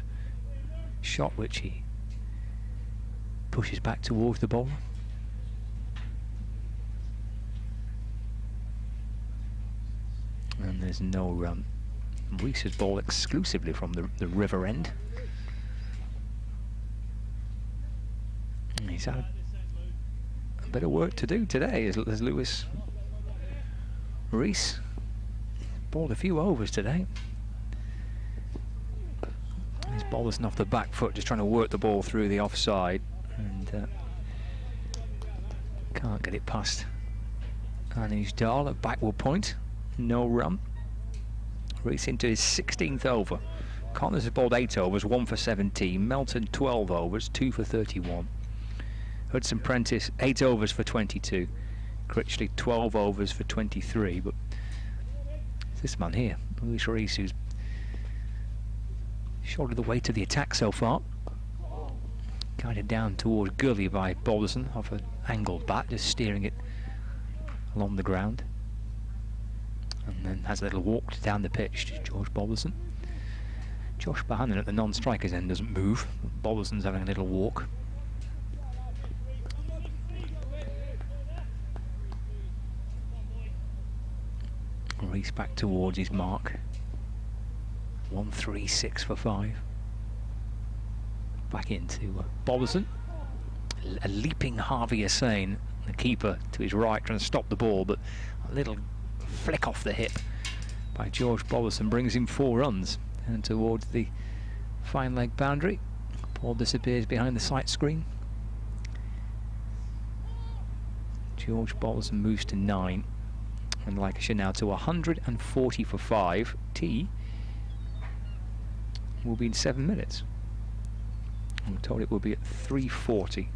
shot, which he pushes back towards the bowler. And there's no run. Rees's ball exclusively from the river end. And he's had a bit of work to do today as Lewis Rees bowled a few overs today. He's Boberson off the back foot, just trying to work the ball through the offside, and can't get it past Anish Dal at backward point. No run. Rees into his 16th over. Connors has bowled 8 overs, 1 for 17. Melton 12 overs, 2 for 31. Hudson Prentice 8 overs for 22. Critchley 12 overs for 23. But it's this man here, Lewis Rees, who's shouldered the weight of the attack so far. Guided down towards Gully by Boberson off an angled bat, just steering it along the ground. And then has a little walk down the pitch to George Boberson. Josh Bohannon at the non-strikers end doesn't move. Boberson's having a little walk. Reese back towards his mark. 1-3-6 for 5. Back into Boberson. A leaping Harvey Hussain, the keeper to his right, trying to stop the ball, but a little flick off the hip by George Boberson brings him 4 runs. And towards the fine leg boundary. Ball disappears behind the sight screen. George Boberson moves to 9. And Lancashire now to 140 for 5. Tea will be in 7 minutes. I'm told it will be at 3:40,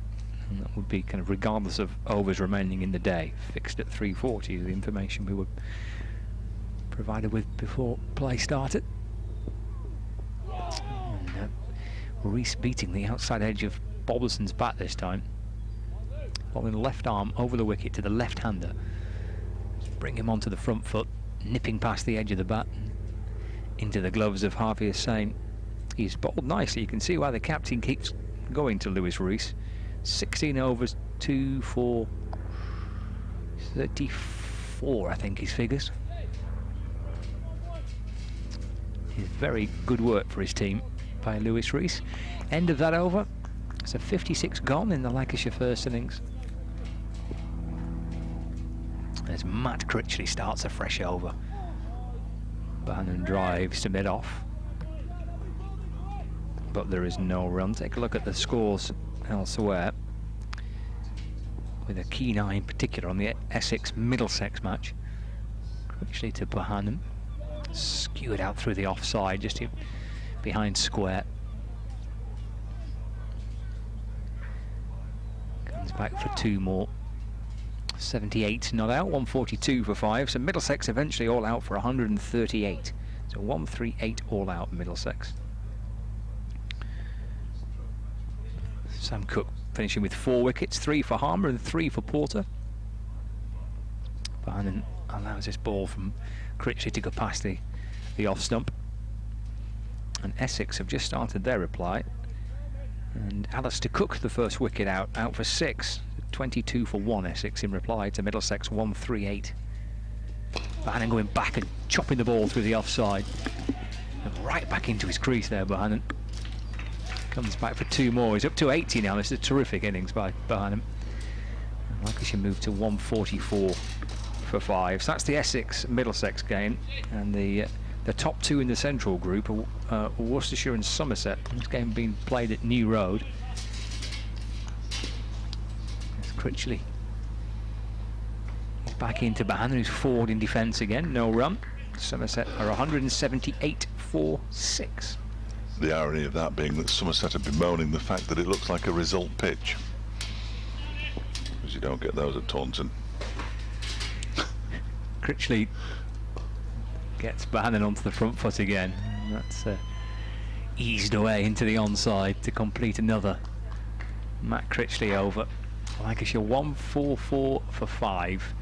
and that would be kind of regardless of overs remaining in the day. Fixed at 3:40 is the information we were provided with before play started. And Reese beating the outside edge of Boberson's bat this time. Bowling the left arm over the wicket to the left-hander. Bring him onto the front foot, nipping past the edge of the bat into the gloves of Harvey Hussain. He's bowled nicely. You can see why the captain keeps going to Lewis Reese. 16 overs, 2 for 34, I think his figures. It's very good work for his team by Lewis Reese. End of that over. It's a 56 gone in the Lancashire first innings. As Matt Critchley starts a fresh over. Bannon drives to mid-off. But there is no run. Take a look at the scores elsewhere, with a keen eye in particular on the Essex-Middlesex match. Critchley to Bohannon, skewered out through the offside, just behind square. Comes back for 2 more. 78 not out, 142 for 5. So Middlesex eventually all out for 138. So 138 all out Middlesex. Sam Cook finishing with 4 wickets, 3 for Harmer and 3 for Porter. Bohannon allows this ball from Critchley to go past the off stump. And Essex have just started their reply. And Alistair Cook, the first wicket out for 6. 22 for 1 Essex in reply to Middlesex 138. Bohannon going back and chopping the ball through the offside. And right back into his crease there, Bohannon. Comes back for 2 more. He's up to 80 now. This is a terrific innings by Bohannon. Lancashire move to 144 for 5. So that's the Essex-Middlesex game. And the top 2 in the central group are Worcestershire and Somerset. This game being played at New Road. Critchley back into Bohannon, who's forward in defence again. No run. Somerset are 178 for 6. The irony of that being that Somerset have been bemoaning the fact that it looks like a result pitch, because you don't get those at Taunton. Critchley gets Bohannon onto the front foot again. And that's eased away into the onside to complete another Matt Critchley over. Lancashire 144 for 5.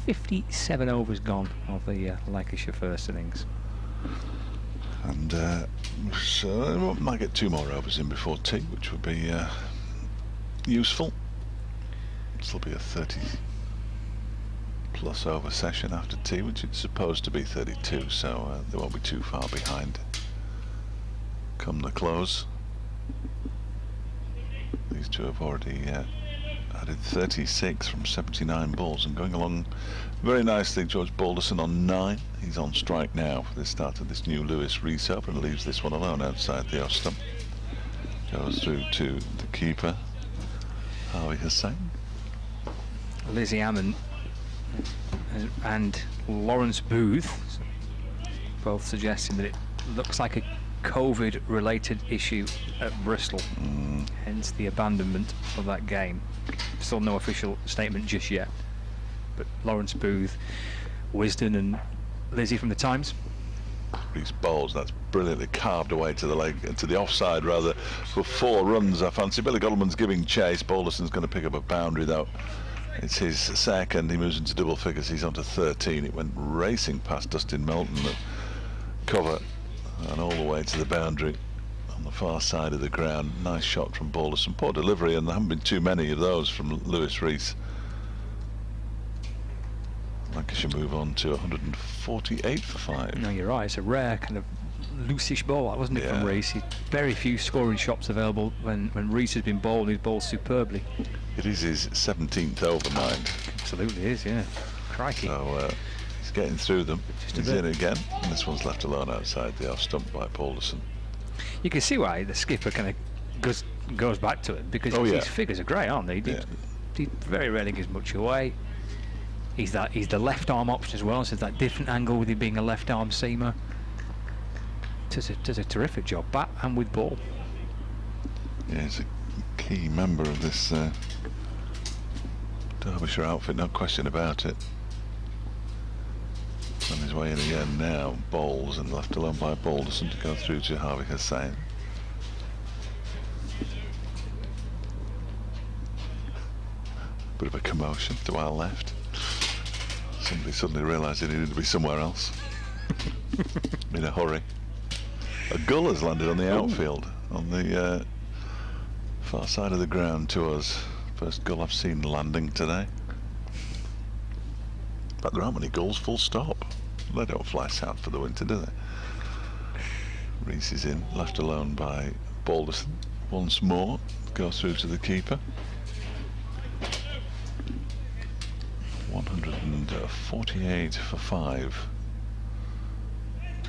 57 overs gone of the Lancashire first innings. And so might get 2 more overs in before tea, which would be useful. This will be a 30 plus over session after tea, which is supposed to be 32, so they won't be too far behind come the close. These 2 have already added 36 from 79 balls and going along very nicely. George Balderson on 9. He's on strike now for the start of this new Lewis Reese Open and leaves this one alone outside the off stump. Goes through to the keeper, Harvey Hussain. Lizzie Ammon and Lawrence Booth both suggesting that it looks like a COVID-related issue at Bristol, hence the abandonment of that game. Still no official statement just yet, but Lawrence Booth, Wisden and Lizzie from the Times. Reese bowls, that's brilliantly carved away to the leg, to the offside rather, for 4 runs I fancy. Billy Goldman's giving chase. Balderson's going to pick up a boundary though. It's his second. He moves into double figures. He's on to 13. It went racing past Dustin Melton, the cover, and all the way to the boundary on the far side of the ground. Nice shot from Balderson. Poor delivery, and there haven't been too many of those from Lewis Reese. Lancashire move on to 148 for 5. No, you're right. It's a rare kind of loosish ball, that wasn't it, from Reese? Very few scoring shots available when Reese has been bowled. He's bowled superbly. It is his 17th over, mind. Absolutely is, yeah. Crikey. So he's getting through them. Just he's in again, and this one's left alone outside the off stump by Balderson. You can see why the skipper kind of goes back to it, because his figures are great, aren't they? He very rarely gives much away. He's the left arm option as well, so that different angle with him being a left arm seamer. Does a terrific job, bat and with ball. Yeah, he's a key member of this Derbyshire outfit, no question about it. On his way in again now, bowls and left alone by Balderson to go through to Harvey Hussain. Bit of a commotion to our left. Somebody suddenly realised he needed to be somewhere else. In a hurry. A gull has landed on the outfield, on the far side of the ground to us. First gull I've seen landing today. But there aren't many gulls, full stop. They don't fly south for the winter, do they? Reese is in, left alone by Balderson. Once more, goes through to the keeper. 148 for 5.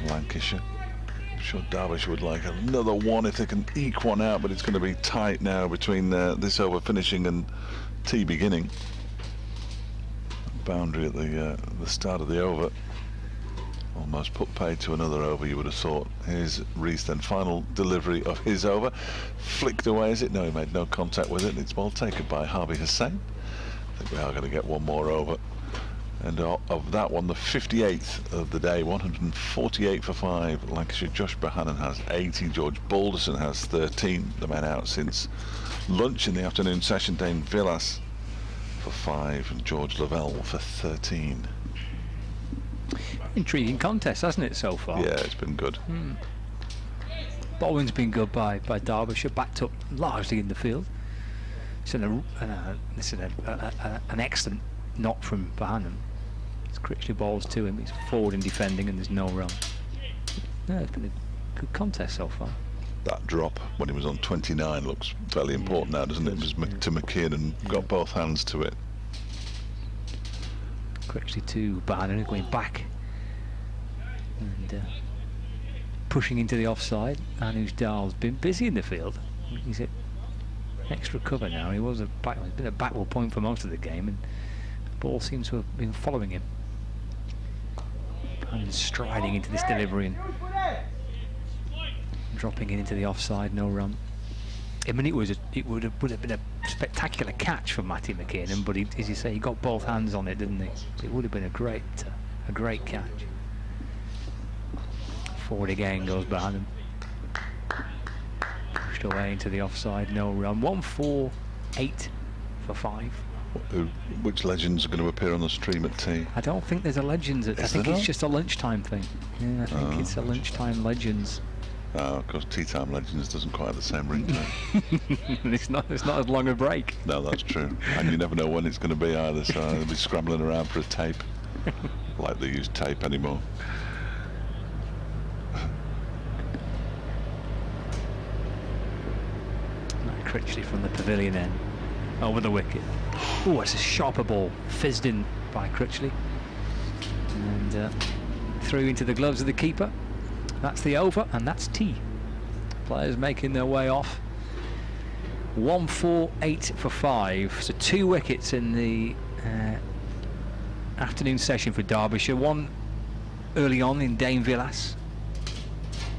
Lancashire. I'm sure Derbyshire would like another one if they can eke one out, but it's going to be tight now between this over finishing and tea beginning. Boundary at the start of the over. Almost put paid to another over, you would have thought. Here's Reese then, final delivery of his over. Flicked away, is it? No, he made no contact with it. It's well taken by Harvey Hussain. I think we are going to get one more over. And of that one, the 58th of the day, 148 for 5. Lancashire, Josh Bohannon has 80. George Balderson has 13. The men out since lunch in the afternoon session. Dane Villas for 5 and George Lavelle for 13. Intriguing contest, hasn't it, so far? Yeah, it's been good. Bowling's been good by Derbyshire, backed up largely in the field. It's an excellent knock from Bohannon. It's Critchley balls to him. He's forward in defending, and there's no run. Yeah, it's been a good contest so far. That drop when he was on 29 looks fairly important now, doesn't it? It was to McKeon and got both hands to it. Critchley to Bohannon going back and pushing into the offside. Anuj Dal's been busy in the field. He's at extra cover now. He was he's been a backward point for most of the game, and the ball seems to have been following him. And striding into this delivery and dropping it into the offside, no run. I mean, it would have been a spectacular catch for Matty McKinnon, but as you say, he got both hands on it, didn't he? It would have been a great catch. Forward again goes Bohannon. Pushed away into the offside, no run. 148 for 5. Which legends are going to appear on the stream at tea? I don't think there's a legends. I think it's just a lunchtime thing. Yeah, I think it's a lunchtime legends. Oh, of course, Tea Time Legends doesn't quite have the same ring to it. It's not as long a break. No, that's true. And you never know when it's going to be either, so they'll be scrambling around for a tape. Like they use tape anymore. Critchley from the pavilion end. Over the wicket. Oh, it's a sharper ball. Fizzed in by Critchley. And through into the gloves of the keeper. That's the over, and that's tea. Players making their way off. 148 for 5. So 2 wickets in the afternoon session for Derbyshire. One early on in Dane Villas,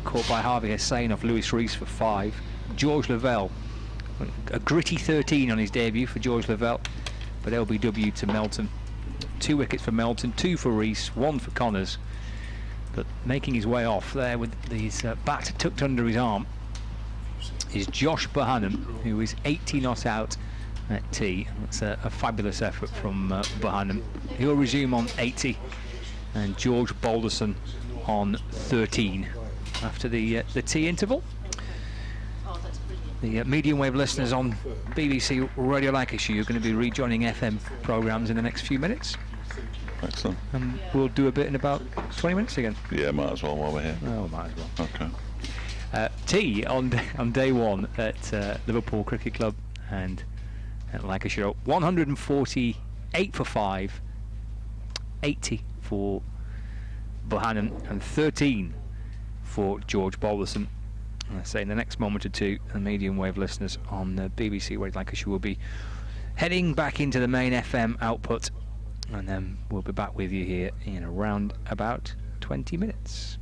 caught by Harvey Hussain off Lewis Reese for 5. George Lavelle, a gritty 13 on his debut for George Lavelle, but LBW to Melton. 2 wickets for Melton, 2 for Reese, 1 for Connors. But making his way off there with his bat tucked under his arm is Josh Bohannon, who is 80 not out at tea. That's a fabulous effort from Bohannon. He'll resume on 80, and George Balderson on 13 after the tea interval. The medium wave listeners on BBC Radio Lancashire, you're going to be rejoining FM programmes in the next few minutes. Excellent. And we'll do a bit in about 20 minutes again. Yeah, might as well while we're here. Oh, might as well. Okay. Tea on day one at Liverpool Cricket Club and at Lancashire. 148 for 5, 80 for Bohannon and 13 for George Balderson. And I say in the next moment or two, the medium wave listeners on the BBC Radio Lancashire will be heading back into the main FM output, and then we'll be back with you here in around about 20 minutes.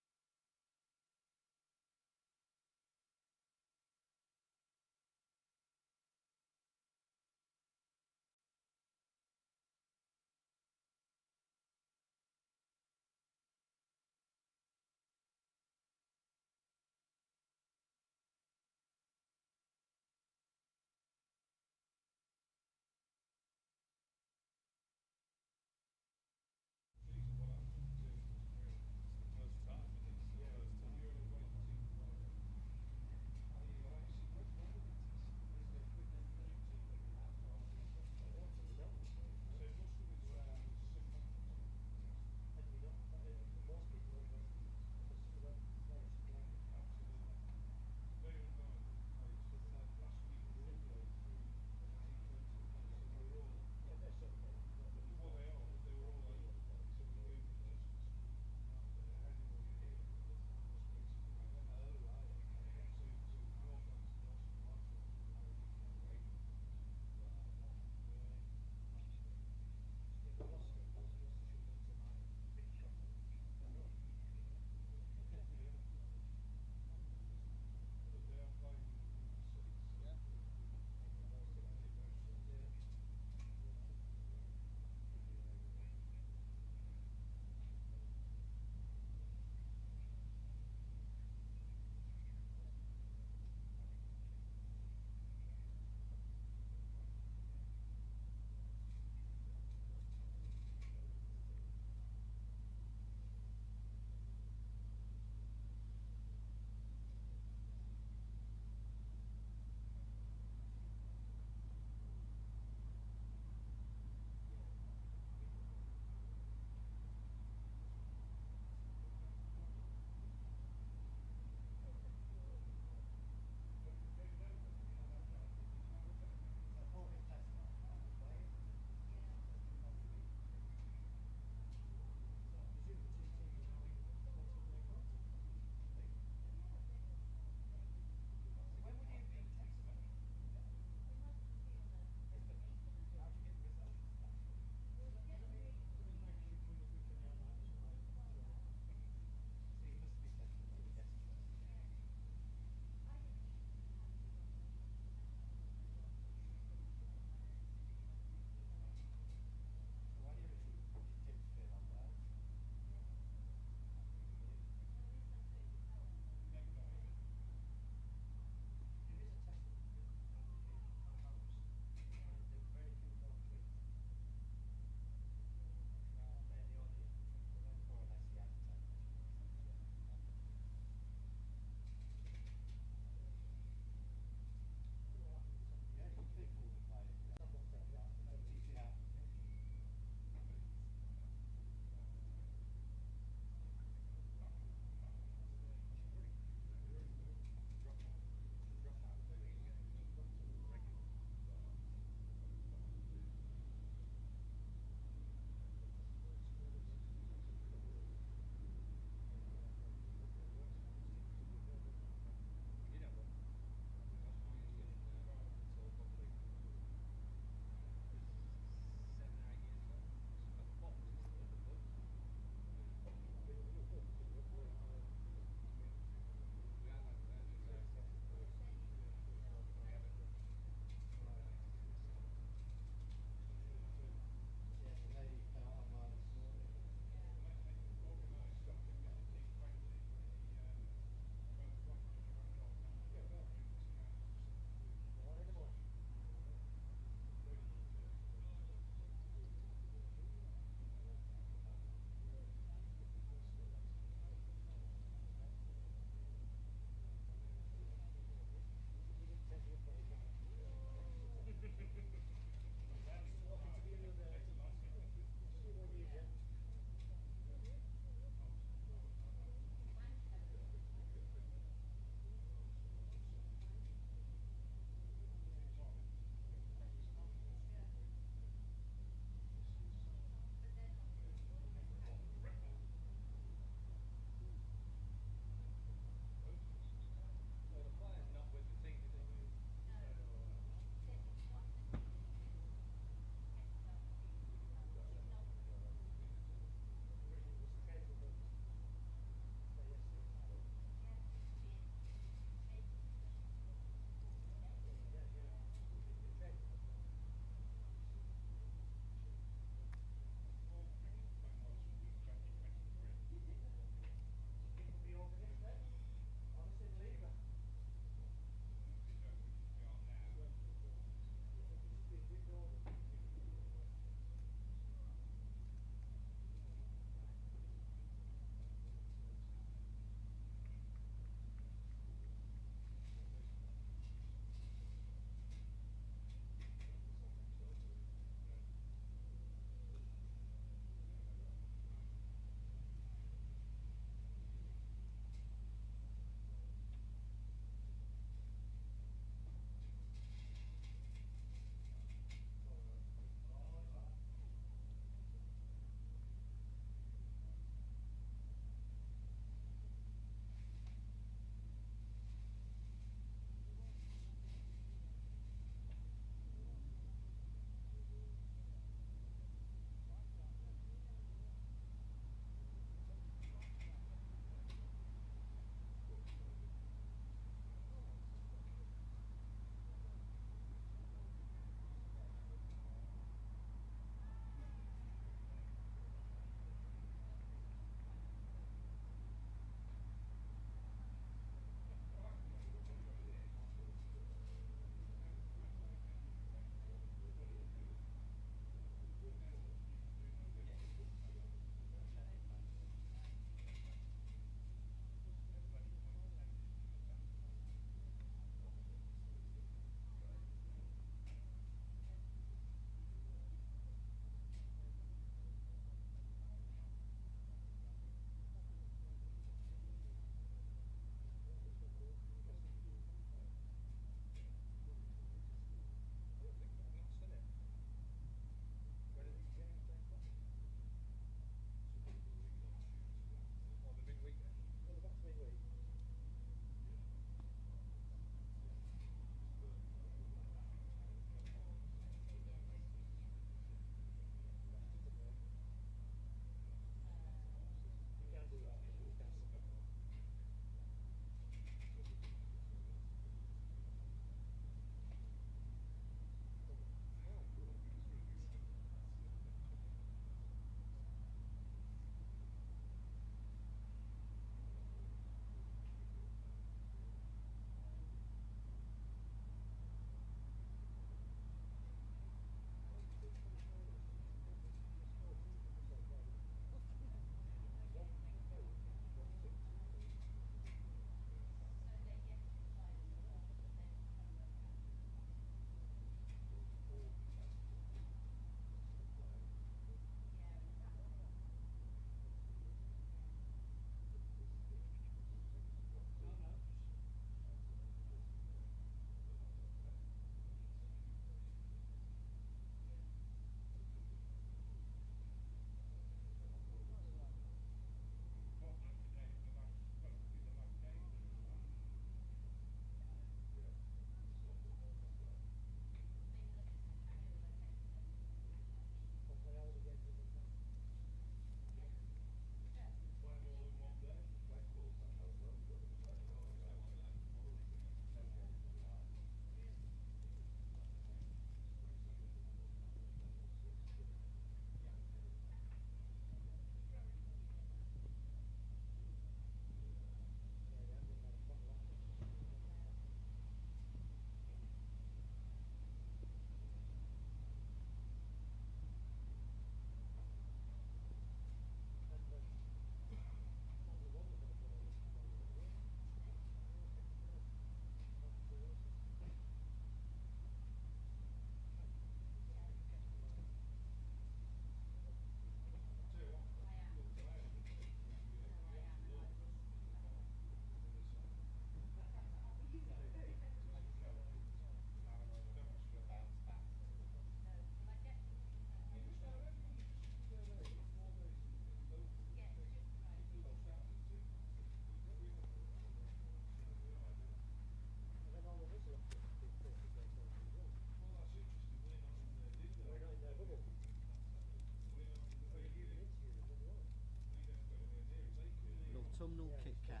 autumnal Kit Kat.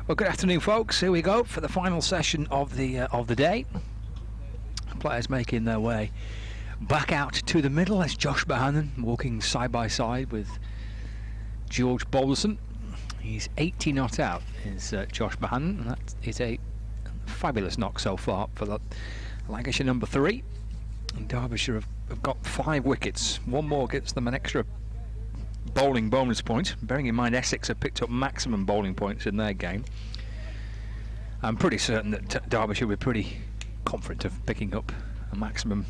Well, good afternoon, folks. Here we go for the final session of the day. Players making their way back out to the middle. That's Josh Bohannon walking side by side with George Balderson. He's 80 not out, is Josh Bohannon, and that is a fabulous knock so far for the Lancashire number 3. And Derbyshire have got 5 wickets. One more gets them an extra bowling bonus point. Bearing in mind Essex have picked up maximum bowling points in their game. I'm pretty certain that Derbyshire were pretty confident of picking up a maximum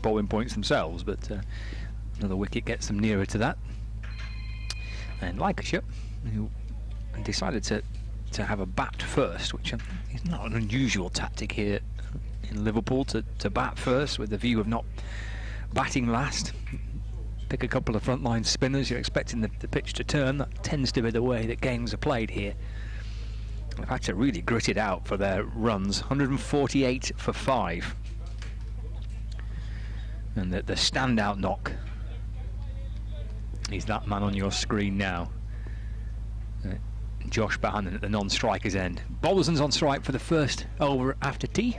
bowling points themselves, but another wicket gets them nearer to that. And Lancashire, who decided to have a bat first, which is not an unusual tactic here in Liverpool, to bat first with the view of not batting last. Pick a couple of frontline spinners, you're expecting the pitch to turn. That tends to be the way that games are played here. They've had to really grit it out for their runs. 148 for 5. And the standout knock is that man on your screen now. Josh Bohannon at the non-striker's end. Balderson's on strike for the first over after tea,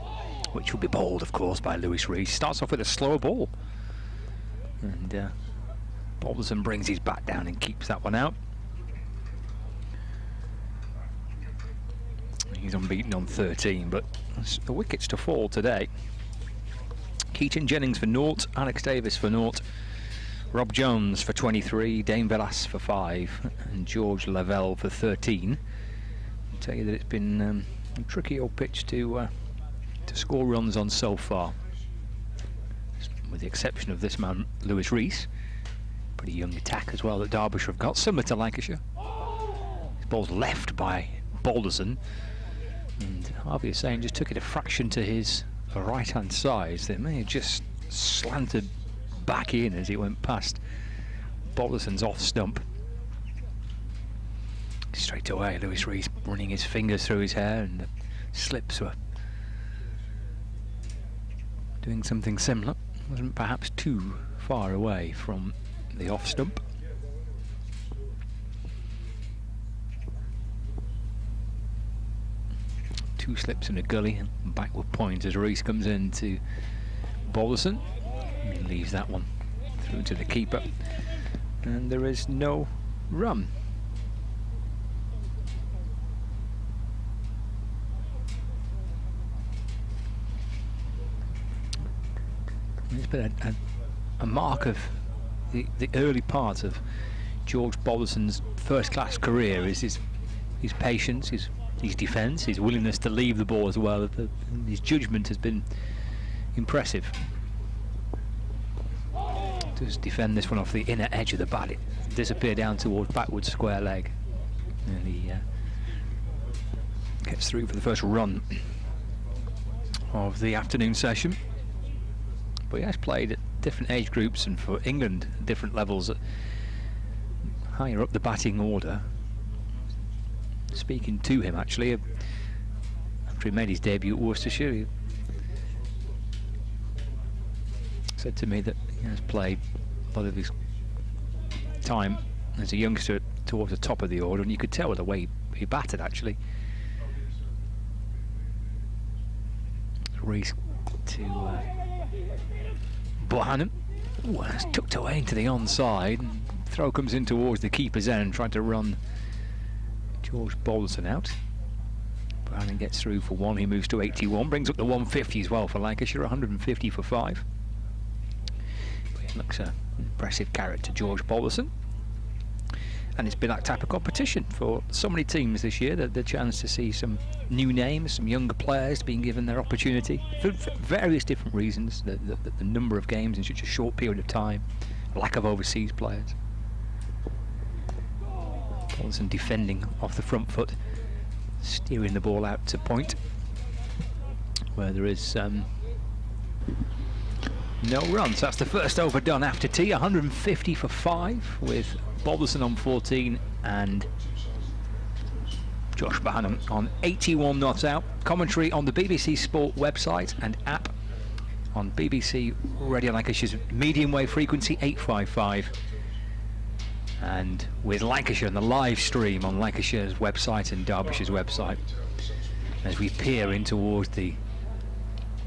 which will be bowled, of course, by Lewis Rees. Starts off with a slower ball. And Balderson brings his bat down and keeps that one out. He's unbeaten on 13, but the wickets to fall today. Keaton Jennings for 0, Alex Davis for 0, Rob Jones for 23, Dane Villas for 5, and George Lavelle for 13. I'll tell you that it's been a tricky old pitch to score runs on so far, with the exception of this man, Lewis Rees. Pretty young attack as well that Derbyshire have got, similar to Lancashire. His ball's left by Balderson, and Harvey is saying just took it a fraction to his right-hand side. They may have just slanted back in as it went past Bolderson's off stump. Straight away, Lewis Rees running his fingers through his hair, and the slips were doing something similar. Wasn't perhaps too far away from the off stump. Two slips in a gully and backward point as Rees comes in to Balderson. He leaves that one through to the keeper, and there is no run. It's been a mark of the early part of George Balderson's first-class career is his patience, his defence, his willingness to leave the ball as well. His judgment has been impressive. Does defend this one off the inner edge of the bat. It disappear down towards backward square leg, and he gets through for the first run of the afternoon session. But he has played at different age groups and for England at different levels, higher up the batting order. Speaking to him actually after he made his debut at Worcestershire, he said to me that he has played a lot of his time as a youngster towards the top of the order, and you could tell by the way he batted actually. Rees to Bohannon. It's tucked away into the onside, and throw comes in towards the keeper's end, trying to run George Balderson out. Bohannon gets through for one. He moves to 81, brings up the 150 as well for Lancashire, 150 for 5. But it looks an impressive character, George Balderson. And it's been that type of competition for so many teams this year, the chance to see some new names, some younger players being given their opportunity for various different reasons. The number of games in such a short period of time, lack of overseas players. Balderson defending off the front foot, steering the ball out to point, where there is no run. So that's the first over done after tea. 150 for 5 with Balderson on 14 and Josh Bohannon on 81 not out. Commentary on the BBC Sport website and app, on BBC Radio Lancashire's medium wave frequency 855, and with Lancashire and the live stream on Lancashire's website and Derbyshire's website as we peer in towards the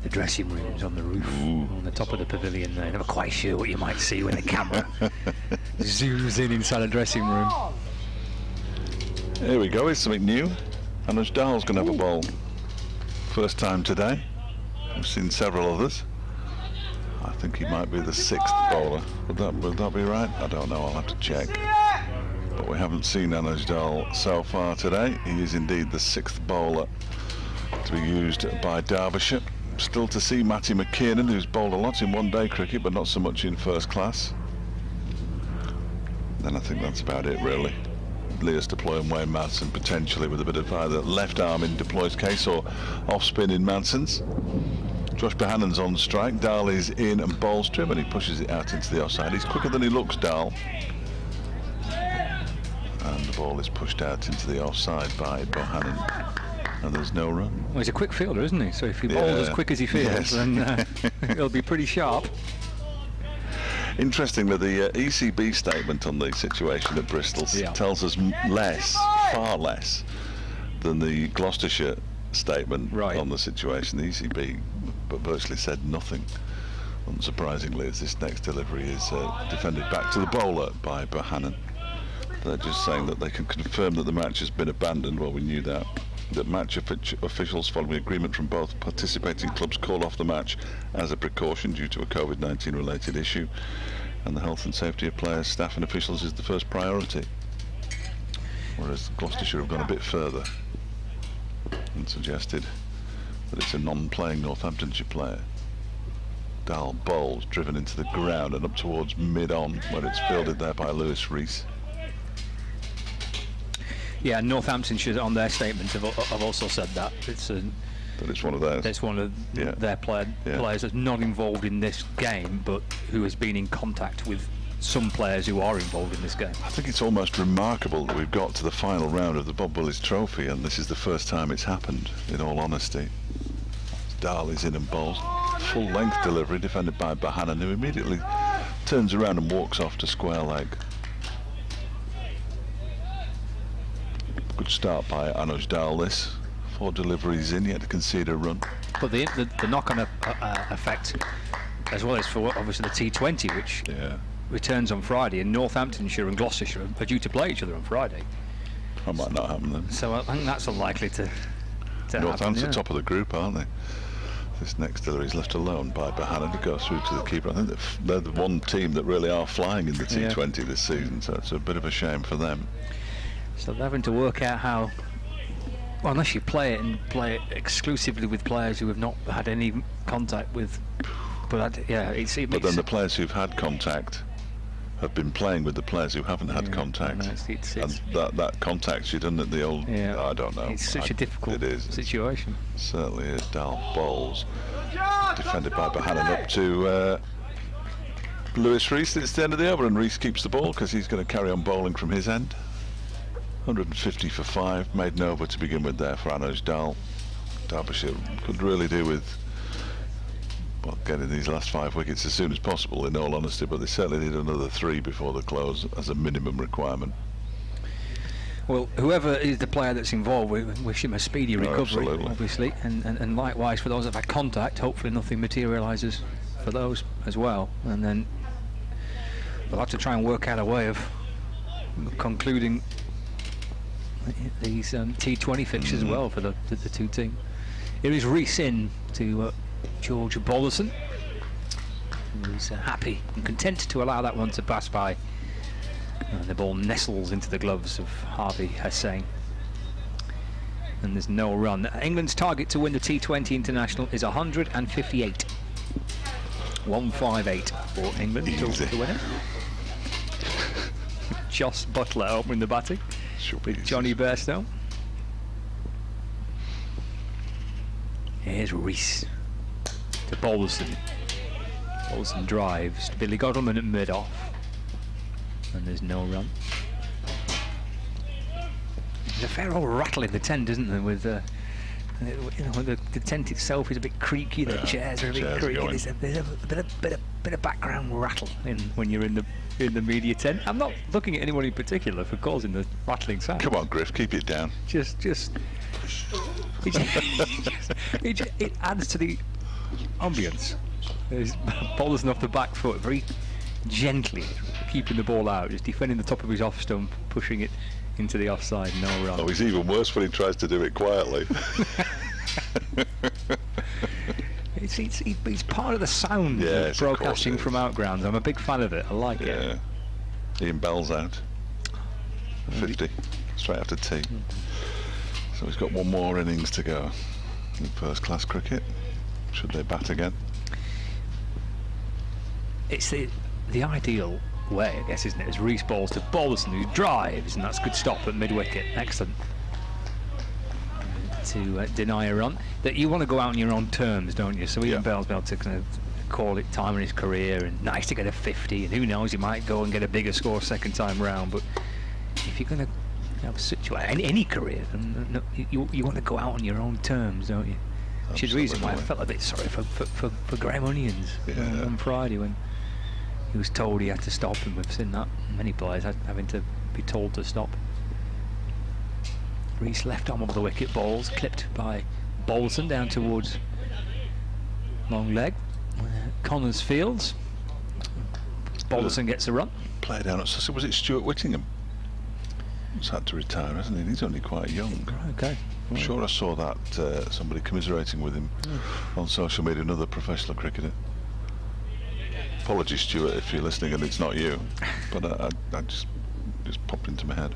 dressing rooms on the roof, on the top of the pavilion there. Never quite sure what you might see when the camera zooms in inside a dressing room. Here we go, it's something new. Anuj Dahl's going to have a ball. First time today. I've seen several others. I think he might be the 6th bowler. Would that be right? I don't know, I'll have to check. But we haven't seen Anuj Dahl so far today. He is indeed the 6th bowler to be used by Derbyshire. Still to see Matty McKiernan, who's bowled a lot in one-day cricket, but not so much in first class. Then I think that's about it, really. Leas Deploy and Wayne Madsen, potentially with a bit of either left arm in Deploy's case or off-spin in Madsen's. Josh Bohannon's on strike. Dahl is in and bowls to him, and he pushes it out into the offside. He's quicker than he looks, Dahl. And the ball is pushed out into the offside by Bohannon. And there's no run. Well, he's a quick fielder, isn't he? So if he bowls as quick as he fields, then he'll be pretty sharp. Interesting that the ECB statement on the situation at Bristol tells us less, far less, than the Gloucestershire statement on the situation. The ECB but virtually said nothing, unsurprisingly, as this next delivery is defended back to the bowler by Bohannon. They're just saying that they can confirm that the match has been abandoned. Well, we knew that. That match officials, following agreement from both participating clubs, call off the match as a precaution due to a COVID-19 related issue, and the health and safety of players, staff and officials is the first priority. Whereas Gloucestershire have gone a bit further and suggested that it's a non-playing Northamptonshire player. Dahl bowls, driven into the ground and up towards mid-on, where it's fielded there by Lewis Rees. Yeah, Northamptonshire on their statement have also said that it's one of theirs. It's one of their players that's not involved in this game, but who has been in contact with some players who are involved in this game. I think it's almost remarkable that we've got to the final round of the Bob Willis Trophy, and this is the first time it's happened, in all honesty. Dahl is in and bowls. Full-length delivery, defended by Bohannon, who immediately turns around and walks off to square leg. Good start by Anuj Dahl, this. 4 deliveries in, yet to concede a run. But the knock-on effect, as well as for obviously the T20, which returns on Friday, and Northamptonshire and Gloucestershire are due to play each other on Friday. That might not happen then. So I think that's unlikely to Northampton happen. top of the group, aren't they? This next delivery is left alone by Bohannon to go through to the keeper. I think they're the one team that really are flying in the T20 this season, so it's a bit of a shame for them. So they're having to work out how, well, unless you play it exclusively with players who have not had any contact with. But then the players who've had contact have been playing with the players who haven't had contact, and that contacts you, doesn't it? The old, I don't know. It's such a difficult situation. Certainly is. Dahl bowls, defended by Bohannon up to Lewis Rees. It's the end of the over, and Rees keeps the ball because he's going to carry on bowling from his end. 150 for 5, made no over to begin with there for Anuj Dahl. Derbyshire could really do with getting these last 5 wickets as soon as possible, in all honesty, but they certainly need another 3 before the close as a minimum requirement. Well, whoever is the player that's involved, we wish him a speedy recovery, obviously, and likewise for those that have had contact, hopefully nothing materialises for those as well, and then we'll have to try and work out a way of concluding these T20 fixtures as well for the 2 teams. Here is Rees in to George Balderson, who's happy and content to allow that one to pass by. The ball nestles into the gloves of Harvey Hussain, and there's no run. England's target to win the T20 International is 158. 158 for England to win it. Joss Butler opening the batting with Johnny Bairstow. Here's Rees to Balderson. Balderson drives to Billy Godleman at mid-off, and there's no run. There's a fair old rattle in the tent, isn't there? With the tent itself is a bit creaky. The chairs are a bit creaky. There's a bit of background rattle when you're in the media tent. I'm not looking at anyone in particular for causing the rattling sound. Come on, Griff, keep it down. Just it adds to the ambience. There's Balderson off the back foot, very gently keeping the ball out, just defending the top of his off stump, pushing it into the offside. No run. Oh, he's even worse when he tries to do it quietly. It's part of the sound of broadcasting from outgrounds. I'm a big fan of it. I like it. Ian Bell's out. 50, straight after tea. So he's got 1 more innings to go in first-class cricket. Should they bat again? It's the ideal way, I guess, isn't it? As Rees bowls to Balderson, who drives, and that's a good stop at mid-wicket. Excellent. To deny a run. That you want to go out on your own terms, don't you? So Ian Bell's been able to kind of call it time in his career, and nice to get a 50, and who knows, he might go and get a bigger score second time round. But if you're going to have a situation, any career, and you want to go out on your own terms, don't you? Which is the reason why I felt a bit sorry for Graham Onions on Friday when he was told he had to stop, and we've seen that many players having to be told to stop. Rees left arm of the wicket, balls clipped by Balderson down towards long leg. Connors fields. Balderson gets a run. Play down at Sussex. Was it Stuart Whittingham? He's had to retire, hasn't he? He's only quite young. Okay. I'm sure I saw that somebody commiserating with him on social media, another professional cricketer. Apologies, Stuart, if you're listening and it's not you, but I just popped into my head.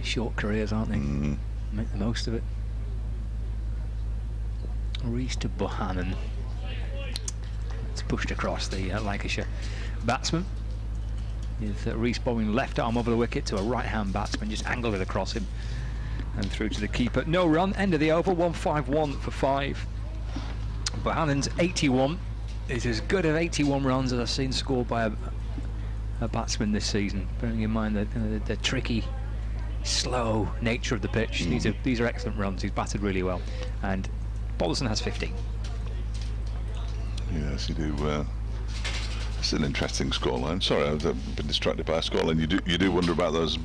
Short careers, aren't they? Make the most of it. Rees to Bohannon. It's pushed across the Lancashire batsman. With Rees bowling left arm over the wicket to a right-hand batsman, just angled it across him and through to the keeper. No run, end of the over, 151 for 5. Bohannon's 81, is as good of 81 runs as I've seen scored by a batsman this season, bearing in mind the tricky, slow nature of the pitch. These are excellent runs. He's batted really well, and Balderson has 15. Yes, you do. It's an interesting scoreline. Sorry, I've been distracted by a scoreline. You do wonder about those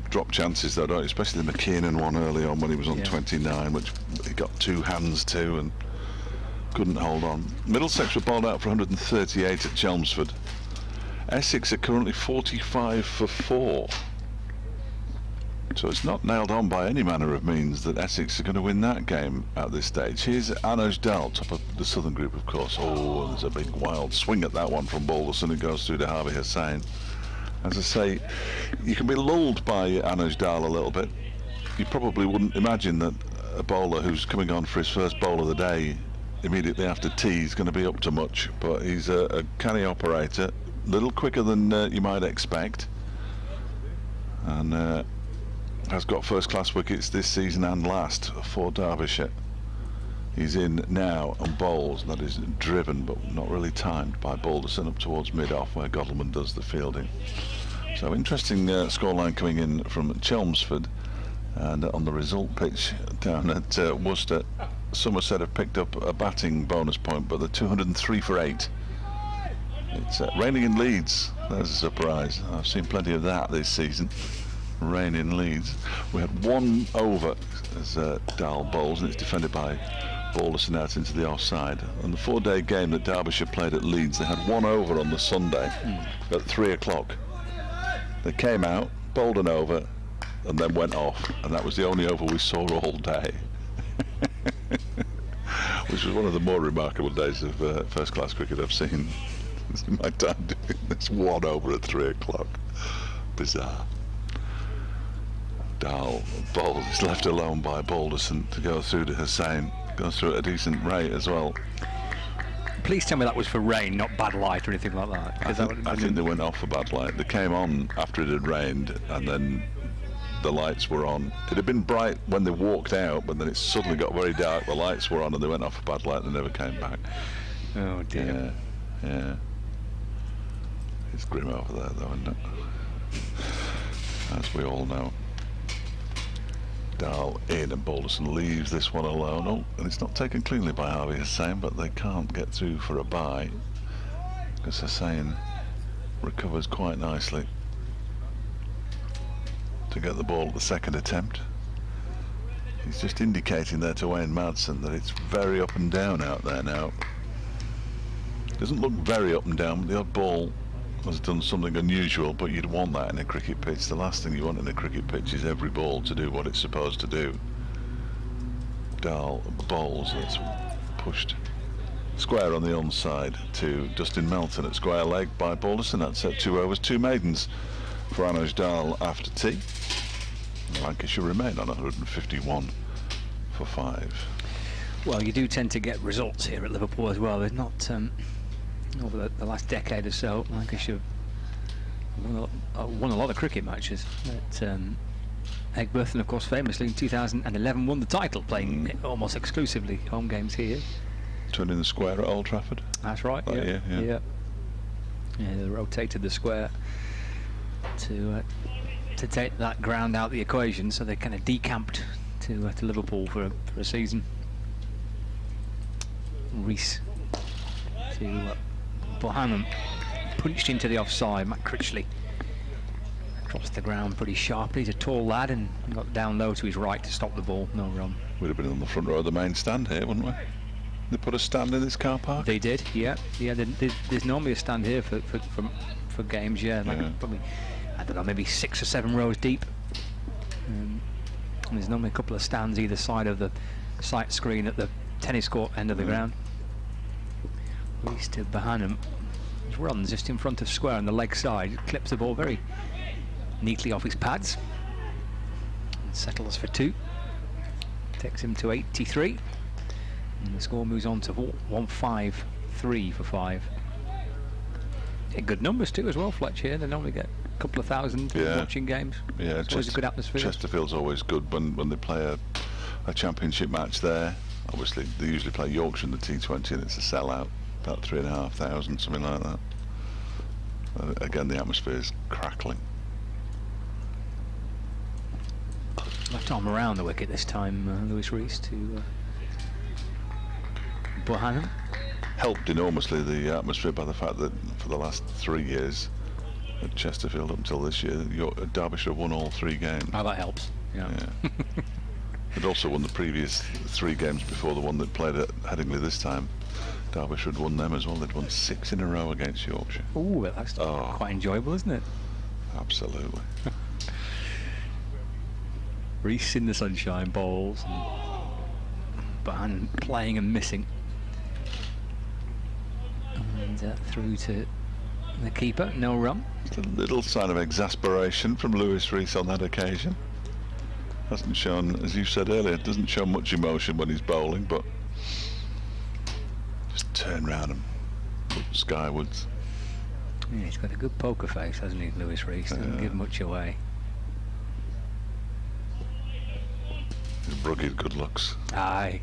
drop chances, though, don't you? Especially the McKinnon one early on when he was on 29, which he got 2 hands to and couldn't hold on. Middlesex were bowled out for 138 at Chelmsford. Essex are currently 45 for 4. So it's not nailed on by any manner of means that Essex are going to win that game at this stage. Here's Anuj Dal, top of the Southern Group, of course. Oh, there's a big wild swing at that one from Balderson. It goes through to Harvey Hussain. As I say, you can be lulled by Anuj Dal a little bit. You probably wouldn't imagine that a bowler who's coming on for his first bowl of the day immediately after tea is going to be up to much. But he's a canny operator, a little quicker than you might expect. And has got first-class wickets this season and last for Derbyshire. He's in now and bowls. That is driven but not really timed by Balderson up towards mid-off where Godalming does the fielding. So interesting scoreline coming in from Chelmsford, and on the result pitch down at Worcester, Somerset have picked up a batting bonus point, but they're 203 for 8. It's raining in Leeds. There's a surprise. I've seen plenty of that this season. Rain in Leeds. We had 1 over as Dal bowls, and it's defended by Balderson out into the offside. On the 4-day game that Derbyshire played at Leeds, they had 1 over on the Sunday at 3 o'clock. They came out, bowled an over, and then went off, and that was the only over we saw all day. Which was one of the more remarkable days of first-class cricket I've seen in my time doing this. 1 over at 3 o'clock. Bizarre. Dal bowls is left alone by Balderson to go through to Hussain. Goes through at a decent rate as well. Please tell me that was for rain, not bad light or anything like that. I think they went off for bad light. They came on after it had rained, and then the lights were on. It had been bright when they walked out, but then it suddenly got very dark. The lights were on, and they went off for bad light, and they never came back. Oh dear. Yeah. It's grim over there, though, isn't it? As we all know. Dal in, and Balderson leaves this one alone. Oh, and it's not taken cleanly by Harvey Hussain, but they can't get through for a bye because Hussain recovers quite nicely to get the ball at the second attempt. He's just indicating there to Wayne Madsen that it's very up and down out there now. Doesn't look very up and down, but the odd ball has done something unusual, but you'd want that in a cricket pitch. The last thing you want in a cricket pitch is every ball to do what it's supposed to do. Dal bowls, that's pushed square on the onside to Dustin Melton at square leg by Balderson. That's at 2 overs, 2 maidens for Anuj Dal after tea. Lancashire remain on 151 for 5. Well, you do tend to get results here at Liverpool as well. There's not over the last decade or so, Lancashire won a lot of cricket matches. Egberton, of course, famously in 2011 won the title, playing almost exclusively home games here. Turning the square at Old Trafford. That's right. Yeah, they rotated the square to take that ground out of the equation, so they kind of decamped to Liverpool for a season. Rees to Bohannon, punched into the offside. Matt Critchley crossed the ground pretty sharply. He's a tall lad and got down low to his right to stop the ball. No run. We'd have been on the front row of the main stand here, wouldn't we? They put a stand in this car park? They did, yeah. There's normally a stand here for games, yeah. Probably, I don't know, maybe 6 or 7 rows deep. And there's normally a couple of stands either side of the sight screen at the tennis court end of the ground. Rees to Bohannon. He runs just in front of square on the leg side, clips the ball very neatly off his pads and settles for 2. Takes him to 83, and the score moves on to 153 for 5. Yeah, good numbers too as well, Fletch, here. They normally get a couple of thousand watching games. Yeah, it's always a good atmosphere. Chesterfield's always good when they play a championship match there. Obviously they usually play Yorkshire in the T20 and it's a sellout. about 3,500, something like that. Again, the atmosphere is crackling. Left arm around the wicket this time, Lewis Rees to Bohannon. Helped enormously the atmosphere by the fact that for the last 3 years at Chesterfield up until this year, Derbyshire won all 3 games. Oh, that helps. Yeah. They'd also won the previous 3 games before the one that played at Headingley this time. Derbyshire had won them as well. They'd won 6 in a row against Yorkshire. Ooh, that's quite enjoyable, isn't it? Absolutely. Rees in the sunshine, bowls, and playing and missing. And through to the keeper, no run. Just a little sign of exasperation from Lewis Rees on that occasion. Hasn't shown, as you said earlier, doesn't show much emotion when he's bowling, but just turn round and look skywards. Yeah, he's got a good poker face, hasn't he, Lewis Rees? Doesn't give much away. His rugged good looks. Aye.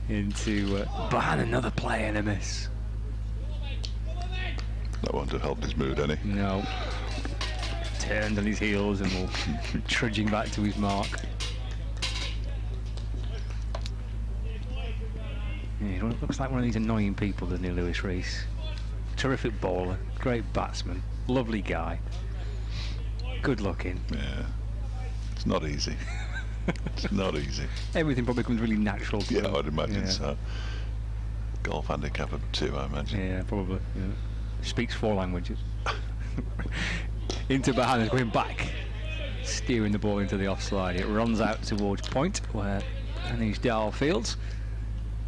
Into Bohannon, another play and a miss. That won't have helped his mood any. No. Turned on his heels and will trudging back to his mark. Yeah, he looks like one of these annoying people, doesn't he, Lewis Rees? Terrific bowler, great batsman, lovely guy, good looking. Yeah, it's not easy. It's not easy. Everything probably comes really natural to him. I'd imagine so. Golf handicap of 2, I imagine. Yeah, probably. Yeah. Speaks 4 languages. Into Bohannon, going back, steering the ball into the offside. It runs out towards point where Anish Dal fields,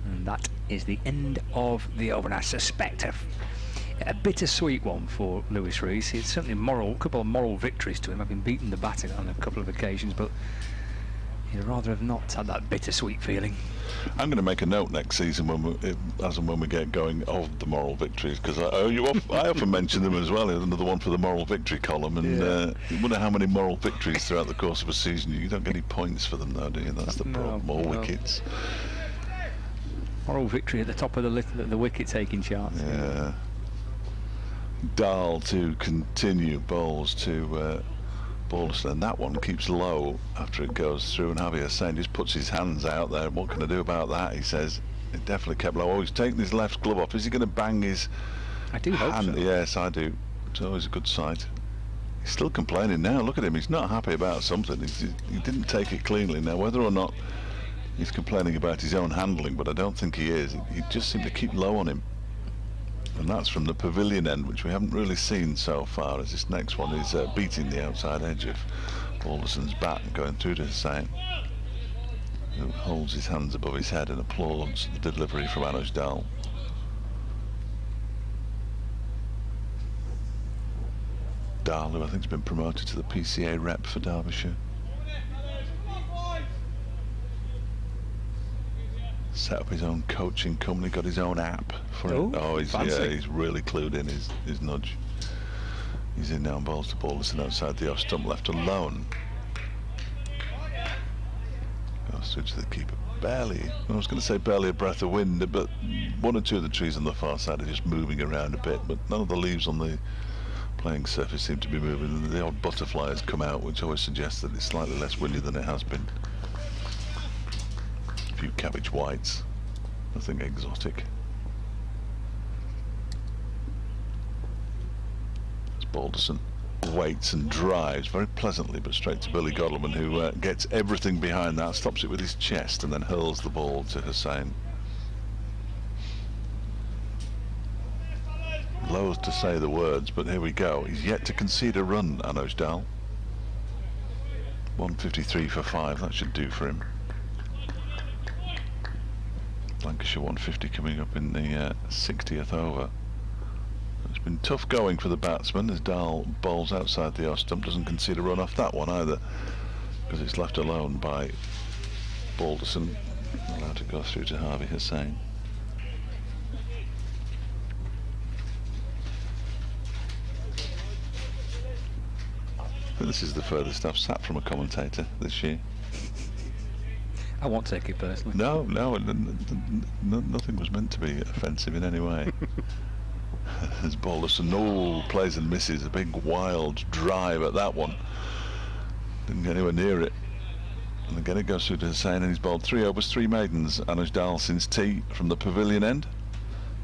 and that is the end of the over. And I suspect a bittersweet one for Lewis Rees. It's certainly a couple of moral victories to him, having beaten the batting on a couple of occasions, but he'd rather have not had that bittersweet feeling. I'm going to make a note next season when we get going of the moral victories, because I often mention them as well. Another one for the moral victory column, and you wonder how many moral victories throughout the course of a season. You don't get any points for them, though, do you? That's the problem. More wickets. Moral victory at the top of the wicket-taking charts. Yeah. Dahl to continue, bowls to Balderson, and that one keeps low after it goes through, and Javier Hussain just puts his hands out there. What can I do about that? He says it definitely kept low. Oh, he's taking his left glove off. Is he going to bang his I do hope hand? so. Yes, I do. It's always a good sight. He's still complaining now. Look at him. He's not happy about something. He didn't take it cleanly. Now, whether or not he's complaining about his own handling, but I don't think he is. He just seemed to keep low on him. And that's from the pavilion end, which we haven't really seen so far, as this next one is beating the outside edge of Alderson's bat and going through to Hussain, who holds his hands above his head and applauds the delivery from Anuj Dal. Dal, who I think has been promoted to the PCA rep for Derbyshire. Set up his own coaching company, got his own app for it. Oh, he's really clued in his nudge. He's in now and bowls to Balderson outside the off stump, left alone. Goes through to the keeper. Barely, I was going to say barely a breath of wind, but 1 or 2 of the trees on the far side are just moving around a bit, but none of the leaves on the playing surface seem to be moving. The odd butterfly has come out, which always suggests that it's slightly less windy than it has been. Few cabbage whites, nothing exotic. As Balderson waits and drives very pleasantly, but straight to Billy Godleman, who gets everything behind that, stops it with his chest, and then hurls the ball to Hussain. Loath to say the words, but here we go. He's yet to concede a run, Anuj Dal. 153 for 5, that should do for him. Lancashire 150 coming up in the 60th over. It's been tough going for the batsman as Dahl bowls outside the off stump, doesn't concede a run off that one either, because it's left alone by Balderson, allowed to go through to Harvey Hussain. This is the furthest I've sat from a commentator this year. I won't take it personally. No, nothing was meant to be offensive in any way. As Balderson plays and misses a big wild drive at that one. Didn't get anywhere near it. And again it goes through to Hussain, and he's bowled 3 overs, 3 maidens, Anuj Dal since tea from the pavilion end.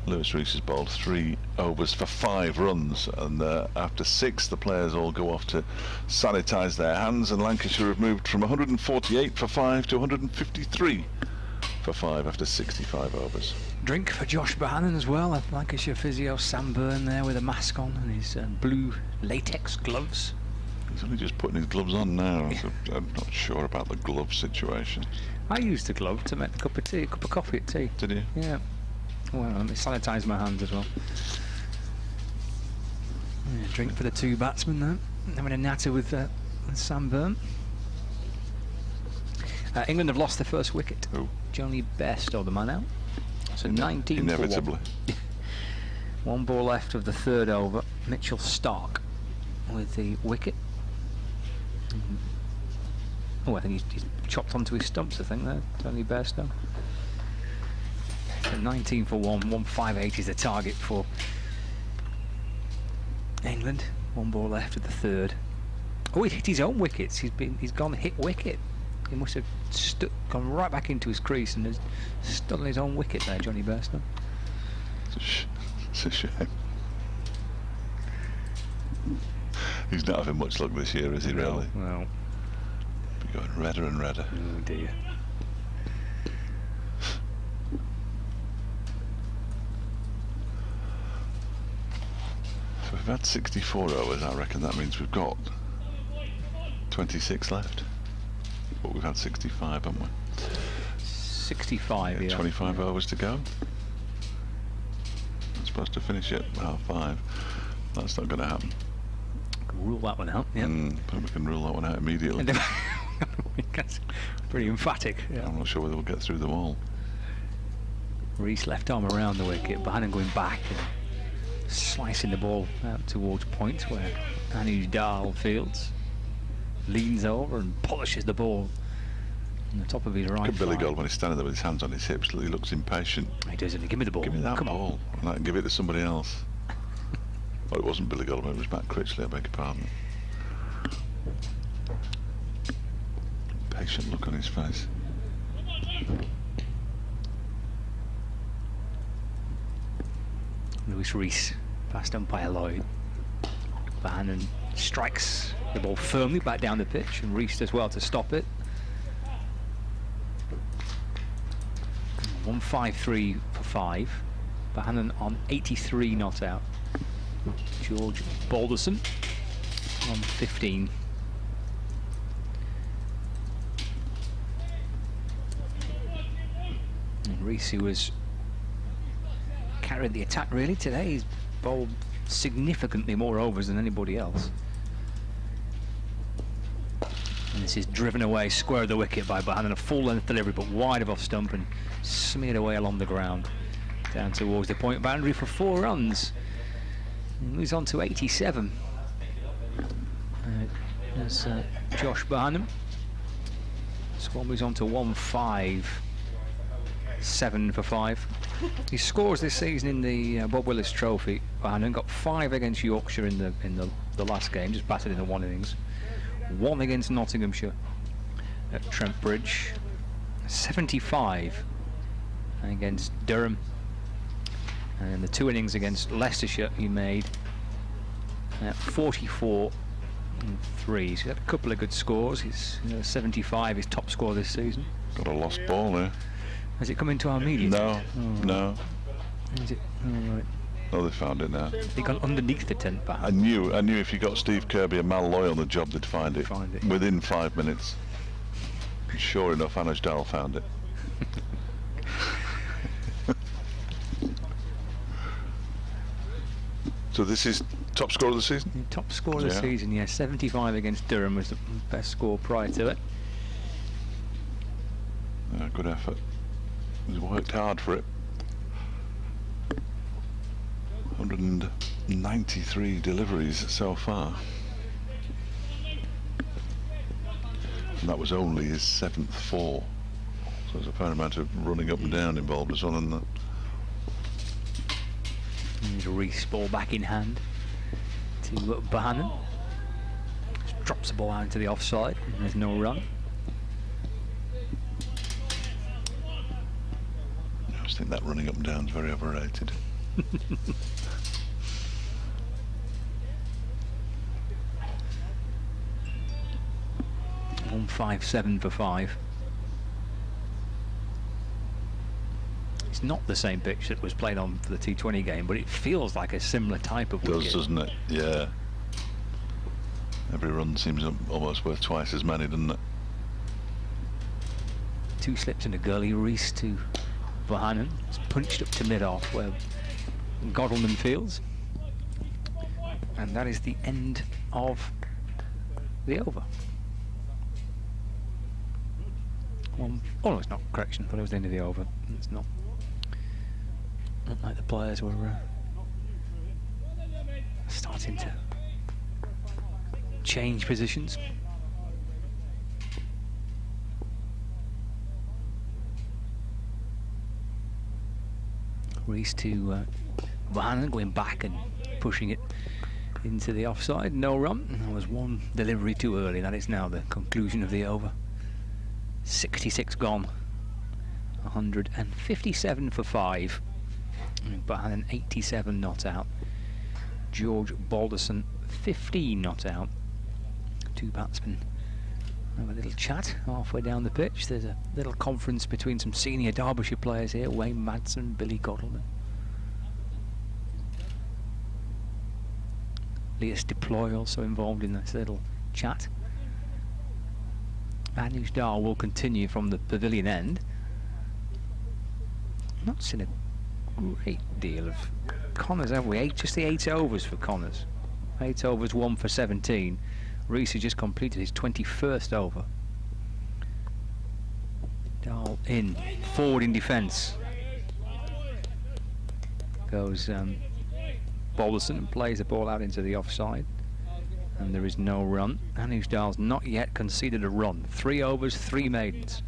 Lewis Rees has bowled 3 overs for 5 runs, and after 6 the players all go off to sanitise their hands, and Lancashire have moved from 148 for 5 to 153 for 5 after 65 overs. Drink for Josh Bohannon as well. A Lancashire physio, Sam Byrne there with a mask on and his blue latex gloves. He's only just putting his gloves on now, so I'm not sure about the glove situation. I used a glove to make a cup of coffee at tea. Did you? Yeah. Well, let me sanitise my hands as well. Yeah, drink for the 2 batsmen there. Having a natter with Sam Byrne. England have lost their first wicket. Who? Johnny Bairstow, the man out. So 19 Inevitably. for 1. 1 ball left of the 3rd over. Mitchell Stark with the wicket. Oh, I think he's chopped onto his stumps, I think, there, Johnny Bairstow. So 19 for 1, 158 is the target for England. 1 ball left of the 3rd. Oh, he hit his own wickets. He's gone hit wicket. He must have gone right back into his crease and has stolen his own wicket there, Johnny Bairstow. It's a shame. He's not having much luck this year, is he, really? Well. Be going redder and redder. Oh dear. So we've had 64 overs, I reckon that means we've got 26 left. But we've had 65, haven't we? 65, yeah. 25 overs to go. I'm supposed to finish at 5:30. That's not going to happen. Rule that one out, yeah. But we can rule that one out immediately. That's pretty emphatic. Yeah. I'm not sure whether we'll get through them all. Rees left arm around the wicket, Bohannon going back and slicing the ball out towards point where Anuj Dal fields. Leans over and polishes the ball on the top of his right. Look at Billy thigh. Gold when he's standing there with his hands on his hips. He looks impatient. He doesn't. Give me the ball. Give me that Come ball. on. And I can give it to somebody else. Well, it wasn't Billy Gold, it was Matt Critchley, I beg your pardon. Patient look on his face. Lewis Rees, past umpire Lloyd. Bohannon strikes the ball firmly back down the pitch, and Rees does well to stop it. 153 for 5. Bohannon on 83 not out. George Balderson on 15. And Rees, who was carried the attack really today, he's bowled significantly more overs than anybody else. And this is driven away square of the wicket by Bohannon, a full length delivery but wide of off stump and smeared away along the ground down towards the point boundary for 4 runs. And moves on to 87. There's Josh Bohannon. Squad moves on to 157 for 5. His scores this season in the Bob Willis Trophy, Bohannon got 5 against Yorkshire in the last game, just batted in the 1 innings. 1 against Nottinghamshire at Trent Bridge. 75 against Durham. And the 2 innings against Leicestershire he made 44 and 3. So he had a couple of good scores. His 75, his top score this season. Got a lost ball there. Has it come into our media? No, no. Is it? Oh, right. Oh, they found it now. He gone underneath the tent, perhaps. I knew if you got Steve Kirby and Mal Loy on the job, they'd find it. Within 5 minutes. Sure enough, Anuj Dal found it. So this is top score of the season? The top score of the season, yeah. 75 against Durham was the best score prior to it. Good effort. He's worked hard for it. 193 deliveries so far. And that was only his 7th 4. So there's a fair amount of running up and down involved as well, isn't there? There's Reese, ball back in hand to Bohannon. Just drops the ball out into the offside, and there's no run. I just think that running up and down is very overrated. 157 for 5. It's not the same pitch that was played on for the T20 game, but it feels like a similar type of wicket. It does, doesn't it? Yeah. Every run seems almost worth twice as many, doesn't it? 2 slips and a gully. Reese to Bohannon. It's punched up to mid-off where Godalman fields. And that is the end of the over. Oh, no, it's not. Correction. I thought it was the end of the over. It's not. Not like the players were starting to change positions. Reese to Bohannon, going back and pushing it into the offside. No run. That was one delivery too early. That is now the conclusion of the over. 66 gone. 157 for 5. Bohannon 87 not out. George Balderson 15 not out. 2 batsmen have a little chat halfway down the pitch. There's a little conference between some senior Derbyshire players here. Wayne Madsen, Billy Godalman. Lias Deploy also involved in this little chat. Anush Dal will continue from the pavilion end. Not seen a great deal of Connors, have we? Just the 8 overs for Connors. 8 overs, 1 for 17. Reese has just completed his 21st over. Dal in, forward in defence. Goes Balderson and plays the ball out into the offside. And there is no run. Anush Dal's not yet conceded a run. 3 overs, 3 maidens.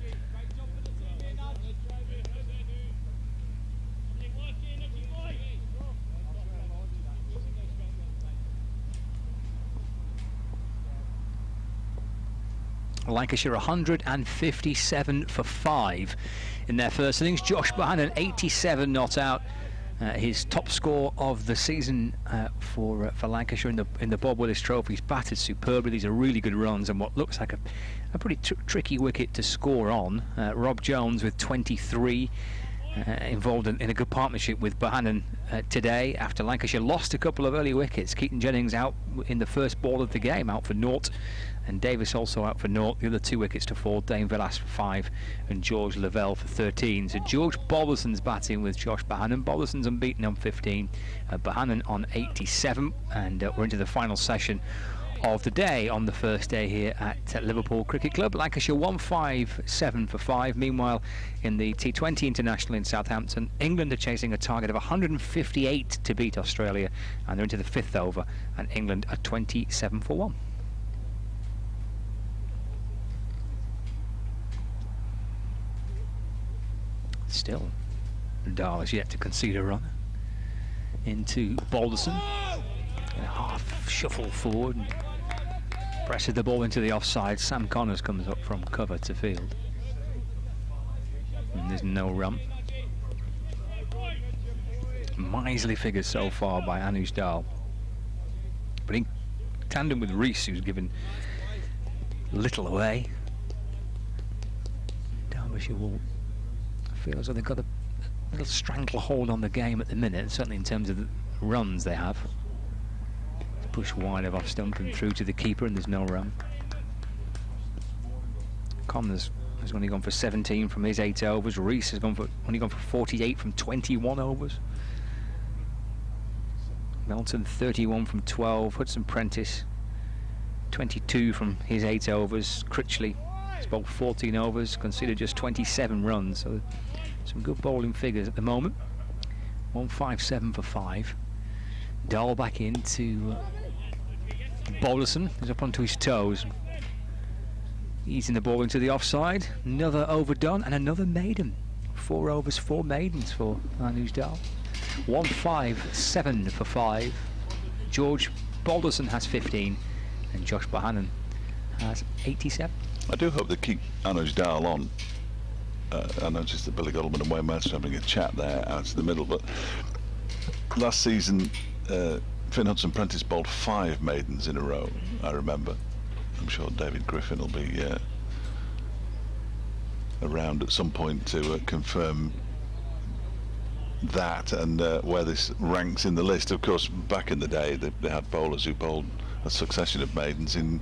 Lancashire 157 for 5 in their first innings. Josh Bohannon 87 not out. His top score of the season for Lancashire in the Bob Willis Trophy. He's batted superbly. These are really good runs and what looks like a pretty tricky wicket to score on. Rob Jones with 23 involved in a good partnership with Bohannon today after Lancashire lost a couple of early wickets. Keaton Jennings out in the first ball of the game, out for naught, and Davis also out for naught. The other 2 wickets to fall, Dane Villas for 5 and George Lavelle for 13. So George Balderson's batting with Josh Bohannon. Balderson's unbeaten on 15, Bohannon on 87, and we're into the final session of the day on the first day here at Liverpool Cricket Club. Lancashire 157 for 5. Meanwhile, in the T20 International in Southampton, England are chasing a target of 158 to beat Australia, and they're into the 5th over, and England are 27 for 1. Still, Dahl has yet to concede a run. Into Balderson. A half shuffle forward and presses the ball into the offside. Sam Connors comes up from cover to field. And there's no run. Miserly figures so far by Anush Dal. But in tandem with Reese, who's given little away, Derbyshire will feel as though they've got a little stranglehold on the game at the minute, certainly in terms of the runs they have. Push wide of off stump and through to the keeper, and there's no run. Connors has only gone for 17 from his 8 overs. Reese has only gone for 48 from 21 overs. Melton 31 from 12. Hudson Prentice 22 from his 8 overs. Critchley has bowled 14 overs, conceded just 27 runs. So some good bowling figures at the moment. 157 for 5. Dahl back into Balderson. He's up onto his toes. Easing the ball into the offside. Another overdone and another maiden. 4 overs, 4 maidens for Lancashire. 1-5-7 for 5. George Balderson has 15 and Josh Bohannon has 87. I do hope they keep Lancashire on. I noticed that Billy Godalming and Wayne Madsen having a chat there out of the middle, but last season Finn Hudson-Prentice bowled 5 maidens in a row, I remember. I'm sure David Griffin will be around at some point to confirm that and where this ranks in the list. Of course, back in the day they had bowlers who bowled a succession of maidens in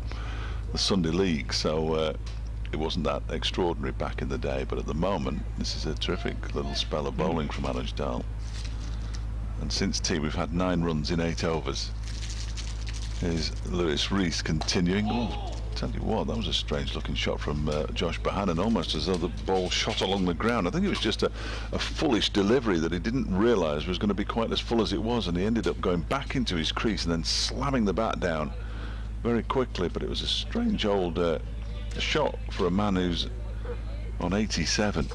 the Sunday League, so it wasn't that extraordinary back in the day, but at the moment this is a terrific little spell of bowling from Lancashire. And since tea we've had 9 runs in 8 overs. Here's Lewis Rees continuing. Oh, tell you what, that was a strange looking shot from Josh Bohannon, almost as though the ball shot along the ground. I think it was just a foolish delivery that he didn't realise was going to be quite as full as it was, and he ended up going back into his crease and then slamming the bat down very quickly. But it was a strange old shot for a man who's on 87.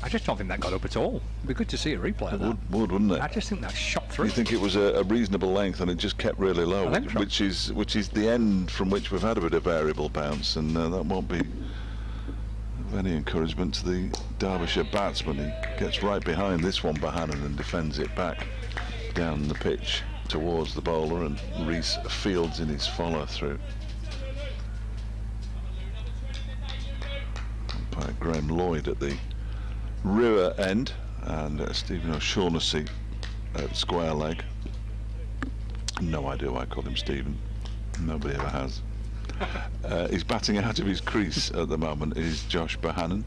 I just don't think that got up at all. It'd be good to see a replay of that. Would, wouldn't it? I just think that shot through. You think it was a reasonable length and it just kept really low, so. which is the end from which we've had a bit of variable bounce, and that won't be of any encouragement to the Derbyshire batsman. He gets right behind this one, Bohannon, and defends it back down the pitch towards the bowler, and Rees fields in his follow through. Umpire Graham Lloyd at the rear end, and Stephen O'Shaughnessy at square leg. No idea why I called him Stephen. Nobody ever has. He's batting out of his crease at the moment is Josh Bohannon,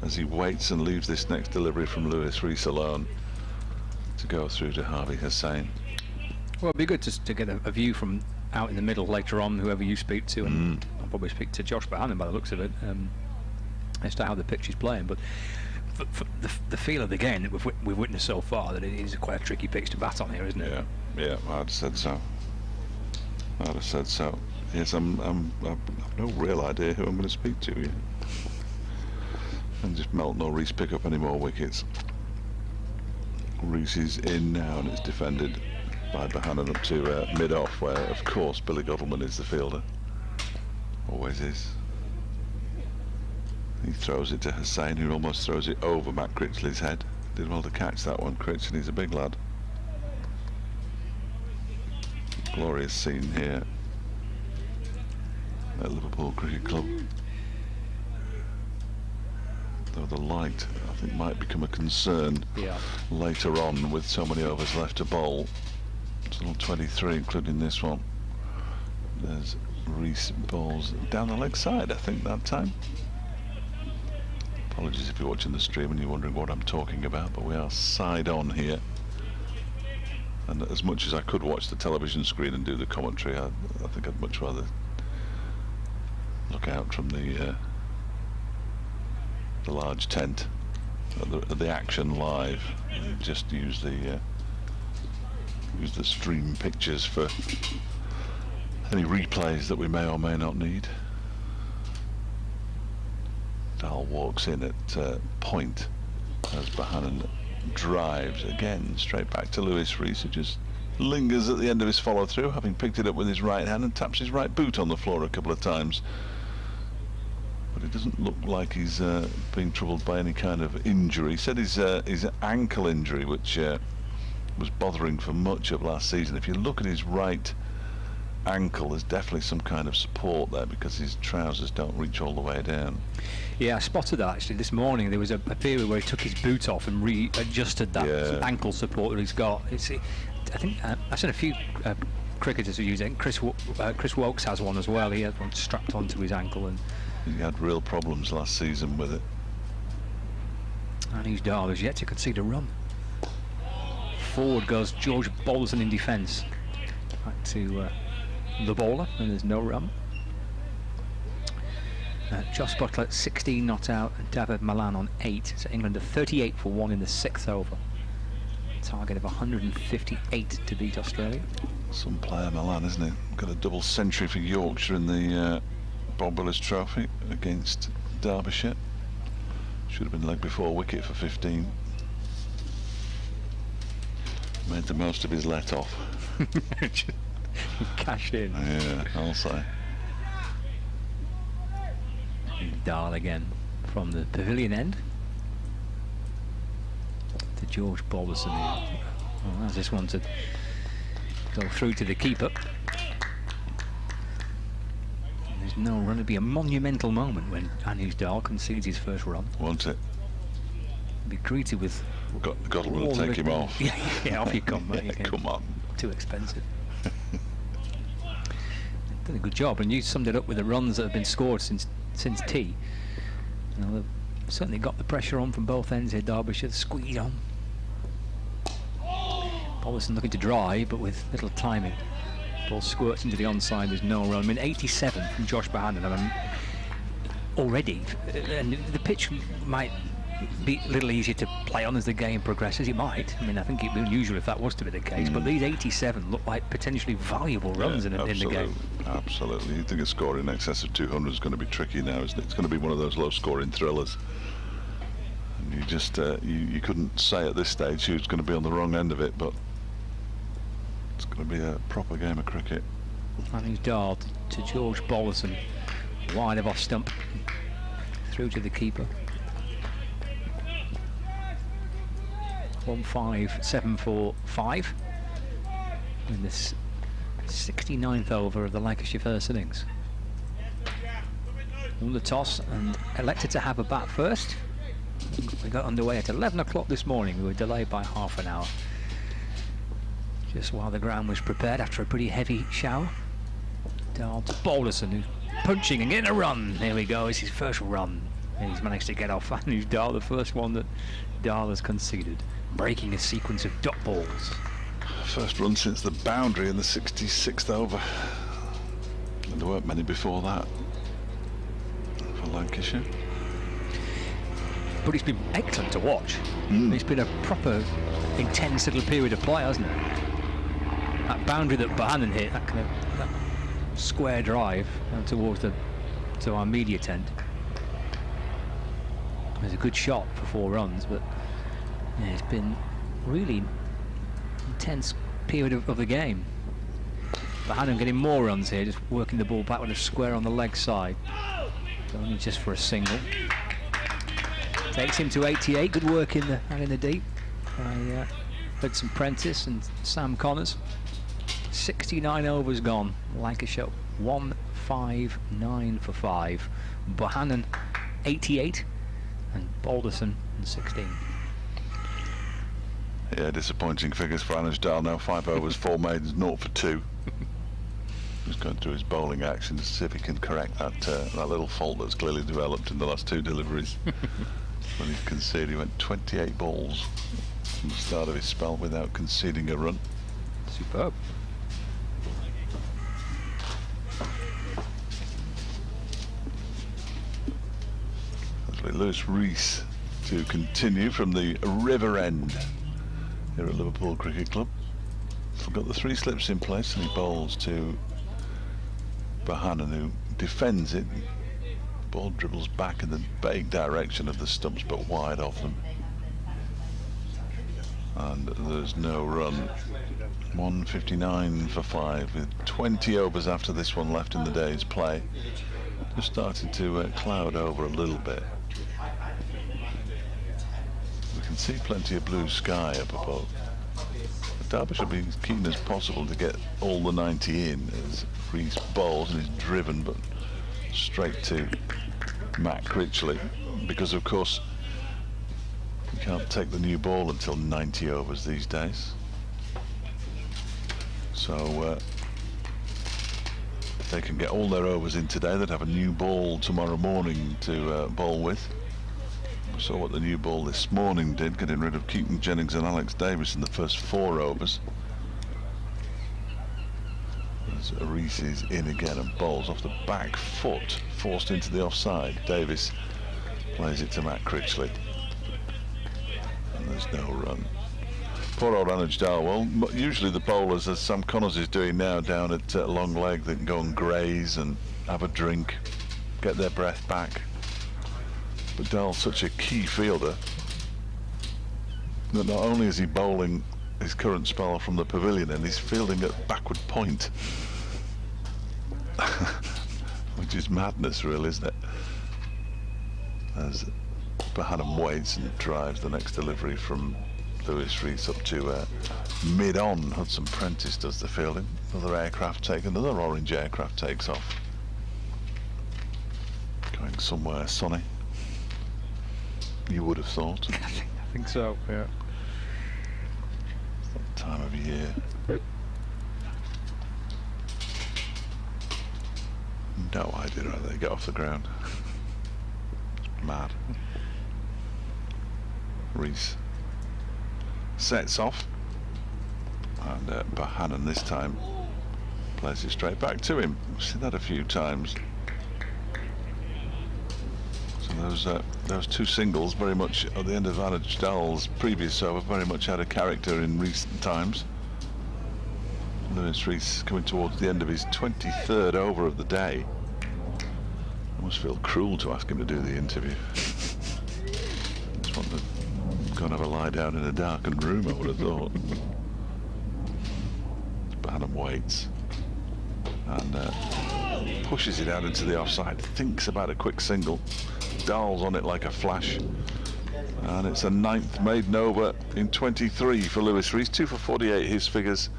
as he waits and leaves this next delivery from Lewis Rees alone to go through to Harvey Hussain. Well, it'd be good to get a view from out in the middle later on, whoever you speak to, and I'll probably speak to Josh Bohannon by the looks of it, as to how the pitch is playing. But for the feel of the game that we've witnessed so far, that it is quite a tricky pitch to bat on here, isn't it? Yeah, I'd have said so. Yes, I've no real idea who I'm going to speak to yet. And just Melton or Rees pick up any more wickets. Rees is in now, and it's defended by Bohannon up to mid-off, where of course Billy Godalming is the fielder. Always is. He throws it to Hussain, who almost throws it over Matt Critchley's head. Did well to catch that one. Critchley's a big lad. Glorious scene here at Liverpool Cricket Club. Though the light, I think, might become a concern later on with so many overs left to bowl. It's all 23, including this one. There's Rees bowls down the leg side, I think, that time. Apologies if you're watching the stream and you're wondering what I'm talking about, but we are side on here. And as much as I could watch the television screen and do the commentary, I think I'd much rather look out from the large tent at the action live, and just use the stream pictures for any replays that we may or may not need. Dahl walks in at point as Bohannon drives again straight back to Lewis Rees, who just lingers at the end of his follow through, having picked it up with his right hand, and taps his right boot on the floor a couple of times. But it doesn't look like he's being troubled by any kind of injury. He said his ankle injury, which was bothering for much of last season. If you look at his right ankle, there's definitely some kind of support there, because his trousers don't reach all the way down. Yeah, I spotted that actually this morning. There was a period where he took his boot off and readjusted that ankle support that he's got. I think I've seen a few cricketers who use it. Chris Wokes has one as well. He has one strapped onto his ankle, and he had real problems last season with it. And Lancashire has yet to concede a run. Forward goes George Balderson in defence. Back to the bowler, and there's no run. Josh Butler 16 not out, and David Malan on 8. So England are 38 for 1 in the 6th over. Target of 158 to beat Australia. Some player, Malan, isn't it? Got a double century for Yorkshire in the Bob Willis Trophy against Derbyshire. Should have been leg before wicket for 15. Made the most of his let off. Cashed in. Yeah, I'll say. Dahl again from the pavilion end to George Balderson. Well, has this one to go through to the keeper. And there's no run. It'll be a monumental moment when Anuj Dahl concedes his first run. Won't it? Be greeted with. Godel will take him off. Yeah, off you come, mate. Yeah, come on. Too expensive. Done a good job, and you summed it up with the runs that have been scored since tea. You know, they've certainly got the pressure on from both ends here. Derbyshire squeeze on. Balderson looking to drive, but with little timing. Ball squirts into the onside. There's no run. I mean, 87 from Josh Bohannon. I mean, already, and the pitch might be a little easier to play on as the game progresses. It might. I mean, I think it'd be unusual if that was to be the case. But these 87 look like potentially valuable runs in the game. Absolutely. You think a score in excess of 200 is going to be tricky now, isn't it? It's going to be one of those low-scoring thrillers. And you just you couldn't say at this stage who's going to be on the wrong end of it, but it's going to be a proper game of cricket. And he's Dahl to George Balderson, wide of off stump, through to the keeper. 1-5-7-4-5 in this 69th over of the Lancashire first innings. Won the toss and elected to have a bat first. We got underway at 11 o'clock this morning. We were delayed by half an hour, just while the ground was prepared after a pretty heavy shower. Dahl to Balderson, who's punching and getting a run. There we go, it's his first run. And he's managed to get off Anuj Dahl, the first one that Dahl has conceded, breaking a sequence of dot balls. First run since the boundary in the 66th over. And there weren't many before that for Lancashire. But it's been excellent to watch. It's been a proper intense little period of play, hasn't it? That boundary that Bohannon hit, that kind of that square drive towards to our media tent. It was a good shot for 4 runs, but yeah, it's been really intense period of the game. Bohannon getting more runs here, just working the ball back with a square on the leg side. Only just for a single. Takes him to 88. Good work in the deep by Hudson Prentice and Sam Connors. 69 overs gone. Lancashire 1-5-9 for 5. Bohannon 88 and Balderson 16. Yeah, disappointing figures for Anuj Dahl now. 5 overs, 4 maidens, 0 for 2. He's going through his bowling action to see if he can correct that little fault that's clearly developed in the last 2 deliveries. When he conceded, he went 28 balls from the start of his spell without conceding a run. Superb. Lewis Rees to continue from the river end here at Liverpool Cricket Club. We've got the 3 slips in place and he bowls to Bohannon, who defends it. Ball dribbles back in the vague direction of the stumps but wide of them. And there's no run. 159 for 5 with 20 overs after this one left in the day's play. Just started to cloud over a little bit. We can see plenty of blue sky up above. Derbyshire will be as keen as possible to get all the 90 in as Rees bowls and is driven but straight to Matt Critchley, because of course you can't take the new ball until 90 overs these days. So if they can get all their overs in today, they'd have a new ball tomorrow morning to bowl with. We saw what the new ball this morning did, getting rid of Keaton Jennings and Alex Davis in the first 4 overs. As Rees is in again and bowls off the back foot, forced into the offside. Davis plays it to Matt Critchley. And there's no run. Poor old Anuj Dahl. Well, usually the bowlers, as Sam Connors is doing now down at long leg, they can go and graze and have a drink get their breath back. But Dahl's such a key fielder that not only is he bowling his current spell from the pavilion, and he's fielding at backward point. Which is madness, really, isn't it? As Bohannon waits and drives the next delivery from Lewis Rees up to mid-on. Hudson Prentice does the fielding. Another orange aircraft takes off. Going somewhere sunny. You would have thought. I think so, yeah. It's that time of year. No idea how they get off the ground. It's mad. Rees sets off, and Bohannon this time plays it straight back to him. We've seen that a few times. So those two singles, very much at the end of Anand Dahl's previous over, very much had a character in recent times. Lewis Rees coming towards the end of his 23rd over of the day. I must feel cruel to ask him to do the interview. Just want to go and have a lie down in a darkened room, I would have thought. Bohannon waits and pushes it out into the offside, thinks about a quick single. Dahl's on it like a flash, and it's a 9th maiden over in 23 for Lewis Rees. 2 for 48 his figures.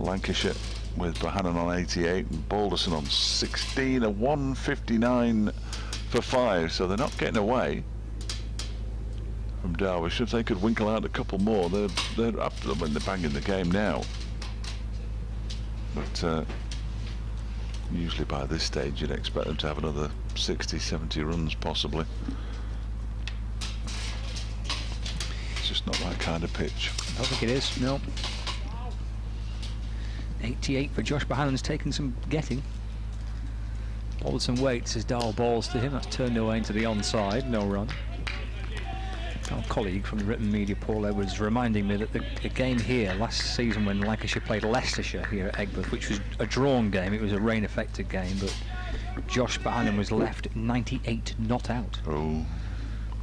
Lancashire with Bohannon on 88 and Balderson on 16, a 159 for 5, so they're not getting away from Derbyshire. If they could winkle out a couple more, they're up to them when they're banging the game now. But usually by this stage you'd expect them to have another 60, 70 runs possibly. It's just not that kind of pitch. I don't think it is, no. 88 for Josh Bohannon's taken some getting. Balderson waits as Dahl balls to him. That's turned away into the onside, no run. Our colleague from the written media, Paul Edwards, reminding me that the game here last season when Lancashire played Leicestershire here at Egbert, which was a drawn game, it was a rain-affected game, but Josh Bohannon was left 98 not out. Oh.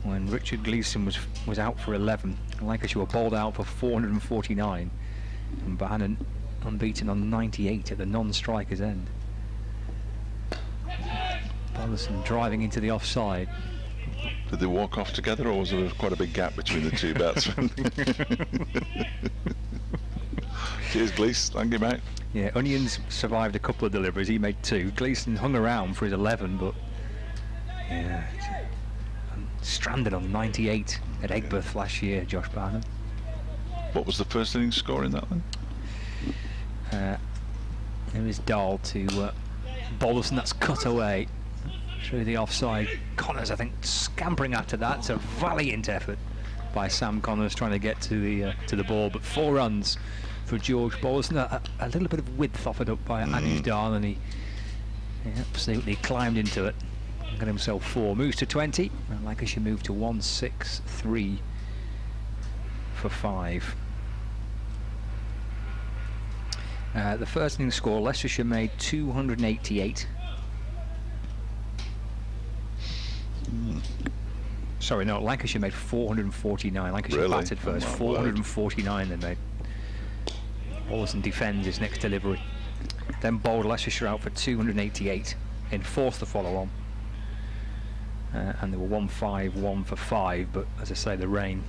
When Richard Gleeson was out for 11, Lancashire were bowled out for 449, and Bohannon unbeaten on 98 at the non-striker's end. Balderson driving into the offside. Did they walk off together, or was there quite a big gap between the two batsmen? Cheers, Gleeson. Thank you, mate. Yeah, Onions survived a couple of deliveries. He made 2. Gleeson hung around for his 11, but yeah, stranded on 98 at Egbert last year, Josh Bohannon. What was the first innings score in that then? There is Dahl to Balderson. That's cut away through the offside. Connors, I think, scampering after that. It's a valiant effort by Sam Connors trying to get to the ball, but 4 runs for George Balderson. A little bit of width offered up by Anand Dahl, and he absolutely climbed into it and got himself 4. Moves to 20, and Lancashire moved to 163 for 5. The first inning score, Leicestershire made 288. Sorry, no, Lancashire made 449. Lancashire Really? batted first. 449 they made. Balderson defends his next delivery. Then bowled Leicestershire out for 288 in 4th to follow on. And they were 151 for 5, but as I say, the rain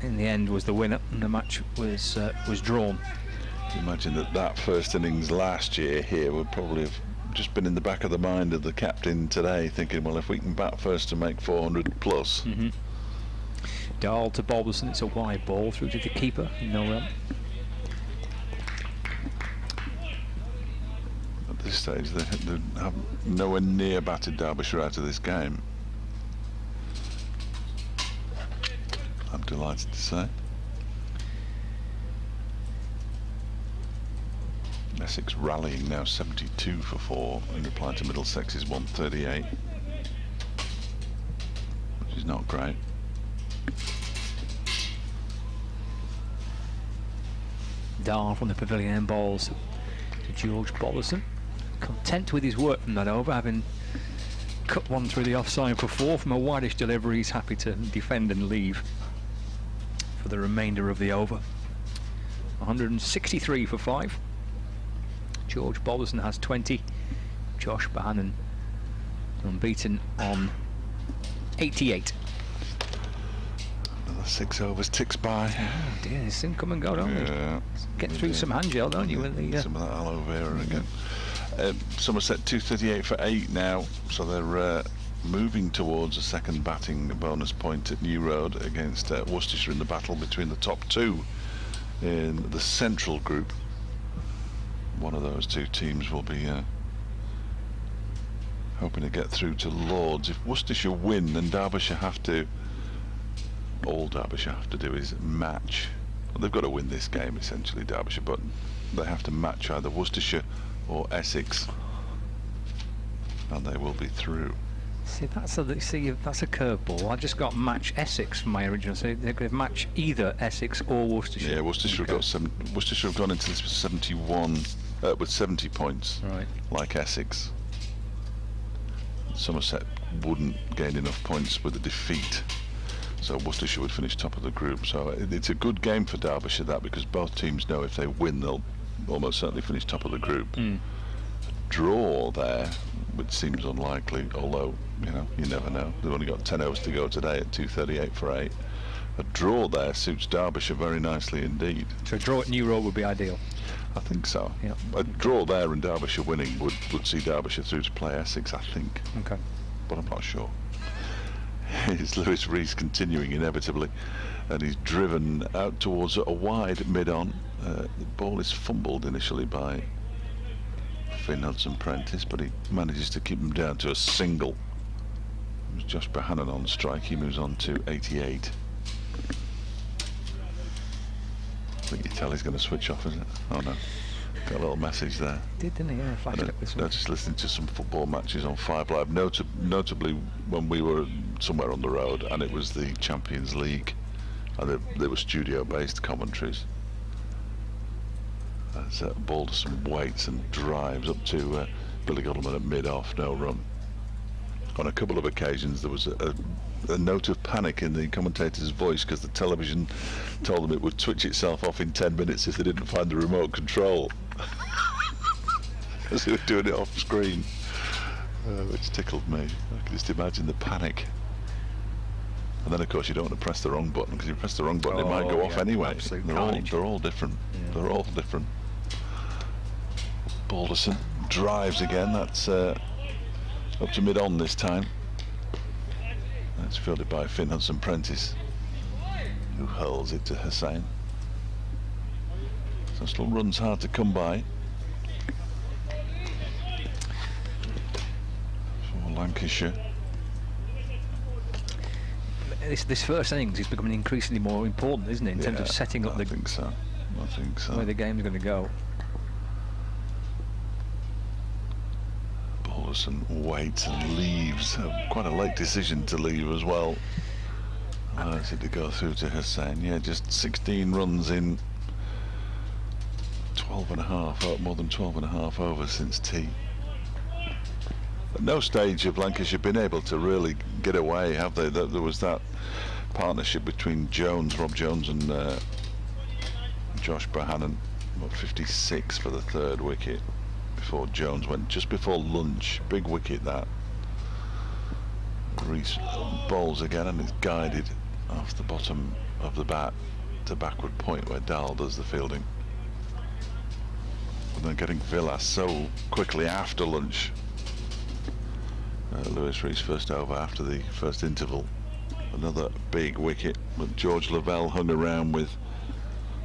in the end was the winner, and the match was drawn. Imagine that first innings last year here would probably have just been in the back of the mind of the captain today, thinking, well, if we can bat first to make 400 plus. Dahl to Balderson. It's a wide ball through to the keeper. No run. At this stage, they have nowhere near batted Derbyshire out of this game. I'm delighted to say. Essex rallying now 72 for 4 in reply to Middlesex's 138, which is not great. Dahl from the pavilion end balls to George Balderson. content with his work from that over, having cut one through the offside for 4 from a wideish delivery. He's happy to defend and leave for the remainder of the over. 163 for 5. George Balderson has 20. Josh Bohannon unbeaten on 88. Another 6 overs ticks by. Oh dear, they soon come and go, don't they? Get through some hand gel, don't you? With the, some of that aloe vera again. Somerset 238 for 8 now, so they're moving towards a second batting bonus point at New Road against Worcestershire in the battle between the top 2 in the central group. One of those 2 teams will be hoping to get through to Lords. If Worcestershire win, then Derbyshire have to, all Derbyshire have to do is match. Well, they've got to win this game essentially, Derbyshire, but they have to match either Worcestershire or Essex, and they will be through. See, that's a curveball. I just got match Essex from my original. So they're going to match either Essex or Worcestershire. Yeah, Worcestershire have got Worcestershire have gone into this with 71 with 70 points, right, like Essex. Somerset wouldn't gain enough points with a defeat, so Worcestershire would finish top of the group. So it's a good game for Derbyshire, that, because both teams know if they win they'll almost certainly finish top of the group. A draw there, which seems unlikely, although you never know. They've only got 10 overs to go today at 238 for 8. A draw there suits Derbyshire very nicely indeed. So a draw at New Road would be ideal. I think so. Yeah. A draw there and Derbyshire winning would see Derbyshire through to play Essex, I think. Okay. But I'm not sure. It's Lewis Rees continuing inevitably, and he's driven out towards a wide mid-on. The ball is fumbled initially by Finn Hudson-Prentice, but he manages to keep him down to a single. It was Josh Bohannon on strike. He moves on to 88. I think you tell he's going to switch off, isn't it? Oh no, got a little message there. Didn't he? Yeah, flashed up with some. I was just listening to some football matches on 5 Live, notably when we were somewhere on the road and it was the Champions League, and there were studio-based commentaries. As Balderson waits and drives up to Billy Godleman at mid-off, no run. On a couple of occasions there was a note of panic in the commentator's voice because the television told them it would switch itself off in 10 minutes if they didn't find the remote control. As they were doing it off screen, which tickled me. I can just imagine the panic. And then of course you don't want to press the wrong button, because if you press the wrong button it might go off anyway. They're all different. Yeah. They're all different. Balderson drives again. That's up to mid-on this time. That's fielded by Finn Hudson-Prentice, who hurls it to Hussain. So still runs hard to come by for Lancashire. This first innings is becoming increasingly more important, isn't it, in terms of setting up I think so. Where the game's going to go. Balderson waits and leaves. Quite a late decision to leave as well. Allows it to go through to Hussain. Yeah, just 16 runs in 12 and a half, more than 12 and a half overs since tea. At no stage have Lancashire been able to really get away, have they? There was that partnership between Rob Jones and Josh Bohannon, 56 for the 3rd wicket before Jones went just before lunch. Big wicket that. Rees bowls again and is guided off the bottom of the bat to backward point where Dahl does the fielding. And then getting Villas so quickly after lunch. Lewis Rees first over after the first interval. Another big wicket, but George Lavelle hung around with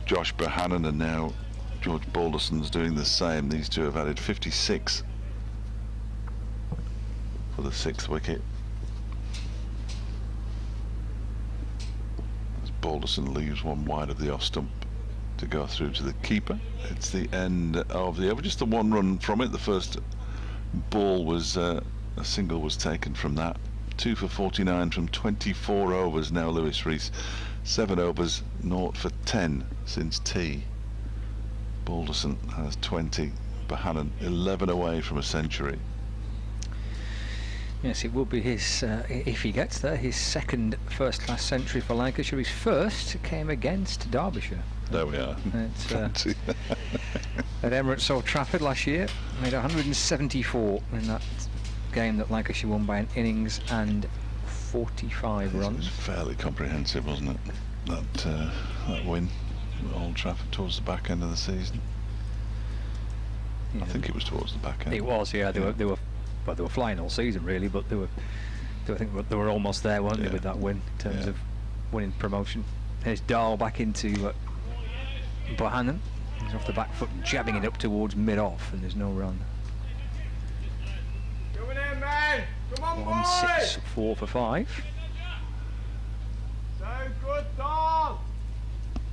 Josh Bohannon, and now George Balderson's doing the same. These two have added 56 for the 6th wicket. As Balderson leaves one wide of the off stump to go through to the keeper. It's the end of the over, just the 1 run from it. The first ball was a single was taken from that. 2 for 49 from 24 overs now. Lewis Rees 7 overs, 0 for 10 since tea. Balderson has 20, Bohannon 11 away from a century. Yes, it will be his, if he gets there, his second first-class century for Lancashire. His first came against Derbyshire. There we are. At Emirates Old Trafford last year, made 174 in that game that Lancashire won by an innings and 45 runs. It was fairly comprehensive, wasn't it? That win at Old Trafford towards the back end of the season. Yeah. I think it was towards the back end. It was, yeah. They were flying all season really, but I think they were almost there, weren't they, with that win in terms of winning promotion. There's Dahl back into Bohannon. He's off the back foot, jabbing it up towards mid-off, and there's no run. Coming in, man! Come on, 1, 6, 4 for 5. So good, Dahl!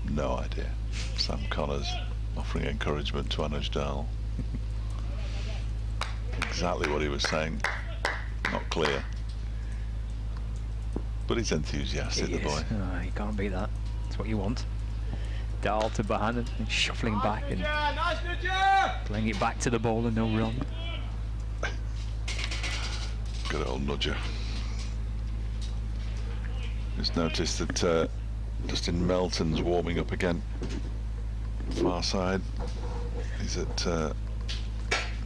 No idea. Sam Connors offering encouragement to Anuj Dahl. Exactly what he was saying. Not clear. But he's enthusiastic, the boy. Oh, you can't beat that. That's what you want. Dahl to Bohannon, and shuffling back and playing it back to the ball and no run. Good old nudger. Just noticed that Dustin Melton's warming up again. Far side. He's at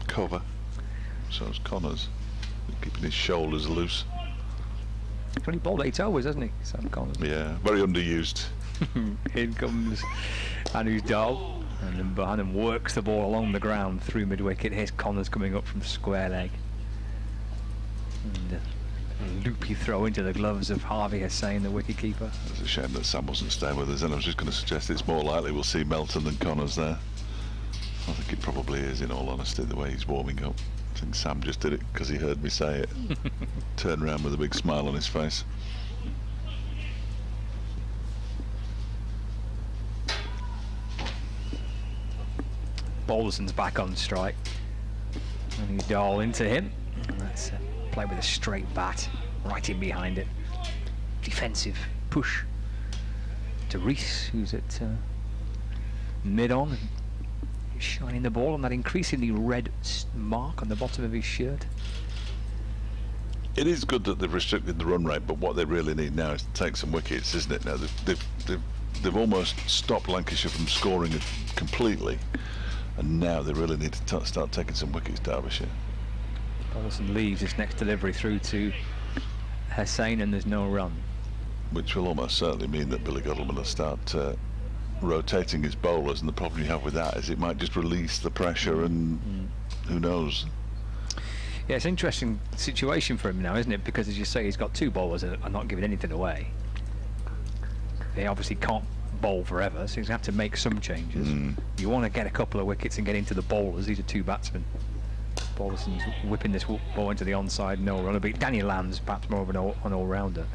cover. So is Connors. Keeping his shoulders loose. He's only bowled 8 overs, hasn't he, Sam Connors? Yeah, very underused. In comes Anuj Dahl, and then Bohannon works the ball along the ground through mid-wicket. Here's Connors coming up from square leg. And a loopy throw into the gloves of Harvey Hussain, the wicket-keeper. It's a shame that Sam wasn't staying with us, and I was just going to suggest it's more likely we'll see Melton than Connors there. I think it probably is, in all honesty, the way he's warming up. I think Sam just did it because he heard me say it. Turned around with a big smile on his face. Balderson's back on strike. And Dahl into him. And that's play with a straight bat, right in behind it. Defensive push to Rees, who's at mid-on, and shining the ball on that increasingly red mark on the bottom of his shirt. It is good that they've restricted the run rate, but what they really need now is to take some wickets, isn't it? Now they've almost stopped Lancashire from scoring it completely, and now they really need to start taking some wickets, Derbyshire. Balderson leaves his next delivery through to Hussain, and there's no run. Which will almost certainly mean that Billy Godalming will start rotating his bowlers, and the problem you have with that is it might just release the pressure, and who knows. Yeah, it's an interesting situation for him now, isn't it? Because as you say, he's got 2 bowlers that are not giving anything away. They obviously can't bowl forever, so he's going to have to make some changes. You want to get a couple of wickets and get into the bowlers. These are 2 batsmen. Balderson's whipping this ball into the onside, no run. Danny Lamb's perhaps more of an all-rounder.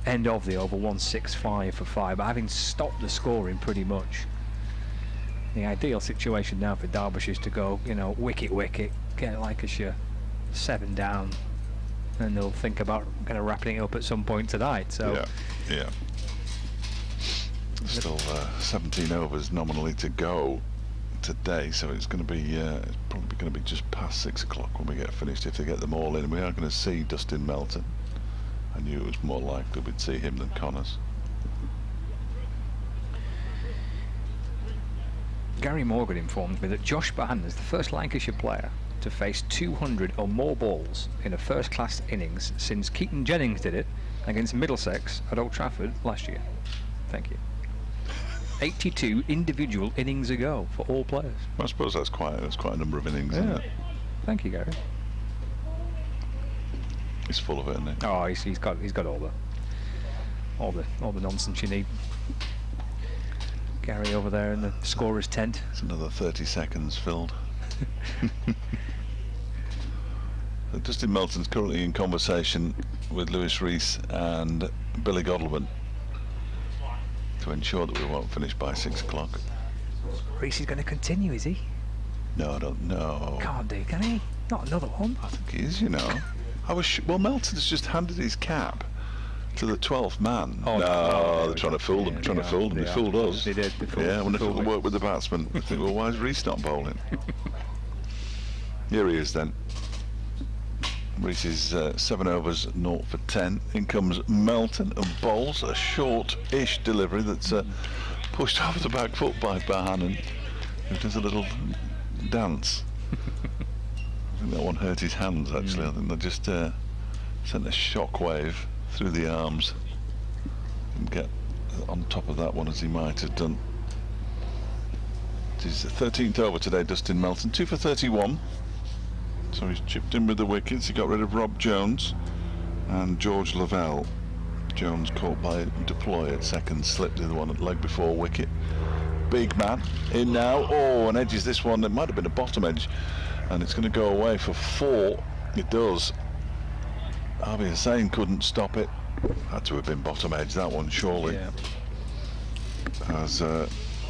End of the over, 165 for 5. But having stopped the scoring pretty much, the ideal situation now for Derbyshire is to go, wicket, get Lancashire 7 down, and they'll think about kind of wrapping it up at some point tonight. So yeah. Still 17 overs nominally to go today, so it's going to be it's probably going to be just past 6 o'clock when we get finished if they get them all in. We are going to see Dustin Melton. I knew it was more likely we'd see him than Connors. Gary Morgan informed me that Josh Bohannon is the first Lancashire player to face 200 or more balls in a first-class innings since Keaton Jennings did it against Middlesex at Old Trafford last year. Thank you. 82 individual innings ago for all players. I suppose that's quite a number of innings, isn't it? Thank you, Gary. He's full of it, isn't he? Oh, he's got all the nonsense you need. Gary over there in the scorer's tent. It's another 30 seconds filled. Dustin Melton's currently in conversation with Lewis Rees and Billy Godalming to ensure that we won't finish by 6 o'clock. Rees is going to continue, is he? No, I don't know. Can't do, can he? Not another one. I think he is, I was well, Melton's just handed his cap to the 12th man. Oh, no, they're trying to fool them. They fooled us. They did. I wonder if it'll work with the batsman. I think, well, why is Rees not bowling? Here he is then. Reese is 7 overs, 0 for 10. In comes Melton and Bowles, a short-ish delivery that's pushed over the back foot by Bohannon, who does a little dance. I think that one hurt his hands, actually. I think they just sent a shockwave through the arms. Didn't get on top of that one as he might have done. It is 13th over today, Dustin Melton, 2 for 31. So he's chipped in with the wickets. He got rid of Rob Jones and George Lavelle. Jones caught by Deploy at second, slipped the other one at leg before wicket. Big man in now. Oh, and edges this one. It might have been a bottom edge, and it's going to go away for 4. It does. Harvey Hussain couldn't stop it. Had to have been bottom edge, that one, surely. Yeah. As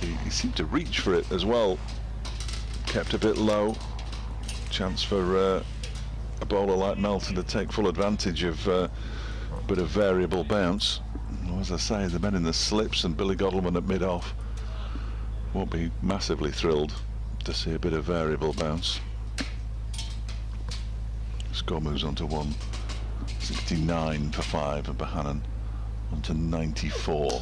he seemed to reach for it as well. Kept a bit low. Chance for a bowler like Melton to take full advantage of a bit of variable bounce. As I say, the men in the slips and Billy Godleman at mid-off won't be massively thrilled to see a bit of variable bounce. Score moves on to 169 for 5, and Bohannon on to 94.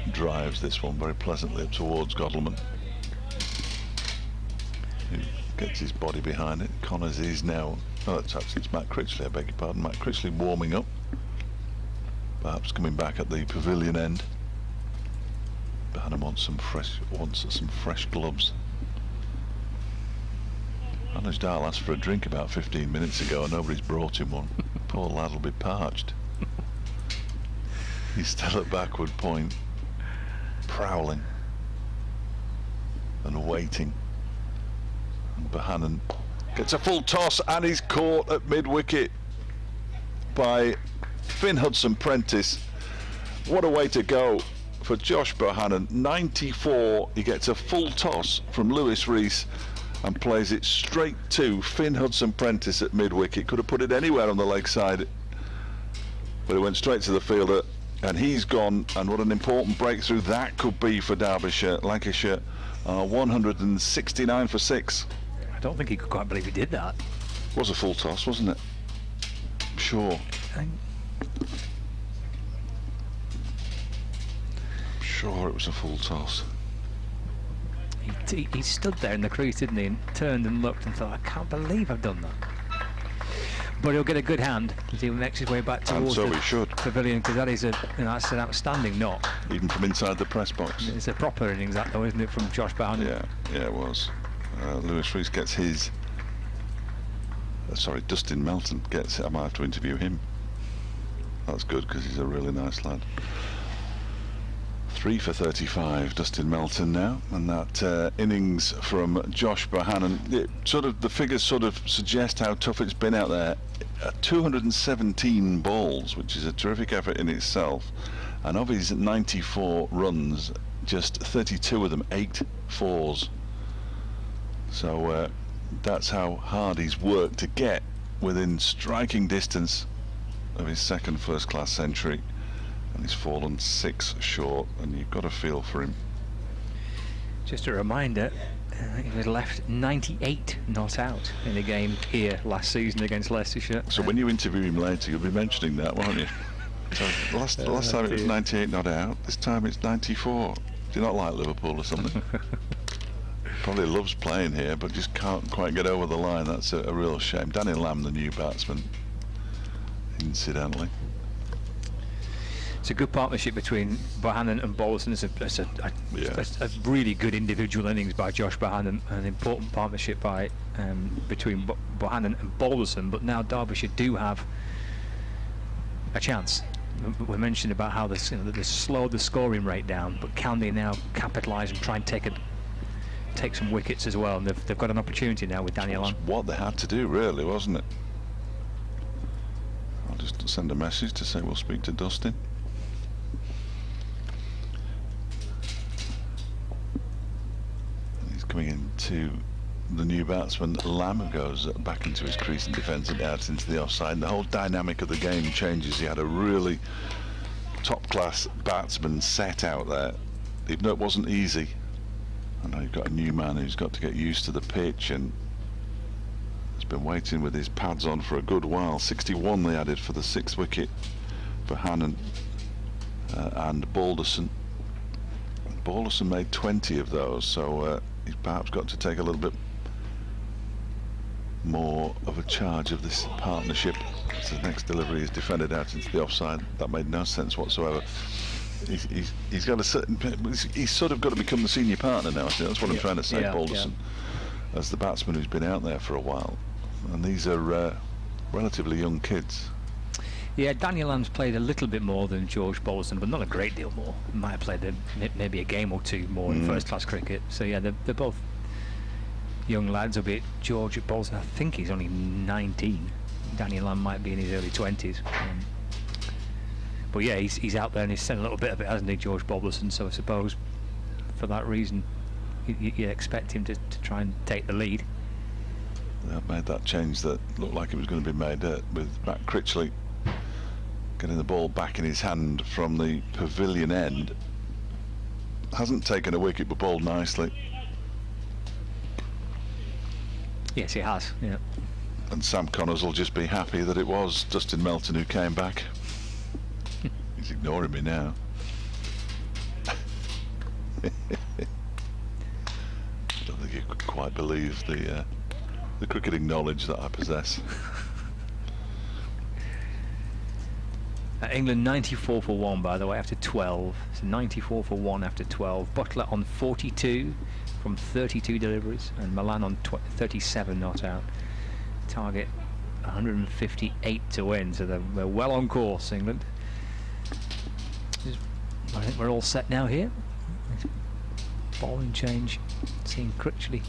He drives this one very pleasantly up towards Godleman, who gets his body behind it. Connors is now, oh, it's Matt Critchley, I beg your pardon. Matt Critchley warming up, perhaps coming back at the pavilion end. Bohannon wants some fresh gloves. Anuj Dal asked for a drink about 15 minutes ago and nobody's brought him one. Poor lad will be parched. He's still at backward point, prowling and waiting. And Bohannon gets a full toss and he's caught at mid-wicket by Finn Hudson-Prentice. What a way to go for Josh Bohannon. 94, he gets a full toss from Lewis Rees and plays it straight to Finn Hudson-Prentice at mid-wicket. Could have put it anywhere on the leg side, but it went straight to the fielder, and he's gone. And what an important breakthrough that could be for Derbyshire. Lancashire 169 for 6. I don't think he could quite believe he did that. It was a full toss, wasn't it? Sure. Sure, it was a full toss. He stood there in the crease, didn't he, and turned and looked and thought, I can't believe I've done that. But he'll get a good hand as he makes his way back towards the pavilion, because that is that's an outstanding knock. Even from inside the press box. It's a proper innings, that though, isn't it, from Josh Bohannon? Yeah, it was. Lewis Rees gets his. Sorry, Dustin Melton gets it. I might have to interview him. That's good, because he's a really nice lad. 3 for 35, Dustin Melton now, and that innings from Josh Bohannon. The figures sort of suggest how tough it's been out there. 217 balls, which is a terrific effort in itself, and of his 94 runs, just 32 of them 8 fours. So that's how hard he's worked to get within striking distance of his second first-class century. And he's fallen 6 short, and you've got a feel for him. Just a reminder, he was left 98 not out in a game here last season against Leicestershire. So when you interview him later, you'll be mentioning that, won't you? So last time it was 98 not out, this time it's 94. Do you not like Liverpool or something? Probably loves playing here, but just can't quite get over the line. That's a real shame. Danny Lamb, the new batsman, incidentally. It's a good partnership between Bohannon and Bowles. It's a really good individual innings by Josh Bohannon, an important partnership between Bohannon and Bowleson. But now Derbyshire do have a chance. We mentioned about how they slowed the scoring rate down, but can they now capitalise and try and take some wickets as well? And they've got an opportunity now with Daniel Lamb. What they had to do, really, wasn't it? I'll just send a message to say we'll speak to Dustin. Coming into the new batsman, Lamb, who goes back into his crease and defends it out into the offside. And the whole dynamic of the game changes. He had a really top-class batsman set out there, even though it wasn't easy. I know you've got a new man who's got to get used to the pitch and been waiting with his pads on for a good while. 61 they added for the 6th wicket for Hannon and Balderson. Balderson made 20 of those, so he's perhaps got to take a little bit more of a charge of this partnership. So the next delivery is defended out into the offside. That made no sense whatsoever. He's got a certain. He's sort of got to become the senior partner now. I think that's what I'm trying to say, Balderson, as the batsman who's been out there for a while. And these are relatively young kids. Yeah, Daniel Lamb's played a little bit more than George Balderson, but not a great deal more. He might have played maybe a game or two more in first-class cricket. So yeah, they're both young lads, albeit George Balderson, I think he's only 19. Daniel Lamb might be in his early 20s. But yeah, he's out there and he's seen a little bit of it, hasn't he, George Balderson? So I suppose for that reason, you expect him to try and take the lead. They have made that change that looked like it was going to be made with Matt Critchley getting the ball back in his hand from the pavilion end. Hasn't taken a wicket, but bowled nicely. Yes, he has, yeah. And Sam Connors will just be happy that it was Dustin Melton who came back. He's ignoring me now. I don't think you could quite believe the cricketing knowledge that I possess. England 94 for 1, by the way, after 12. So 94 for 1 after 12. Butler on 42 from 32 deliveries, and Milan on 37 not out. Target 158 to win, so they're well on course, England. I think we're all set now here. Bowling change, seeing Critchley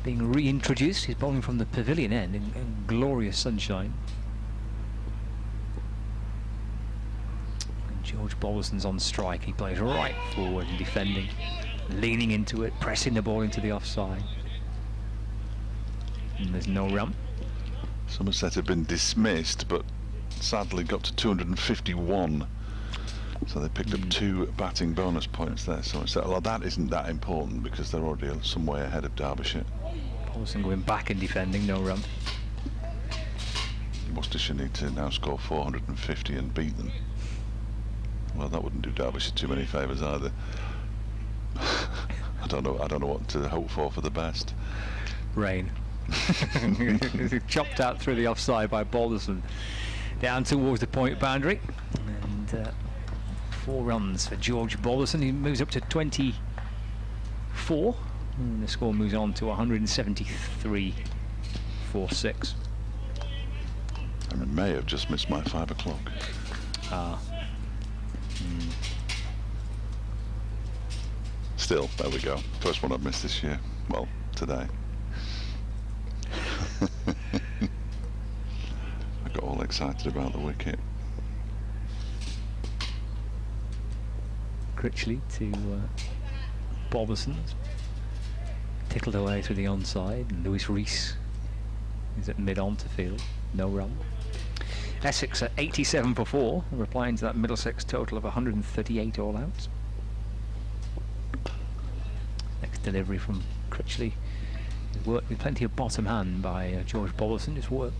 being reintroduced. He's bowling from the pavilion end in glorious sunshine. And George Balderson's on strike. He plays right forward and defending, leaning into it, pressing the ball into the offside. And there's no run. Somerset had been dismissed, but sadly got to 251. So they picked up 2 batting bonus points there. Somerset, well, that isn't that important because they're already some way ahead of Derbyshire. Balderson going back and defending, no run. Worcestershire need to now score 450 and beat them. Well, that wouldn't do Derbyshire too many favours either. I don't know what to hope for the best. Rain. Chopped out through the offside by Balderson, down towards the point boundary, and 4 runs for George Balderson. He moves up to 24, and the score moves on to 173 for 6. I may have just missed my 5 o'clock. Still, there we go. First one I've missed this year. Well, today. I got all excited about the wicket. Critchley to Balderson, tickled away through the onside, and Lewis Rees is at mid-on to field, no run. Essex at 87 for 4, replying to that Middlesex total of 138 all outs. Next delivery from Critchley, worked with plenty of bottom hand by George Balderson, just work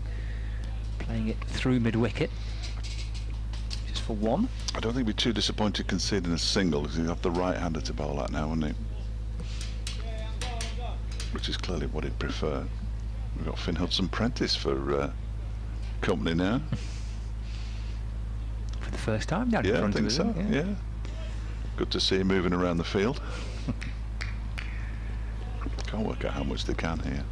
playing it through mid-wicket, just for 1. I don't think we'd be too disappointed conceding a single because he'd have the right-hander to bowl at now, wouldn't he? Which is clearly what he'd prefer. We've got Finn Hudson-Prentice for company now. For the first time down in Yeah, I front think of so, it, yeah. Good to see him moving around the field. Can't work out how much they can here.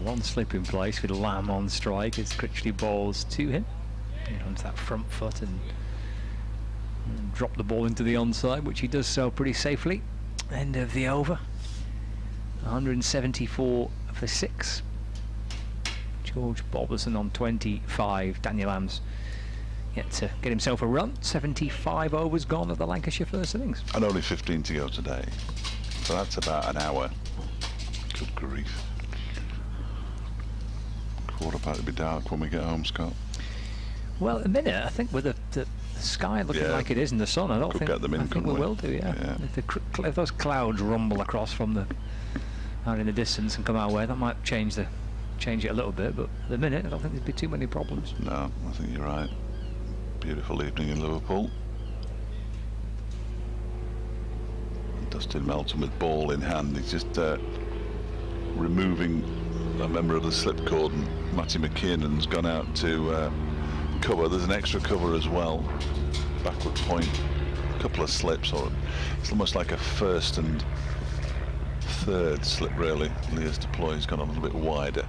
One slip in place with Lamb on strike as Critchley bowls to him. He runs that front foot and drop the ball into the onside, which he does so pretty safely. End of the over. 174 for 6. George Balderson on 25. Daniel Lamb's yet to get himself a run. 75 overs gone of the Lancashire first innings. And only 15 to go today. So that's about an hour. Good grief. Quarter about to be dark when we get home, Scott. Well, a minute, I think with the sky looking like it is in the sun, I don't Could think get them in, I think we will do, yeah. If those clouds rumble across from the out in the distance and come our way, that might change it a little bit, but at the minute I don't think there'd be too many problems. No, I think you're right. Beautiful evening in Liverpool. Dustin Melton with ball in hand. He's just removing a member of the slipcord, and Matty McKinnon's gone out to cover. There's an extra cover as well. Backward point, a couple of slips, or it's almost like a first and third slip really. Leah's deploy's gone a little bit wider.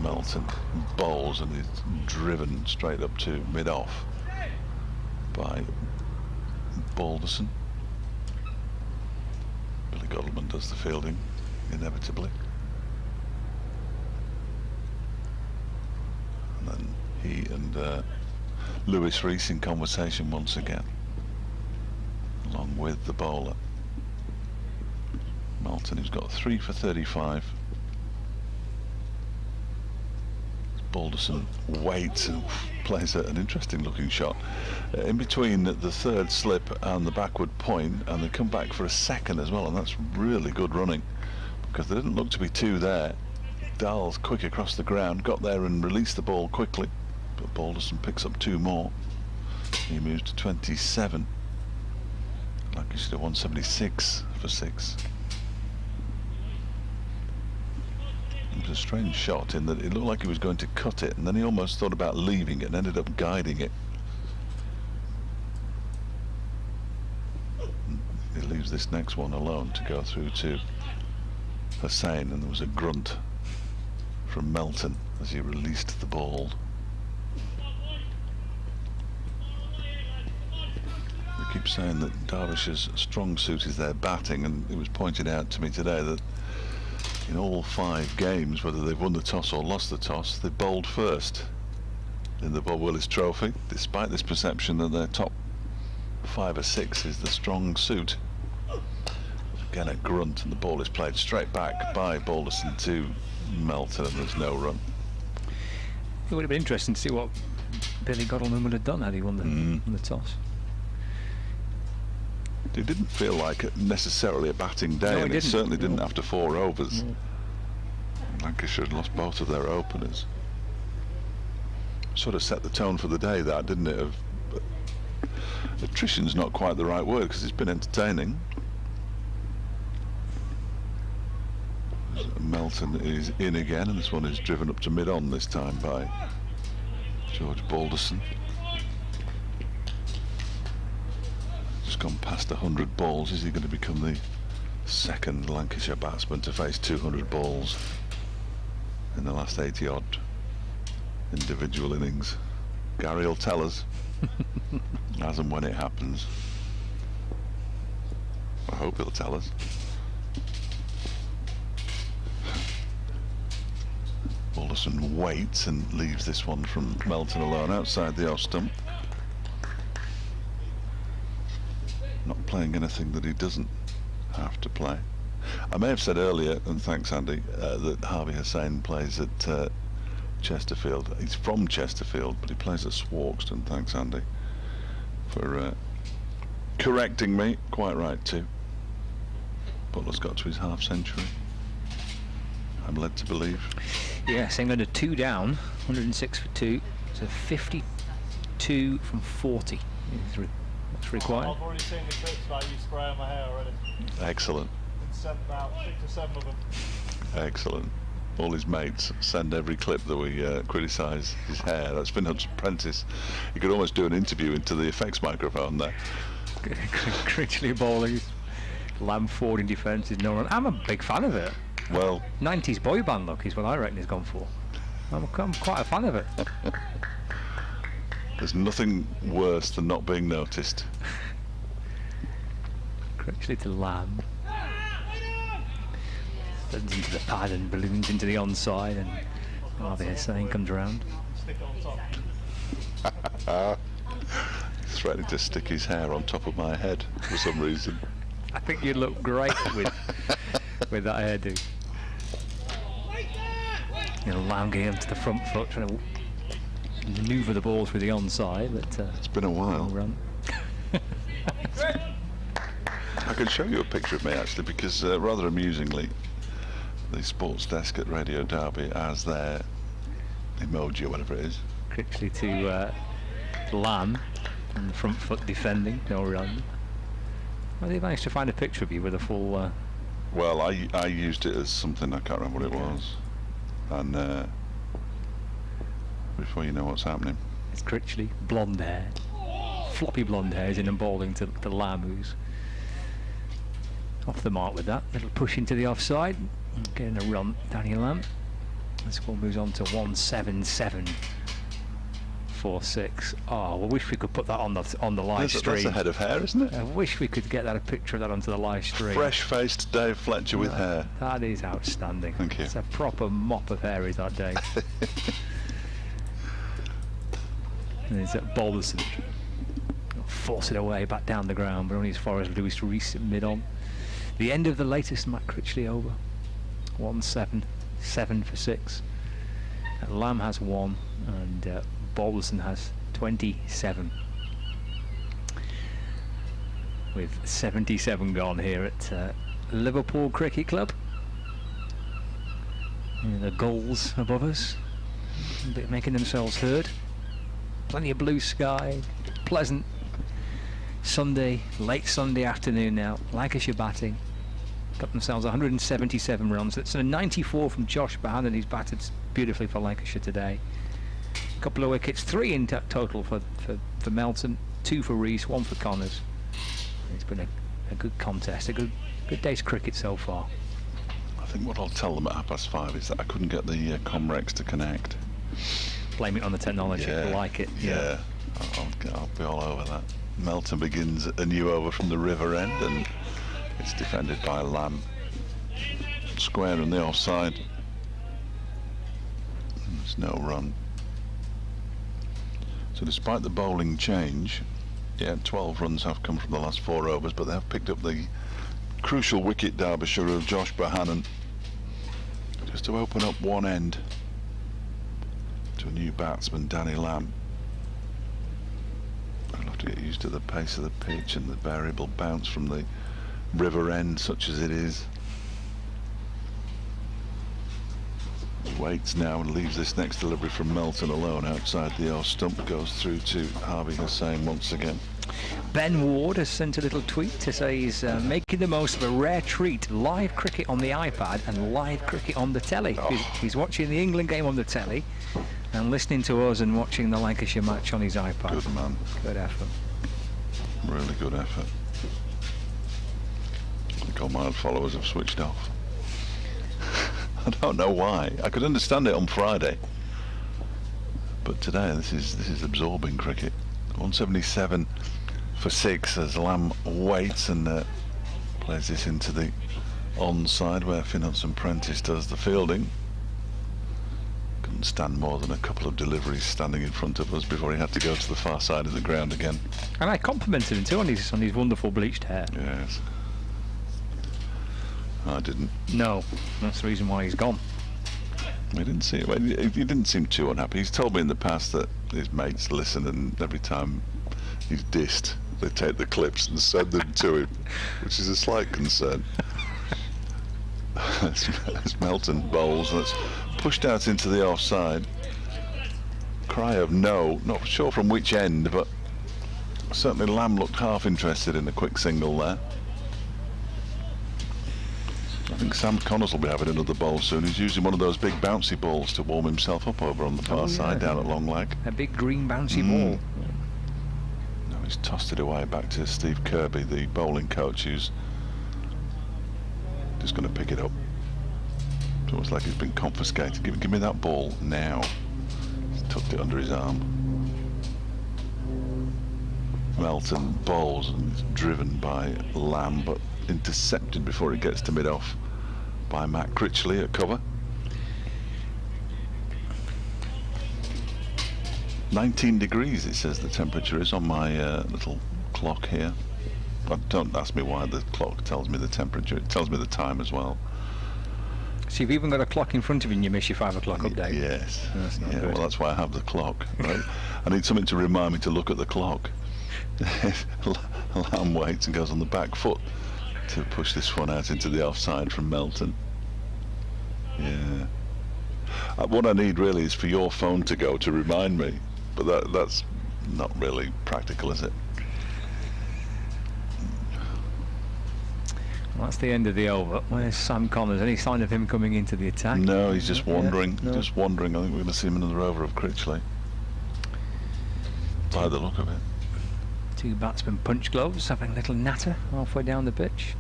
Melton bowls and is driven straight up to mid-off by Balderson. Billy Godleman does the fielding, inevitably. And then he and Lewis Rees in conversation once again, along with the bowler. Melton, who's got 3 for 35. Balderson waits and plays an interesting looking shot in between the third slip and the backward point, and they come back for a second as well, and that's really good running because there didn't look to be two there. Dahl's quick across the ground, got there and released the ball quickly, but Balderson picks up 2 more. He moves to 27. Lancashire 176 for 6. It was a strange shot in that it looked like he was going to cut it, and then he almost thought about leaving it and ended up guiding it. He leaves this next one alone to go through to Hussain, and there was a grunt from Melton as he released the ball. We keep saying that Derbyshire's strong suit is their batting, and it was pointed out to me today that in all 5 games, whether they've won the toss or lost the toss, they've bowled first in the Bob Willis Trophy, despite this perception that their top 5 or 6 is the strong suit. Again a grunt, and the ball is played straight back by Balderson to Melton, and there's no run. It would have been interesting to see what Billy Godleman would have done had he won the toss. It didn't feel like necessarily a batting day, No, and it certainly didn't after 4 overs. No. Lancashire had lost both of their openers. Sort of set the tone for the day, that, didn't it? Attrition's not quite the right word because it's been entertaining. Melton is in again, and this one is driven up to mid-on this time by George Balderson. Gone past 100 balls. Is he going to become the second Lancashire batsman to face 200 balls in the last 80 odd individual innings? Gary will tell us as and when it happens. I hope he'll tell us. Balderson waits and leaves this one from Melton alone outside the off stump. Not playing anything that he doesn't have to play. I may have said earlier, and thanks Andy, that Harvey Hussain plays at Chesterfield. He's from Chesterfield, but he plays at Swarkston. Thanks Andy for correcting me. Quite right too. Butler's got to his half century, I'm led to believe. Yes, England are 2 down, 106 for 2, so 52 from 40. What's required? I've already seen the clips about you spraying my hair already. Excellent. Been sent about 6 or 7 of them. Excellent. All his mates send every clip that we criticise his hair. That's Finhut's apprentice. You could almost do an interview into the effects microphone there. Critchley bowling, Lamb Ford in defence is no run. I'm a big fan of it. Well, 90s boy band look is what I reckon he's gone for. I'm quite a fan of it. There's nothing worse than not being noticed. Critchley to Lamb. Sends into the pad and balloons into the onside, and Harvey Hussain comes around. Stick it on top. Threatening to stick his hair on top of my head for some reason. I think you'd look great with that hairdo. You know, Lamb getting to the front foot, trying to manoeuvre the ball through the onside, but it's been a while. Run. I can show you a picture of me actually, because rather amusingly, the sports desk at Radio Derby has their emoji or whatever it is. Critchley to Lamb on the front foot defending, no run. Well, they managed to find a picture of you with a full. Well, I used it as something, I can't remember what it was, and before you know what's happening, it's Critchley, blonde hair, floppy blonde hair, is in and bowling to Lamb, who's off the mark with that. Little push into the offside, getting a run, Danny Lamb. The score moves on to 177.46. Oh, I wish we could put that on the live stream. That's a head of hair, isn't it? I wish we could get that a picture of that onto the live stream. Fresh-faced Dave Fletcher with hair. That is outstanding. Thank you. It's a proper mop of hair, is that, Dave? And it's at Balderson. Force it away back down the ground, but only as far as Lewis Rees mid-on. The end of the latest Matt Critchley over. 177 for 6. Lamb has 1 and Balderson has 27. With 77 gone here at Liverpool Cricket Club. And the gulls above us, a bit making themselves heard. Plenty of blue sky, pleasant Sunday, late Sunday afternoon now. Lancashire batting. Got themselves 177 runs. That's a 94 from Josh Bohannon. He's batted beautifully for Lancashire today. A couple of wickets, 3 in total for Melton, 2 for Rees, 1 for Connors. It's been a good contest, a good day's cricket so far. I think what I'll tell them at 5:30 is that I couldn't get the Comrex to connect. Blame it on the technology. Yeah, Like it. Yeah, I'll be all over that. Melton begins a new over from the river end, and it's defended by Lamb. Square in the offside. There's no run. So despite the bowling change, 12 runs have come from the last 4 overs, but they have picked up the crucial wicket, Derbyshire, of Josh Bohannon, just to open up one end to a new batsman, Danny Lamb. I'll have to get used to the pace of the pitch and the variable bounce from the river end, such as it is. He waits now and leaves this next delivery from Melton alone outside the off stump. Goes through to Harvey Hussain once again. Ben Ward has sent a little tweet to say he's making the most of a rare treat: live cricket on the iPad and live cricket on the telly. Oh. He's watching the England game on the telly and listening to us and watching the Lancashire match on his iPad. Good man. Good effort. Really good effort. I think all my followers have switched off. I don't know why. I could understand it on Friday, but today this is absorbing cricket. 177 for 6 as Lamb waits and plays this into the onside where Finn Hudson-Prentice does the fielding. Couldn't stand more than a couple of deliveries standing in front of us before he had to go to the far side of the ground again. And I complimented him too on his wonderful bleached hair. Yes. I didn't. No, that's the reason why he's gone. He didn't see it. Well, he didn't seem too unhappy. He's told me in the past that his mates listen, and every time he's dissed, they take the clips and send them to him, which is a slight concern. As Melton bowls, and it's pushed out into the offside. Cry of no, not sure from which end, but certainly Lamb looked half interested in a quick single there. I think Sam Connors will be having another bowl soon. He's using one of those big bouncy balls to warm himself up over on the far side down at long leg. A big green bouncy ball. Now he's tossed it away back to Steve Kirby, the bowling coach, who's just going to pick it up. It's almost like he's been confiscated. Give me that ball now. He's tucked it under his arm. Melton bowls and is driven by Lamb, but intercepted before it gets to mid-off by Matt Critchley at cover. 19 degrees it says the temperature is on my little clock here. But don't ask me why the clock tells me the temperature. It tells me the time as well. So you've even got a clock in front of you and you miss your 5 o'clock update. Yes. That's not good. Well, that's why I have the clock, right? I need something to remind me to look at the clock. Lamb waits and goes on the back foot to push this one out into the offside from Melton. Yeah. What I need really is for your phone to go to remind me, but that's not really practical, is it? Well, that's the end of the over. Where's Sam Connors? Any sign of him coming into the attack? No, he's just wandering. No. Just wandering. I think we're going to see him another over of Critchley. By the look of it. Two batsmen punch gloves, having a little natter halfway down the pitch.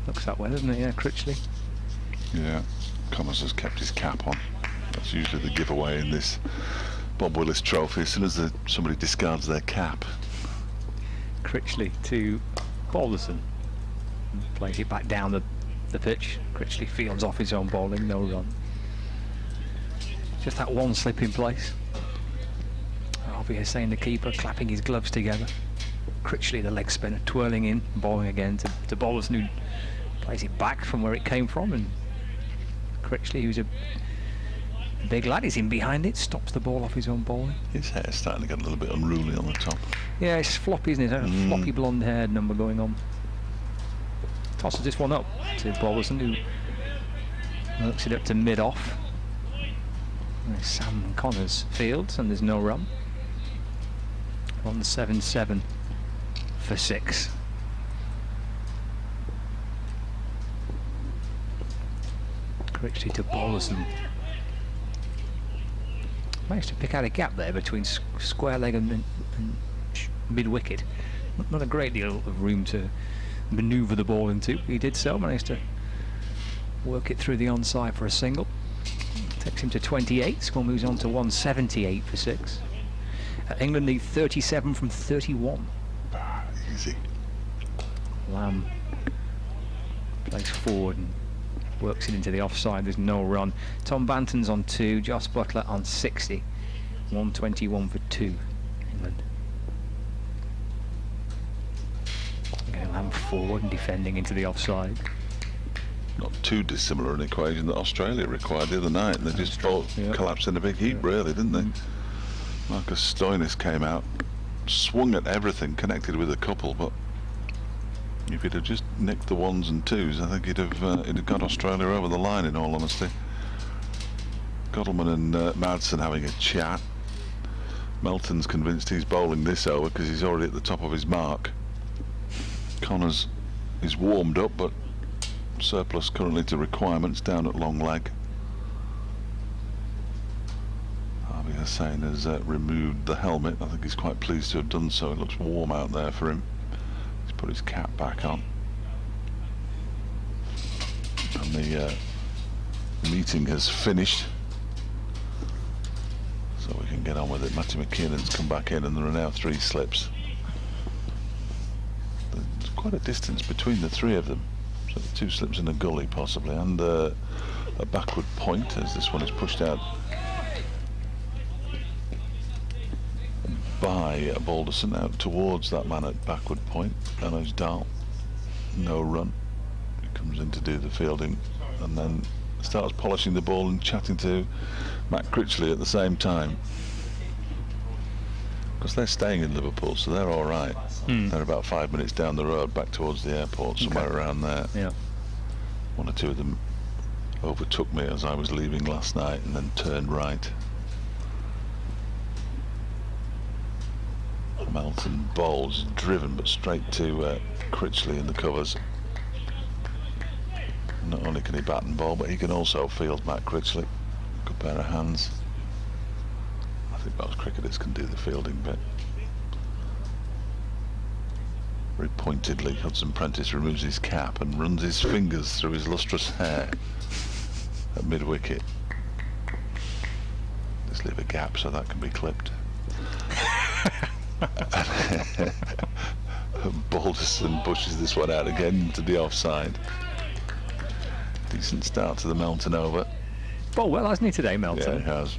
Looks that way, doesn't it? Yeah, Critchley. Yeah, Connors has kept his cap on. That's usually the giveaway in this Bob Willis trophy. As soon as somebody discards their cap. Critchley to Balderson. Plays it back down the pitch. Critchley fields off his own bowling, no run. Just that one slip in place. Harvey Hussain, the keeper, clapping his gloves together. Critchley, the leg spinner, twirling in, bowling again to Balderson, who plays it back from where it came from, and Critchley, who's a big lad, is in behind it, stops the ball off his own bowling. His hair's starting to get a little bit unruly on the top. Yeah, it's floppy, isn't it? A floppy blonde-haired number going on. Tosses this one up to Balderson, who works it up to mid-off. Sam Connors fields, and there's no run. On 7-7 for 6. Critchley to Balderson. Managed to pick out a gap there between square leg and mid-wicket. Not a great deal of room to manoeuvre the ball into. He did so, managed to work it through the onside for a single. Takes him to 28. Score moves on to 178 for 6. England need 37 from 31. Easy. Lamb plays forward and works it into the offside. There's no run. Tom Banton's on 2. Joss Butler on 60. 121 for 2. England. Okay, Lamb forward and defending into the offside. Not too dissimilar an equation that Australia required the other night, and they just both collapsed in a big heap, really, didn't they? Marcus Stoinis came out, swung at everything, connected with a couple, but if he'd have just nicked the 1s and 2s, I think he'd have got Australia over the line, in all honesty. Godalman and Madsen having a chat. Melton's convinced he's bowling this over because he's already at the top of his mark. Connors is warmed up, but surplus currently to requirements, down at long leg. Harvey Hussain has removed the helmet. I think he's quite pleased to have done so. It looks warm out there for him. He's put his cap back on. And the meeting has finished, so we can get on with it. Matty McKinnon's come back in, and there are now 3 slips. There's quite a distance between the 3 of them. So 2 slips in a gully possibly, and a backward point as this one is pushed out by Balderson out towards that man at backward point. Bellows Dahl, no run. He comes in to do the fielding and then starts polishing the ball and chatting to Matt Critchley at the same time. Because they're staying in Liverpool, so they're all right. They're about 5 minutes down the road, back towards the airport, somewhere around there. Yeah. 1 or 2 of them overtook me as I was leaving last night and then turned right. Melton bowls, driven but straight to Critchley in the covers. Not only can he bat and bowl, but he can also field Matt Critchley. Good pair of hands. I think most cricketers can do the fielding bit. Very pointedly, Hudson Prentice removes his cap and runs his fingers through his lustrous hair at mid-wicket. Just leave a gap so that can be clipped. Balderson pushes this one out again to the offside. Decent start to the Melton over. Oh, well, hasn't he today, Melton? Yeah, he has.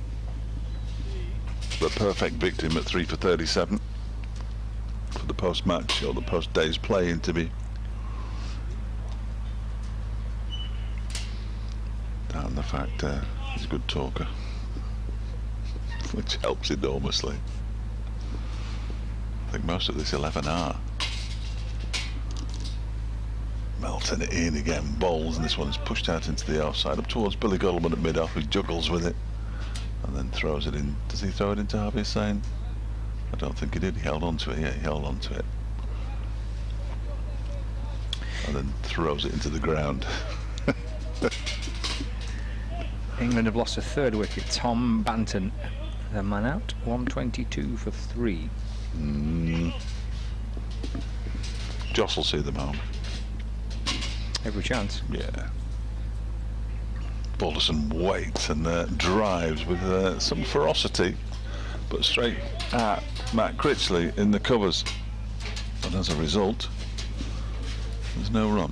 The perfect victim at 3 for 37 for the post-match or the post-day's play interview. And the fact he's a good talker, which helps enormously. I think most of this 11 are. Melton in again, bowls, and this one's pushed out into the offside, up towards Billy Goldman at mid-off, who juggles with it, and then throws it in. Does he throw it into Harvey Hussain? I don't think he did. He held on to it. Yeah, he held on to it. And then throws it into the ground. England have lost a third wicket. Tom Banton, the man out, 122 for 3. Joss will see them home. Every chance. Yeah. Balderson waits and drives with some ferocity, but straight at Matt Critchley in the covers. And as a result, there's no run.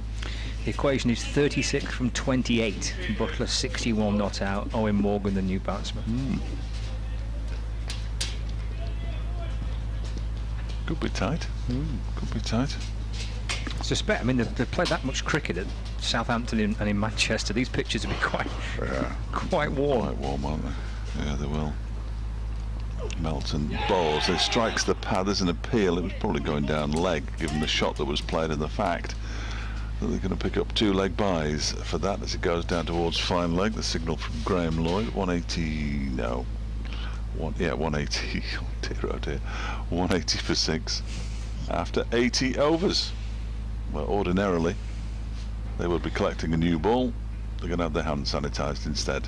The equation is 36 from 28. Butler 61 not out. Owen Morgan, the new batsman. Could be tight. Could be tight. I suspect, I mean, they've played that much cricket at Southampton and in Manchester. These pitches will be quite warm. Quite warm, aren't they? Yeah, they will. Melton bowls. It strikes the pad. There's an appeal. It was probably going down leg, given the shot that was played and the fact that they're going to pick up 2 leg byes for that as it goes down towards fine leg. The signal from Graham Lloyd. 180. No. 180. Oh dear. 180 for 6 after 80 overs. Well, ordinarily they would be collecting a new ball. They're going to have their hands sanitised instead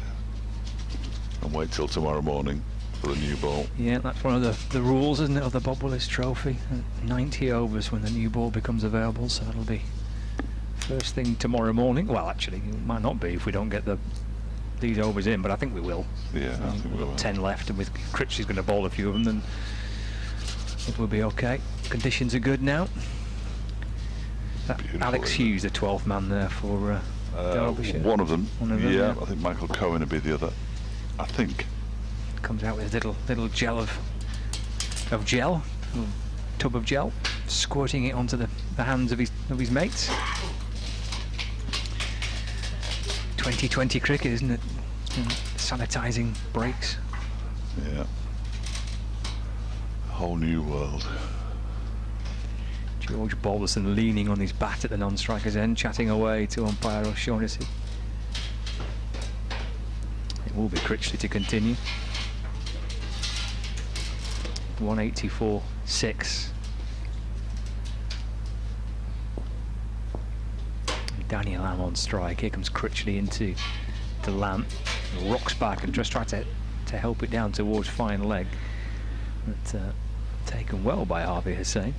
and wait till tomorrow morning for a new ball. Yeah, that's one of the rules, isn't it, of the Bob Willis Trophy? 90 overs when the new ball becomes available, so it'll be first thing tomorrow morning. Well, actually, it might not be if we don't get these overs in, but I think we will. Yeah, I think we will. 10 left, and with Critchley's going to bowl a few of them, then it will be okay. Conditions are good now. Alex Hughes, the 12th man there for Derbyshire. One of them. Yeah. I think Michael Cohen would be the other. I think. Comes out with a little gel of gel, little tub of gel, squirting it onto the hands of his mates. 2020 cricket, isn't it? Sanitising breaks. Yeah. A whole new world. George Balderson leaning on his bat at the non-striker's end, chatting away to umpire O'Shaughnessy. It will be Critchley to continue. 184.6. Daniel Lamb on strike. Here comes Critchley into Lamb. Rocks back and just tries to help it down towards fine leg. But taken well by Harvey Hussain.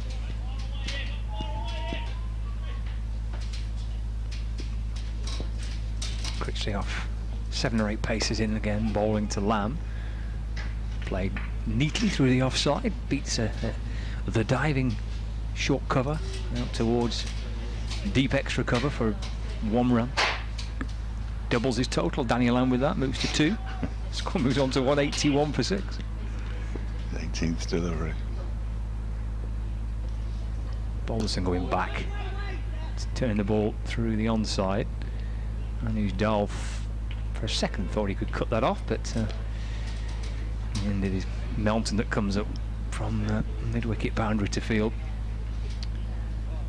Critchley off 7 or 8 paces in again, bowling to Lamb. Played neatly through the offside, beats the diving short cover out towards deep extra cover for 1 run. Doubles his total. Daniel Lamb with that moves to 2. Score moves on to 181 for 6. 18th delivery. Balderson going back to turn the ball through the onside. And who's Dahl for a second thought he could cut that off, but in the end it is Melton that comes up from mid-wicket boundary to field.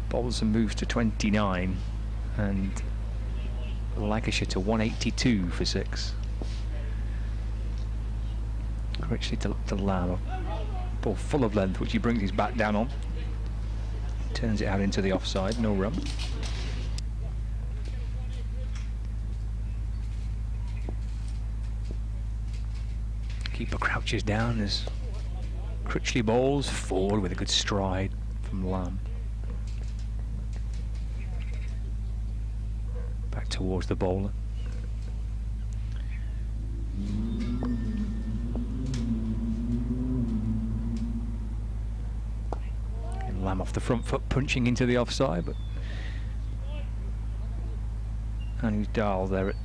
Balderson moves to 29 and Lancashire to 182 for 6. Critchley to Lamb. Ball full of length, which he brings his bat down on. Turns it out into the offside, no run. Keeper crouches down as Critchley bowls forward with a good stride from Lamb. Back towards the bowler. And Lamb off the front foot, punching into the offside, but and who's Dahl there at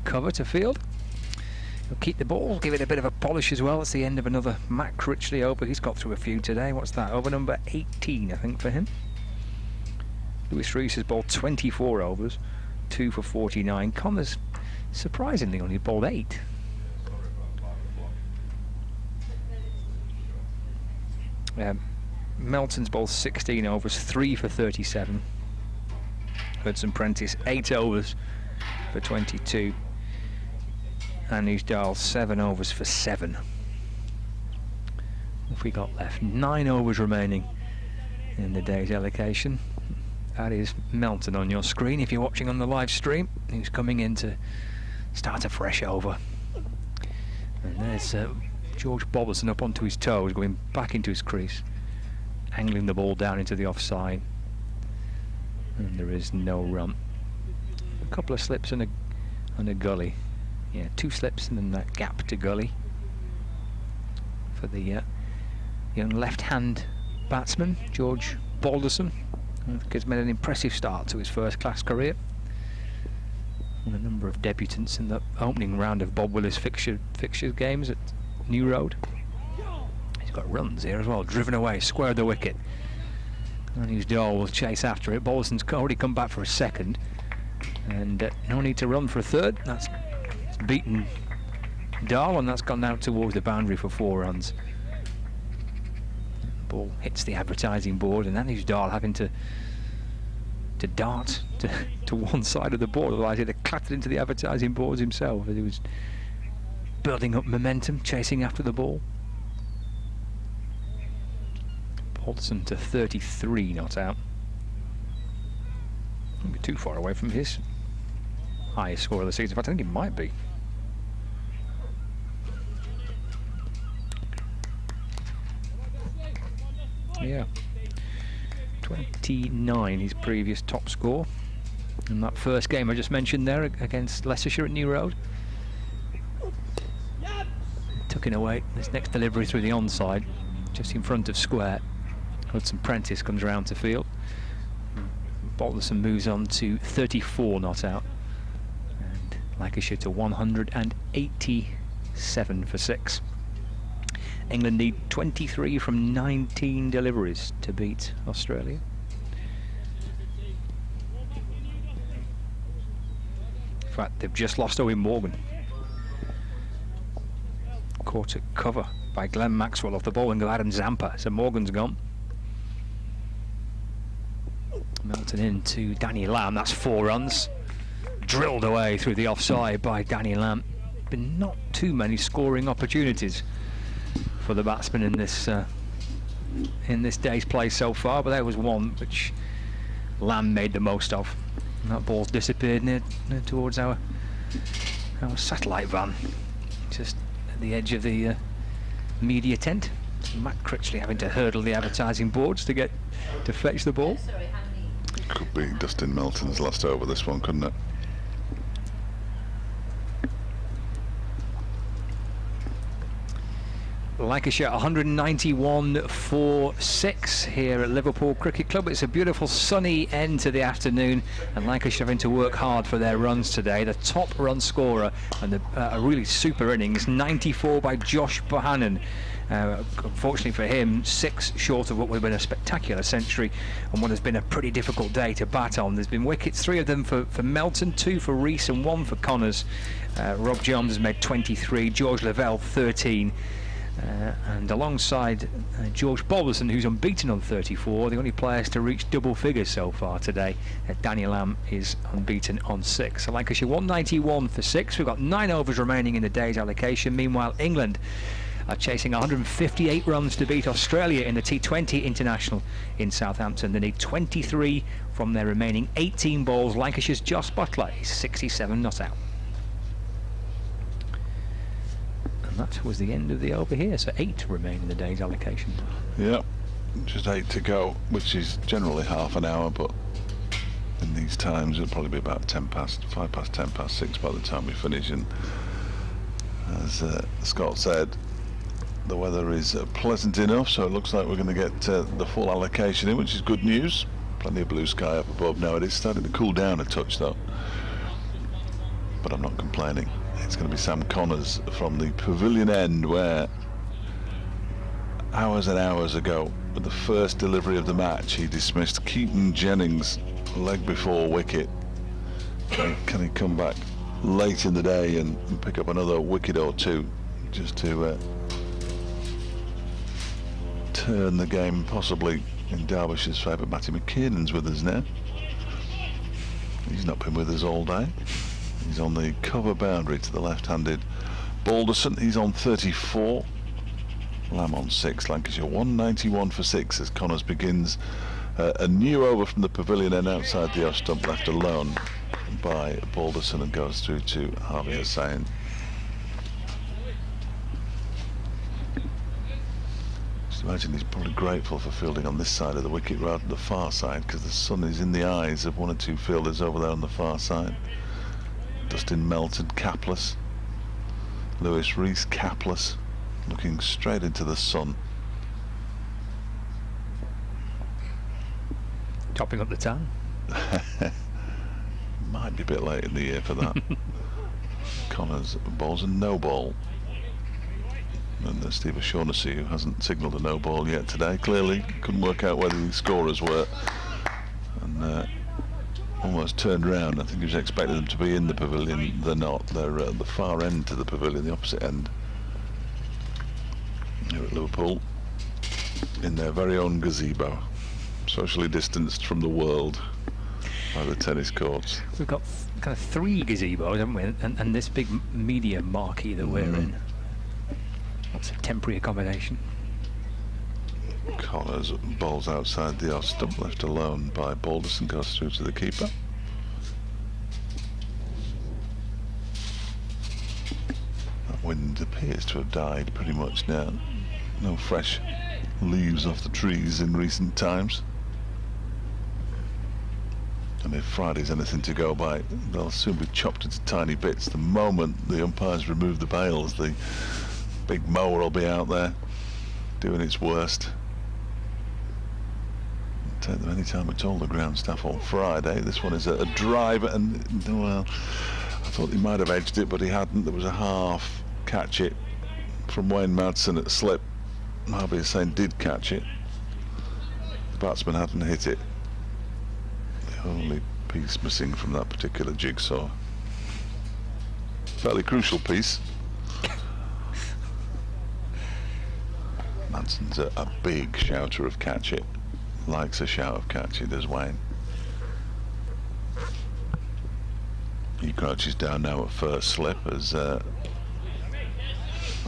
cover to field. He'll keep the ball, give it a bit of a polish as well. It's the end of another Matt Critchley over. He's got through a few today. What's that? Over number 18, I think, for him. Lewis Rees has bowled 24 overs, 2 for 49. Connors, surprisingly, only bowled 8. Melton's bowled 16 overs, 3 for 37. Hudson Prentice 8 overs for 22. And Dahl 7 overs for 7. What have we got left? 9 overs remaining in the day's allocation. That is Melton on your screen if you're watching on the live stream. He's coming in to start a fresh over. And there's George Bobbleson up onto his toes, going back into his crease, angling the ball down into the offside. And there is no run. A couple of slips and a gully. Yeah, 2 slips and then that gap to gully for the young left-hand batsman, George Balderson. I think he's made an impressive start to his first-class career. And a number of debutants in the opening round of Bob Willis fixture games at New Road. He's got runs here as well, driven away, squared the wicket. And Dahl will chase after it. Balderson's already come back for a second. And no need to run for a third. That's beaten Dahl, and that's gone out towards the boundary for 4 runs. The ball hits the advertising board, and then Dahl having to dart to one side of the board, otherwise he'd have clattered into the advertising boards himself as he was building up momentum, chasing after the ball. Balderson to 33 not out. Won't be too far away from his highest score of the season. In fact, I think it might be. Yeah, 29 his previous top score in that first game I just mentioned there against Leicestershire at New Road. Tucking away this next delivery through the onside, just in front of square. Hudson Prentice comes round to field. Balderson moves on to 34 not out, and Lancashire to 187 for 6. England need 23 from 19 deliveries to beat Australia. In fact, they've just lost Owen Morgan. Caught at cover by Glenn Maxwell off the bowling of Adam Zampa, so Morgan's gone. Melton into Danny Lamb, that's 4 runs. Drilled away through the offside by Danny Lamb. Been not too many scoring opportunities for the batsman in this day's play so far, but there was one which Lamb made the most of. And that ball's disappeared near towards our satellite van, just at the edge of the media tent. Matt Critchley having to hurdle the advertising boards to fetch the ball. Could be Dustin Melton's last over this one, couldn't it? Lancashire 191 for 6 here at Liverpool Cricket Club. It's a beautiful sunny end to the afternoon, and Lancashire having to work hard for their runs today. The top run scorer and a really super innings, 94 by Josh Bohannon. Unfortunately for him, 6 short of what would have been a spectacular century on what has been a pretty difficult day to bat on. There's been wickets, 3 of them for Melton, 2 for Rees and 1 for Connors. Rob Jones has made 23, George Lavelle 13. And alongside George Balderson, who's unbeaten on 34, the only players to reach double figures so far today. Danny Lamb is unbeaten on 6. So Lancashire 191 for 6. We've got 9 overs remaining in the day's allocation. Meanwhile, England are chasing 158 runs to beat Australia in the T20 International in Southampton. They need 23 from their remaining 18 balls. Lancashire's Joss Butler is 67 not out. That was the end of the over here, so 8 remain in the day's allocation. Yeah, just 8 to go, which is generally half an hour, but in these times it'll probably be about 5 past 10 past 6 by the time we finish. And as Scott said, the weather is pleasant enough, so it looks like we're going to get the full allocation in, which is good news. Plenty of blue sky up above now. It is starting to cool down a touch though, but I'm not complaining. It's going to be Sam Connors from the pavilion end, where hours and hours ago, with the first delivery of the match, he dismissed Keaton Jennings leg before wicket. Can he come back late in the day and pick up another wicket or 2 just to turn the game possibly in Derbyshire's favour? Matty McKiernan's with us now. He's not been with us all day. He's on the cover boundary to the left-handed Balderson. He's on 34. Lamb on 6. Lancashire 191 for 6 as Connors begins a new over from the pavilion end outside the off stump, left alone by Balderson, and goes through to Harvey Hussain. Just imagine he's probably grateful for fielding on this side of the wicket rather than the far side, because the sun is in the eyes of one or two fielders over there on the far side. Dustin Melton capless, Lewis Rees capless, looking straight into the sun. Topping up the tan. Might be a bit late in the year for that. Connors bowls a no ball. And Steve O'Shaughnessy, who hasn't signalled a no ball yet today, clearly couldn't work out where the scorers were. And almost turned round. I think he was expecting them to be in the pavilion. They're not. They're at the far end to the pavilion, the opposite end. Here at Liverpool, in their very own gazebo, socially distanced from the world by the tennis courts. We've got kind of 3 gazebos, haven't we? And this big media marquee that we're in. That's a temporary accommodation. Connors bowls outside the off stump, left alone by Balderson, goes through to the keeper. That wind appears to have died pretty much now. No fresh leaves off the trees in recent times. And if Friday's anything to go by, they'll soon be chopped into tiny bits. The moment the umpires remove the bails, the big mower will be out there doing its worst. It'll take them any time at all, the ground staff, on Friday. This one is a drive, and well, I thought he might have edged it, but he hadn't. There was a half catch it from Wayne Madsen at slip. Harvey Hussain did catch it. The batsman hadn't hit it. The only piece missing from that particular jigsaw. Fairly crucial piece. Madsen's a big shouter of catch it. Likes a shout of catch it, does Wayne. He crouches down now at first slip as that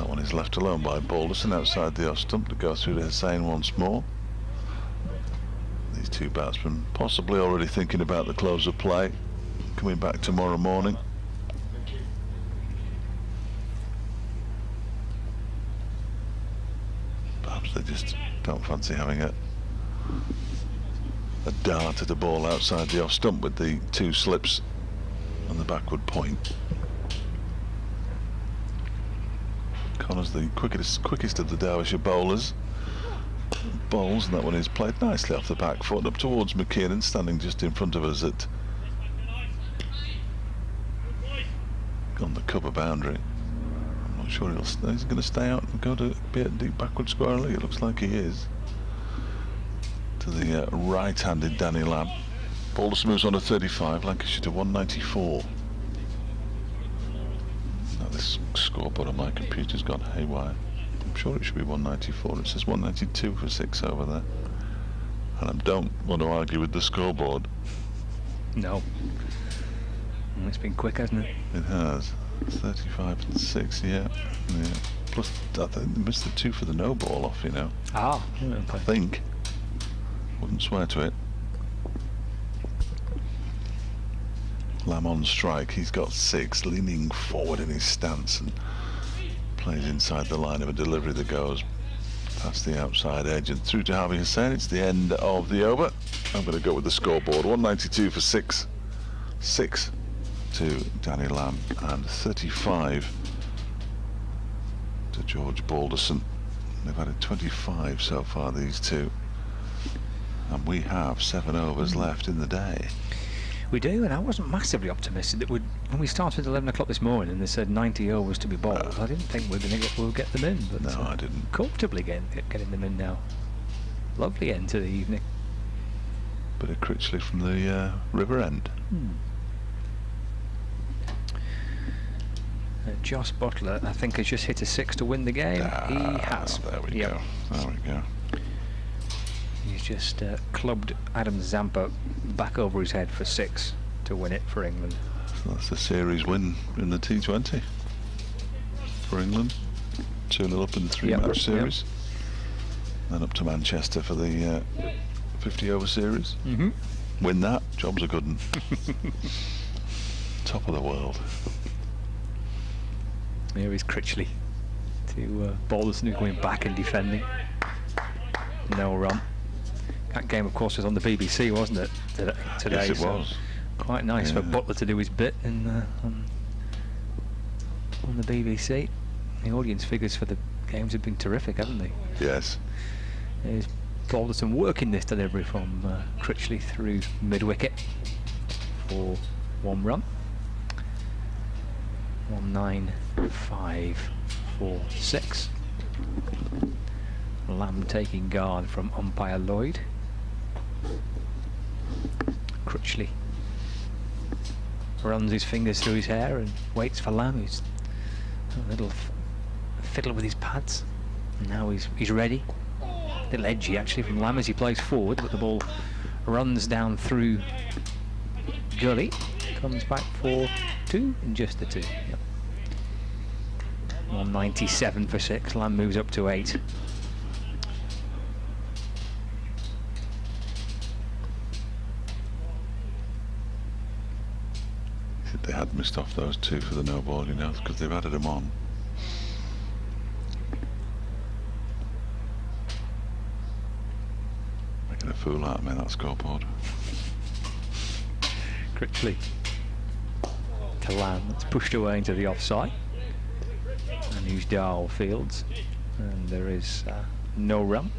one is left alone by Balderson outside the off stump to go through to Hussain once more. These two batsmen possibly already thinking about the close of play, coming back tomorrow morning. Perhaps they just don't fancy having a dart at a ball outside the off stump with the 2 slips and the backward point. Connors, the quickest of the Derbyshire bowlers, bowls, and that one is played nicely off the back foot up towards McKinnon, standing just in front of us at on the cover boundary. I'm not sure he's going to stay out and go to be at deep backward squarely. It looks like he is. To the right-handed Danny Lamb. Balderson moves on to 35, Lancashire to 194. Now this scoreboard on my computer's gone haywire. I'm sure it should be 194. It says 192 for 6 over there. And I don't want to argue with the scoreboard. No. It's been quick, hasn't it? It has. 35 and 6, yeah. Plus, I think they missed the 2 for the no ball off, you know. Ah, I think. Wouldn't swear to it. Lamb on strike. He's got 6, leaning forward in his stance and plays inside the line of a delivery that goes past the outside edge and through to Harvey Hussain. It's the end of the over. I'm going to go with the scoreboard. 192 for 6. 6 to Danny Lamb and 35 to George Balderson. They've had 25 so far, these two. And we have 7 overs left in the day. We do, and I wasn't massively optimistic that when we started at 11 o'clock this morning and they said 90 overs to be bowled, I didn't think we'll get them in. But no, I didn't. Comfortably getting them in now. Lovely end to the evening. Bit of Critchley from the river end. Joss Butler, I think, has just hit a 6 to win the game. He has. There we go. There we go. He's just clubbed Adam Zampa back over his head for 6 to to win it for England. So that's a series win in the T20 for England. 2-0 up in the 3-match series. Then up to Manchester for the 50-over series. Win that, job's a good one. Top of the world. Here is Critchley to Balderson, who's going back and defending. No run. That game, of course, was on the BBC, wasn't it, today? Yes, it was. Quite nice for Butler to do his bit on the BBC. The audience figures for the games have been terrific, haven't they? Yes. There's Balderson working this delivery from Critchley through mid-wicket for 1 run. 1-9-5-4-6. Lamb taking guard from umpire Lloyd. Critchley runs his fingers through his hair and waits for Lamb, who's a little fiddle with his pads. And now he's ready. A little edgy actually from Lamb as he plays forward, but the ball runs down through gully, comes back for 2 and just the 2. Yep. 197 for 6. Lamb moves up to 8. They had missed off those 2 for the no ball, you know, because they've added them on. Making a fool out of me, that scoreboard. Critchley to Lamb. It's pushed away into the offside. And he's Darwell Fields. And there is no run.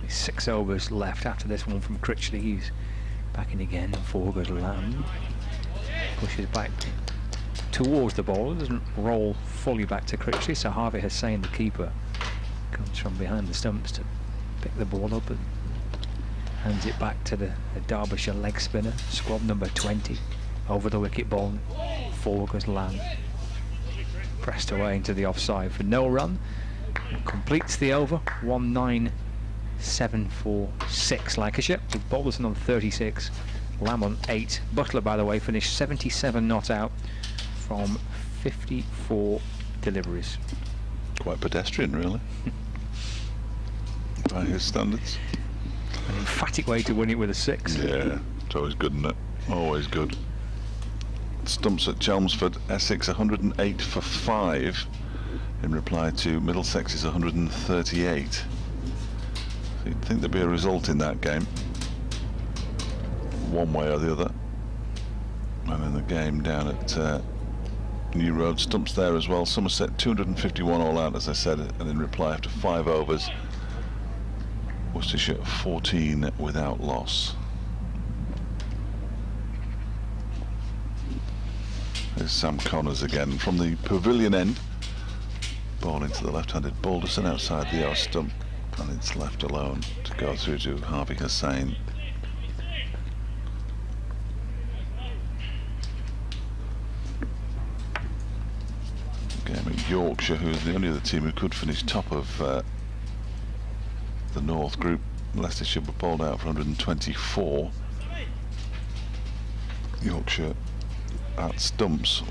There's 6 overs left after this one from Critchley. He's back in again. 4 goes Lamb. Pushes back towards the ball. Doesn't roll fully back to Critchley. So Harvey Hussain, the keeper, comes from behind the stumps to pick the ball up and hands it back to the Derbyshire leg spinner, squad number 20, over the wicket ball. 4 goes Lamb. Pressed away into the offside for no run. And completes the over. 1-9-7-4-6 Lancashire, with Balderson on 36, Lamb on 8. Butler, by the way, finished 77 not out from 54 deliveries. Quite pedestrian, really. By his standards. An emphatic way to win it with a 6. Yeah, it's always good, isn't it? Always good. Stumps at Chelmsford, Essex 108 for 5 in reply to Middlesex's 138. So you'd think there'd be a result in that game, one way or the other. And in the game down at New Road, Stumps there as well. Somerset 251 all out, as I said, and in reply after 5 overs, Worcestershire 14 without loss. There's Sam Connors again from the pavilion end. Ball into the left-handed Balderson outside the arse stump, and it's left alone to go through to Harvey Hussain. Game at Yorkshire, who's the only other team who could finish top of the North Group. Leicestershire were bowled out for 124. Yorkshire at stumps,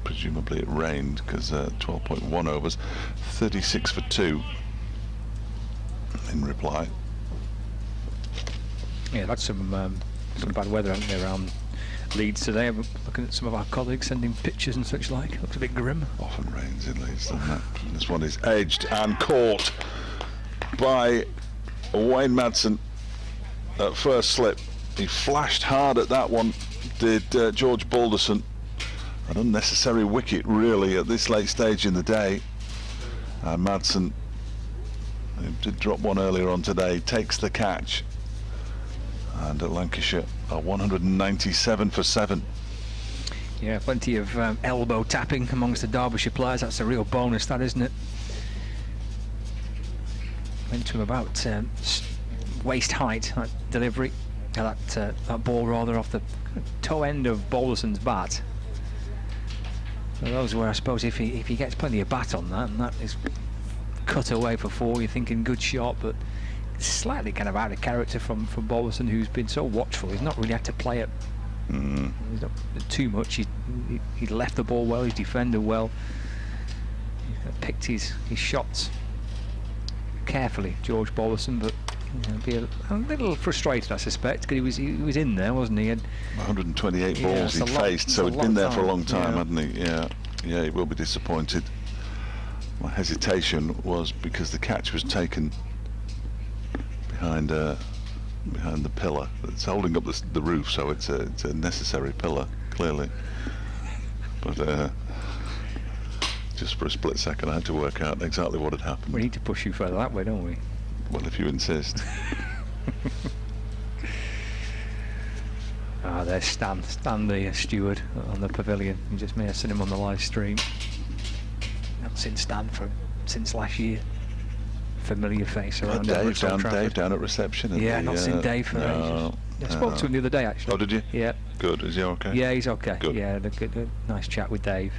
presumably it rained because 12.1 overs, 36 for 2 in reply. Yeah, that's some bad weather, haven't they, around Leeds today? I'm looking at some of our colleagues sending pictures and such like. It looks a bit grim. Often rains in Leeds, doesn't it? This one is edged and caught by Wayne Madsen at first slip. He flashed hard at that one, did George Balderson. An unnecessary wicket, really, at this late stage in the day. And Madsen, who did drop one earlier on today, takes the catch. And at Lancashire are 197 for 7. Yeah, plenty of elbow tapping amongst the Derbyshire players. That's a real bonus, that, isn't it? Went to about waist height, that delivery. That ball rather off the toe end of Balderson's bat. So those were, I suppose, if he gets plenty of bat on that, and that is cut away for 4, you're thinking good shot, but slightly kind of out of character from Bolverson, who's been so watchful. He's not really had to play it he's not too much. He left the ball well, he's defended well, he's picked his shots carefully, George Bolverson, but be a little frustrated, I suspect, because he was in there, wasn't he? 128 balls he'd faced, so he'd been there for a long time, hadn't he? Yeah, he will be disappointed. My hesitation was because the catch was taken behind the pillar that's holding up the roof, so it's a necessary pillar, clearly. But just for a split second, I had to work out exactly what had happened. We need to push you further that way, don't we? Well, if you insist. There's Stan the steward on the pavilion. You just may have seen him on the live stream. Not seen Stan since last year. Familiar face around Dave down at reception. Not seen Dave for ages. I spoke to him the other day, actually. Oh, did you? Yeah. Good. Is he okay? Yeah, he's okay. Good. Yeah, a nice chat with Dave.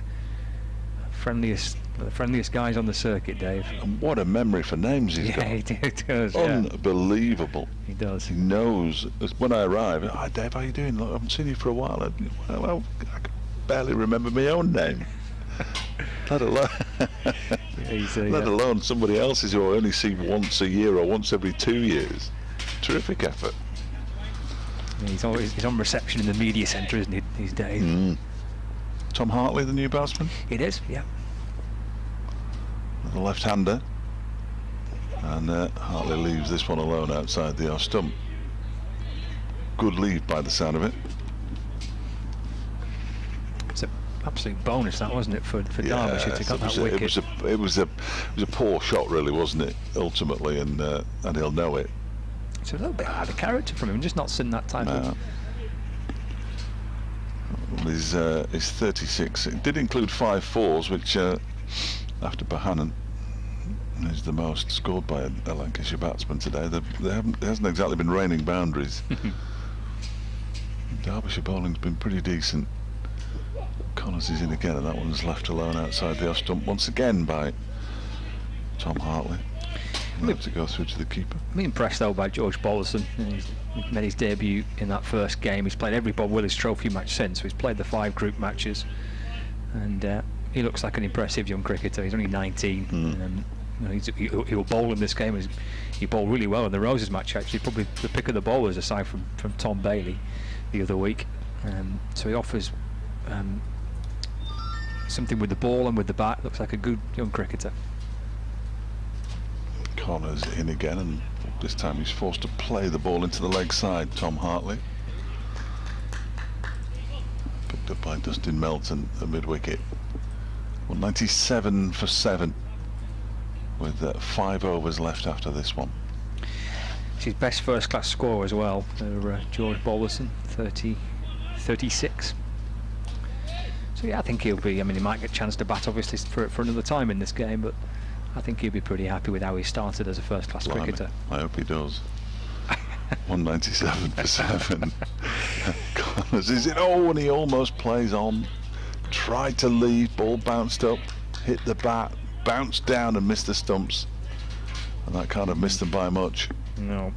The friendliest guys on the circuit, Dave. And what a memory for names he's got. Yeah, he does. Unbelievable. He does. He knows. When I arrive, hi Dave, how you doing? Look, I haven't seen you for a while. Well, I can barely remember my own name. Let alone somebody else's who I only see once a year or once every 2 years. Terrific effort. He's on reception in the media centre, isn't he, these days? Tom Hartley, the new batsman? It is, yeah. The left-hander. And Hartley leaves this one alone outside the off stump. Good leave by the sound of it. It's an absolute bonus, that, wasn't it, for Derbyshire to get that wicket? It was a poor shot, really, wasn't it, ultimately, and he'll know it. It's a little bit out of character from him, just not seen that type of... He's 36. It did include 5 fours, which after Bohannon is the most scored by a Lancashire batsman today. There hasn't exactly been raining boundaries. Derbyshire bowling's been pretty decent. Connors is in again, and that one's left alone outside the off stump once again by Tom Hartley. He'll have to go through to the keeper. I'm impressed though by George Bolverson. He's made his debut in that first game. He's played every Bob Willis Trophy match since. So he's played the 5 group matches, and he looks like an impressive young cricketer. He's only 19. He will bowl in this game. He bowled really well in the Roses match, actually, probably the pick of the bowlers aside from Tom Bailey the other week. So he offers something with the ball and with the bat. Looks like a good young cricketer. Connors in again, and this time he's forced to play the ball into the leg side. Tom Hartley picked up by Dustin Melton at mid-wicket. 197 for 7 with 5 overs left after this one. It's his best first-class score as well for George Bolverson, 36. So yeah, I think he'll be. I mean, he might get a chance to bat obviously for another time in this game, but I think he'll be pretty happy with how he started as a first-class cricketer. I hope he does. 197 for 7. Connors is it? Oh, and he almost plays on. Tried to leave, ball bounced up, hit the bat, bounced down and missed the stumps. And that kind of missed them by much. No.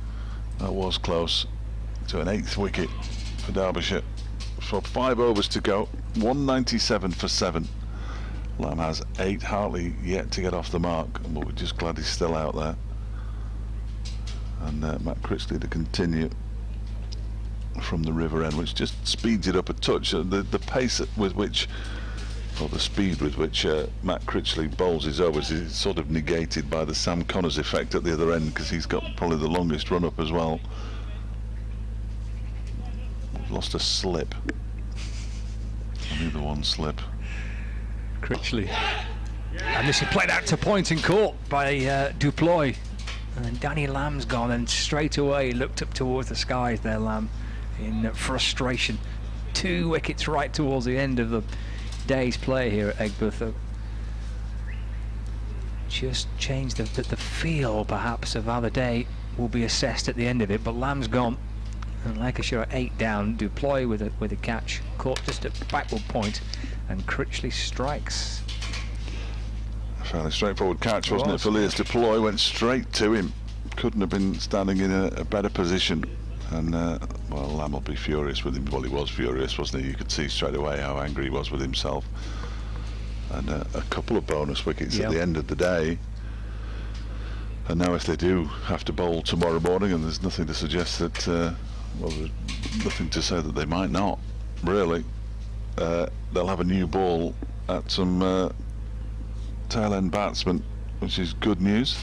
That was close to an 8th wicket for Derbyshire. For 5 overs to go, 197 for 7. Lamb has 8. Hartley yet to get off the mark, but we're just glad he's still out there. And Matt Critchley to continue from the river end, which just speeds it up a touch. The pace with which, or the speed with which Matt Critchley bowls his overs is sort of negated by the Sam Connors effect at the other end, because he's got probably the longest run up as well. We've lost a slip. Only the one slip. Critchley. And this is played out to point and caught by Duploy. And then Danny Lamb's gone, and straight away looked up towards the skies there, Lamb, in frustration. 2 wickets right towards the end of the day's play here at Egberth. Just changed the feel, perhaps, of how the day will be assessed at the end of it. But Lamb's gone, and Lancashire are 8 down. Duploy with a catch, caught just at backward point, and Critchley strikes. A fairly straightforward catch, wasn't it, for Lias Duploy? Went straight to him, couldn't have been standing in a better position. And well, Lamb will be furious with him. Well, he was furious, wasn't he? You could see straight away how angry he was with himself. And a couple of bonus wickets at the end of the day. And now if they do have to bowl tomorrow morning, and there's nothing to suggest that, well, there's nothing to say that they might not, really, they'll have a new ball at some tail-end batsmen, which is good news.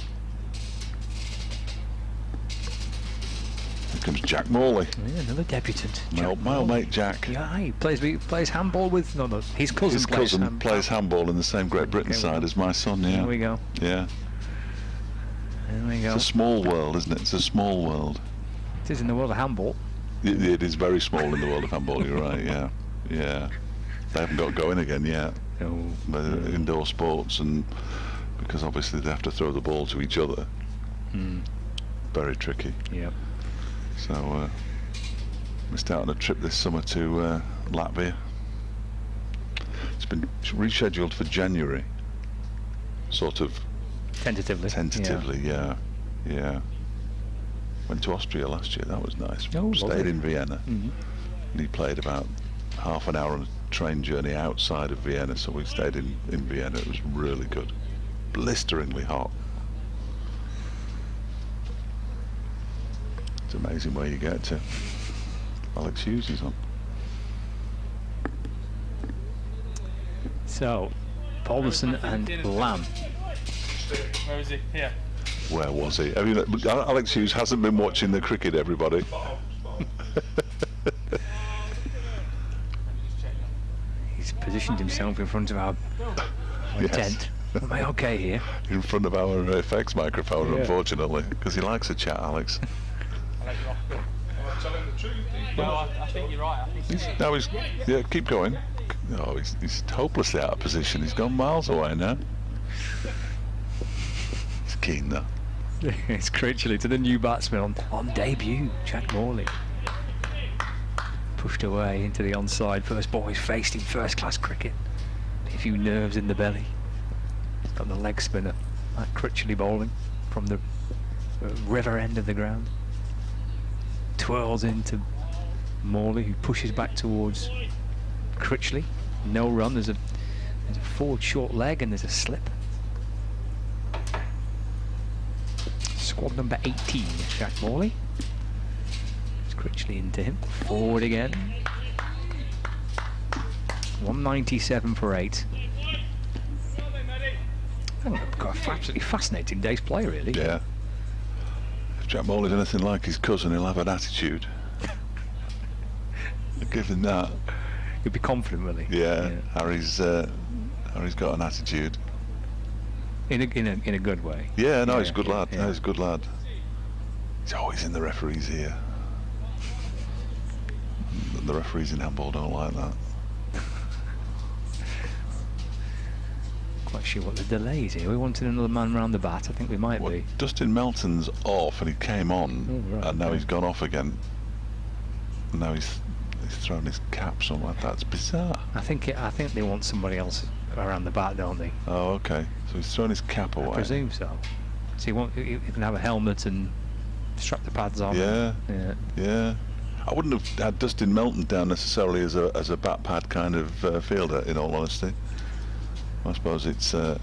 Here comes Jack Morley. Yeah, another debutant. My old mate Jack. Yeah, he plays handball with his cousin. Plays handball in the same Great Britain side as my son. Yeah. There we go. Yeah. There we go. It's a small world, isn't it? It's a small world. It is in the world of handball. It is very small in the world of handball. You're right. Yeah. Yeah. They haven't got going again yet. No. Indoor sports, and because obviously they have to throw the ball to each other. Very tricky. Yeah. So missed out on a trip this summer to Latvia. It's been rescheduled for January. Sort of. Tentatively, yeah. Went to Austria last year. That was nice. Stayed in Vienna. And he played about half an hour on a train journey outside of Vienna, so we stayed in Vienna. It was really good. Blisteringly hot. It's amazing where you get to. Alex Hughes is on. So, Paulson and Lamb. Where is he? Here. Where was he? I mean, Alex Hughes hasn't been watching the cricket, everybody. He's positioned himself in front of our tent. Am I okay here? In front of our FX microphone, unfortunately, because he likes to chat, Alex. No, I think you're right. Keep going. Oh, he's hopelessly out of position. He's gone miles away now. He's keen though. It's Critchley to the new batsman on debut, Jack Morley. Pushed away into the onside. First ball he's faced in first-class cricket. A few nerves in the belly. He's got the leg spinner, like Critchley bowling from the river end of the ground. Twirls into Morley, who pushes back towards Critchley. No run. There's a forward short leg and there's a slip. Squad number 18, Jack Morley. It's Critchley into him. Forward again. 197 for 8. Got a absolutely fascinating day's play, really. Yeah. If Jack Morley's anything like his cousin, he'll have an attitude. I'll give him that. He'll be confident, will he? Yeah. Harry's got an attitude. In a good way. Yeah, no, he's a good lad. Yeah. No, he's a good lad. He's always in the referee's ear. The referees in handball don't like that. Quite sure what the delay is here. We wanted another man round the bat. I think we might be. Dustin Melton's off and he came on, and now he's gone off again. And now he's thrown his cap somewhere. That's bizarre. I think they want somebody else around the bat, don't they? Oh, okay. So he's thrown his cap away. I presume so. So he can have a helmet and strap the pads on. Yeah. I wouldn't have had Dustin Melton down necessarily as a bat pad kind of fielder, in all honesty. I suppose it's who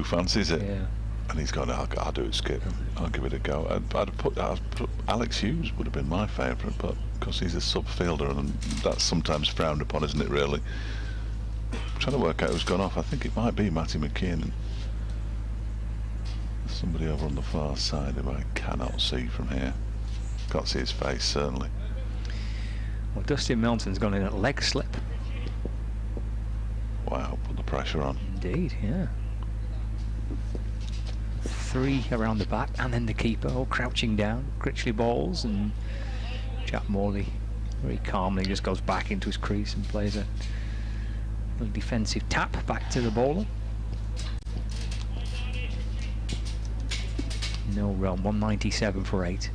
fancies it. Yeah. And he's gone, I'll do it, Skip. I'll give it a go. I'd put Alex Hughes would have been my favourite, but because he's a sub fielder, and that's sometimes frowned upon, isn't it, really? I'm trying to work out who's gone off. I think it might be Matty McKeon. Somebody over on the far side who I cannot see from here. Can't see his face, certainly. Well, Dustin Melton's gone in at leg slip. Wow, put the pressure on. Indeed, yeah. 3 around the back, and then the keeper all crouching down. Critchley balls, and Jack Morley very calmly just goes back into his crease and plays a little defensive tap back to the bowler. No run, 197 for 8.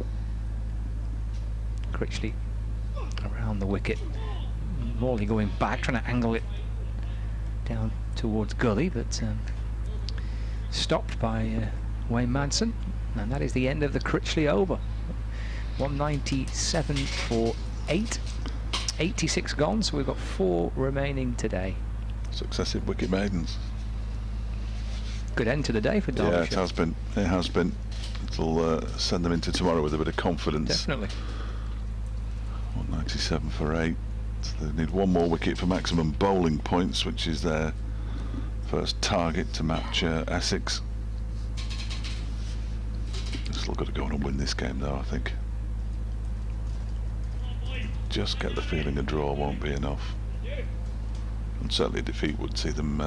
Critchley around the wicket. Morley going back, trying to angle it down towards Gully, but stopped by Wayne Madsen, and that is the end of the Critchley over. 197 for 8, 86 gone, so we've got 4 remaining today. Successive wicket maidens. Good end to the day for Derbyshire. Yeah, it has been. It has been. It'll send them into tomorrow with a bit of confidence. Definitely. 197 for 8. So they need 1 more wicket for maximum bowling points, which is their first target to match Essex. They've still got to go on and win this game, though, I think. Just get the feeling a draw won't be enough. And certainly a defeat would see them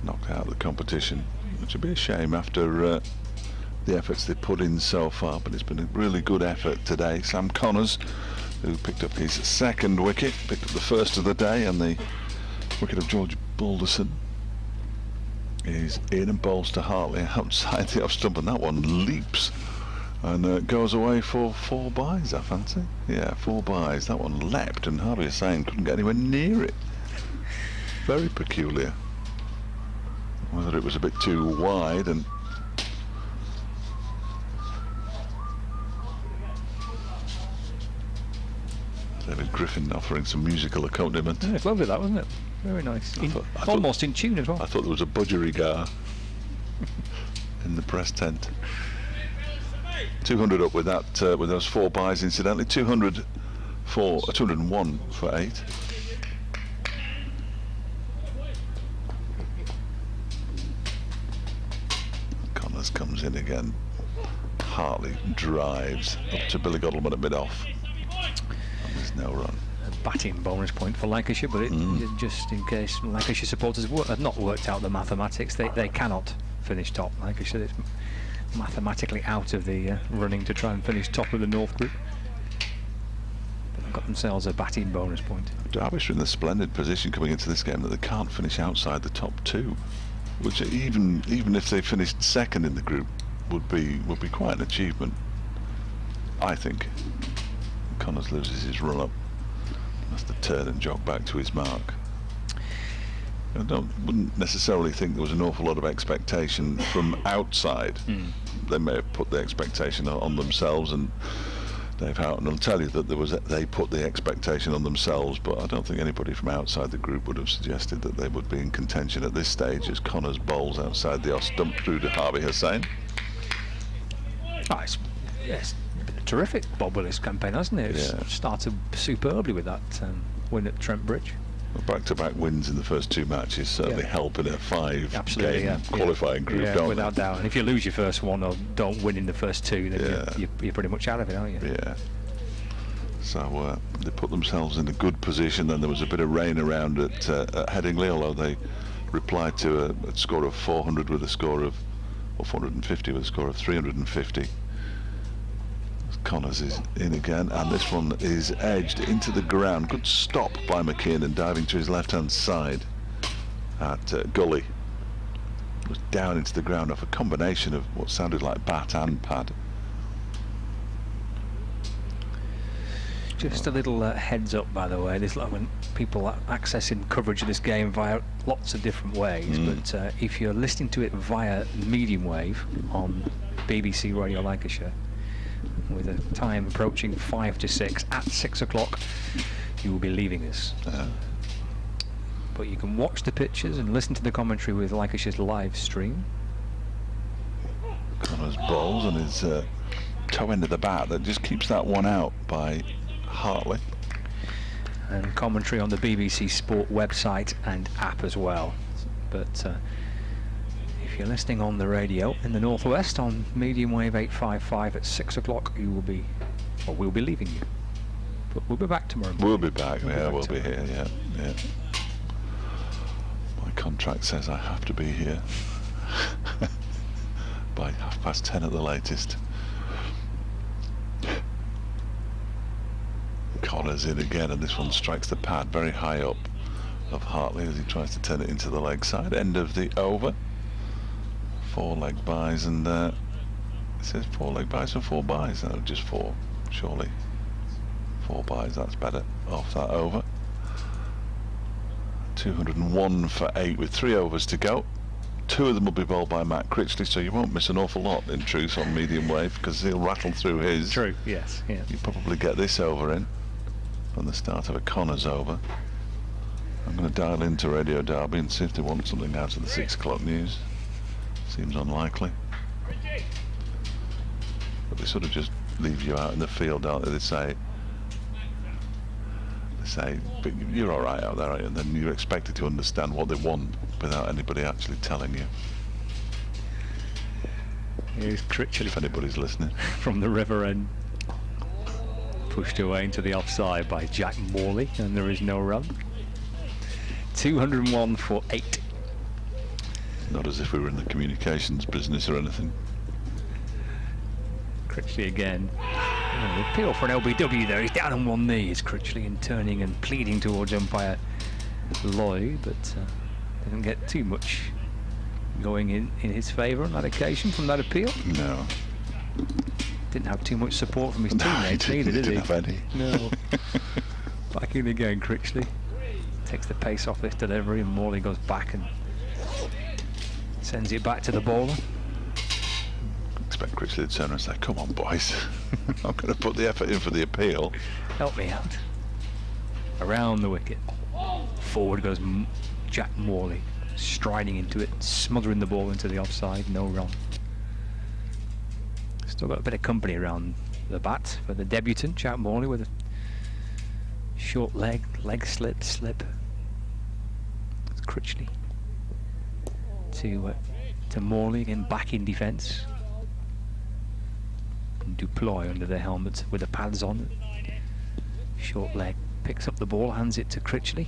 knocked out of the competition, which would be a shame after the efforts they've put in so far. But it's been a really good effort today. Sam Connors, who picked up his 2nd wicket, picked up the 1st of the day, and the wicket of George Balderson is in and bowls to Hartley outside the off stump, and that one leaps and goes away for 4 byes, I fancy. Yeah, 4 byes. That one leapt, and Harvey Hussain couldn't get anywhere near it. Very peculiar. Whether it was a bit too wide, and David Griffin offering some musical accompaniment. Yeah, it's lovely, that, wasn't it? Very nice. Almost in tune as well. I thought there was a budgerigar in the press tent. 200 up with that, with those 4 byes, incidentally. 201 for 8. Connors comes in again. Hartley drives up to Billy Godalman at mid-off. And there's no run. A batting bonus point for Lancashire, but just in case Lancashire supporters have not worked out the mathematics, they cannot finish top. Lancashire is mathematically out of the running to try and finish top of the North Group. But they've got themselves a batting bonus point. Derbyshire in the splendid position coming into this game that they can't finish outside the top 2, which even if they finished 2nd in the group would be quite an achievement, I think. Connors loses his run up, has to turn and jog back to his mark. I wouldn't necessarily think there was an awful lot of expectation from outside. They may have put the expectation on themselves, and Dave Houghton will tell you that they put the expectation on themselves, but I don't think anybody from outside the group would have suggested that they would be in contention at this stage as Connors bowls outside the off stump through to Harvey Hussain. Yes, terrific Bob Willis campaign, hasn't it? It's started superbly with that win at Trent Bridge. Back-to-back wins in the first 2 matches certainly help in a 5-game qualifying group, don't without doubt. And if you lose your first one or don't win in the first 2, then you're pretty much out of it, aren't you? Yeah. So they put themselves in a good position. Then there was a bit of rain around at Headingley, although they replied to a score of 400 with a score of, or 450 with a score of 350. Connors is in again, and this one is edged into the ground. Good stop by McKinnon, diving to his left-hand side at Gully. It was down into the ground off a combination of what sounded like bat and pad. Just a little heads up, by the way. There's when people are accessing coverage of this game via lots of different ways, but if you're listening to it via medium wave on BBC Radio Lancashire, with a time approaching 5 to 6, at 6 o'clock you will be leaving us. But you can watch the pictures and listen to the commentary with Lancashire's live stream. Connors bowls and his toe end of the bat that just keeps that one out by Hartley. And commentary on the BBC Sport website and app as well. But if you're listening on the radio in the northwest on medium wave 855 at 6 o'clock, we'll be leaving you. But we'll be back tomorrow morning. We'll be back. We'll be here. Yeah. My contract says I have to be here by 10:30 at the latest. Connors in again, and this one strikes the pad very high up of Hartley as he tries to turn it into the leg side. End of the over. 4 leg byes, and it says 4 leg byes and 4 byes. No, just 4, surely. 4 byes, that's better. Off that over. 201 for 8 with 3 overs to go. 2 of them will be bowled by Matt Critchley, so you won't miss an awful lot in truth on medium wave, because he'll rattle through his. True, yes. Yeah. You probably get this over in from the start of a Connors over. I'm going to dial into Radio Derby and see if they want something out of the 6 o'clock news. Seems unlikely. But they sort of just leave you out in the field, don't they? They say, but you're all right out there, aren't you? And then you're expected to understand what they want without anybody actually telling you. Here's Critchley, if anybody's listening. From the river end. Pushed away into the offside by Jack Morley, and there is no run. 201 for 8. Not as if we were in the communications business or anything. Critchley again. Oh, appeal for an LBW there. He's down on one knee. It's Critchley and turning and pleading towards umpire Lloyd, but didn't get too much going in his favour on that occasion from that appeal. No. Didn't have too much support from his teammates either, did he? Didn't have any. No. Back in again, Critchley. Takes the pace off this delivery, and Morley goes back and sends it back to the bowler. Expect Critchley to turn around and say, come on boys, I'm going to put the effort in for the appeal. Help me out. Around the wicket. Forward goes Jack Morley, striding into it, smothering the ball into the offside, no run. Still got a bit of company around the bat for the debutant, Jack Morley, with a short leg slip. It's Critchley to Morley, again back in defence. Duploy under their helmets with the pads on. Short leg picks up the ball, hands it to Critchley.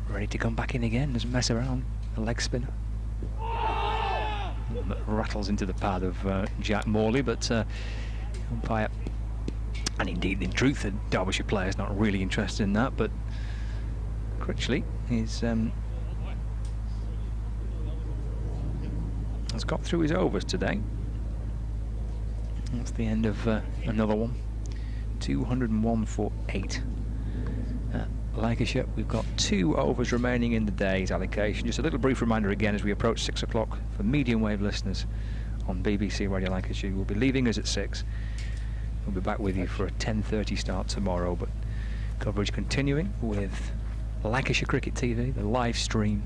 Ready to come back in again, doesn't mess around. A leg spinner. Rattles into the pad of Jack Morley, but umpire, and indeed in truth the Derbyshire player is not really interested in that, but Critchley is has got through his overs today. That's the end of another one. 201 for 8. Lancashire, we've got 2 overs remaining in the day's allocation. Just a little brief reminder again as we approach 6 o'clock for medium wave listeners on BBC Radio Lancashire. We'll be leaving us at 6. We'll be back with you for a 10:30 start tomorrow, but coverage continuing with Lancashire Cricket TV, the live stream,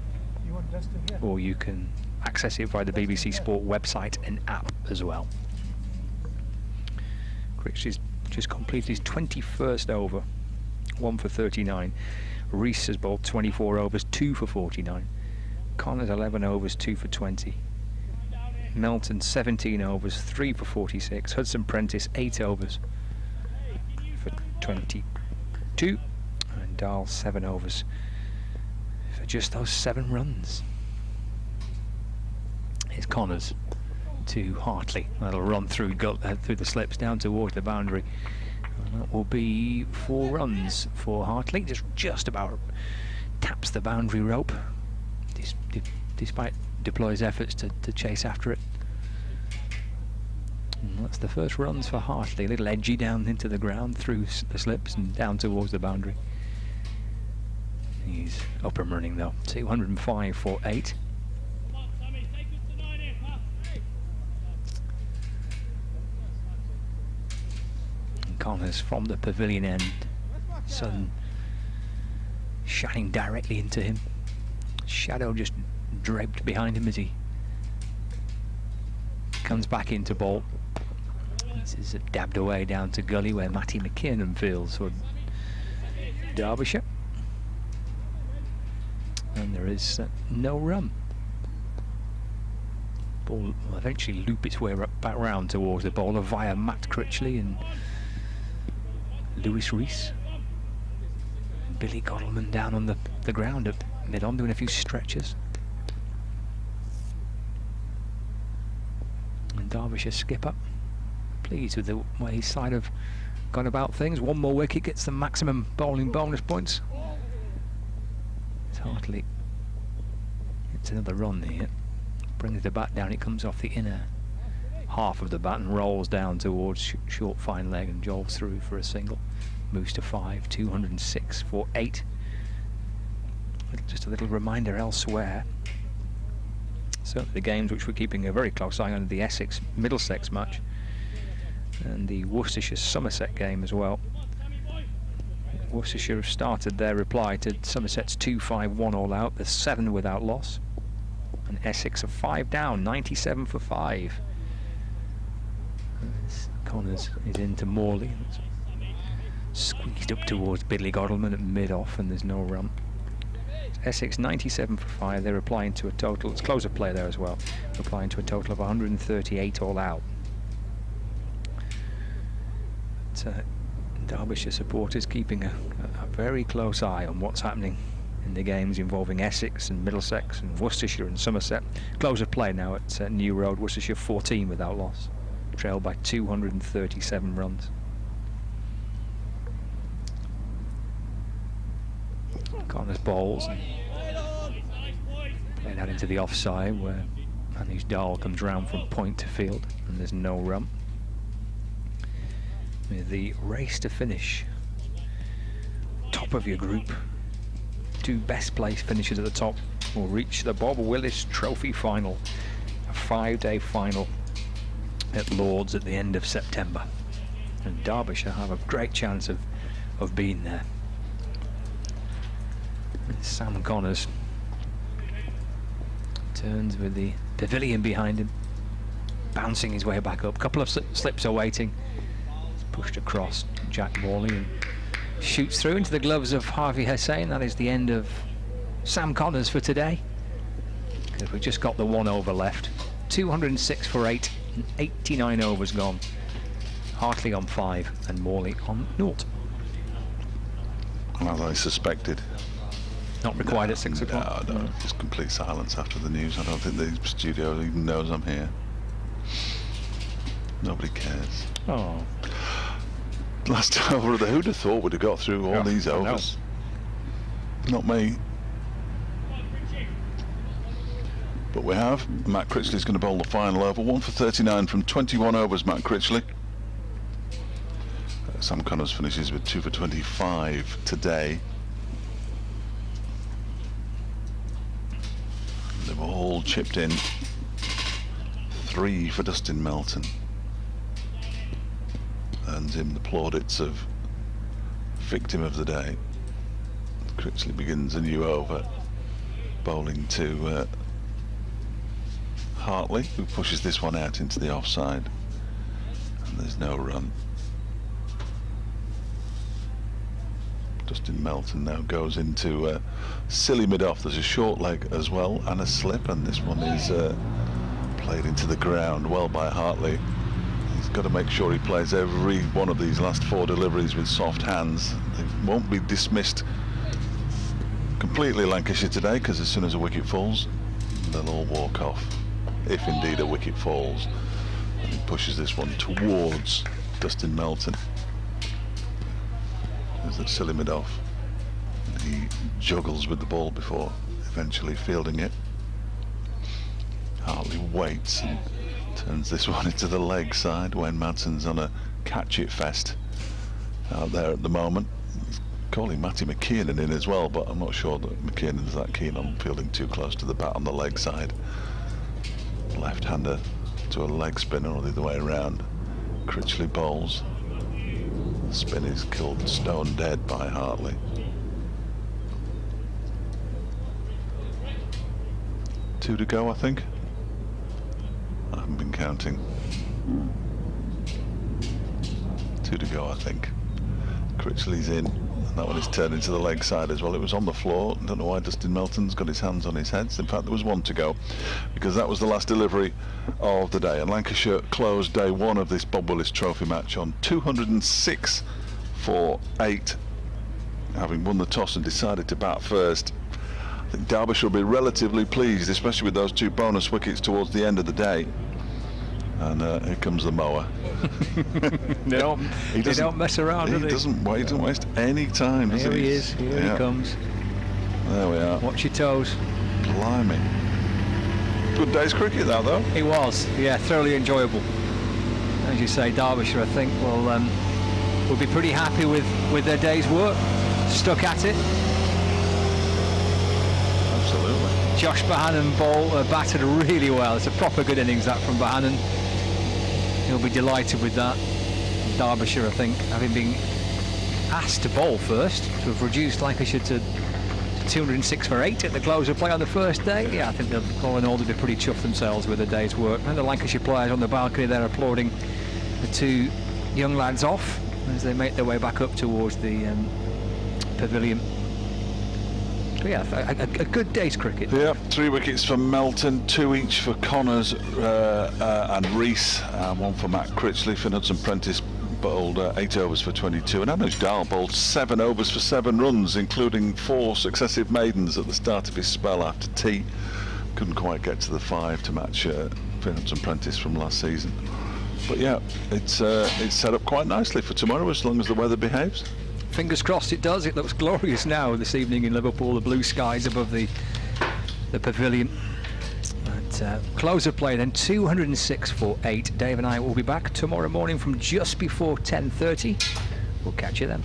or you can access it via the BBC Sport website and app as well. Critchley's just completed his 21st over, 1 for 39. Rees has bowled 24 overs, 2 for 49. Connors 11 overs, 2 for 20. Melton 17 overs, 3 for 46. Hudson Prentice 8 overs for 22. And Dahl 7 overs for just those 7 runs. Here's Connors to Hartley. That'll run through the slips down towards the boundary. And that will be 4 runs for Hartley. Just about taps the boundary rope, despite Deploy's efforts to chase after it. And that's the first runs for Hartley. A little edgy down into the ground, through the slips and down towards the boundary. He's up and running though. 205 for 8. Connors from the pavilion end, sun shining directly into him, shadow just draped behind him as he comes back into bowl. This is dabbed away down to gully where Matty McKiernan fields for Derbyshire, and there is no run. Ball will eventually loop its way back round towards the bowler via Matt Critchley and Lewis Rees. Billy Godalman down on the ground at mid-on doing a few stretches. And Derbyshire skipper pleased with the way his side have gone about things. 1 more wicket gets the maximum bowling bonus points. It's Hartley. It's another run here. Brings the bat down, it comes off the inner half of the bat and rolls down towards short fine leg and jolts through for a single. Moves to 5, 206 for 8. just a little reminder elsewhere. Certainly the games which we're keeping a very close eye on, the Essex-Middlesex match and the Worcestershire-Somerset game as well. Worcestershire have started their reply to Somerset's 2-5-1 all out. There's 7 without loss. And Essex are 5 down, 97 for 5. Connors is into Morley. Squeezed up towards Bidley Godalman at mid-off, and there's no run. Essex 97 for 5. They're replying to a total, it's closer play there as well, replying to a total of 138 all out. Derbyshire supporters keeping a very close eye on what's happening in the games involving Essex and Middlesex and Worcestershire and Somerset. Close of play now at New Road. Worcestershire 14 without loss, trailed by 237 runs. Connors bowls and played out into the offside where Anish Dahl comes round from point to field, and there's no run. With the race to finish, top of your group, 2 best placed finishers at the top will reach the Bob Willis Trophy final, a 5-day final at Lord's at the end of September, and Derbyshire have a great chance of being there. And Sam Connors turns with the pavilion behind him, bouncing his way back up. Couple of slips are waiting. Pushed across Jack Morley and shoots through into the gloves of Harvey Hussain. That is the end of Sam Connors for today, because we've just got the 1 over left. 206 for 8 and 89 overs gone. Hartley on 5 and Morley on 0. As I suspected. Not required at 6 o'clock. No, just complete silence after the news. I don't think the studio even knows I'm here. Nobody cares. Oh. Last over, who'd have thought we'd have got through all these overs? Not me. But we have. Matt Critchley's going to bowl the final over. 1 for 39 from 21 overs, Matt Critchley. Sam Connors finishes with 2 for 25 today. They've all chipped in. 3 for Dustin Melton. Earns him the plaudits of victim of the day. Critchley begins a new over, bowling to Hartley, who pushes this one out into the offside, and there's no run. Dustin Melton now goes into silly mid-off. There's a short leg as well and a slip, and this one is played into the ground well by Hartley. He's got to make sure he plays every one of these last 4 deliveries with soft hands. They won't be dismissed completely, Lancashire, today, because as soon as a wicket falls, they'll all walk off, if indeed a wicket falls. And he pushes this one towards Dustin Melton. There's that silly mid-off. He juggles with the ball before eventually fielding it. Hartley waits and turns this one into the leg side. Wayne Madson's on a catch-it fest out there at the moment. He's calling Matty McKiernan in as well, but I'm not sure that McKiernan's that keen on fielding too close to the bat on the leg side. Left-hander to a leg spinner or the other way around. Critchley bowls. The spin is killed stone dead by Hartley. Two to go, I think. I haven't been counting. 2 to go, I think. Critchley's in, and that one is turned into the leg side as well. It was on the floor. I don't know why Dustin Melton's got his hands on his head. In fact, there was 1 to go, because that was the last delivery of the day. And Lancashire closed day 1 of this Bob Willis Trophy match on 206 for 8, having won the toss and decided to bat first. I think Derbyshire will be relatively pleased, especially with those 2 bonus wickets towards the end of the day. And here comes the mower. They don't mess around, do they? He doesn't waste any time, does he? Here he is. Here he comes. There we are. Watch your toes. Blimey. Good day's cricket, that, though. It was, yeah, thoroughly enjoyable. As you say, Derbyshire, I think, will be pretty happy with their day's work. Stuck at it. Absolutely. Josh Bohannon batted really well. It's a proper good innings that from Bohannon. He'll be delighted with that. Derbyshire, I think, having been asked to bowl first, to have reduced Lancashire to 206 for 8 at the close of play on the first day. Yeah, I think they'll all in all they'll be pretty chuffed themselves with a day's work. And the Lancashire players on the balcony there applauding the two young lads off as they make their way back up towards the pavilion. But yeah, a good day's cricket. Yeah, 3 wickets for Melton, 2 each for Connors and Rees, 1 for Matt Critchley. Finn Hudson-Prentice bowled 8 overs for 22, and Anuj Dal bowled 7 overs for 7 runs, including 4 successive maidens at the start of his spell after tea. Couldn't quite get to the 5 to match Finn Hudson-Prentice from last season. But yeah, it's set up quite nicely for tomorrow as long as the weather behaves. Fingers crossed it does. It looks glorious now this evening in Liverpool, the blue skies above the pavilion. But close of play then, 206 for 8. Dave and I will be back tomorrow morning from just before 10:30. We'll catch you then.